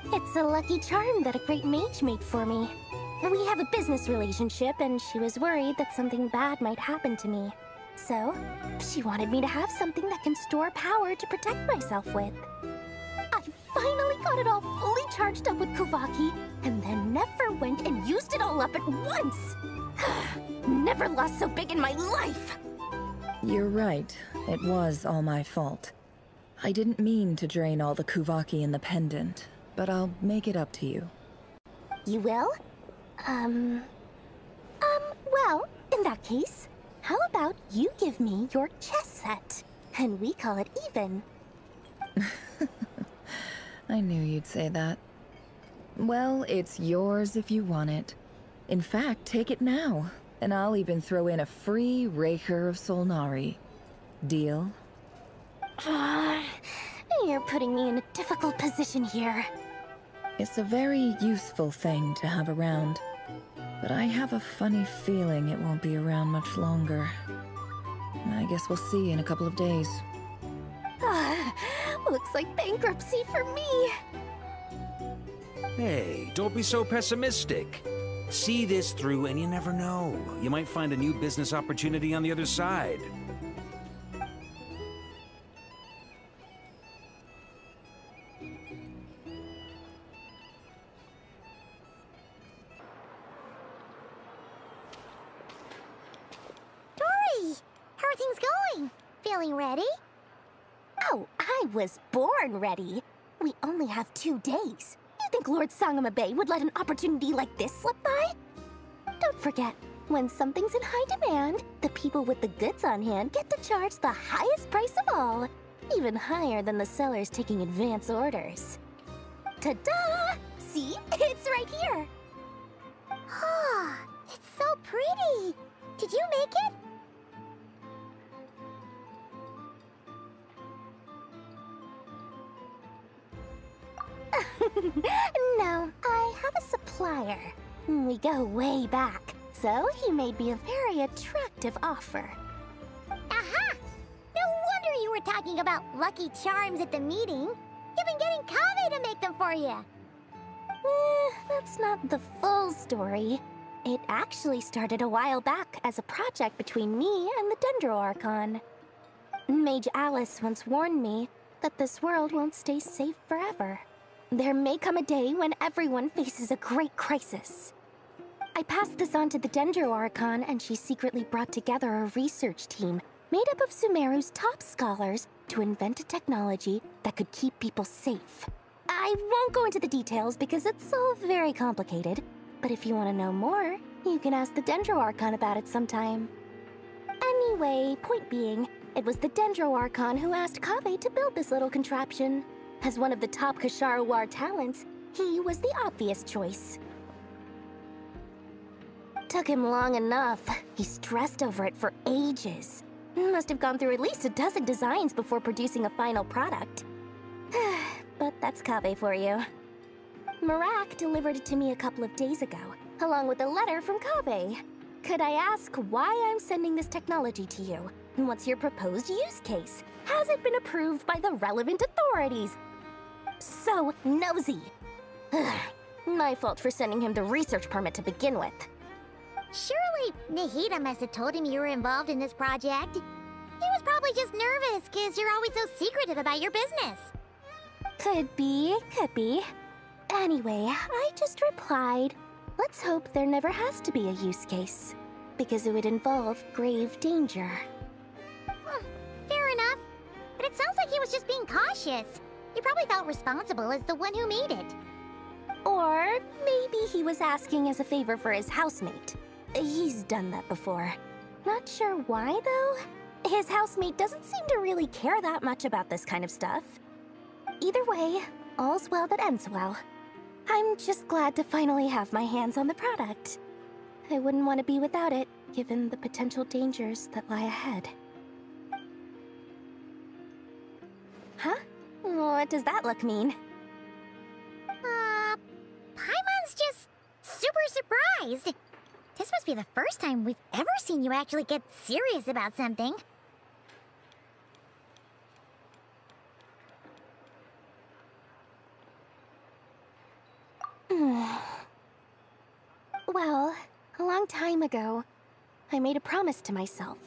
It's a lucky charm that a great mage made for me. We have a business relationship, and she was worried that something bad might happen to me. So, she wanted me to have something that can store power to protect myself with. I finally got it all fully charged up with Kuvaki, and then never went and used it all up at once! Never lost so big in my life! You're right. It was all my fault. I didn't mean to drain all the Kuvaki in the pendant, but I'll make it up to you. You will? Well, in that case, how about you give me your chess set, and we call it even? I knew you'd say that. Well, it's yours if you want it. In fact, take it now, and I'll even throw in a free Raker of Solnari. Deal? You're putting me in a difficult position here. It's a very useful thing to have around, but I have a funny feeling it won't be around much longer. I guess we'll see in a couple of days. Looks like bankruptcy for me. Hey, don't be so pessimistic. See this through and you never know. You might find a new business opportunity on the other side. Dory! How are things going? Feeling ready? Oh, I was born ready. We only have 2 days. You think Lord Sangama Bay would let an opportunity like this slip by? Don't forget, when something's in high demand, the people with the goods on hand get to charge the highest price of all. Even higher than the sellers taking advance orders. Ta-da! See? It's right here! Ah, it's so pretty! Did you make it? supplier. We go way back, so he made me a very attractive offer. Aha! No wonder you were talking about Lucky Charms at the meeting. You've been getting Kave to make them for you. That's not the full story. It actually started a while back as a project between me and the Dendro Archon. Mage Alice once warned me that this world won't stay safe forever. There may come a day when everyone faces a great crisis. I passed this on to the Dendro Archon, and she secretly brought together a research team made up of Sumeru's top scholars to invent a technology that could keep people safe. I won't go into the details because it's all very complicated, but if you want to know more, you can ask the Dendro Archon about it sometime. Anyway, point being, it was the Dendro Archon who asked Kave to build this little contraption. As one of the top Kashara War talents, he was the obvious choice. Took him long enough. He stressed over it for ages. Must have gone through at least a dozen designs before producing a final product. But that's Kave for you. Marak delivered it to me a couple of days ago, along with a letter from Kave. Could I ask why I'm sending this technology to you? What's your proposed use case? Has it been approved by the relevant authorities? So nosy. My fault for sending him the research permit to begin with. Surely Nahida must have told him you were involved in this project. He was probably just nervous because you're always so secretive about your business. Could be, could be. Anyway, I just replied, let's hope there never has to be a use case, because it would involve grave danger. Fair enough. But it sounds like he was just being cautious. He probably felt responsible as the one who made it. Or maybe he was asking as a favor for his housemate. He's done that before. Not sure why, though. His housemate doesn't seem to really care that much about this kind of stuff. Either way, all's well that ends well. I'm just glad to finally have my hands on the product. I wouldn't want to be without it, given the potential dangers that lie ahead. Huh? What does that look mean? Paimon's just super surprised. This must be the first time we've ever seen you actually get serious about something. Well, a long time ago, I made a promise to myself.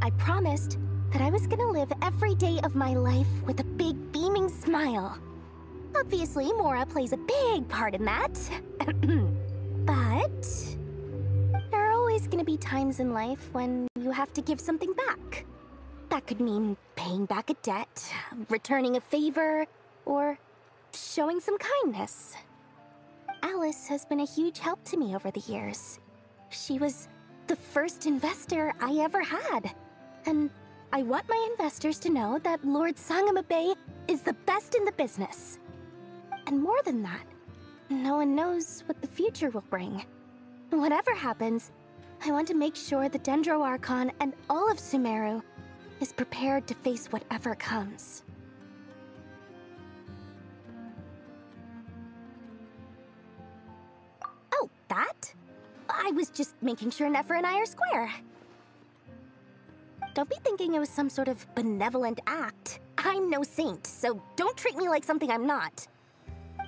I promised that I was gonna live every day of my life with a big beaming smile. Obviously, Mora plays a big part in that. But there are always gonna be times in life when you have to give something back. That could mean paying back a debt, returning a favor, or showing some kindness. Alice has been a huge help to me over the years. She was the first investor I ever had. And I want my investors to know that Lord Sangamabe is the best in the business. And more than that, no one knows what the future will bring. Whatever happens, I want to make sure the Dendro Archon and all of Sumeru is prepared to face whatever comes. Oh, that? I was just making sure Nefer and I are square. Don't be thinking it was some sort of benevolent act. I'm no saint, so don't treat me like something I'm not.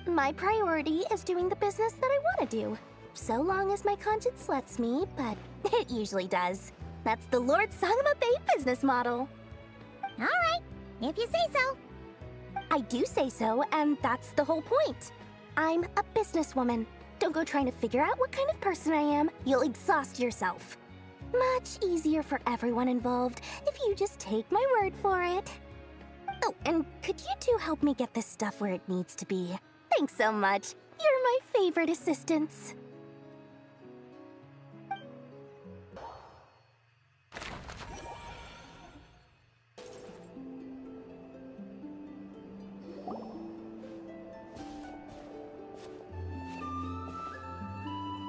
My priority is doing the business that I want to do, so long as my conscience lets me, but it usually does. That's the Lord Sangamabe business model. All right, if you say so. I do say so, and that's the whole point. I'm a businesswoman. Don't go trying to figure out what kind of person I am. You'll exhaust yourself. Much easier for everyone involved if you just take my word for it. Oh, and could you two help me get this stuff where it needs to be? Thanks so much. You're my favorite assistants.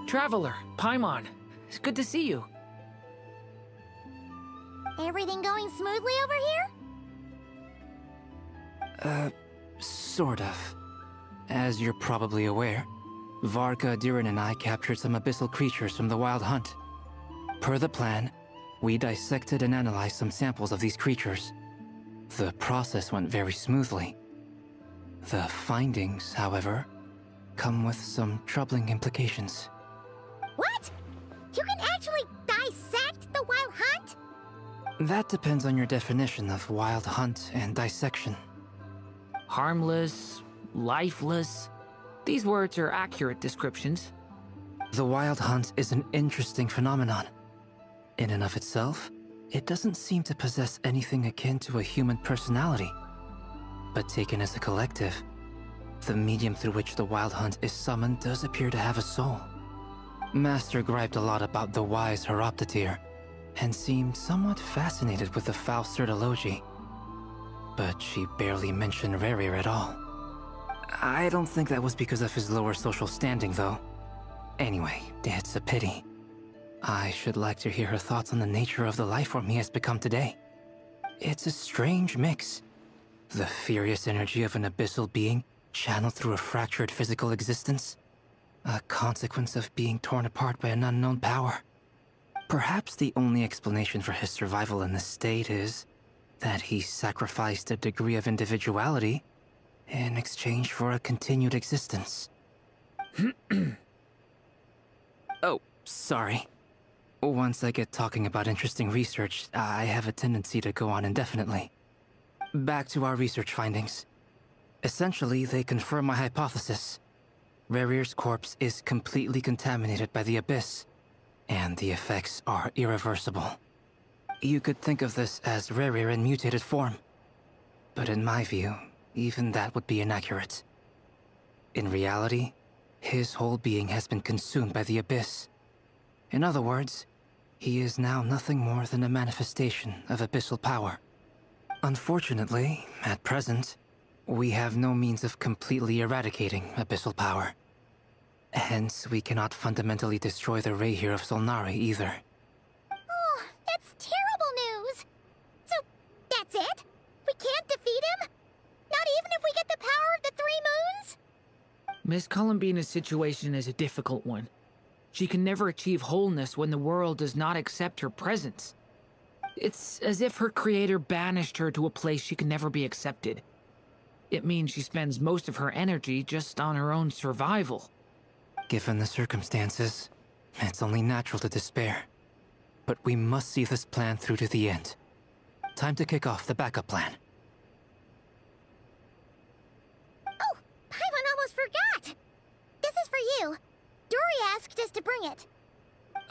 Traveler, Paimon. It's good to see you. Everything going smoothly over here? Sort of. As you're probably aware, Varka, Durin, and I captured some abyssal creatures from the Wild Hunt. Per the plan, we dissected and analyzed some samples of these creatures. The process went very smoothly. The findings, however, come with some troubling implications. What? You can actually dissect the Wild Hunt? That depends on your definition of Wild Hunt and dissection. Harmless, lifeless. These words are accurate descriptions. The Wild Hunt is an interesting phenomenon. In and of itself, it doesn't seem to possess anything akin to a human personality. But taken as a collective, the medium through which the Wild Hunt is summoned does appear to have a soul. Master griped a lot about the wise Horoptotire, and seemed somewhat fascinated with the Faust Certology. But she barely mentioned Rerir at all. I don't think that was because of his lower social standing, though. Anyway, it's a pity. I should like to hear her thoughts on the nature of the lifeform he has become today. It's a strange mix. The furious energy of an abyssal being channeled through a fractured physical existence. A consequence of being torn apart by an unknown power. Perhaps the only explanation for his survival in this state is that he sacrificed a degree of individuality in exchange for a continued existence. Oh, sorry. Once I get talking about interesting research, I have a tendency to go on indefinitely. Back to our research findings. Essentially, they confirm my hypothesis. Rerir's corpse is completely contaminated by the Abyss, and the effects are irreversible. You could think of this as Rerir in mutated form. But in my view, even that would be inaccurate. In reality, his whole being has been consumed by the Abyss. In other words, he is now nothing more than a manifestation of abyssal power. Unfortunately, at present, we have no means of completely eradicating abyssal power. Hence, we cannot fundamentally destroy the Rayhir of Solnari either. Oh, that's terrible news! So, that's it? We can't defeat him? Not even if we get the power of the Three Moons? Miss Columbina's situation is a difficult one. She can never achieve wholeness when the world does not accept her presence. It's as if her creator banished her to a place she can never be accepted. It means she spends most of her energy just on her own survival. Given the circumstances, it's only natural to despair. But we must see this plan through to the end. Time to kick off the backup plan. Oh, Paimon almost forgot! This is for you. Dory asked us to bring it.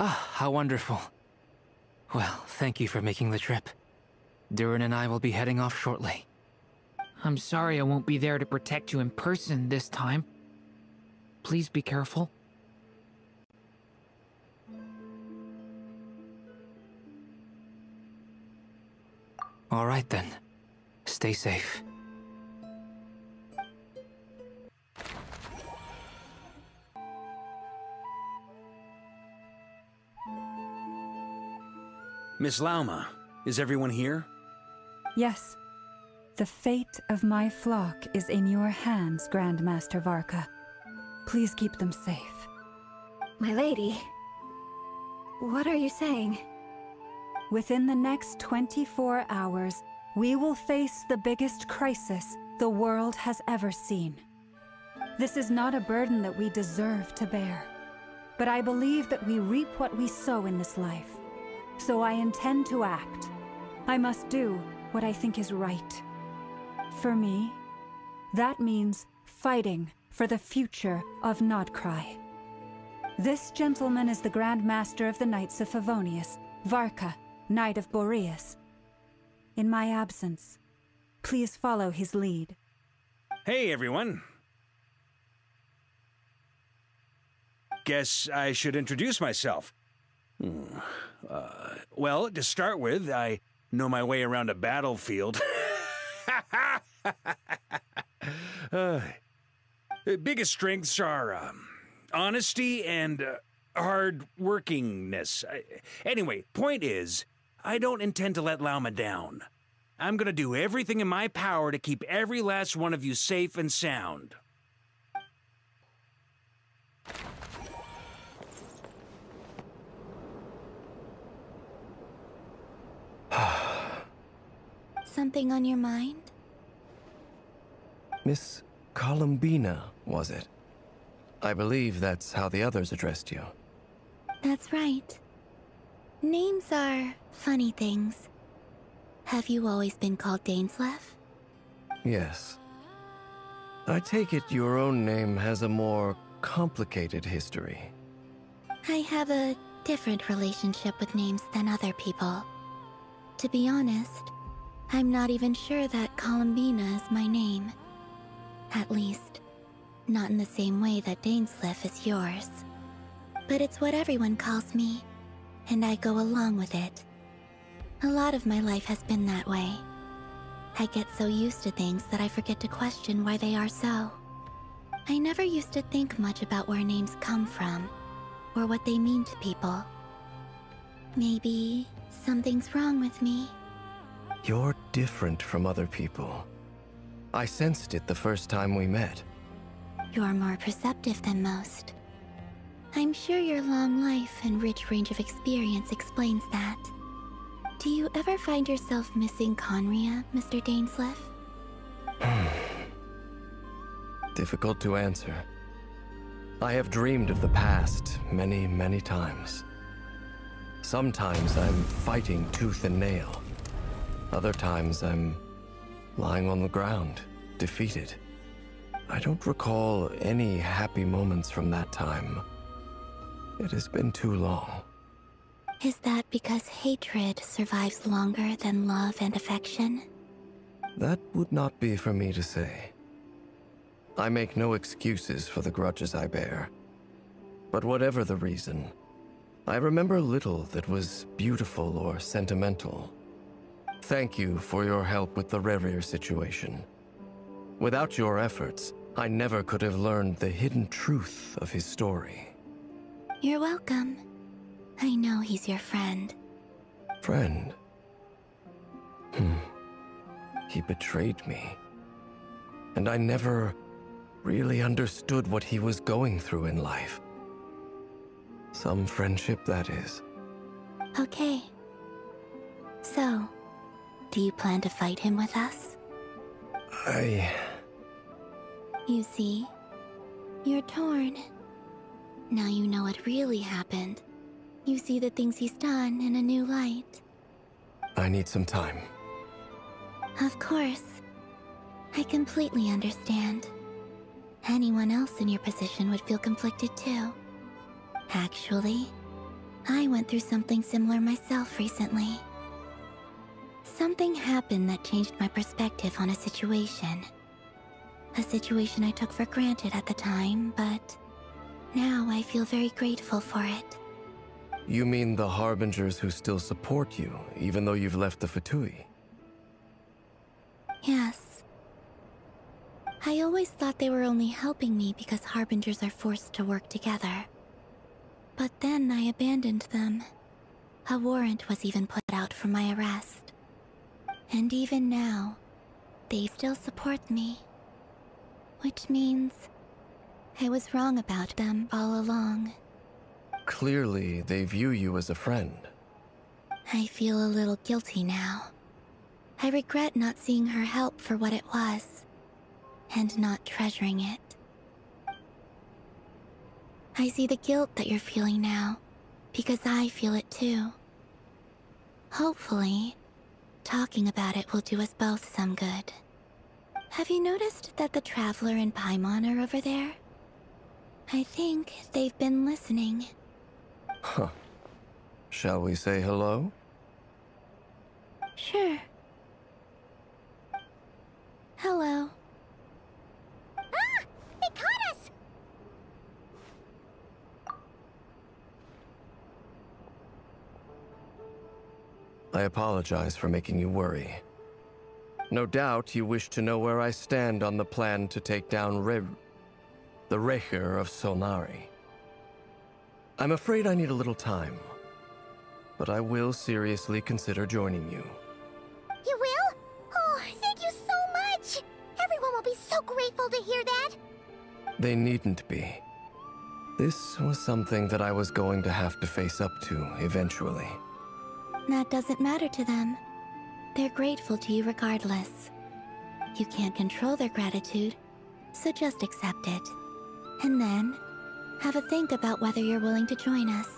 Ah, how wonderful. Well, thank you for making the trip. Durin and I will be heading off shortly. I'm sorry I won't be there to protect you in person this time. Please be careful. All right then. Stay safe. Miss Lauma, is everyone here? Yes. The fate of my flock is in your hands, Grand Master Varka. Please keep them safe. My lady, what are you saying? Within the next 24 hours, we will face the biggest crisis the world has ever seen. This is not a burden that we deserve to bear, but I believe that we reap what we sow in this life. So I intend to act. I must do what I think is right. For me, that means fighting for the future of Krai. This gentleman is the Grand Master of the Knights of Favonius, Varka, Knight of Boreas. In my absence, please follow his lead. Hey, everyone. Guess I should introduce myself. Well, to start with, I know my way around a battlefield. Biggest strengths are honesty and hard-workingness. Anyway, point is, I don't intend to let Lauma down. I'm gonna do everything in my power to keep every last one of you safe and sound. something on your mind? Miss Columbina, was it? I believe that's how the others addressed you. That's right. Names are funny things. Have you always been called Dainsleif? Yes. I take it your own name has a more complicated history. I have a different relationship with names than other people. To be honest, I'm not even sure that Columbina is my name. At least, not in the same way that Dainsleif is yours. But it's what everyone calls me, and I go along with it. A lot of my life has been that way. I get so used to things that I forget to question why they are so. I never used to think much about where names come from, or what they mean to people. Maybe something's wrong with me. You're different from other people. I sensed it the first time we met. You're more perceptive than most. I'm sure your long life and rich range of experience explains that. Do you ever find yourself missing Conria, Mr. Dainsleif? Difficult to answer. I have dreamed of the past many, many times. Sometimes I'm fighting tooth and nail. Other times I'm lying on the ground, defeated. I don't recall any happy moments from that time. It has been too long. Is that because hatred survives longer than love and affection? That would not be for me to say. I make no excuses for the grudges I bear. But whatever the reason, I remember little that was beautiful or sentimental. Thank you for your help with the Rerir situation. Without your efforts, I never could have learned the hidden truth of his story. You're welcome. I know he's your friend. Friend? He betrayed me. And I never really understood what he was going through in life. Some friendship, that is. Okay. So, do you plan to fight him with us? You see, you're torn. Now you know what really happened. You see the things he's done in a new light. I need some time. Of course. I completely understand. Anyone else in your position would feel conflicted too. Actually, I went through something similar myself recently. Something happened that changed my perspective on a situation. A situation I took for granted at the time, but now I feel very grateful for it. You mean the Harbingers who still support you, even though you've left the Fatui? Yes. I always thought they were only helping me because Harbingers are forced to work together. But then I abandoned them. A warrant was even put out for my arrest. And even now, they still support me. Which means I was wrong about them all along. Clearly, they view you as a friend. I feel a little guilty now. I regret not seeing her help for what it was, and not treasuring it. I see the guilt that you're feeling now, because I feel it too. Hopefully, talking about it will do us both some good. Have you noticed that the Traveler and Paimon are over there? I think they've been listening. Huh. Shall we say hello? Sure. Hello. Ah! They caught us! I apologize for making you worry. No doubt you wish to know where I stand on the plan to take down the Rerir of Solnari. I'm afraid I need a little time, but I will seriously consider joining you. You will? Oh, thank you so much! Everyone will be so grateful to hear that! They needn't be. This was something that I was going to have to face up to eventually. That doesn't matter to them. they're grateful to you regardless. You can't control their gratitude, so just accept it. And then, have a think about whether you're willing to join us.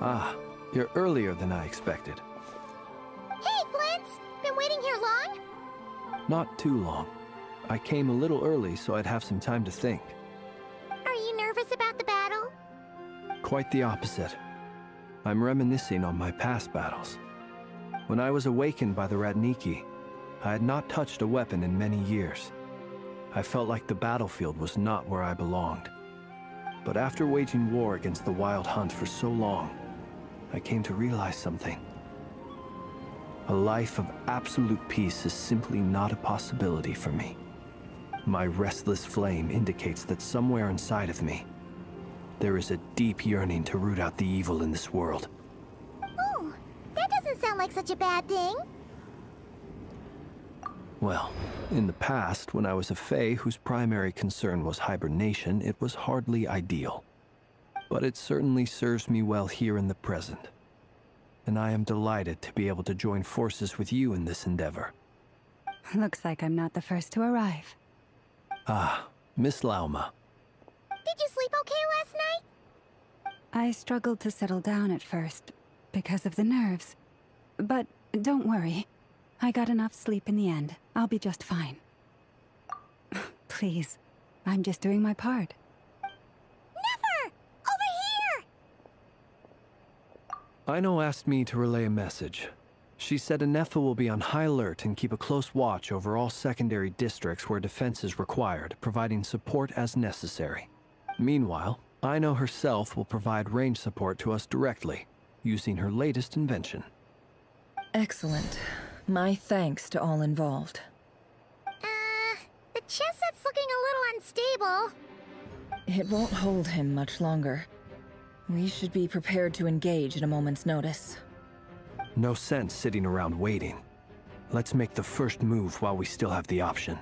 Ah, you're earlier than I expected. Hey, Flint's! Been waiting here long? Not too long. I came a little early so I'd have some time to think. Are you nervous about the battle? Quite the opposite. I'm reminiscing on my past battles. When I was awakened by the Ratniki, I had not touched a weapon in many years. I felt like the battlefield was not where I belonged. But after waging war against the Wild Hunt for so long, I came to realize something. A life of absolute peace is simply not a possibility for me. My restless flame indicates that somewhere inside of me, there is a deep yearning to root out the evil in this world. Oh, that doesn't sound like such a bad thing. Well, in the past, when I was a Fae whose primary concern was hibernation, it was hardly ideal. But it certainly serves me well here in the present. And I am delighted to be able to join forces with you in this endeavor. Looks like I'm not the first to arrive. Ah, Miss Lauma. Did you sleep okay last night? I struggled to settle down at first, because of the nerves. But don't worry. I got enough sleep in the end. I'll be just fine. Please, I'm just doing my part. Never! Over here! Aino asked me to relay a message. She said Anefa will be on high alert and keep a close watch over all secondary districts where defense is required, providing support as necessary. Meanwhile, Aino herself will provide range support to us directly, using her latest invention. Excellent. My thanks to all involved. The chess set's looking a little unstable. It won't hold him much longer. We should be prepared to engage at a moment's notice. No sense sitting around waiting. Let's make the first move while we still have the option.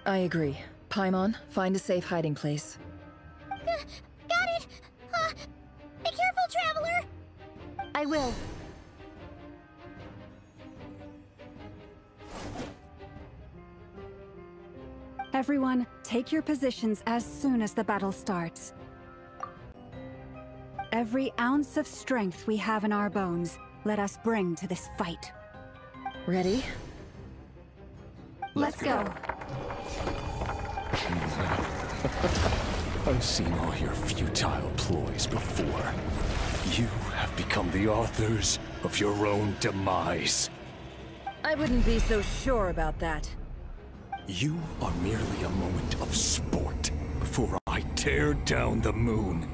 I agree. Paimon, find a safe hiding place. Got it! Be careful, Traveler! I will. Everyone, take your positions as soon as the battle starts. Every ounce of strength we have in our bones, let us bring to this fight. Ready? Let's go. I've seen all your futile ploys before. You have become the authors of your own demise. I wouldn't be so sure about that. You are merely a moment of sport before I tear down the moon.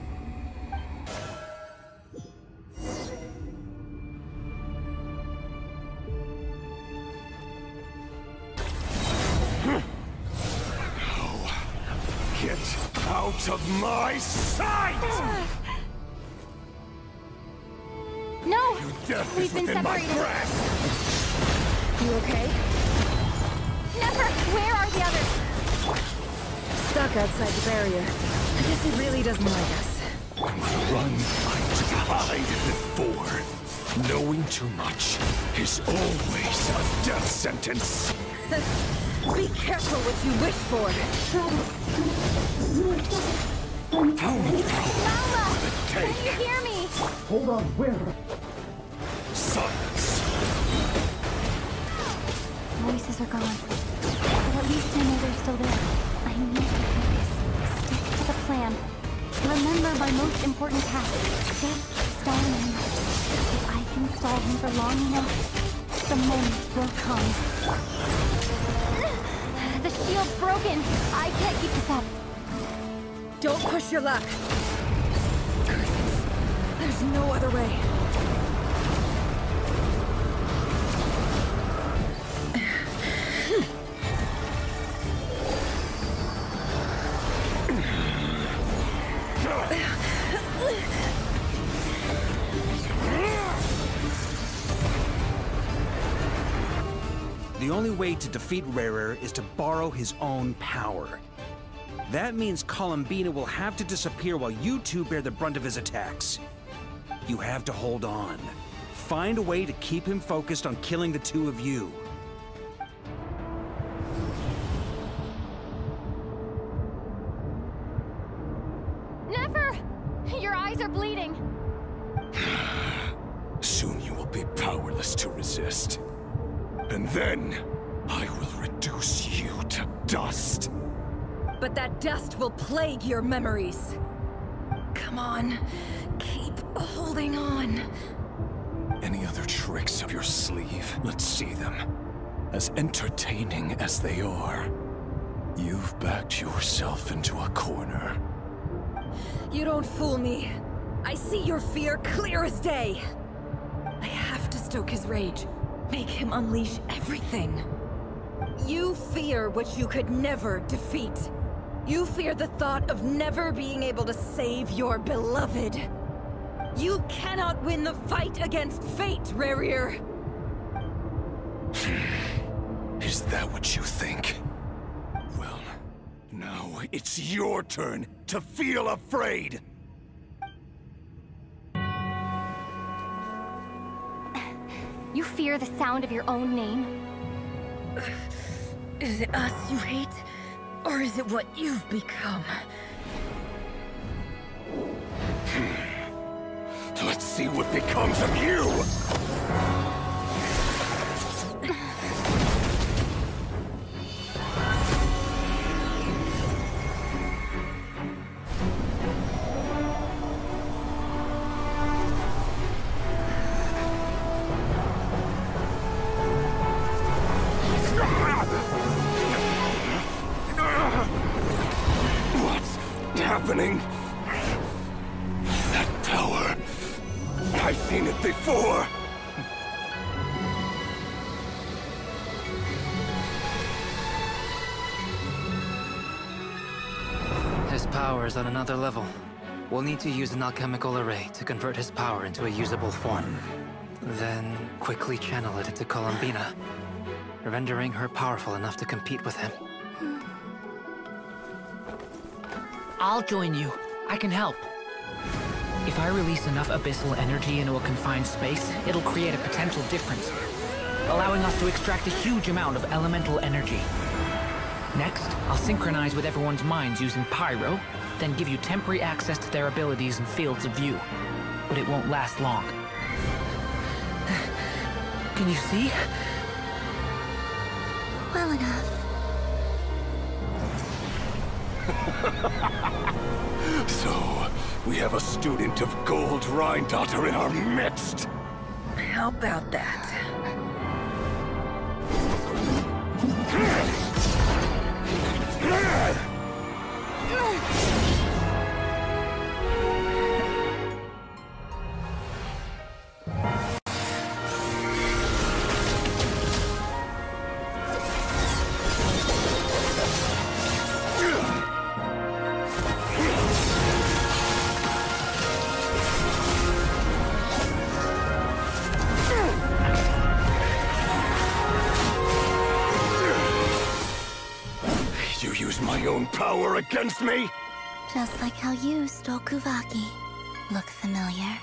Get out of my sight! No! Your death We've is been within my separated. grasp! You okay? Never! Where are the others? Stuck outside the barrier. I guess he really doesn't like us. Run to hide before. Knowing too much is always a death sentence. Be careful what you wish for. Mama! Can you hear me? Hold on, where? Silence. Voices are gone. But at least I know they're still there. I need to focus. Stick to the plan. Remember my most important task. Just stalling him. If I can stall him for long enough, the moment will come. The shield's broken. I can't keep this up. Don't push your luck. There's no other way. The only way to defeat Rarer is to borrow his own power. That means Columbina will have to disappear while you two bear the brunt of his attacks. You have to hold on. Find a way to keep him focused on killing the two of you. Never! Your eyes are bleeding. Soon you will be powerless to resist. And then, I will reduce you to dust. But that dust will plague your memories. Come on, keep holding on. Any other tricks up your sleeve? Let's see them. As entertaining as they are, you've backed yourself into a corner. You don't fool me. I see your fear clear as day. I have to stoke his rage. Make him unleash everything. You fear what you could never defeat. You fear the thought of never being able to save your beloved. You cannot win the fight against fate, Rarir. Is that what you think? Well, now it's your turn to feel afraid! You fear the sound of your own name? Is it us you hate? Or is it what you've become? Let's see what becomes of you! Happening? That power. I've seen it before. His power is on another level. We'll need to use an alchemical array to convert his power into a usable form. Then quickly channel it into Columbina, rendering her powerful enough to compete with him. I'll join you. I can help. If I release enough abyssal energy into a confined space, it'll create a potential difference, allowing us to extract a huge amount of elemental energy. Next, I'll synchronize with everyone's minds using Pyro, then give you temporary access to their abilities and fields of view. But it won't last long. Can you see? Well enough. So, we have a student of Gold Rhine-Daughter in our midst. How about that? Power against me? Just like how you stole Kuvaki. Look familiar?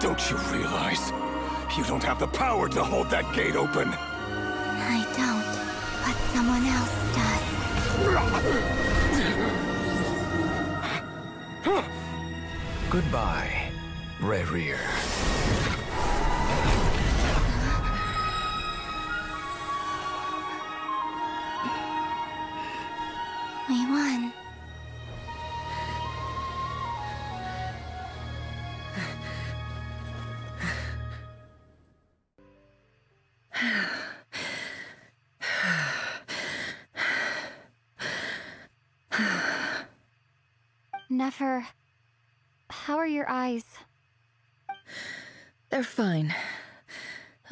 Don't you realize? You don't have the power to hold that gate open. I don't, but someone else does. Goodbye, Rarir. We won. Nefer, how are your eyes? They're fine.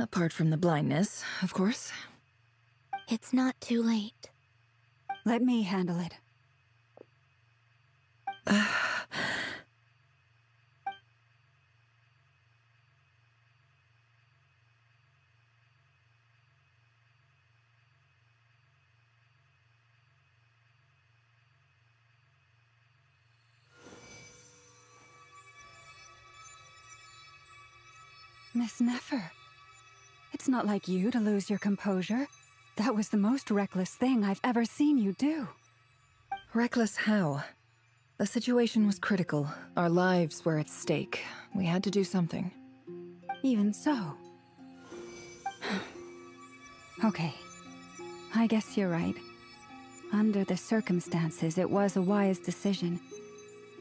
Apart from the blindness, of course. It's not too late. Let me handle it. Miss Nefer, it's not like you to lose your composure. That was the most reckless thing I've ever seen you do. Reckless how? The situation was critical. Our lives were at stake. We had to do something. Even so. Okay. I guess you're right. Under the circumstances, it was a wise decision.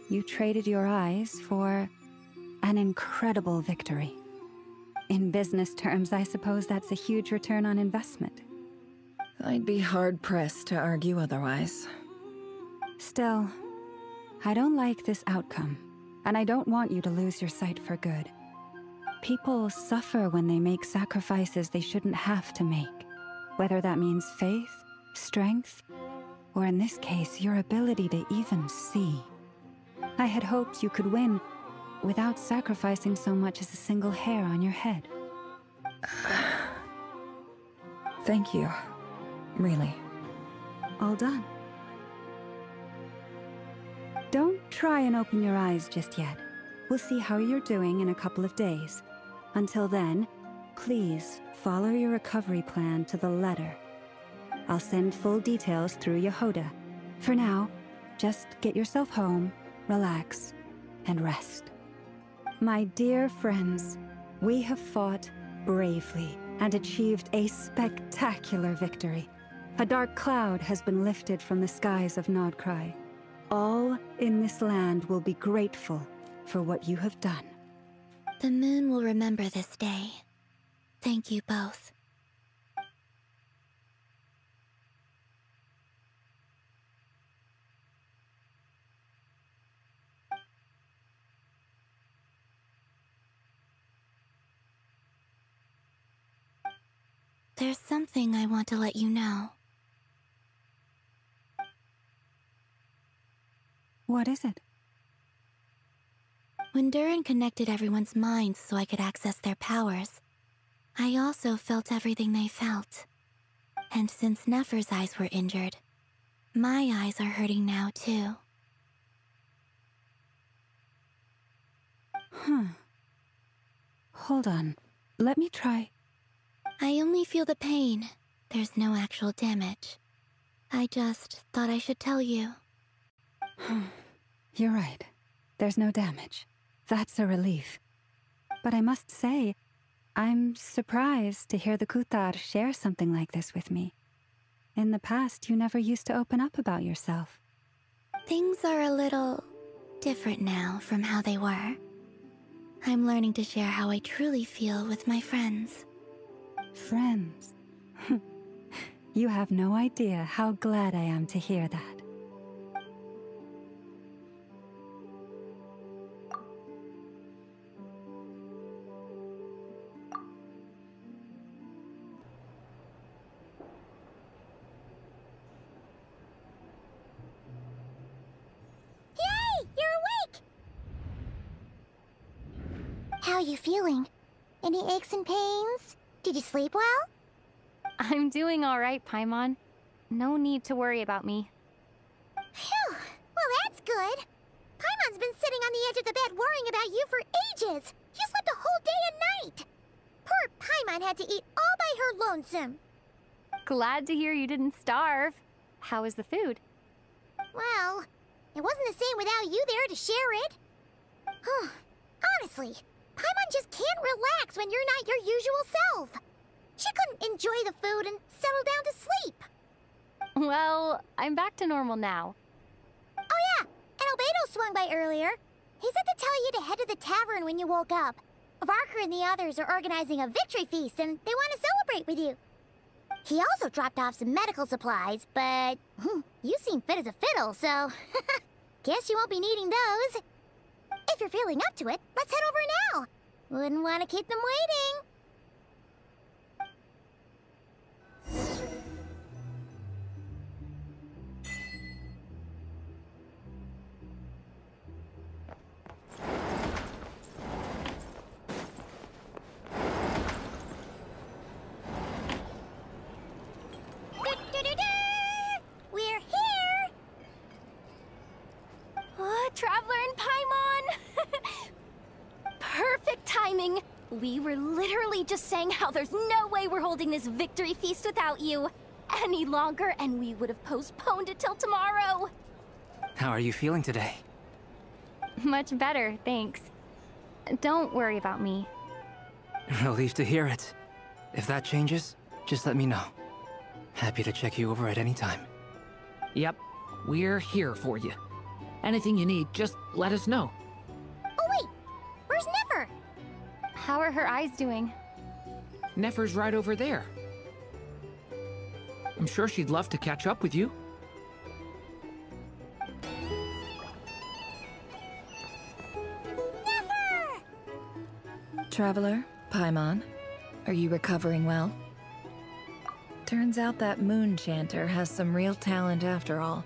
You traded your eyes for an incredible victory. In business terms, I suppose that's a huge return on investment. I'd be hard-pressed to argue otherwise. Still, I don't like this outcome, and I don't want you to lose your sight for good. People suffer when they make sacrifices they shouldn't have to make, whether that means faith, strength, or in this case, your ability to even see. I had hoped you could win without sacrificing so much as a single hair on your head. Thank you. Really. All done. Don't try and open your eyes just yet. We'll see how you're doing in a couple of days. Until then, please follow your recovery plan to the letter. I'll send full details through Yehoda. For now, just get yourself home, relax, and rest. My dear friends, we have fought bravely and achieved a spectacular victory. A dark cloud has been lifted from the skies of Krai. All in this land will be grateful for what you have done. The moon will remember this day. Thank you both. There's something I want to let you know. What is it? When Durin connected everyone's minds so I could access their powers, I also felt everything they felt. And since Nefer's eyes were injured, my eyes are hurting now too. Hold on. Let me try. I only feel the pain. There's no actual damage. I just thought I should tell you. You're right. There's no damage. That's a relief. But I must say, I'm surprised to hear the Kutar share something like this with me. In the past, you never used to open up about yourself. Things are a little different now from how they were. I'm learning to share how I truly feel with my friends. Friends? You have no idea how glad I am to hear that. How are you feeling? Any aches and pains? Did you sleep well? I'm doing all right, Paimon. No need to worry about me. Phew! Well, that's good. Paimon's been sitting on the edge of the bed worrying about you for ages. You slept a whole day and night. Poor Paimon had to eat all by her lonesome. Glad to hear you didn't starve. How was the food? Well, it wasn't the same without you there to share it. Honestly, Paimon just can't relax when you're not your usual self. She couldn't enjoy the food and settle down to sleep. Well, I'm back to normal now. Oh yeah, and Albedo swung by earlier. He said to tell you to head to the tavern when you woke up. Varker and the others are organizing a victory feast and they want to celebrate with you. He also dropped off some medical supplies, but you seem fit as a fiddle, so guess you won't be needing those. If you're feeling up to it, let's head over now. Wouldn't want to keep them waiting. We're here! Oh, Traveler and Paimon! Perfect timing! We were literally just saying how there's no way we're holding this victory feast without you any longer, and we would have postponed it till tomorrow. How are you feeling today? Much better, thanks. Don't worry about me. Relieved to hear it. If that changes, just let me know. Happy to check you over at any time. Yep, we're here for you. Anything you need, just let us know. Oh wait, where's Nefer? How are her eyes doing? Nefer's right over there. I'm sure she'd love to catch up with you. Nefer! Traveler, Paimon, are you recovering well? Turns out that moon chanter has some real talent after all.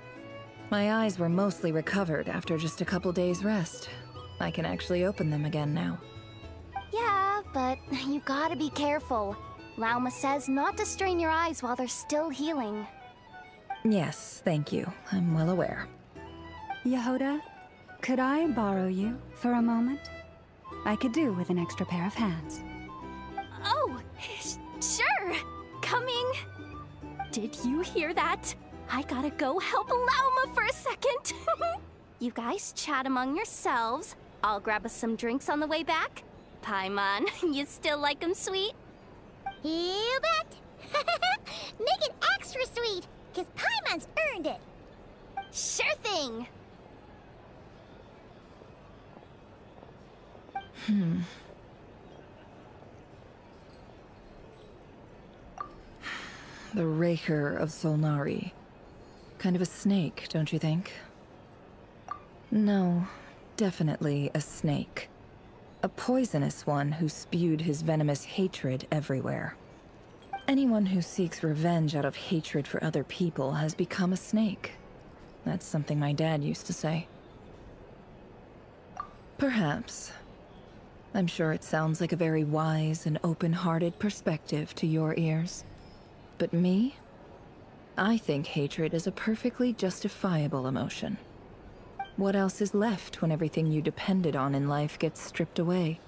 My eyes were mostly recovered after just a couple days rest. I can actually open them again now. Yeah, but you gotta be careful. Lauma says not to strain your eyes while they're still healing. Yes, thank you. I'm well aware. Yehoda, could I borrow you for a moment? I could do with an extra pair of hands. Oh, sure. Coming. Did you hear that? I gotta go help Lauma for a second. You guys chat among yourselves. I'll grab us some drinks on the way back. Paimon, you still like 'em sweet? You bet! Make it extra sweet, because Paimon's earned it! Sure thing! The Raker of Solnari. Kind of a snake, don't you think? No, definitely a snake. A poisonous one who spewed his venomous hatred everywhere. Anyone who seeks revenge out of hatred for other people has become a snake. That's something my dad used to say. Perhaps. I'm sure it sounds like a very wise and open-hearted perspective to your ears. But me? I think hatred is a perfectly justifiable emotion. What else is left when everything you depended on in life gets stripped away?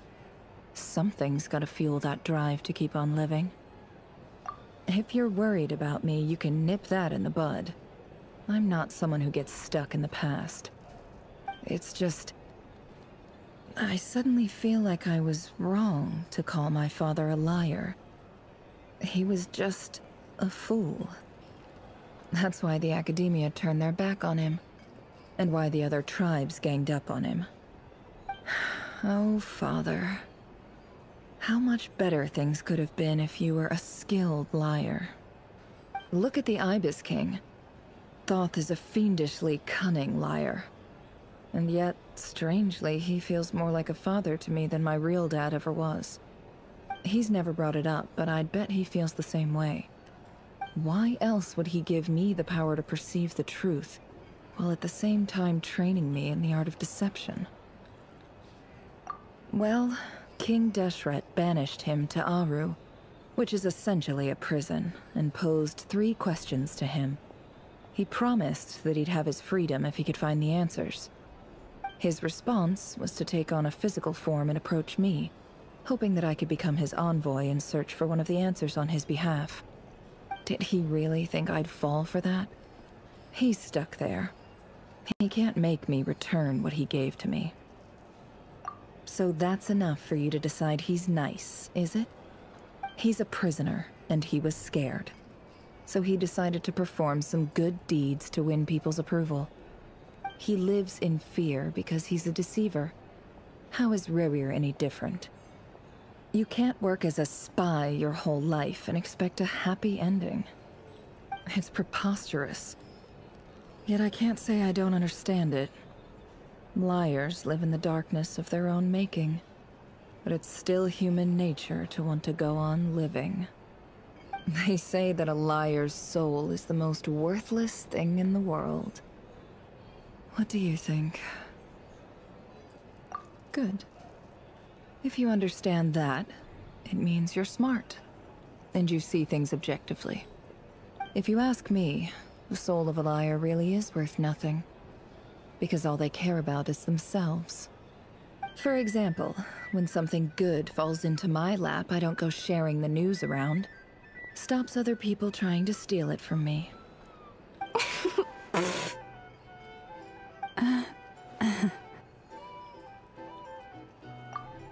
Something's gotta fuel that drive to keep on living. If you're worried about me, you can nip that in the bud. I'm not someone who gets stuck in the past. It's just... I suddenly feel like I was wrong to call my father a liar. He was just a fool. That's why the Academia turned their back on him. And why the other tribes ganged up on him. Oh, Father. How much better things could have been if you were a skilled liar. Look at the Ibis King. Thoth is a fiendishly cunning liar. And yet, strangely, he feels more like a father to me than my real dad ever was. He's never brought it up, but I'd bet he feels the same way. Why else would he give me the power to perceive the truth, while at the same time training me in the art of deception? Well, King Deshret banished him to Aru, which is essentially a prison, and posed 3 questions to him. He promised that he'd have his freedom if he could find the answers. His response was to take on a physical form and approach me, hoping that I could become his envoy and search for one of the answers on his behalf. Did he really think I'd fall for that? He's stuck there. He can't make me return what he gave to me. So that's enough for you to decide he's nice, is it? He's a prisoner, and he was scared. So he decided to perform some good deeds to win people's approval. He lives in fear because he's a deceiver. How is Rerir any different? You can't work as a spy your whole life and expect a happy ending. It's preposterous. Yet I can't say I don't understand it. Liars live in the darkness of their own making, but it's still human nature to want to go on living. They say that a liar's soul is the most worthless thing in the world. What do you think? Good. If you understand that, it means you're smart, and you see things objectively. If you ask me, the soul of a liar really is worth nothing, because all they care about is themselves. For example, when something good falls into my lap, I don't go sharing the news around. Stops other people trying to steal it from me.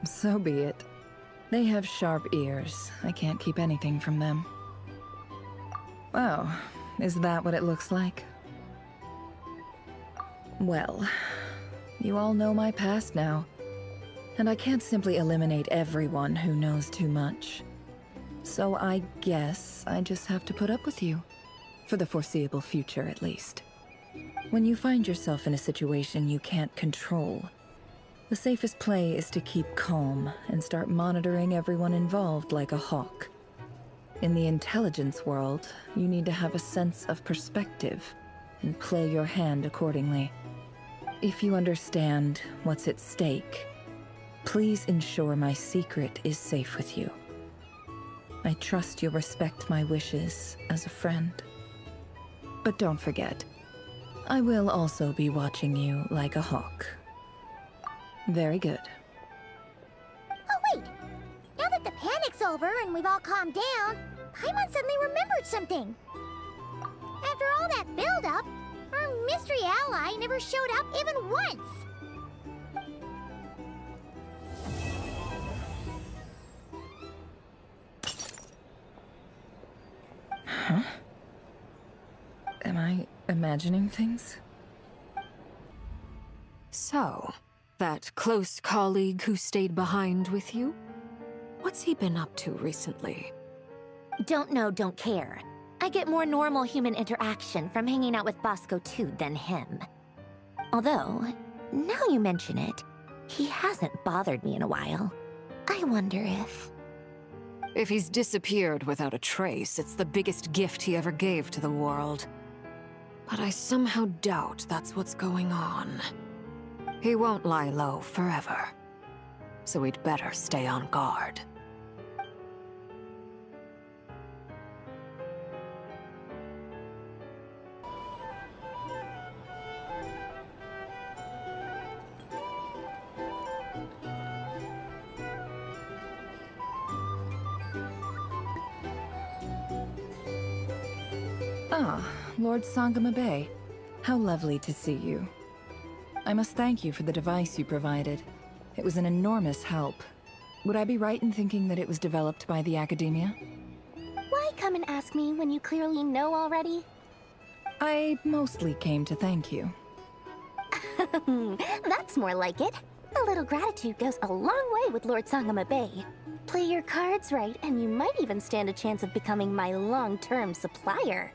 So be it. They have sharp ears. I can't keep anything from them. Oh, is that what it looks like? Well, you all know my past now, and I can't simply eliminate everyone who knows too much. So I guess I just have to put up with you. For the foreseeable future, at least. When you find yourself in a situation you can't control, the safest play is to keep calm and start monitoring everyone involved like a hawk. In the intelligence world, you need to have a sense of perspective and play your hand accordingly. If you understand what's at stake, please ensure my secret is safe with you. I trust you'll respect my wishes as a friend. But don't forget, I will also be watching you like a hawk. Very good. Oh wait! Now that the panic's over and we've all calmed down, Paimon suddenly remembered something. After all that build-up, our mystery ally never showed up even once! Huh? Am I imagining things? So, that close colleague who stayed behind with you? What's he been up to recently? Don't know, don't care. I get more normal human interaction from hanging out with Bosco too than him. Although, now you mention it, he hasn't bothered me in a while. I wonder if... If he's disappeared without a trace, it's the biggest gift he ever gave to the world. But I somehow doubt that's what's going on. He won't lie low forever. So we'd better stay on guard. Ah, Lord Sangama Bay. How lovely to see you. I must thank you for the device you provided. It was an enormous help. Would I be right in thinking that it was developed by the Academia? Why come and ask me when you clearly know already? I mostly came to thank you. That's more like it. A little gratitude goes a long way with Lord Sangama Bay. Play your cards right, and you might even stand a chance of becoming my long-term supplier.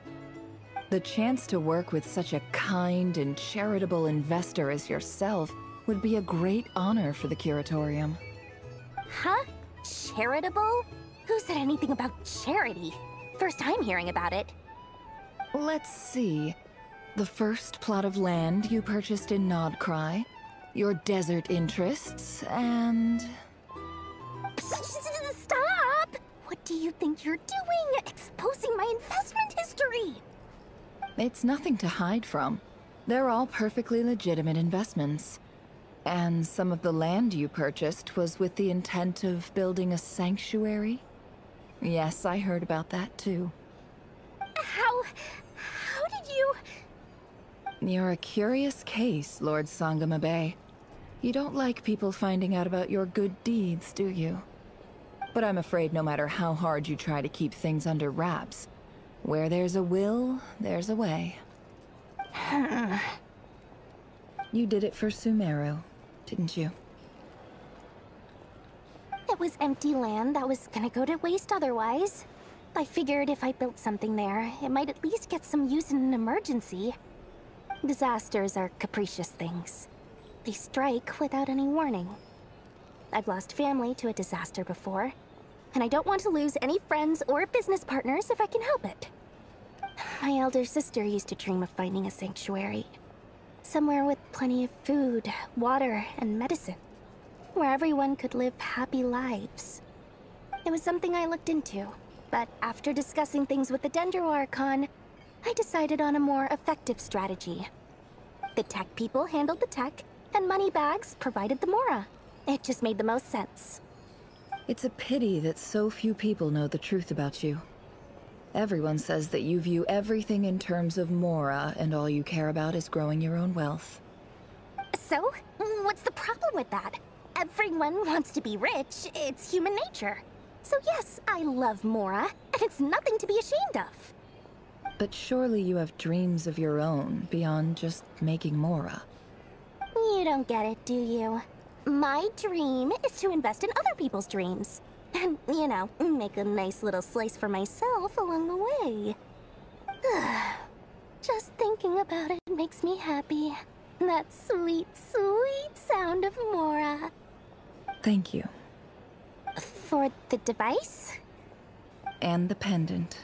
The chance to work with such a kind and charitable investor as yourself would be a great honor for the Curatorium. Huh? Charitable? Who said anything about charity? First time hearing about it. Let's see. The first plot of land you purchased in Krai, your desert interests, and... Stop! What do you think you're doing? Exposing my investment history! It's nothing to hide from. They're all perfectly legitimate investments. And some of the land you purchased was with the intent of building a sanctuary? Yes, I heard about that too. How did you... You're a curious case, Lord Sangama Bay. You don't like people finding out about your good deeds, do you? But I'm afraid no matter how hard you try to keep things under wraps, Where there's a will, there's a way. You did it for Sumeru, didn't you? It was empty land that was gonna go to waste otherwise. I figured if I built something there, it might at least get some use in an emergency. Disasters are capricious things. They strike without any warning. I've lost family to a disaster before, and I don't want to lose any friends or business partners if I can help it. My elder sister used to dream of finding a sanctuary. Somewhere with plenty of food, water, and medicine. Where everyone could live happy lives. It was something I looked into, but after discussing things with the Dendro Archon, I decided on a more effective strategy. The tech people handled the tech, and Moneybags provided the Mora. It just made the most sense. It's a pity that so few people know the truth about you. Everyone says that you view everything in terms of Mora, and all you care about is growing your own wealth. So, what's the problem with that? Everyone wants to be rich. It's human nature. So yes, I love Mora, and it's nothing to be ashamed of. But surely you have dreams of your own, beyond just making Mora. You don't get it, do you? My dream is to invest in other people's dreams. And, you know, make a nice little slice for myself along the way. Just thinking about it makes me happy. That sweet, sweet sound of Mora. Thank you. For the device? And the pendant.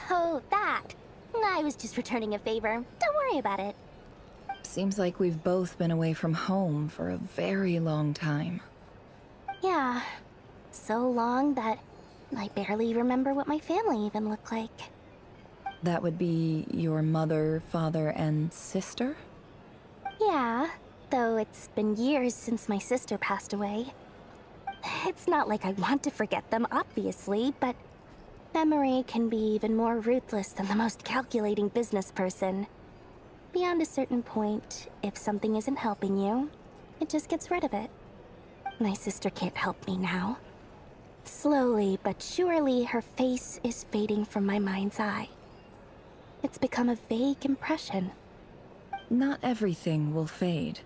Oh, that. I was just returning a favor. Don't worry about it. Seems like we've both been away from home for a very long time. Yeah. So long that I barely remember what my family even looked like. That would be your mother, father, and sister? Yeah, though it's been years since my sister passed away. It's not like I want to forget them, obviously, but memory can be even more ruthless than the most calculating business person. Beyond a certain point, if something isn't helping you, it just gets rid of it. My sister can't help me now. Slowly but surely, her face is fading from my mind's eye. It's become a vague impression. Not everything will fade.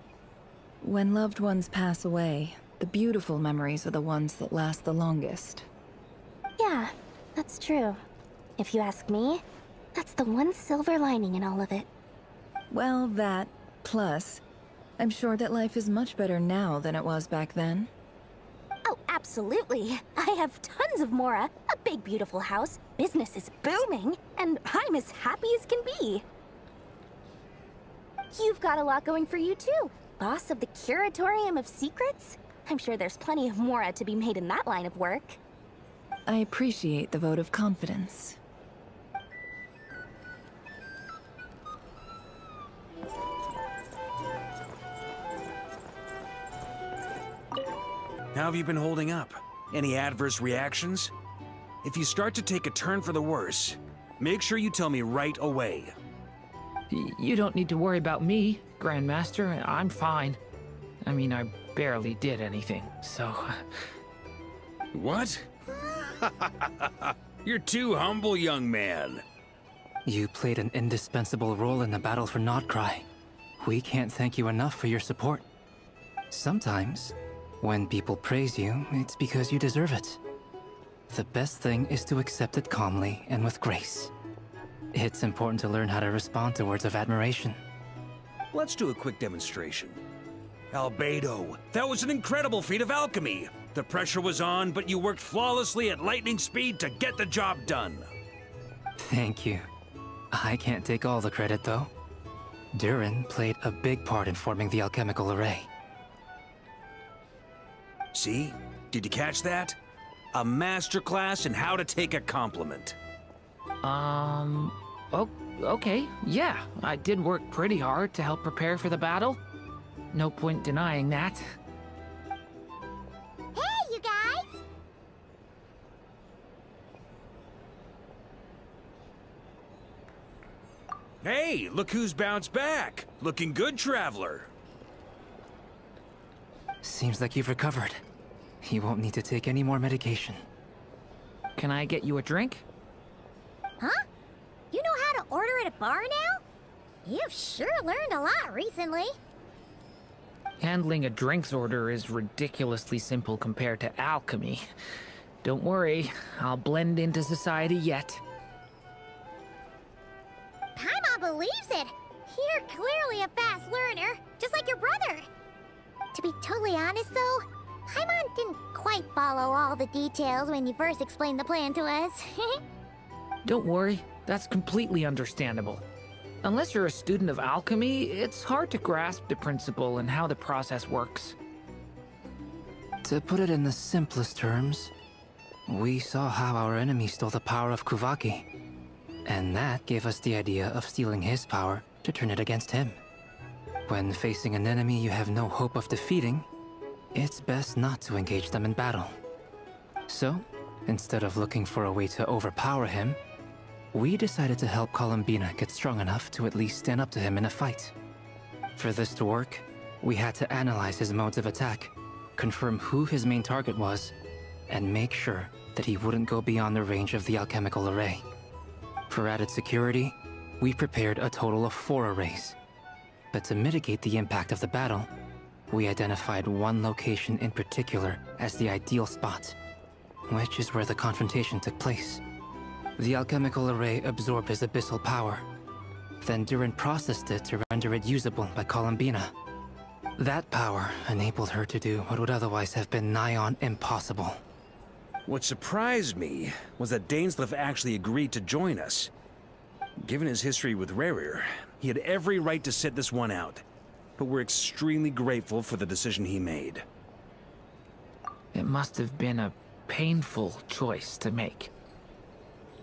When loved ones pass away, the beautiful memories are the ones that last the longest. Yeah, that's true. If you ask me, that's the one silver lining in all of it. Well, that, plus, I'm sure that life is much better now than it was back then. Oh, absolutely. I have tons of Mora, a big beautiful house, business is booming, and I'm as happy as can be. You've got a lot going for you too. Boss of the Curatorium of Secrets? I'm sure there's plenty of Mora to be made in that line of work. I appreciate the vote of confidence. How have you been holding up? Any adverse reactions? If you start to take a turn for the worse, make sure you tell me right away. You don't need to worry about me, Grandmaster. I'm fine. I mean, I barely did anything, so... What? You're too humble, young man. You played an indispensable role in the battle for Krai. We can't thank you enough for your support. Sometimes, when people praise you, it's because you deserve it. The best thing is to accept it calmly and with grace. It's important to learn how to respond to words of admiration. Let's do a quick demonstration. Albedo, that was an incredible feat of alchemy. The pressure was on, but you worked flawlessly at lightning speed to get the job done. Thank you. I can't take all the credit, though. Durin played a big part in forming the alchemical array. See? Did you catch that? A masterclass in how to take a compliment. Okay, yeah. I did work pretty hard to help prepare for the battle. No point denying that. Hey, you guys! Hey, look who's bounced back. Looking good, Traveler. Seems like you've recovered. You won't need to take any more medication. Can I get you a drink? Huh? You know how to order at a bar now? You've sure learned a lot recently. Handling a drinks order is ridiculously simple compared to alchemy. Don't worry, I'll blend into society yet. Paimon believes it! You're clearly a fast learner, just like your brother. To be totally honest though, Paimon didn't quite follow all the details when you first explained the plan to us. Don't worry, that's completely understandable. Unless you're a student of alchemy, it's hard to grasp the principle and how the process works. To put it in the simplest terms, we saw how our enemy stole the power of Kuvaki. And that gave us the idea of stealing his power to turn it against him. When facing an enemy you have no hope of defeating, it's best not to engage them in battle. So, instead of looking for a way to overpower him, we decided to help Columbina get strong enough to at least stand up to him in a fight. For this to work, we had to analyze his modes of attack, confirm who his main target was, and make sure that he wouldn't go beyond the range of the alchemical array. For added security, we prepared a total of 4 arrays. But to mitigate the impact of the battle, we identified one location in particular as the ideal spot, which is where the confrontation took place. The alchemical array absorbed his abyssal power, then Durin processed it to render it usable by Columbina. That power enabled her to do what would otherwise have been nigh on impossible. What surprised me was that Dainsleif actually agreed to join us. Given his history with Rerir, he had every right to sit this one out, but we're extremely grateful for the decision he made. It must have been a painful choice to make.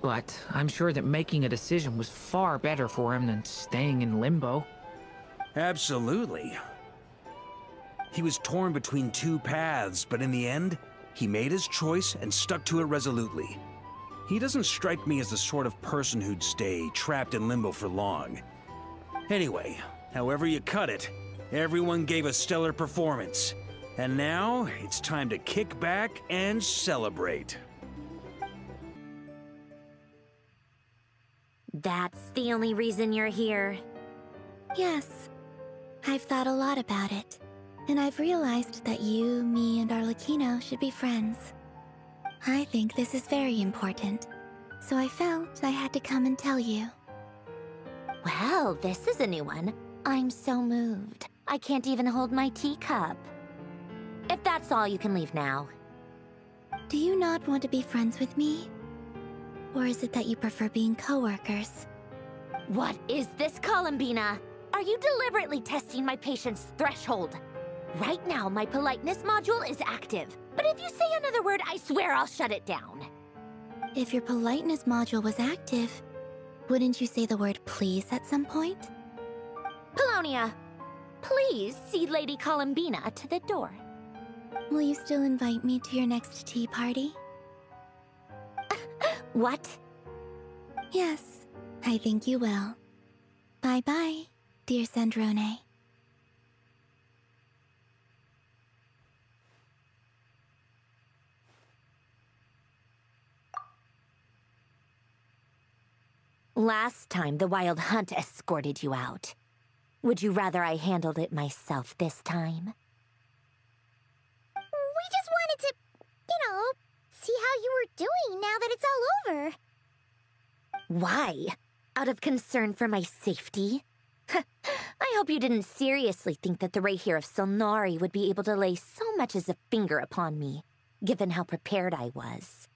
But I'm sure that making a decision was far better for him than staying in limbo. Absolutely. He was torn between 2 paths, but in the end, he made his choice and stuck to it resolutely. He doesn't strike me as the sort of person who'd stay trapped in limbo for long. Anyway, however you cut it, everyone gave a stellar performance. And now, it's time to kick back and celebrate. That's the only reason you're here. Yes. I've thought a lot about it. And I've realized that you, me, and Arlecchino should be friends. I think this is very important. So I felt I had to come and tell you. Well, this is a new one. I'm so moved. I can't even hold my teacup. If that's all, you can leave now. Do you not want to be friends with me? Or is it that you prefer being co-workers? What is this, Columbina? Are you deliberately testing my patience threshold? Right now, my politeness module is active. But if you say another word, I swear I'll shut it down. If your politeness module was active, wouldn't you say the word please at some point? Paulownia, please see Lady Columbina to the door. Will you still invite me to your next tea party? What? Yes, I think you will. Bye-bye, dear Sandrone. Last time, the Wild Hunt escorted you out. Would you rather I handled it myself this time? We just wanted to, see how you were doing now that it's all over. Why? Out of concern for my safety? I hope you didn't seriously think that the Rayhir of Solnari would be able to lay so much as a finger upon me, given how prepared I was.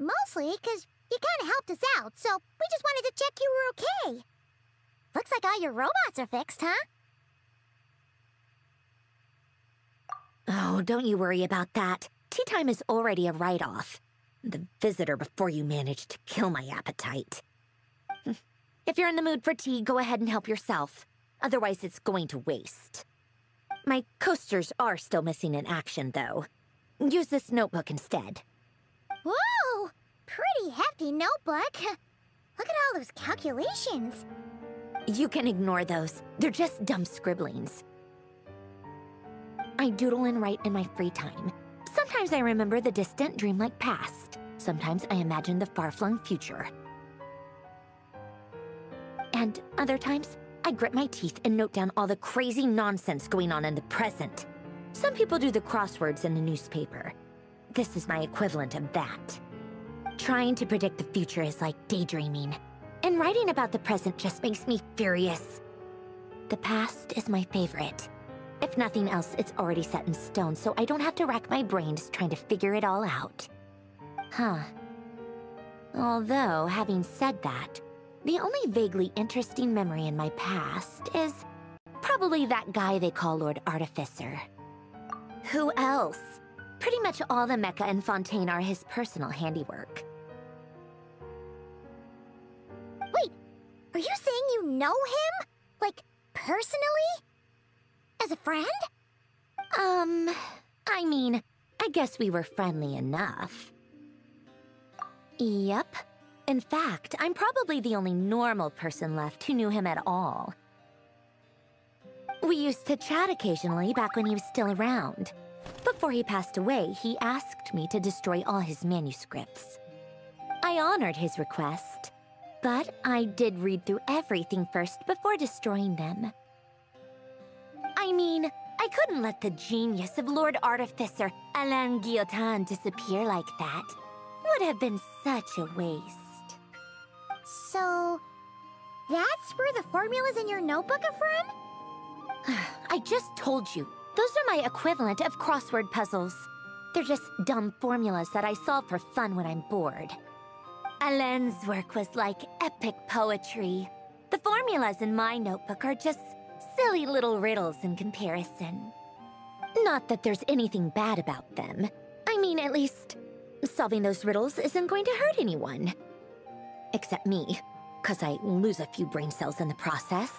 Mostly because you kind of helped us out, so we just wanted to check you were okay. Looks like all your robots are fixed, huh? Oh, don't you worry about that. Tea time is already a write-off. The visitor before you managed to kill my appetite. If you're in the mood for tea, go ahead and help yourself. Otherwise, it's going to waste. My coasters are still missing in action, though. Use this notebook instead. Whoa! Pretty hefty notebook. Look at all those calculations. You can ignore those. They're just dumb scribblings. I doodle and write in my free time. Sometimes I remember the distant, dreamlike past. sometimes I imagine the far-flung future. And other times, I grit my teeth and note down all the crazy nonsense going on in the present. Some people do the crosswords in the newspaper. This is my equivalent of that. Trying to predict the future is like daydreaming, and writing about the present just makes me furious. The past is my favorite. If nothing else, it's already set in stone, so I don't have to rack my brains trying to figure it all out. Huh. Although, having said that, the only vaguely interesting memory in my past is probably that guy they call Lord Artificer. Who else? Pretty much all the mecha and Fontaine are his personal handiwork. Wait, are you saying you know him? Like, personally? As a friend? I mean, I guess we were friendly enough. Yep. In fact, I'm probably the only normal person left who knew him at all. We used to chat occasionally back when he was still around. Before he passed away, he asked me to destroy all his manuscripts. I honored his request, but I did read through everything first before destroying them. I mean, I couldn't let the genius of Lord Artificer Alain Guillotin disappear like that. Would have been such a waste. So, that's where the formulas in your notebook are from? I just told you. Those are my equivalent of crossword puzzles. They're just dumb formulas that I solve for fun when I'm bored. Alain's work was like epic poetry. The formulas in my notebook are just silly little riddles in comparison. Not that there's anything bad about them. I mean, at least, solving those riddles isn't going to hurt anyone. Except me, 'cause I lose a few brain cells in the process.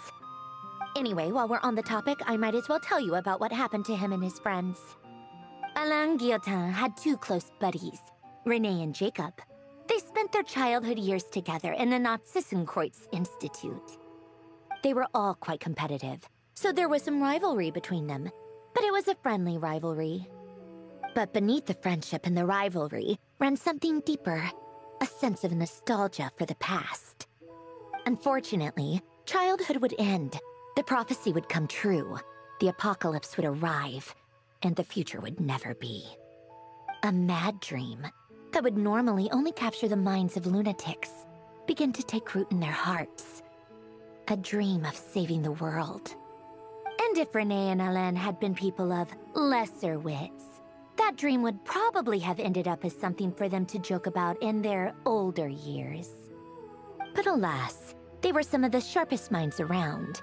Anyway, while we're on the topic, I might as well tell you about what happened to him and his friends. Alain Guillotin had two close buddies, René and Jacob. They spent their childhood years together in the Narzissenkreuz Institute. They were all quite competitive, so there was some rivalry between them, but it was a friendly rivalry. But beneath the friendship and the rivalry ran something deeper, a sense of nostalgia for the past. Unfortunately, childhood would end. The prophecy would come true, the apocalypse would arrive, and the future would never be. A mad dream that would normally only capture the minds of lunatics began to take root in their hearts. A dream of saving the world. And if René and Alain had been people of lesser wits, that dream would probably have ended up as something for them to joke about in their older years. But alas, they were some of the sharpest minds around.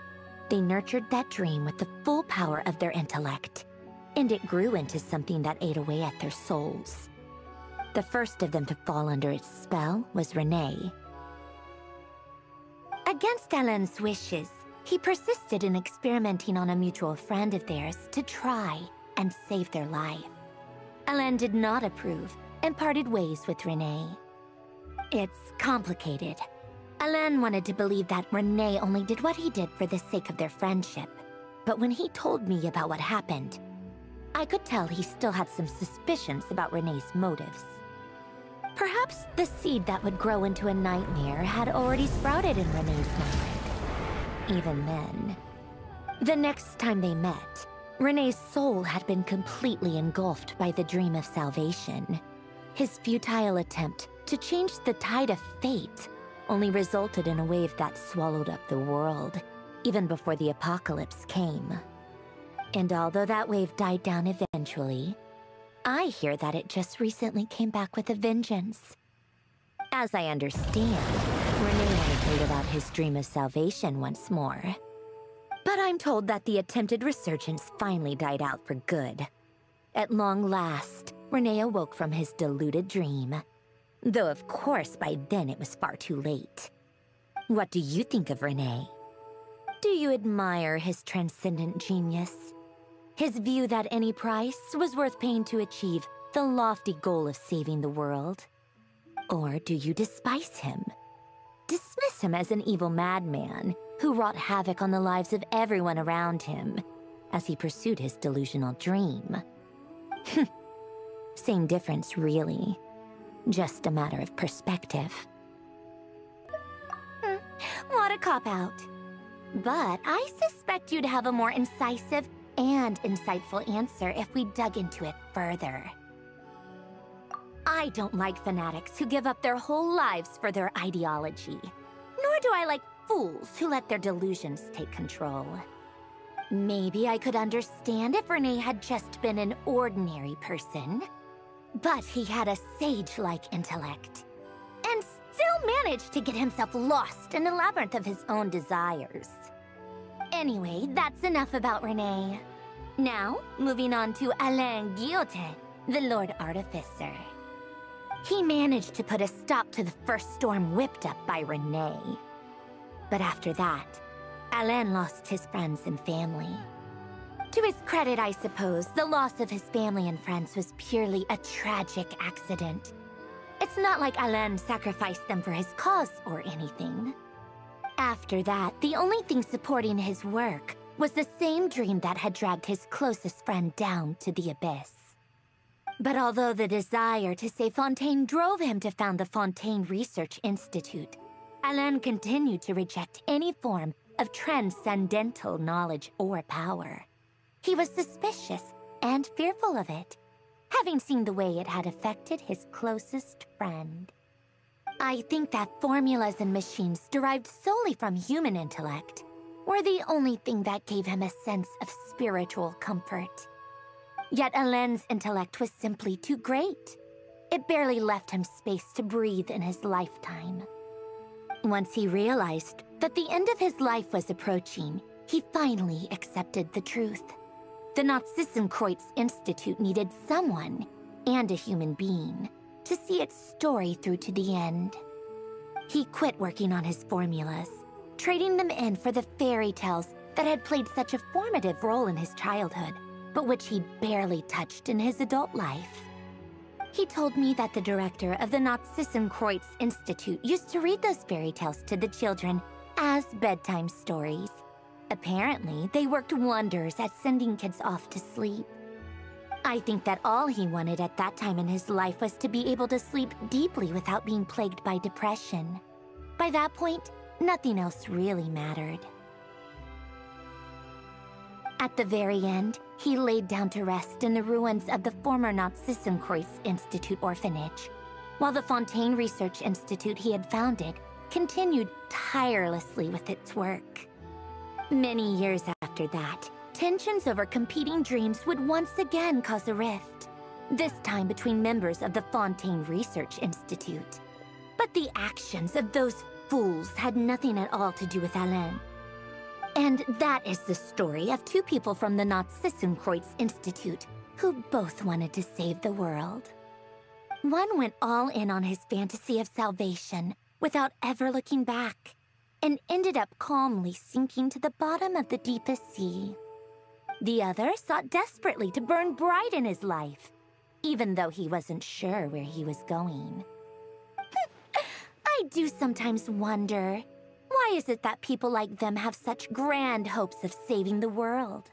They nurtured that dream with the full power of their intellect, and it grew into something that ate away at their souls. The first of them to fall under its spell was René. Against Alain's wishes, he persisted in experimenting on a mutual friend of theirs to try and save their life. Alain did not approve and parted ways with René. It's complicated. Alain wanted to believe that René only did what he did for the sake of their friendship. But when he told me about what happened, I could tell he still had some suspicions about René's motives. Perhaps the seed that would grow into a nightmare had already sprouted in René's mind. Even then. The next time they met, René's soul had been completely engulfed by the dream of salvation. His futile attempt to change the tide of fate only resulted in a wave that swallowed up the world, even before the apocalypse came. And although that wave died down eventually, I hear that it just recently came back with a vengeance. As I understand, René wanted to live out his dream of salvation once more. But I'm told that the attempted resurgence finally died out for good. At long last, René awoke from his deluded dream. Though of course by then it was far too late. What do you think of René? Do you admire his transcendent genius? His view that any price was worth paying to achieve the lofty goal of saving the world? Or do you despise him? Dismiss him as an evil madman who wrought havoc on the lives of everyone around him as he pursued his delusional dream? Same difference, really. Just a matter of perspective. What a cop-out. But I suspect you'd have a more incisive and insightful answer if we dug into it further. I don't like fanatics who give up their whole lives for their ideology. Nor do I like fools who let their delusions take control. Maybe I could understand if Renee had just been an ordinary person. But he had a sage-like intellect. And still managed to get himself lost in a labyrinth of his own desires. Anyway, that's enough about Renee. Now, moving on to Alain Guillotin, the Lord Artificer. He managed to put a stop to the first storm whipped up by Renee. But after that, Alain lost his friends and family. To his credit, I suppose, the loss of his family and friends was purely a tragic accident. It's not like Alain sacrificed them for his cause or anything. After that, the only thing supporting his work was the same dream that had dragged his closest friend down to the abyss. But although the desire to save Fontaine drove him to found the Fontaine Research Institute, Alain continued to reject any form of transcendental knowledge or power. He was suspicious and fearful of it, having seen the way it had affected his closest friend. I think that formulas and machines derived solely from human intellect were the only thing that gave him a sense of spiritual comfort. Yet Alain's intellect was simply too great. It barely left him space to breathe in his lifetime. Once he realized that the end of his life was approaching, he finally accepted the truth. The Nazissenkreuz Institute needed someone, and a human being, to see its story through to the end. He quit working on his formulas, trading them in for the fairy tales that had played such a formative role in his childhood, but which he'd barely touched in his adult life. He told me that the director of the Nazissenkreuz Institute used to read those fairy tales to the children as bedtime stories. Apparently, they worked wonders at sending kids off to sleep. I think that all he wanted at that time in his life was to be able to sleep deeply without being plagued by depression. By that point, nothing else really mattered. At the very end, he laid down to rest in the ruins of the former Nazissenkreuz Institute orphanage, while the Fontaine Research Institute he had founded continued tirelessly with its work. Many years after that, tensions over competing dreams would once again cause a rift, this time between members of the Fontaine Research Institute. But the actions of those fools had nothing at all to do with Alain. And that is the story of two people from the Nazissenkreuz Institute who both wanted to save the world. One went all in on his fantasy of salvation without ever looking back, and ended up calmly sinking to the bottom of the deepest sea. The other sought desperately to burn bright in his life, even though he wasn't sure where he was going. I do sometimes wonder, why is it that people like them have such grand hopes of saving the world?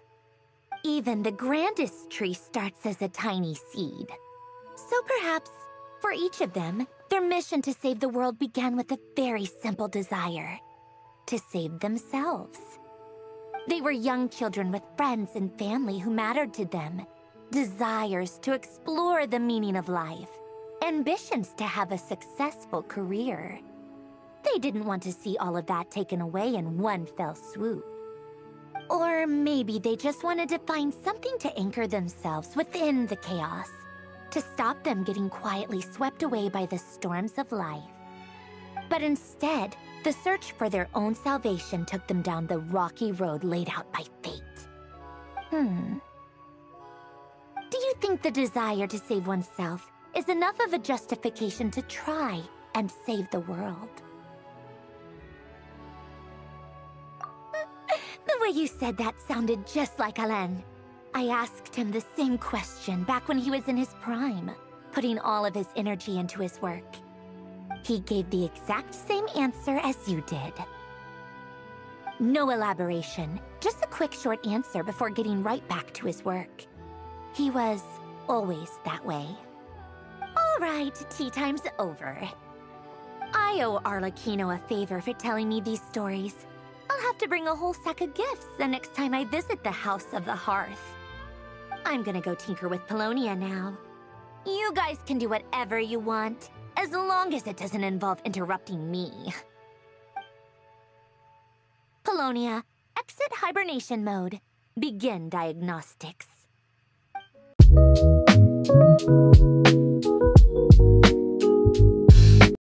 Even the grandest tree starts as a tiny seed. So perhaps, for each of them, their mission to save the world began with a very simple desire: to save themselves. They were young children with friends and family who mattered to them, desires to explore the meaning of life, ambitions to have a successful career. They didn't want to see all of that taken away in one fell swoop. Or maybe they just wanted to find something to anchor themselves within the chaos, to stop them getting quietly swept away by the storms of life. But instead, the search for their own salvation took them down the rocky road laid out by fate. Do you think the desire to save oneself is enough of a justification to try and save the world? The way you said that sounded just like Alain. I asked him the same question back when he was in his prime, putting all of his energy into his work. He gave the exact same answer as you did. No elaboration, just a quick short answer before getting right back to his work. He was always that way. All Alright, tea time's over. I owe Arlecchino a favor for telling me these stories. I'll have to bring a whole sack of gifts the next time I visit the House of the Hearth. I'm gonna go tinker with Polonia now. You guys can do whatever you want, as long as it doesn't involve interrupting me. Polonia, exit hibernation mode. Begin diagnostics.